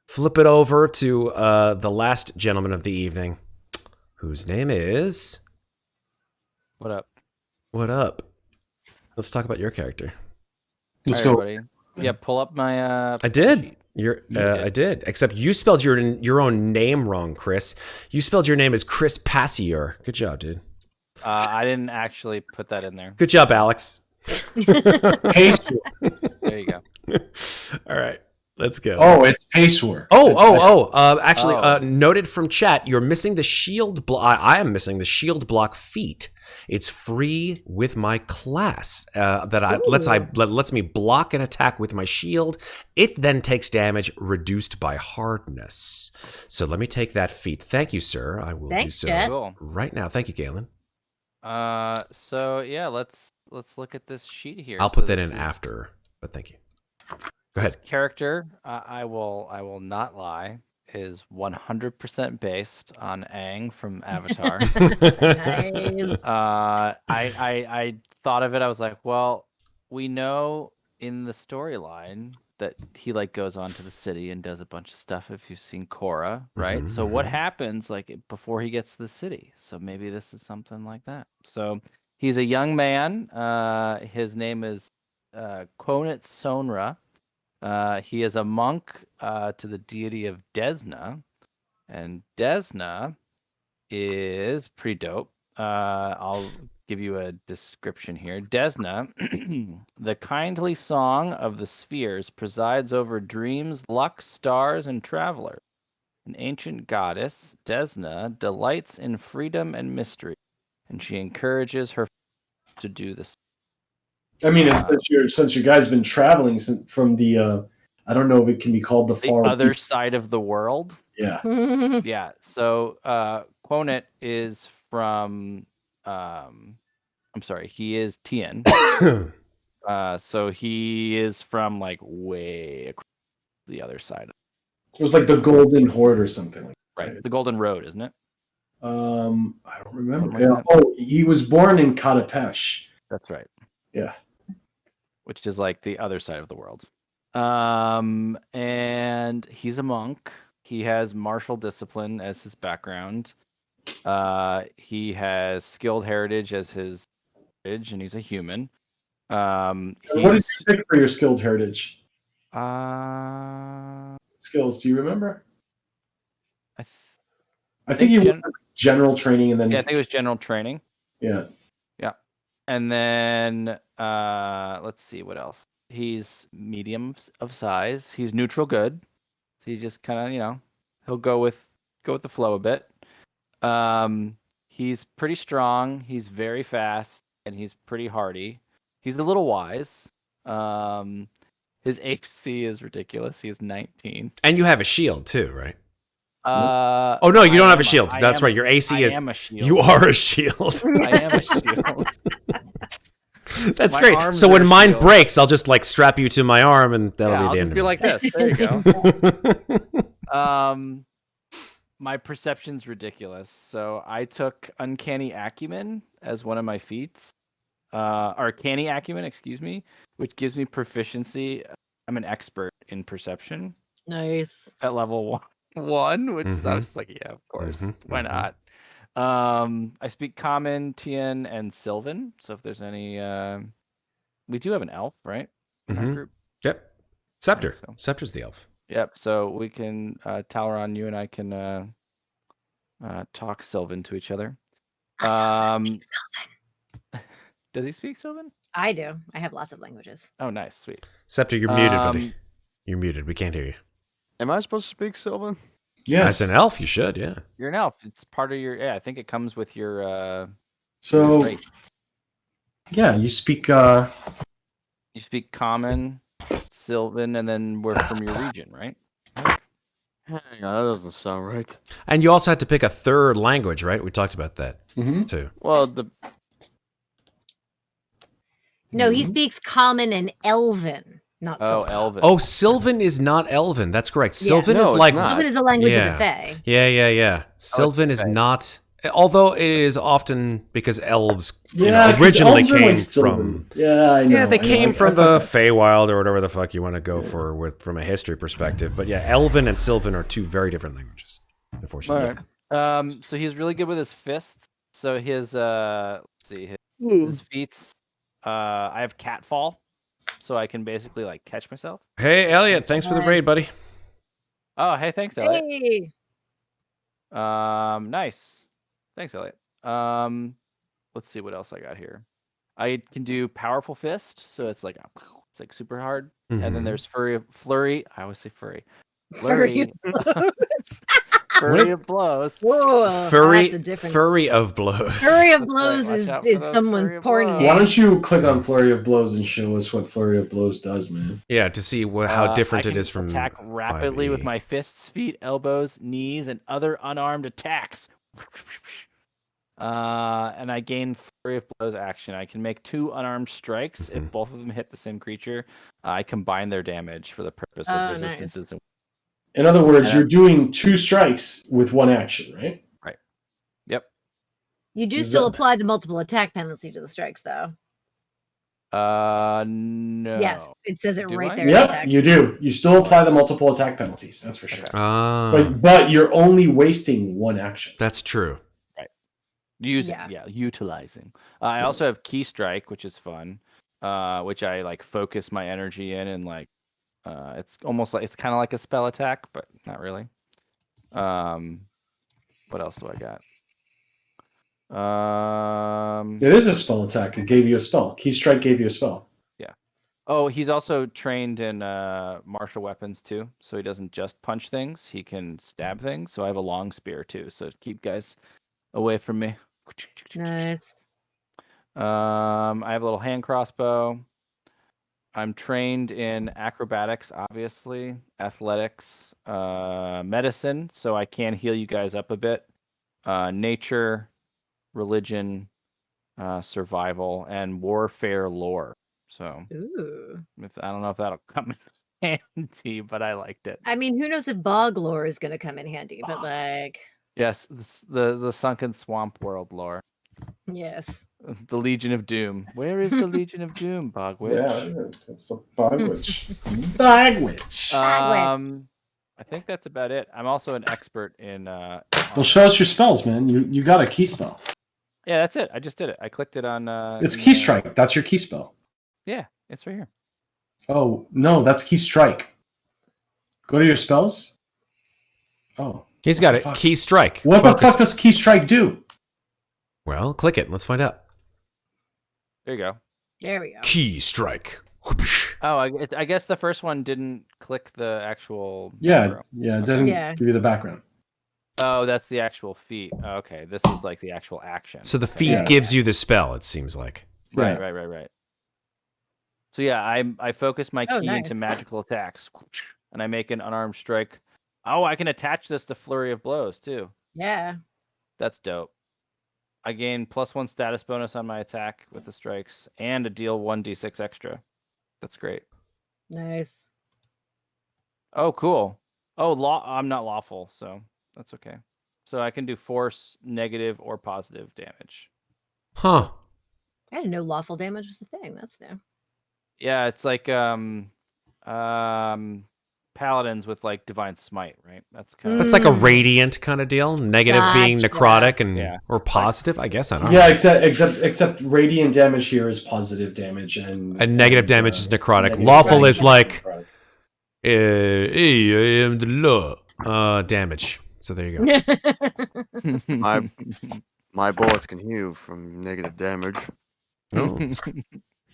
Flip it over to the last gentleman of the evening, whose name is... What up? What up? Let's talk about your character. let's Hi, go. everybody. Yeah, pull up my. I did. sheet. I did. Except you spelled your own name wrong, Chris. You spelled your name as Chris Passier. Good job, dude. I didn't actually put that in there. Good job, Alex. Pacework. There you go. All right, let's go. Oh, it's pacework. Actually, Oh. noted from chat, you're missing the shield block. I am missing the shield block feat. It's free with my class lets me block an attack with my shield. It then takes damage reduced by hardness. So let me take that feat. Thank you, sir. I will do Thanks, so Jet. Cool. right now. Thank you, Galen. So yeah, let's look at this sheet here. I'll So put that this in is- after, but thank you. Go ahead. This character, I will not lie, is 100% based on Aang from Avatar. Nice. I thought of it. I was like, well, we know in the storyline that he like goes on to the city and does a bunch of stuff. If you've seen Korra, right? Mhm, So what mhm. happens like before he gets to the city? So maybe this is something like that. So he's a young man. His name is Qonit Sonra. He is a monk to the deity of Desna, and Desna is pretty dope. I'll give you a description here. Desna, the kindly song of the spheres, presides over dreams, luck, stars, and travelers. An ancient goddess, Desna delights in freedom and mystery, and she encourages her to do this. I mean, and since your guy's been traveling from the, I don't know if it can be called the The far other side of the world. Yeah. Yeah. So Qonit is from I'm sorry, he is Tien. So he is from like way across the other side. It was like the Golden Horde or something like that. Right. The Golden Road, isn't it? I don't remember. Something like that. Oh, he was born in Katapesh. That's right. Yeah. Which is like the other side of the world. And he's a monk. He has martial discipline as his background. He has skilled heritage as his heritage, and he's a human. What did you pick for your skilled heritage? I Skills, do you remember? I think think you went general training and then think it was general training. yeah. And then let's see what else. He's medium of size. He's neutral good. So he just kind of, he'll go with the flow a bit. He's pretty strong. He's very fast, and he's pretty hardy. He's a little wise. His His AC is ridiculous. He is 19. And you have a shield too, right? Oh no, you don't have a shield. That's right. Your AC is. I am a shield. You are a shield. I am a shield. That's My great. arms So are when a mine shield. breaks, I'll just like strap you to my arm, and that'll Yeah, I'll be the just end. be of like this. There you go. My perception's ridiculous. So I took Uncanny Acumen as one of my feats. Or Canny Acumen, excuse me, which gives me proficiency. I'm an expert in perception Nice. at level 1, which is I was just like, yeah, of course. Why not? I speak Common, Tien, and Sylvan. So if there's any we do have an elf, right? In that group. Yep. Septur. So. Septur's the elf. Yep. So we can Talaron, you and I can talk Sylvan to each other. Does he speak Sylvan? I do. I have lots of languages. Oh, nice, sweet. Septur, you're muted, buddy. You're muted. We can't hear you. Am I supposed to speak Sylvan? Yes. As an elf, you should. Yeah. You're an elf. It's part of your. Yeah, I think it comes with your. So, race. yeah, you speak. You speak Common, Sylvan, and then we're from your region, right? Hang on, that doesn't sound right. And you also had to pick a third language, right? We talked about that Mhm. too. Well, No, he speaks Common and Elven, not Oh, Sylvan. Elven. Oh, Sylvan is not Elven. That's correct. Yeah. Sylvan No, is it's like not. Elven is the language Yeah. of the Fae. Yeah. Sylvan is Fae. not. Although it is often because elves, Yeah, 'cause originally elves are came like Sylvan. from. Yeah, I know. Yeah, they I know. came I from thought the Feywild or whatever the fuck you want to go for from a history perspective. But yeah, Elven and Sylvan are two very different languages, unfortunately. All right. So he's really good with his fists. So his let's see, his feats. I have Catfall, so I can basically like catch myself. Hey, Elliot, thanks for the raid, buddy. Oh, hey, thanks, Elliot. Hey. Nice. Thanks, Elliot. Let's see what else I got here. I can do Powerful Fist, so it's like super hard. And then Mhm. there's Flurry. I always say Furry. Furry Flurry of blows. Whoa, Furry, that's a different. furry of blows. Flurry of That's blows right, watch is, out for is those someone's flurry of porn blows. name. Why don't you click on Flurry of Blows and show us what Flurry of Blows does, man? Yeah, to see how different I it can is from attack rapidly with 5e. my fists, feet, elbows, knees, and other unarmed attacks. And I gain Flurry of Blows action. I can make 2 unarmed strikes if both of them hit the same creature. I combine their damage for the purpose of Oh, resistances. In other words, And you're doing 2 strikes with 1 action, right? Yep. You do Is still that- apply the multiple attack penalty to the strikes, though. No. Yes, it says it Do right I? there. in Yep, the text. you do. You still apply the multiple attack penalties, that's for sure. Ah, But you're only wasting 1 action. that's true. Utilizing. I also have Key Strike, which is fun. Which I like focus my energy in, and like it's almost like it's kind of like a spell attack, but not really. What else do I got? It is a spell attack. It gave you a spell. Key Strike gave you a spell. Oh, he's also trained in martial weapons too, so he doesn't just punch things; he can stab things. So I have a long spear too, so keep guys away from me. Nice. I have a little hand crossbow. I'm trained in acrobatics, obviously, athletics, medicine, so I can heal you guys up a bit. Nature, religion, survival, and warfare lore. So Ooh. I don't know if that'll come in handy, but I liked it. I mean, who knows if bog lore is going to come in handy, but like, Yes, the sunken swamp world lore. yes. The Legion of Doom. Where is the Legion of Doom, Bogwitch? Yeah, it's a Bogwitch. Bogwitch. I think that's about it. I'm also an expert in. Well, show us your spells, man. You got a key spell. Yeah, that's it. I just did it. I clicked it on. It's Key Strike. That's your key spell. Yeah, it's right here. Oh, no, that's Key Strike. Go to your spells. Oh. He's got the it. fuck? Key Strike. What Focus. the fuck does Key Strike do? Well, click it. Let's find out. There you go. There we go. Key Strike. Whoosh. Oh, I guess the first one didn't click the actual. Yeah, macro. it didn't Yeah. give you the background. Oh, that's the actual feat. Oh, okay, this is like the actual action. So the Okay. feat Yeah. gives you the spell, it seems like. Right. So yeah, I focus my Oh, key into nice. magical attacks, and I make an unarmed strike. Oh, I can attach this to flurry of blows too. Yeah. That's dope. I gain +1 status bonus on my attack with the strikes, and a deal 1d6 extra. That's great. Nice. Oh, cool. Oh, I'm not lawful, so that's okay. So I can do force, negative, or positive damage. Huh. I didn't know lawful damage was a thing. That's new. Yeah, it's like paladins with like divine smite, right? That's kind of That's like a radiant kind of deal. Negative being Gotcha. necrotic and Yeah. or positive. I guess I don't know. Yeah, except radiant damage here is positive damage, and negative damage is necrotic. negative Lawful damage is like, necrotic. hey, I am the law. Damage. So there you go. My bullets can heal from negative damage. Oh.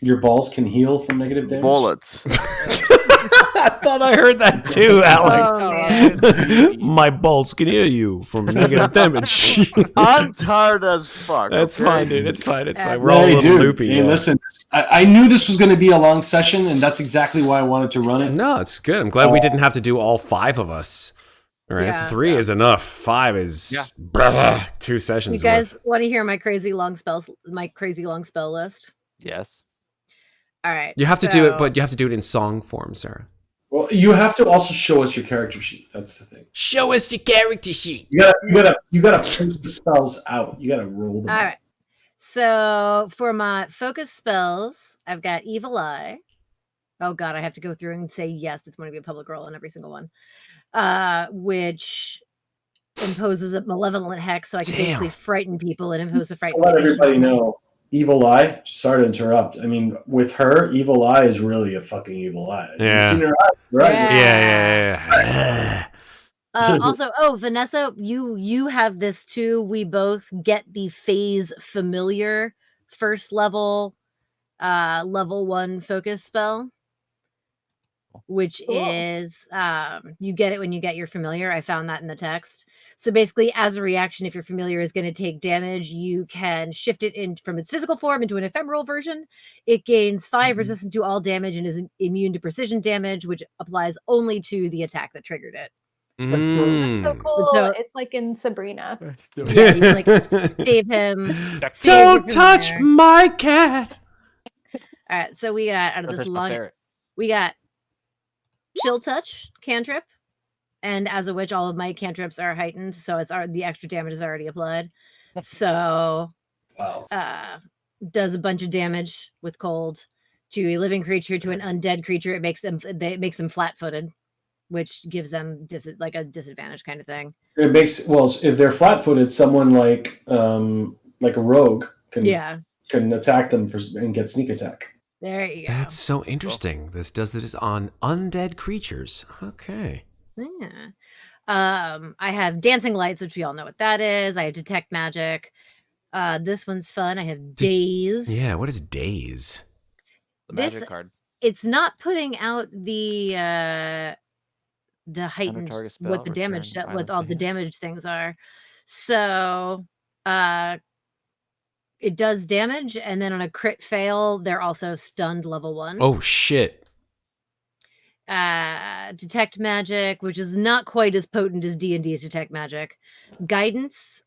Your balls can heal from negative damage. Bullets. I thought I heard that too, Alex. Oh, My balls can hear you from negative damage. I'm tired as fuck. That's okay? fine, dude. It's fine. It's fine. Hey, We're all a little dude. loopy. Hey, yeah. listen, I knew this was going to be a long session, and that's exactly why I wanted to run it. No, it's good. I'm glad we didn't have to do all 5 of us. All right, Yeah. 3 is enough. 5 is 2 sessions. You guys worth. want to hear my crazy long spells? My crazy long spell list. Yes. All right. You have to do it, so- but you have to do it in song form, Sarah. Well, you have to also show us your character sheet. That's the thing. Show us your character sheet. You gotta post the spells out. You gotta roll them. All out. right. So for my focus spells, I've got Evil Eye. Oh God, I have to go through and say yes. It's going to be a public roll on every single one, which imposes a malevolent hex, so I can basically frighten people and impose a frighten. To let condition. everybody know, Evil Eye. Sorry to interrupt. I mean, with her, Evil Eye is really a fucking evil eye. Yeah. You've seen her eyes. Her eyes are- Yeah. Also, Vanessa, you have this too. We both get the phase familiar first level, level 1 focus spell, which is you get it when you get your familiar. I found that in the text. So basically, as a reaction, if your familiar is going to take damage, you can shift it in from its physical form into an ephemeral version. It gains 5 resistance to all damage and is immune to precision damage, which applies only to the attack that triggered it. So cool. So- It's like in Sabrina. Yeah, you like save him. save Don't your touch familiar. my cat. All right, so we got out of this long. We got Chill Touch cantrip, and as of which all of my cantrips are heightened, so the extra damage is already applied. So Wow. does a bunch of damage with cold to a living creature, to an undead creature. It makes them flat-footed, which gives them like a disadvantage kind of thing. It makes if they're flat-footed, someone like a rogue can attack them and get sneak attack. There you go. That's so interesting. This does this on undead creatures. Okay. Yeah. I have dancing lights, which we all know what that is. I have detect magic. This one's fun. I have daze. Yeah, what is daze? The This- magic card. It's not putting out the heightened target spell, what the damage return what violent all the damage. damage things are. So it does damage, and then on a crit fail, they're also stunned level 1. Oh shit. Detect magic, which is not quite as potent as D&D's detect magic. Guidance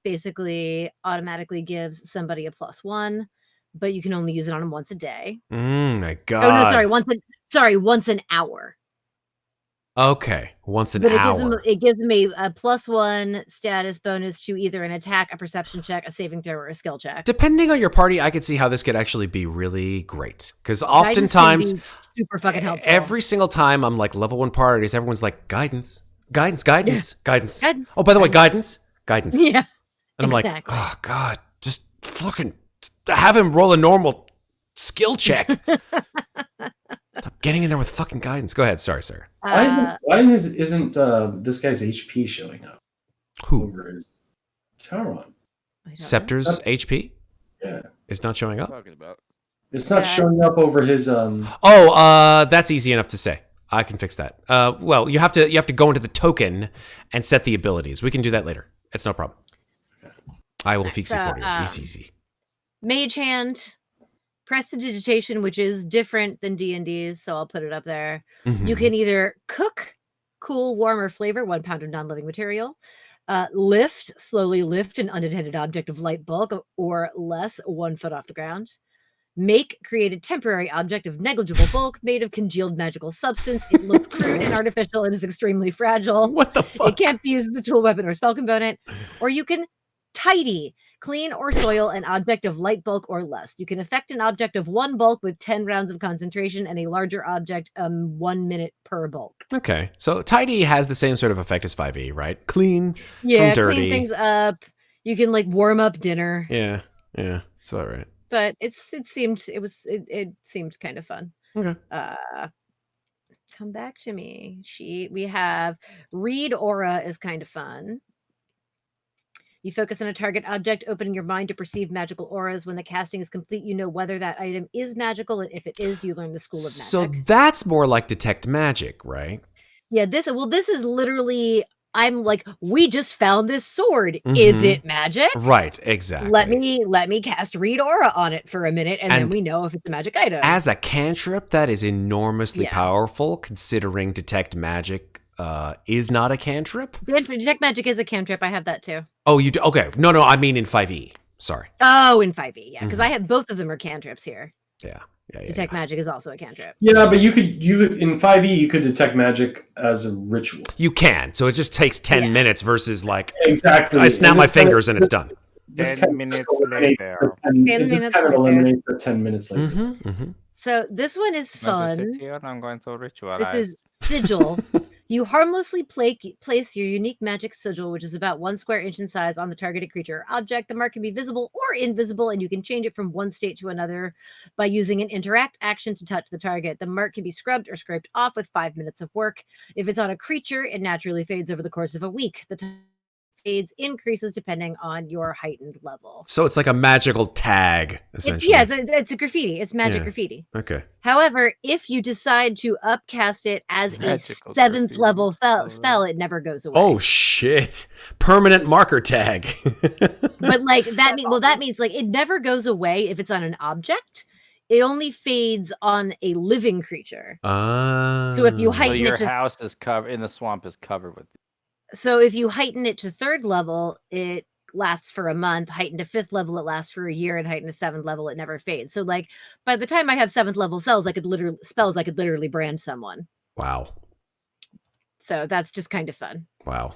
basically automatically gives somebody a +1, but you can only use it on them once a day. My god. Oh no, once an hour. Okay, once an But hour. it gives me a +1 status bonus to either an attack, a perception check, a saving throw, or a skill check. Depending on your party, I could see how this could actually be really great. Because Guidance can oftentimes, be super fucking helpful. every single time I'm like level 1 parties, everyone's like, guidance. Guidance. Guidance. Oh, by the way, guidance. Yeah. And I'm like, exactly. oh god, just fucking have him roll a normal skill check. Stop getting in there with fucking guidance. Go ahead. Sorry, sir. Why isn't this guy's HP showing up? Who? Over his Taron. I don't know. Scepter's HP Yeah. is not showing What up. are you talking about? It's not Yeah. showing up over his Oh, that's easy enough to say. I can fix that. Well, you have to go into the token and set the abilities. We can do that later. It's no problem. I will fix it for you. It's easy. Mage Hand, Prestidigitation, which is different than D&D's, so I'll put it up there. Mhm. You can either cook, cool, warm, or flavor 1 pound of non-living material. Slowly lift an unattended object of light bulk or less 1 foot off the ground. Create a temporary object of negligible bulk made of congealed magical substance. It looks crude and artificial and is extremely fragile. What the fuck? It can't be used as a tool, weapon, or spell component. Or you can tidy, clean or soil an object of light bulk or less. You can affect an object of 1 bulk with 10 rounds of concentration and a larger object 1 minute per bulk. Okay, so tidy has the same sort of effect as 5e, right? Clean Yeah, from dirty. clean things up. You can like warm up dinner. Yeah, that's all right. But it seemed kind of fun. Okay. Come back to me. We have read aura is kind of fun. You focus on a target object, opening your mind to perceive magical auras. When the casting is complete, you know whether that item is magical, and if it is, you learn the school of magic. So that's more like detect magic, right? Yeah, this is literally, I'm like, we just found this sword. Is it magic? Right, exactly. Let me cast read aura on it for a minute, and then we know if it's a magic item. As a cantrip, that is enormously Yeah. powerful, considering detect magic is not a cantrip. Detect magic is a cantrip. I have that too. Oh, you do? Okay. No, I mean in 5e. Sorry. Oh, in 5e, yeah, because I have both of them are cantrips here. Yeah. Detect magic is also a cantrip. Yeah, but you could in 5e you could detect magic as a ritual. You can. So it just takes 10 minutes versus like Exactly. I snap my fingers and it's done. This 10 minutes later. 10 minutes kind of later. eliminates the 10 minutes later. So this one is I'm going to fun. sit here and I'm going to ritualize. This is sigil. You harmlessly place your unique magic sigil, which is about 1 square inch in size, on the targeted creature or object. The mark can be visible or invisible, and you can change it from one state to another by using an interact action to touch the target. The mark can be scrubbed or scraped off with 5 minutes of work. If it's on a creature, it naturally fades over the course of a week. The fades increases depending on your heightened level. So it's like a magical tag, essentially. It's a graffiti. It's magic graffiti. Okay. However, if you decide to upcast it as Magical a 7th graffiti. level spell, it never goes away. Oh shit! Permanent marker tag. But like that means like it never goes away if it's on an object. It only fades on a living creature. So if you So heighten your it to house is covered in the swamp is covered with. So if you heighten it to 3rd level, it lasts for a month. Heighten to 5th level, it lasts for a year. And heighten to 7th level, it never fades. So like by the time I have 7th level spells, I could literally brand someone. Wow. So that's just kind of fun. Wow.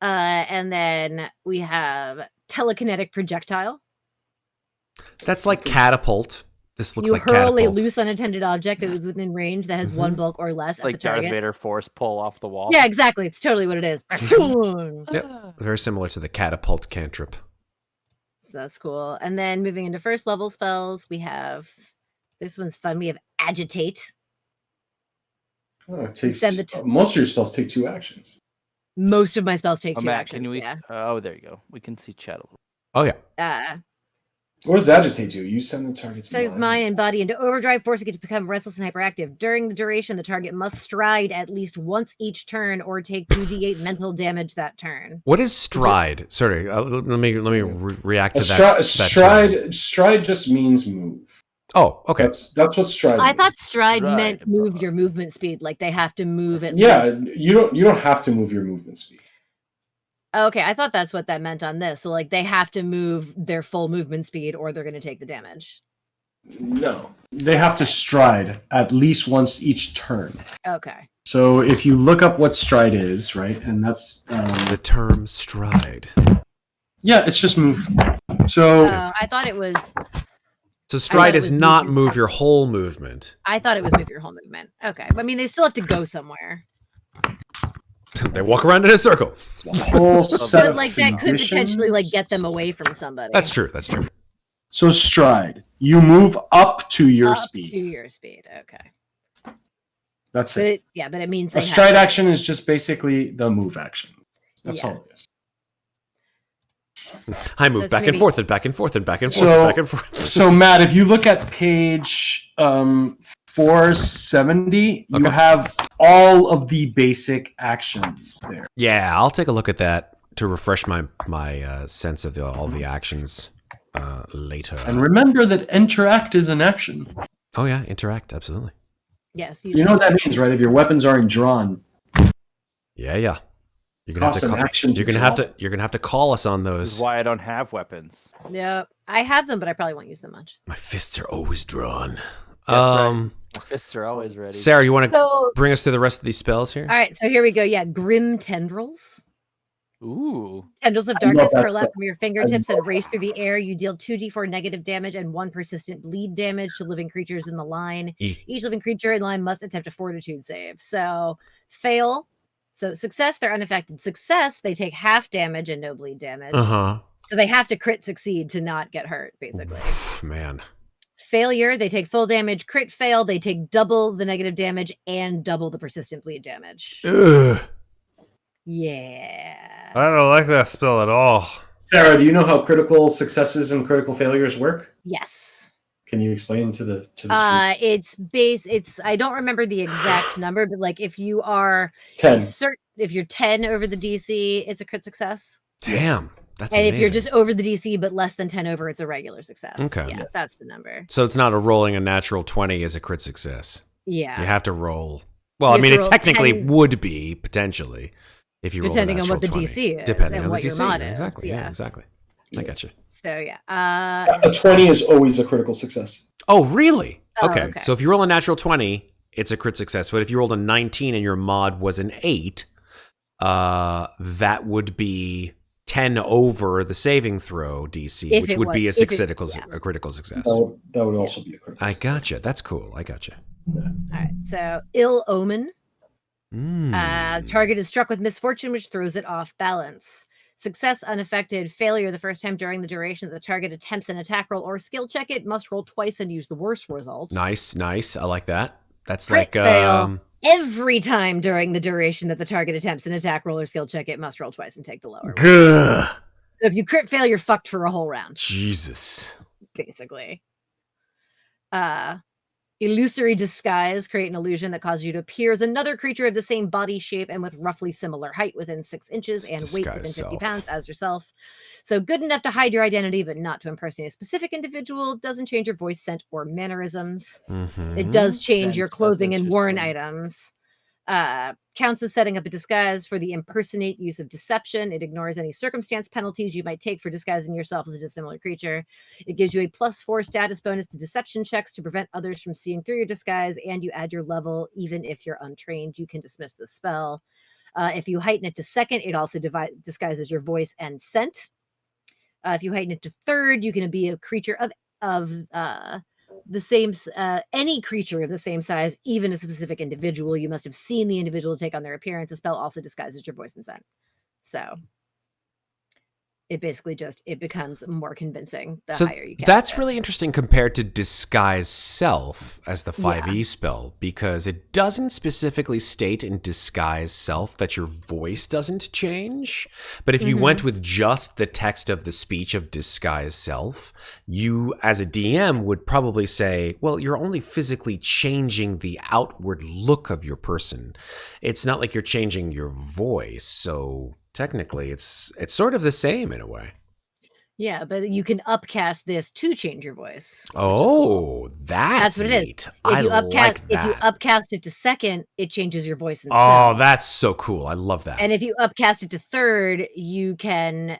And then we have telekinetic projectile. That's like catapult. This looks You like hurl a catapult. loose unattended object that is within range that has 1 bulk or less It's at like the Darth target. Vader force pull off the wall. Yeah, exactly. It's totally what it is. So Yep. Very similar to the catapult cantrip. that's cool. And then moving into 1st level spells, we have this one's fun. We have agitate. Oh, it takes Send the most of your spells take 2 actions. Most of my spells take Oh, 2 Matt, actions. can we? Yeah. Oh, there you go. We can see chat a little. Oh yeah. What does agitate do? You send the target's Sends mind and body into overdrive, forcing it to become restless and hyperactive. During the duration, the target must stride at least once each turn or take 2d8 mental damage that turn. What is stride? Sorry, let me react to that. Stride just means move. Oh, okay. That's what stride. I means. thought stride Stride, meant move your movement speed, like they have to move at Yeah, least. you don't have to move your movement speed. Okay, I thought that's what that meant on this. So like they have to move their full movement speed or they're going to take the damage. No, they have to stride at least once each turn. Okay. So if you look up what stride is, right, and that's The term stride. yeah, it's just move. So I thought it was. So stride it is was not movement. move your whole movement. I thought it was move your whole movement. Okay, I mean they still have to go somewhere. They walk around in a circle. whole set But of like that could potentially like get them conditions. away from somebody. That's true. That's true. So stride, you move up to your Up speed. to your speed. Okay. That's But it. but it means A they have stride to- action is just basically the move action. That's Yeah. all it is. I move That's back and maybe- forth and back and forth and back and forth So- and back and forth. So Matt, if you look at page 470, you Okay. have all of the basic actions there. Yeah, I'll take a look at that to refresh my sense of all the actions. later. And remember that interact is an action. Oh yeah, interact, absolutely. Yes. You know what that means, right? If your weapons aren't drawn. Yeah. You're gonna Costs an action to you're gonna have to call us on This those. is why I don't have weapons. Yeah, I have them, but I probably won't use them much. My fists are always drawn. Right. My fists are always ready. Sarah, you want to So bring us through the rest of these spells here? All right, so here we go. Yeah, Grim Tendrils. Ooh. Tendrils of I love darkness that curl out spell. from your fingertips and race through the air. You deal 2d4 negative damage and 1 persistent bleed damage to living creatures in the line. Eek. Each living creature in line must attempt a fortitude save. So fail. So success, they're unaffected. Success, they take half damage and no bleed damage. Uh-huh. So they have to crit succeed to not get hurt, basically. Man. Failure, they take full damage. Crit fail, they take double the negative damage and double the persistent bleed damage. Ugh. Yeah. I don't like that spell at all. Sarah, do you know how critical successes and critical failures work? Yes. Can you explain to the street? It's I don't remember the exact number, but like if you are 10. if you're 10 over the DC, it's a crit success. Damn. That's And amazing. if you're just over the DC but less than 10 over, it's a regular success. Okay. Yeah, that's the number. So it's not a rolling a natural 20 as a crit success. Yeah. You have to roll. Well, You I have mean, to it roll technically 10 would be potentially if you roll a depending on what the natural 20. DC is Depending and on what the your DC. mod Yeah, is, exactly. Yeah, yeah. exactly. I got you. So yeah. A 20 is always a critical success. Oh, really? Oh, Okay. okay. So if you roll a natural 20, it's a crit success. But if you rolled a 19 and your mod was an 8, that would be 10 over the saving throw DC, If which it would be a was- if it- critical success. That would also be a critical I success. gotcha. That's cool. I gotcha. All right. So ill omen. Target is struck with misfortune, which throws it off balance. Success unaffected. Failure the first time during the duration that the target attempts an attack roll or skill check, it must roll twice and use the worst result. Nice. I like that. That's Crit like fail. Every time during the duration that the target attempts an attack roll or skill check, it must roll twice and take the lower roll. Gah. So if you crit fail, you're fucked for a whole round, Jesus. basically. Illusory disguise, create an illusion that causes you to appear as another creature of the same body shape and with roughly similar height within 6 inches and weight within Disguise 50 self. pounds as yourself. So good enough to hide your identity, but not to impersonate a specific individual. Doesn't change your voice, scent, or mannerisms. Mhm. It does change your That's clothing and worn interesting. items. Counts as setting up a disguise for the impersonate use of deception. It ignores any circumstance penalties you might take for disguising yourself as a dissimilar creature. It gives you a +4 status bonus to deception checks to prevent others from seeing through your disguise, and you add your level even if you're untrained. You can dismiss the spell. If you heighten it to second, it also disguises your voice and scent. If you heighten it to third, you can be a creature of the same any creature of the same size, even a specific individual. You must have seen the individual take on their appearance. The spell also disguises your voice and scent. So it basically it becomes more convincing the So higher you cast that's it. really interesting compared to disguise self as the 5e spell, because it doesn't specifically state in disguise self that your voice doesn't change. But if you went with just the text of the speech of disguise self, you as a DM would probably say, well, you're only physically changing the outward look of your person. It's not like you're changing your voice. So technically it's sort of the same in a way. Yeah, but you can upcast this to change your voice. Which is Oh, cool. that's what it is. neat. If I you like if you that. upcast it to second, it changes your voice and Oh, smell. that's so cool. I love that. And if you upcast it to third, you can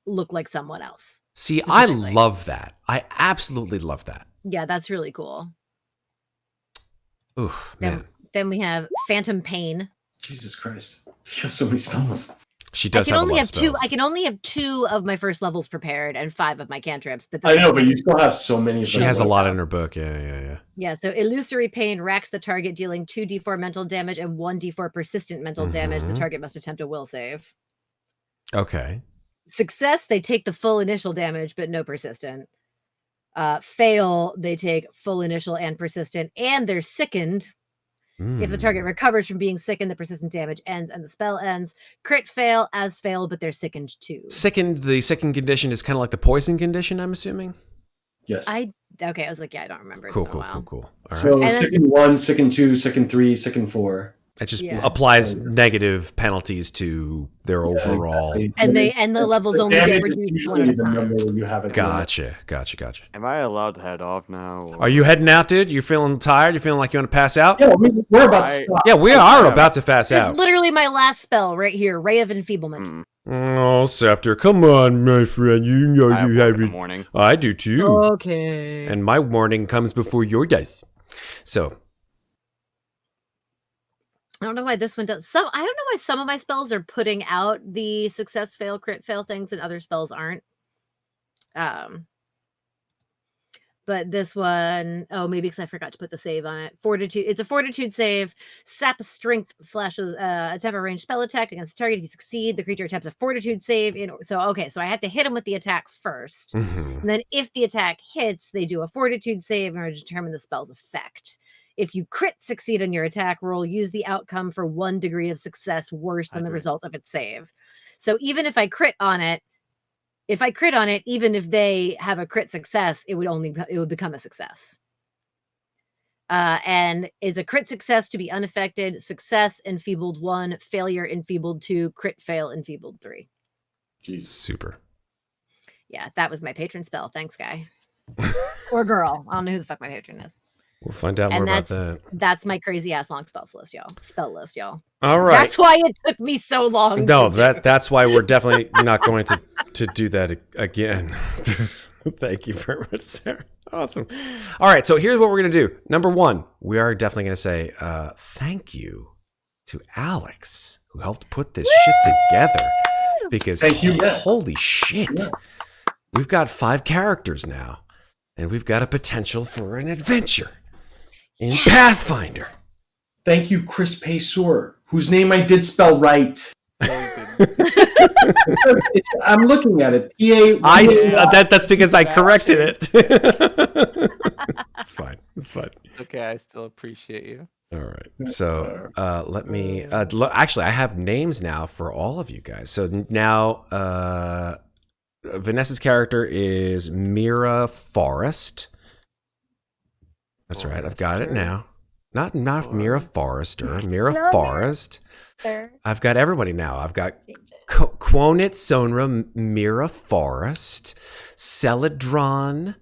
look like someone else. See, I specifically. love that. I absolutely love that. Yeah, that's really cool. Oof, Then, man. then we have Phantom Pain. Jesus Christ. You have so many spells. She I does can have a only lot have of spells. I can only have 2 of my first levels prepared and 5 of my cantrips. But I know, but you still have so many of She them. has a left. lot in her book. Yeah. yeah. So illusory pain racks the target, dealing 2d4 mental damage and 1d4 persistent mental damage. The Mhm. target must attempt a will save. Okay. Success, they take the full initial damage, but no persistent. Fail, they take full initial and persistent, and they're sickened. If the target Mm. recovers from being sickened, the persistent damage ends and the spell ends. Crit fail as fail, but they're sickened too. The second condition is kind of like the poison condition, I'm assuming. Yes. I was like, yeah, I don't remember. It's Cool. been a while. All right. So And then- second 1, second 2, second 3, second 4. It just Yeah. applies negative penalties to their overall. Exactly. And the levels The only get damage is reduced one usually at a the time. number you have it. Gotcha. Am I allowed to head off now? Are you heading out, dude? You feeling tired? You feeling like you want to pass out? Yeah, we're about to stop. Yeah, we are about to pass This out. is literally my last spell right here, Ray of Enfeeblement. Mm, Oh, Septur, come on, my friend. You know I have you work have in the it. morning. I do too. Okay. And my warning comes before your dice. So, I don't know why this one does. I don't know why some of my spells are putting out the success, fail, crit, fail things, and other spells aren't. But this one, oh, maybe because I forgot to put the save on it. Fortitude. It's a fortitude save. Sap strength flashes a temper range spell attack against the target. If you succeed, the creature attempts a fortitude save. So I have to hit him with the attack first. mhm. And then if the attack hits, they do a fortitude save in order to determine the spell's effect. If you crit succeed on your attack roll, use the outcome for 1 degree of success worse than the result of its save. So even if I crit on it, even if they have a crit success, it would become a success. And it's a crit success to be unaffected, success enfeebled 1, failure enfeebled 2, crit fail enfeebled 3. Jeez. Super. Yeah, that was my patron spell. Thanks, guy. Or girl. I don't know who the fuck my patron is. We'll find out more And about that. that's my crazy ass long spell list, y'all. All right. That's why it took me so long. No, to do. that's why we're definitely not going to do that again. Thank you very much, Sarah. Awesome. All right, so here's what we're gonna do. Number one, we are definitely gonna say thank you to Alex who helped put this shit together. Because Thank you, Matt. holy shit, Yeah. we've got 5 characters now, and we've got a potential for an adventure in Pathfinder. Thank you, Chris Paysor, whose name I did spell right. I'm looking at it. That's because I corrected it. It's fine. It's fine. Okay, I still appreciate you. All right. So let me. Actually, I have names now for all of you guys. So now, Vanessa's character is Mira Forrest. That's right. I've got it now. Not Mira Forrester. Mira No, Forrest. There. I've got everybody now. I've got Qonit, Sonra, Mira Forrest, Celidron,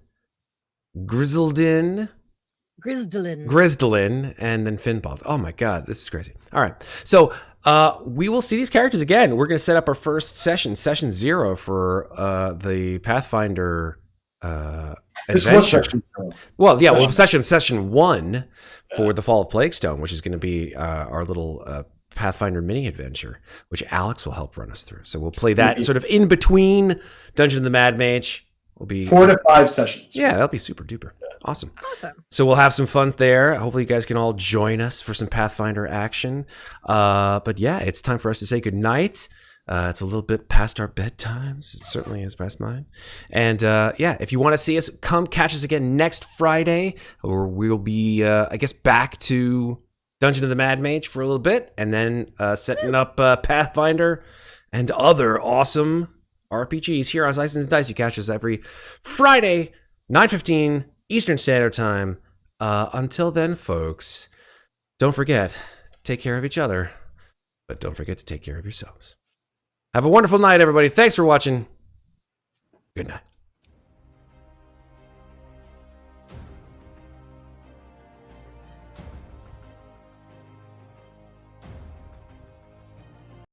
Grzdylyn, and then Finbald. Oh my god, this is crazy. All right. So we will see these characters again. We're going to set up our first session 0 for the Pathfinder This was adventure. session 0. Well, yeah, well, session 1 for the Fall of Plaguestone, which is going to be our little Pathfinder mini adventure, which Alex will help run us through. So we'll play that sort of in between Dungeon of the Mad Mage. Will be 4 to 5 sessions. Yeah, that'll be super duper. Awesome. Awesome. So we'll have some fun there. Hopefully you guys can all join us for some Pathfinder action. But yeah, it's time for us to say goodnight. It's a little bit past our bedtimes. It certainly is past mine. And yeah, if you want to see us, come catch us again next Friday, or we'll be, I guess, back to Dungeon of the Mad Mage for a little bit, and then setting up Pathfinder and other awesome RPGs here on Slices and Dice. You catch us every Friday, 9:15 Eastern Standard Time. Until then, folks, don't forget, take care of each other, but don't forget to take care of yourselves. Have a wonderful night, everybody. Thanks for watching. Good night.